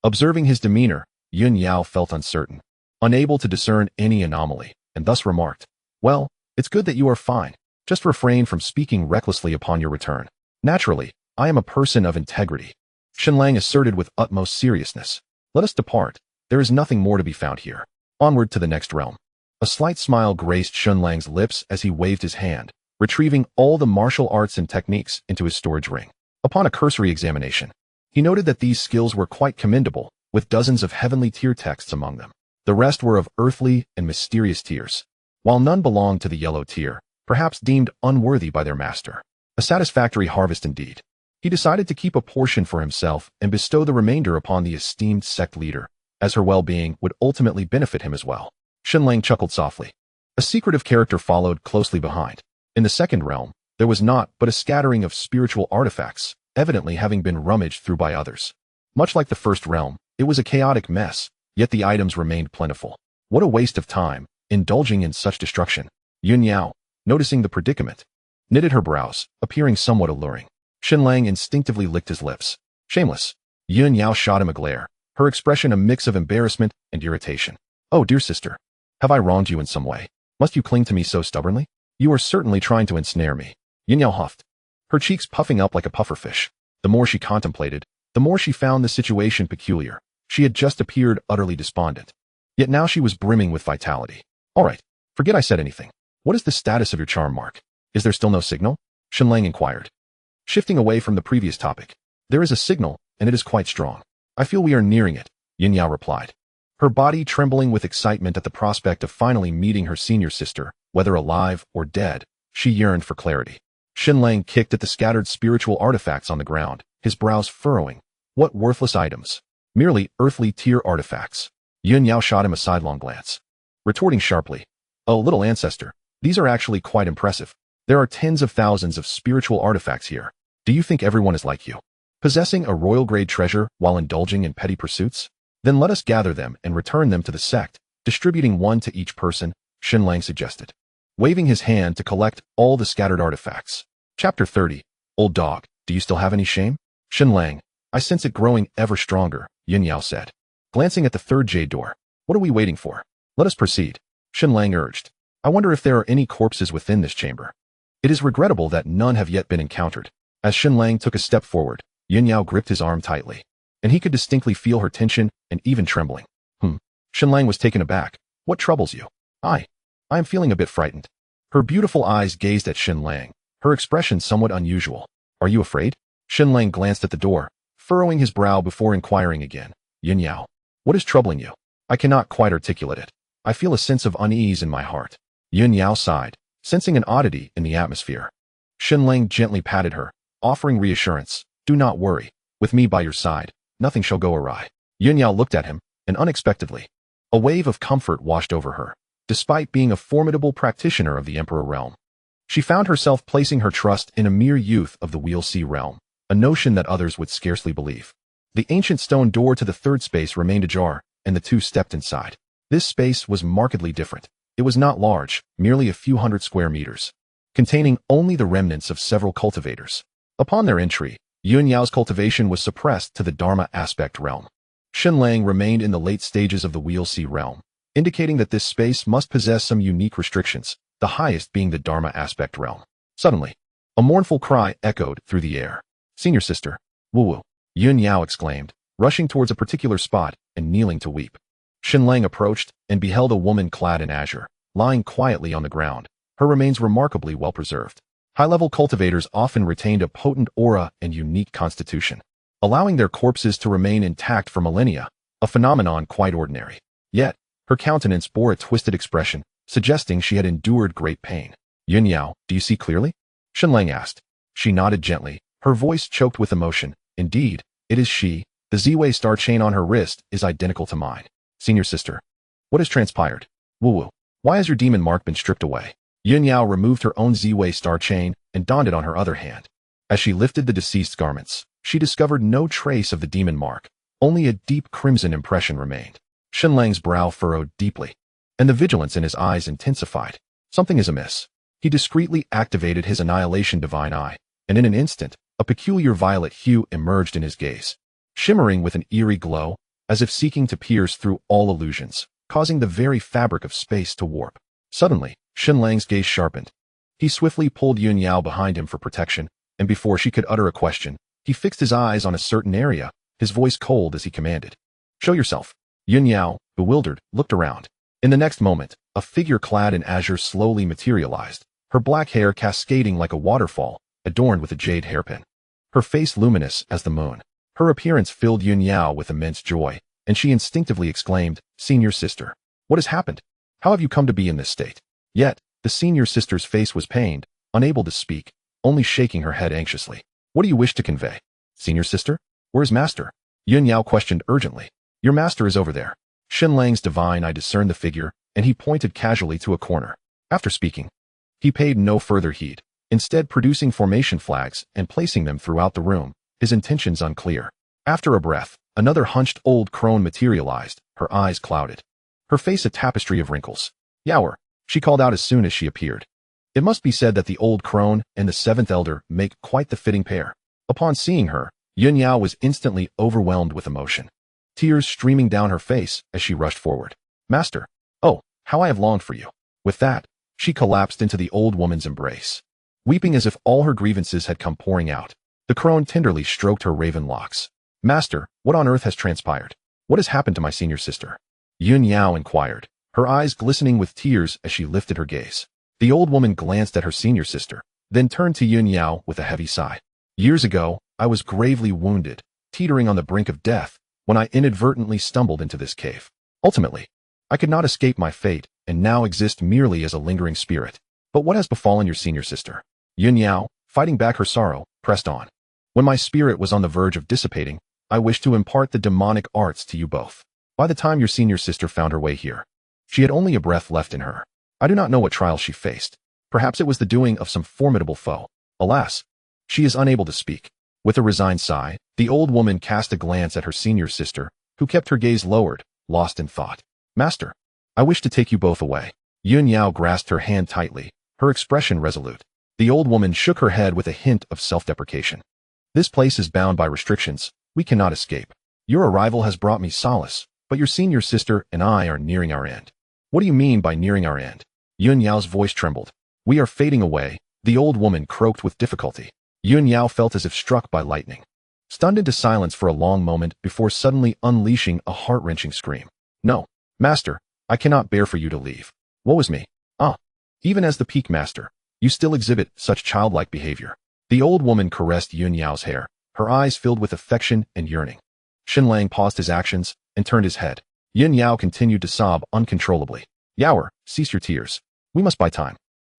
Observing his demeanor, Yin Yao felt uncertain, unable to discern any anomaly, and thus remarked, "Well, it's good that you are fine. Just refrain from speaking recklessly upon your return. Naturally, I am a person of integrity." Shenlang asserted with utmost seriousness, "Let us depart. There is nothing more to be found here. Onward to the next realm." A slight smile graced Shenlang's lips as he waved his hand, retrieving all the martial arts and techniques into his storage ring. Upon a cursory examination, he noted that these skills were quite commendable, with dozens of heavenly tier texts among them. The rest were of earthly and mysterious tiers, while none belonged to the yellow tier, perhaps deemed unworthy by their master. A satisfactory harvest indeed. He decided to keep a portion for himself and bestow the remainder upon the esteemed sect leader, as her well-being would ultimately benefit him as well. Shenlang chuckled softly. A secretive character followed closely behind. In the second realm, there was naught but a scattering of spiritual artifacts, evidently having been rummaged through by others. Much like the first realm, it was a chaotic mess, yet the items remained plentiful. What a waste of time, indulging in such destruction. Yin Yao, noticing the predicament, knitted her brows, appearing somewhat alluring. Shenlang instinctively licked his lips. Shameless. Yin Yao shot him a glare, her expression a mix of embarrassment and irritation. Oh, dear sister. Have I wronged you in some way? Must you cling to me so stubbornly? You are certainly trying to ensnare me. Yin Yao huffed, her cheeks puffing up like a pufferfish. The more she contemplated, the more she found the situation peculiar. She had just appeared utterly despondent. Yet now she was brimming with vitality. All right, forget I said anything. What is the status of your charm mark? Is there still no signal? Shenlang inquired. Shifting away from the previous topic. There is a signal, and it is quite strong. I feel we are nearing it, Yin Yao replied, her body trembling with excitement at the prospect of finally meeting her senior sister, whether alive or dead. She yearned for clarity. Shenlang kicked at the scattered spiritual artifacts on the ground, his brows furrowing. What worthless items. Merely earthly tier artifacts. Yin Yao shot him a sidelong glance, retorting sharply, "Oh, little ancestor, these are actually quite impressive. There are tens of thousands of spiritual artifacts here. Do you think everyone is like you, possessing a royal-grade treasure while indulging in petty pursuits? Then let us gather them and return them to the sect, distributing one to each person," Shenlang suggested, waving his hand to collect all the scattered artifacts. Chapter 30. Old dog, do you still have any shame? Shenlang, I sense it growing ever stronger, Yin Yao said, glancing at the third jade door. What are we waiting for? Let us proceed, Shenlang urged. I wonder if there are any corpses within this chamber. It is regrettable that none have yet been encountered. As Shenlang took a step forward, Yin Yao gripped his arm tightly, and he could distinctly feel her tension and even trembling. Shenlang was taken aback. What troubles you? I am feeling a bit frightened. Her beautiful eyes gazed at Shenlang, her expression somewhat unusual. Are you afraid? Shenlang glanced at the door, furrowing his brow before inquiring again. Yin Yao, what is troubling you? I cannot quite articulate it. I feel a sense of unease in my heart. Yin Yao sighed, sensing an oddity in the atmosphere. Shenlang gently patted her, offering reassurance. Do not worry. With me by your side, nothing shall go awry. Yin Yao looked at him, and unexpectedly, a wave of comfort washed over her. Despite being a formidable practitioner of the Emperor realm, she found herself placing her trust in a mere youth of the Wheel Sea realm, a notion that others would scarcely believe. The ancient stone door to the third space remained ajar, and the two stepped inside. This space was markedly different. It was not large, merely a few hundred square meters, containing only the remnants of several cultivators. Upon their entry, Yin Yao's cultivation was suppressed to the Dharma aspect realm. Shenlang remained in the late stages of the Wheel Sea realm, indicating that this space must possess some unique restrictions, the highest being the Dharma aspect realm. Suddenly, A mournful cry echoed through the air. Senior sister. Woo-woo. Yun Yao exclaimed, rushing towards a particular spot and kneeling to weep. Xinlang approached and beheld a woman clad in azure, lying quietly on the ground, her remains remarkably well preserved. High-level cultivators often retained a potent aura and unique constitution, allowing their corpses to remain intact for millennia, a phenomenon quite ordinary. Yet, her countenance bore a twisted expression, suggesting she had endured great pain. Yun Yao, do you see clearly? Xinlang asked. She nodded gently, her voice choked with emotion. Indeed, it is she. The Z-Way star chain on her wrist is identical to mine. Senior sister. What has transpired? Woo-woo. Why has your demon mark been stripped away? Yun Yao removed her own Z-Way star chain and donned it on her other hand. As she lifted the deceased's garments, she discovered no trace of the demon mark. Only a deep crimson impression remained. Xinlang's brow furrowed deeply, and the vigilance in his eyes intensified. Something is amiss. He discreetly activated his annihilation divine eye, and in an instant, a peculiar violet hue emerged in his gaze, shimmering with an eerie glow, as if seeking to pierce through all illusions, causing the very fabric of space to warp. Suddenly, Xinlang's gaze sharpened. He swiftly pulled Yun Yao behind him for protection, and before she could utter a question, he fixed his eyes on a certain area, his voice cold as he commanded. Show yourself. Yun Yao, bewildered, looked around. In the next moment, a figure clad in azure slowly materialized, her black hair cascading like a waterfall, adorned with a jade hairpin. Her face luminous as the moon. Her appearance filled Yun Yao with immense joy, and she instinctively exclaimed, Senior sister. What has happened? How have you come to be in this state? Yet, the senior sister's face was pained, unable to speak, only shaking her head anxiously. What do you wish to convey? Senior sister? Where is master? Yun Yao questioned urgently. Your master is over there. Xinlang's divine eye discerned the figure, and he pointed casually to a corner. After speaking, he paid no further heed, instead producing formation flags and placing them throughout the room, his intentions unclear. After a breath, another hunched old crone materialized, her eyes clouded, her face a tapestry of wrinkles. Yaoer, she called out as soon as she appeared. It must be said that the old crone and the seventh elder make quite the fitting pair. Upon seeing her, Yun Yao was instantly overwhelmed with emotion, tears streaming down her face as she rushed forward. Master, oh, how I have longed for you. With that, she collapsed into the old woman's embrace, weeping as if all her grievances had come pouring out. The crone tenderly stroked her raven locks. Master, what on earth has transpired? What has happened to my senior sister? Yun Yao inquired, her eyes glistening with tears as she lifted her gaze. The old woman glanced at her senior sister, then turned to Yun Yao with a heavy sigh. Years ago, I was gravely wounded, teetering on the brink of death, when I inadvertently stumbled into this cave. Ultimately, I could not escape my fate, and now exist merely as a lingering spirit. But what has befallen your senior sister? Yun Yao, fighting back her sorrow, pressed on. When my spirit was on the verge of dissipating, I wished to impart the demonic arts to you both. By the time your senior sister found her way here, she had only a breath left in her. I do not know what trials she faced. Perhaps it was the doing of some formidable foe. Alas, she is unable to speak. With a resigned sigh, the old woman cast a glance at her senior sister, who kept her gaze lowered, lost in thought. Master, I wish to take you both away. Yun Yao grasped her hand tightly, her expression resolute. The old woman shook her head with a hint of self-deprecation. This place is bound by restrictions. We cannot escape. Your arrival has brought me solace, but your senior sister and I are nearing our end. What do you mean by nearing our end? Yun Yao's voice trembled. We are fading away, the old woman croaked with difficulty. Yun Yao felt as if struck by lightning, stunned into silence for a long moment before suddenly unleashing a heart-wrenching scream. No, master, I cannot bear for you to leave. Woe is me. Even as the peak master, you still exhibit such childlike behavior. The old woman caressed Yun Yao's hair, her eyes filled with affection and yearning. Xinlang paused his actions and turned his head. Yun Yao continued to sob uncontrollably. Yaoer, cease your tears. We must buy time.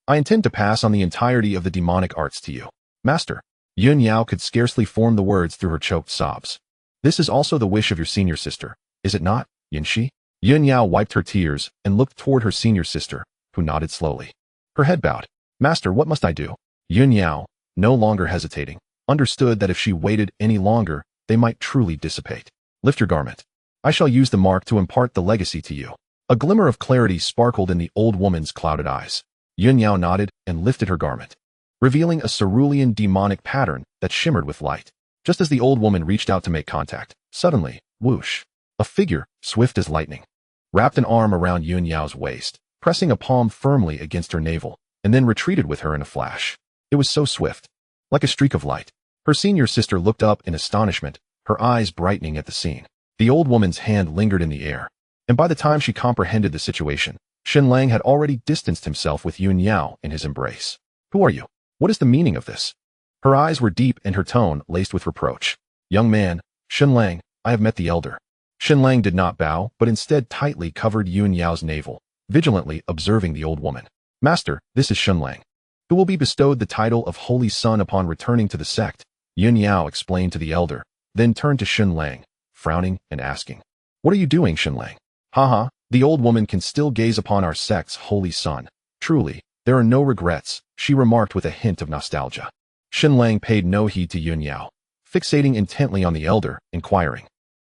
I intend to pass on the entirety of the demonic arts to you. Master. Yun Yao could scarcely form the words through her choked sobs. This is also the wish of your senior sister, is it not, Yinshi? Yun Yao wiped her tears and looked toward her senior sister, who nodded slowly. Her head bowed. Master, what must I do? Yun Yao, no longer hesitating, understood that if she waited any longer, they might truly dissipate. Lift your garment. I shall use the mark to impart the legacy to you. A glimmer of clarity sparkled in the old woman's clouded eyes. Yun Yao nodded and lifted her garment, revealing a cerulean demonic pattern that shimmered with light. Just as the old woman reached out to make contact, suddenly, whoosh, a figure, swift as lightning, wrapped an arm around Yun Yao's waist, pressing a palm firmly against her navel, and then retreated with her in a flash. It was so swift, like a streak of light. Her senior sister looked up in astonishment, her eyes brightening at the scene. The old woman's hand lingered in the air, and by the time she comprehended the situation, Xinlang had already distanced himself with Yun Yao in his embrace. Who are you? What is the meaning of this? Her eyes were deep and her tone laced with reproach. Young man, Xinlang, I have met the elder. Xinlang did not bow, but instead tightly covered Yun Yao's navel, vigilantly observing the old woman. Master, this is Xinlang, who will be bestowed the title of Holy Son upon returning to the sect, Yun Yao explained to the elder, then turned to Xinlang, frowning and asking. What are you doing, Xinlang? Haha, the old woman can still gaze upon our sect's holy son. Truly, there are no regrets, she remarked with a hint of nostalgia. Xinlang paid no heed to Yun Yao, fixating intently on the elder, inquiring.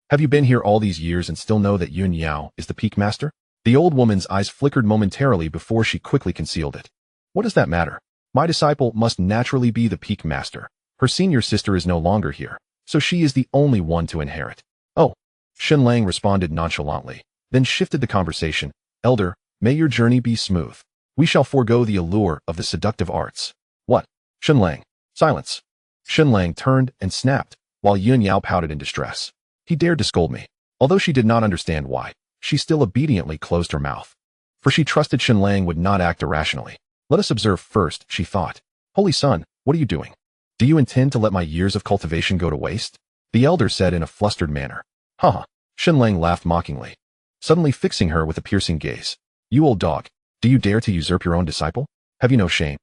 Have you been here all these years and still know that Yun Yao is the peak master? The old woman's eyes flickered momentarily before she quickly concealed it. What does that matter? My disciple must naturally be the peak master. Her senior sister is no longer here, so she is the only one to inherit. Oh, Xinlang responded nonchalantly, then shifted the conversation. Elder, may your journey be smooth. We shall forego the allure of the seductive arts. What? Xinlang. Silence. Xinlang turned and snapped, while Yun Yao pouted in distress. He dared to scold me. Although she did not understand why, she still obediently closed her mouth. For she trusted Xinlang would not act irrationally. Let us observe first, she thought. Holy son, what are you doing? Do you intend to let my years of cultivation go to waste? The elder said in a flustered manner. Haha. Xinlang laughed mockingly, suddenly fixing her with a piercing gaze. You old dog, do you dare to usurp your own disciple? Have you no shame?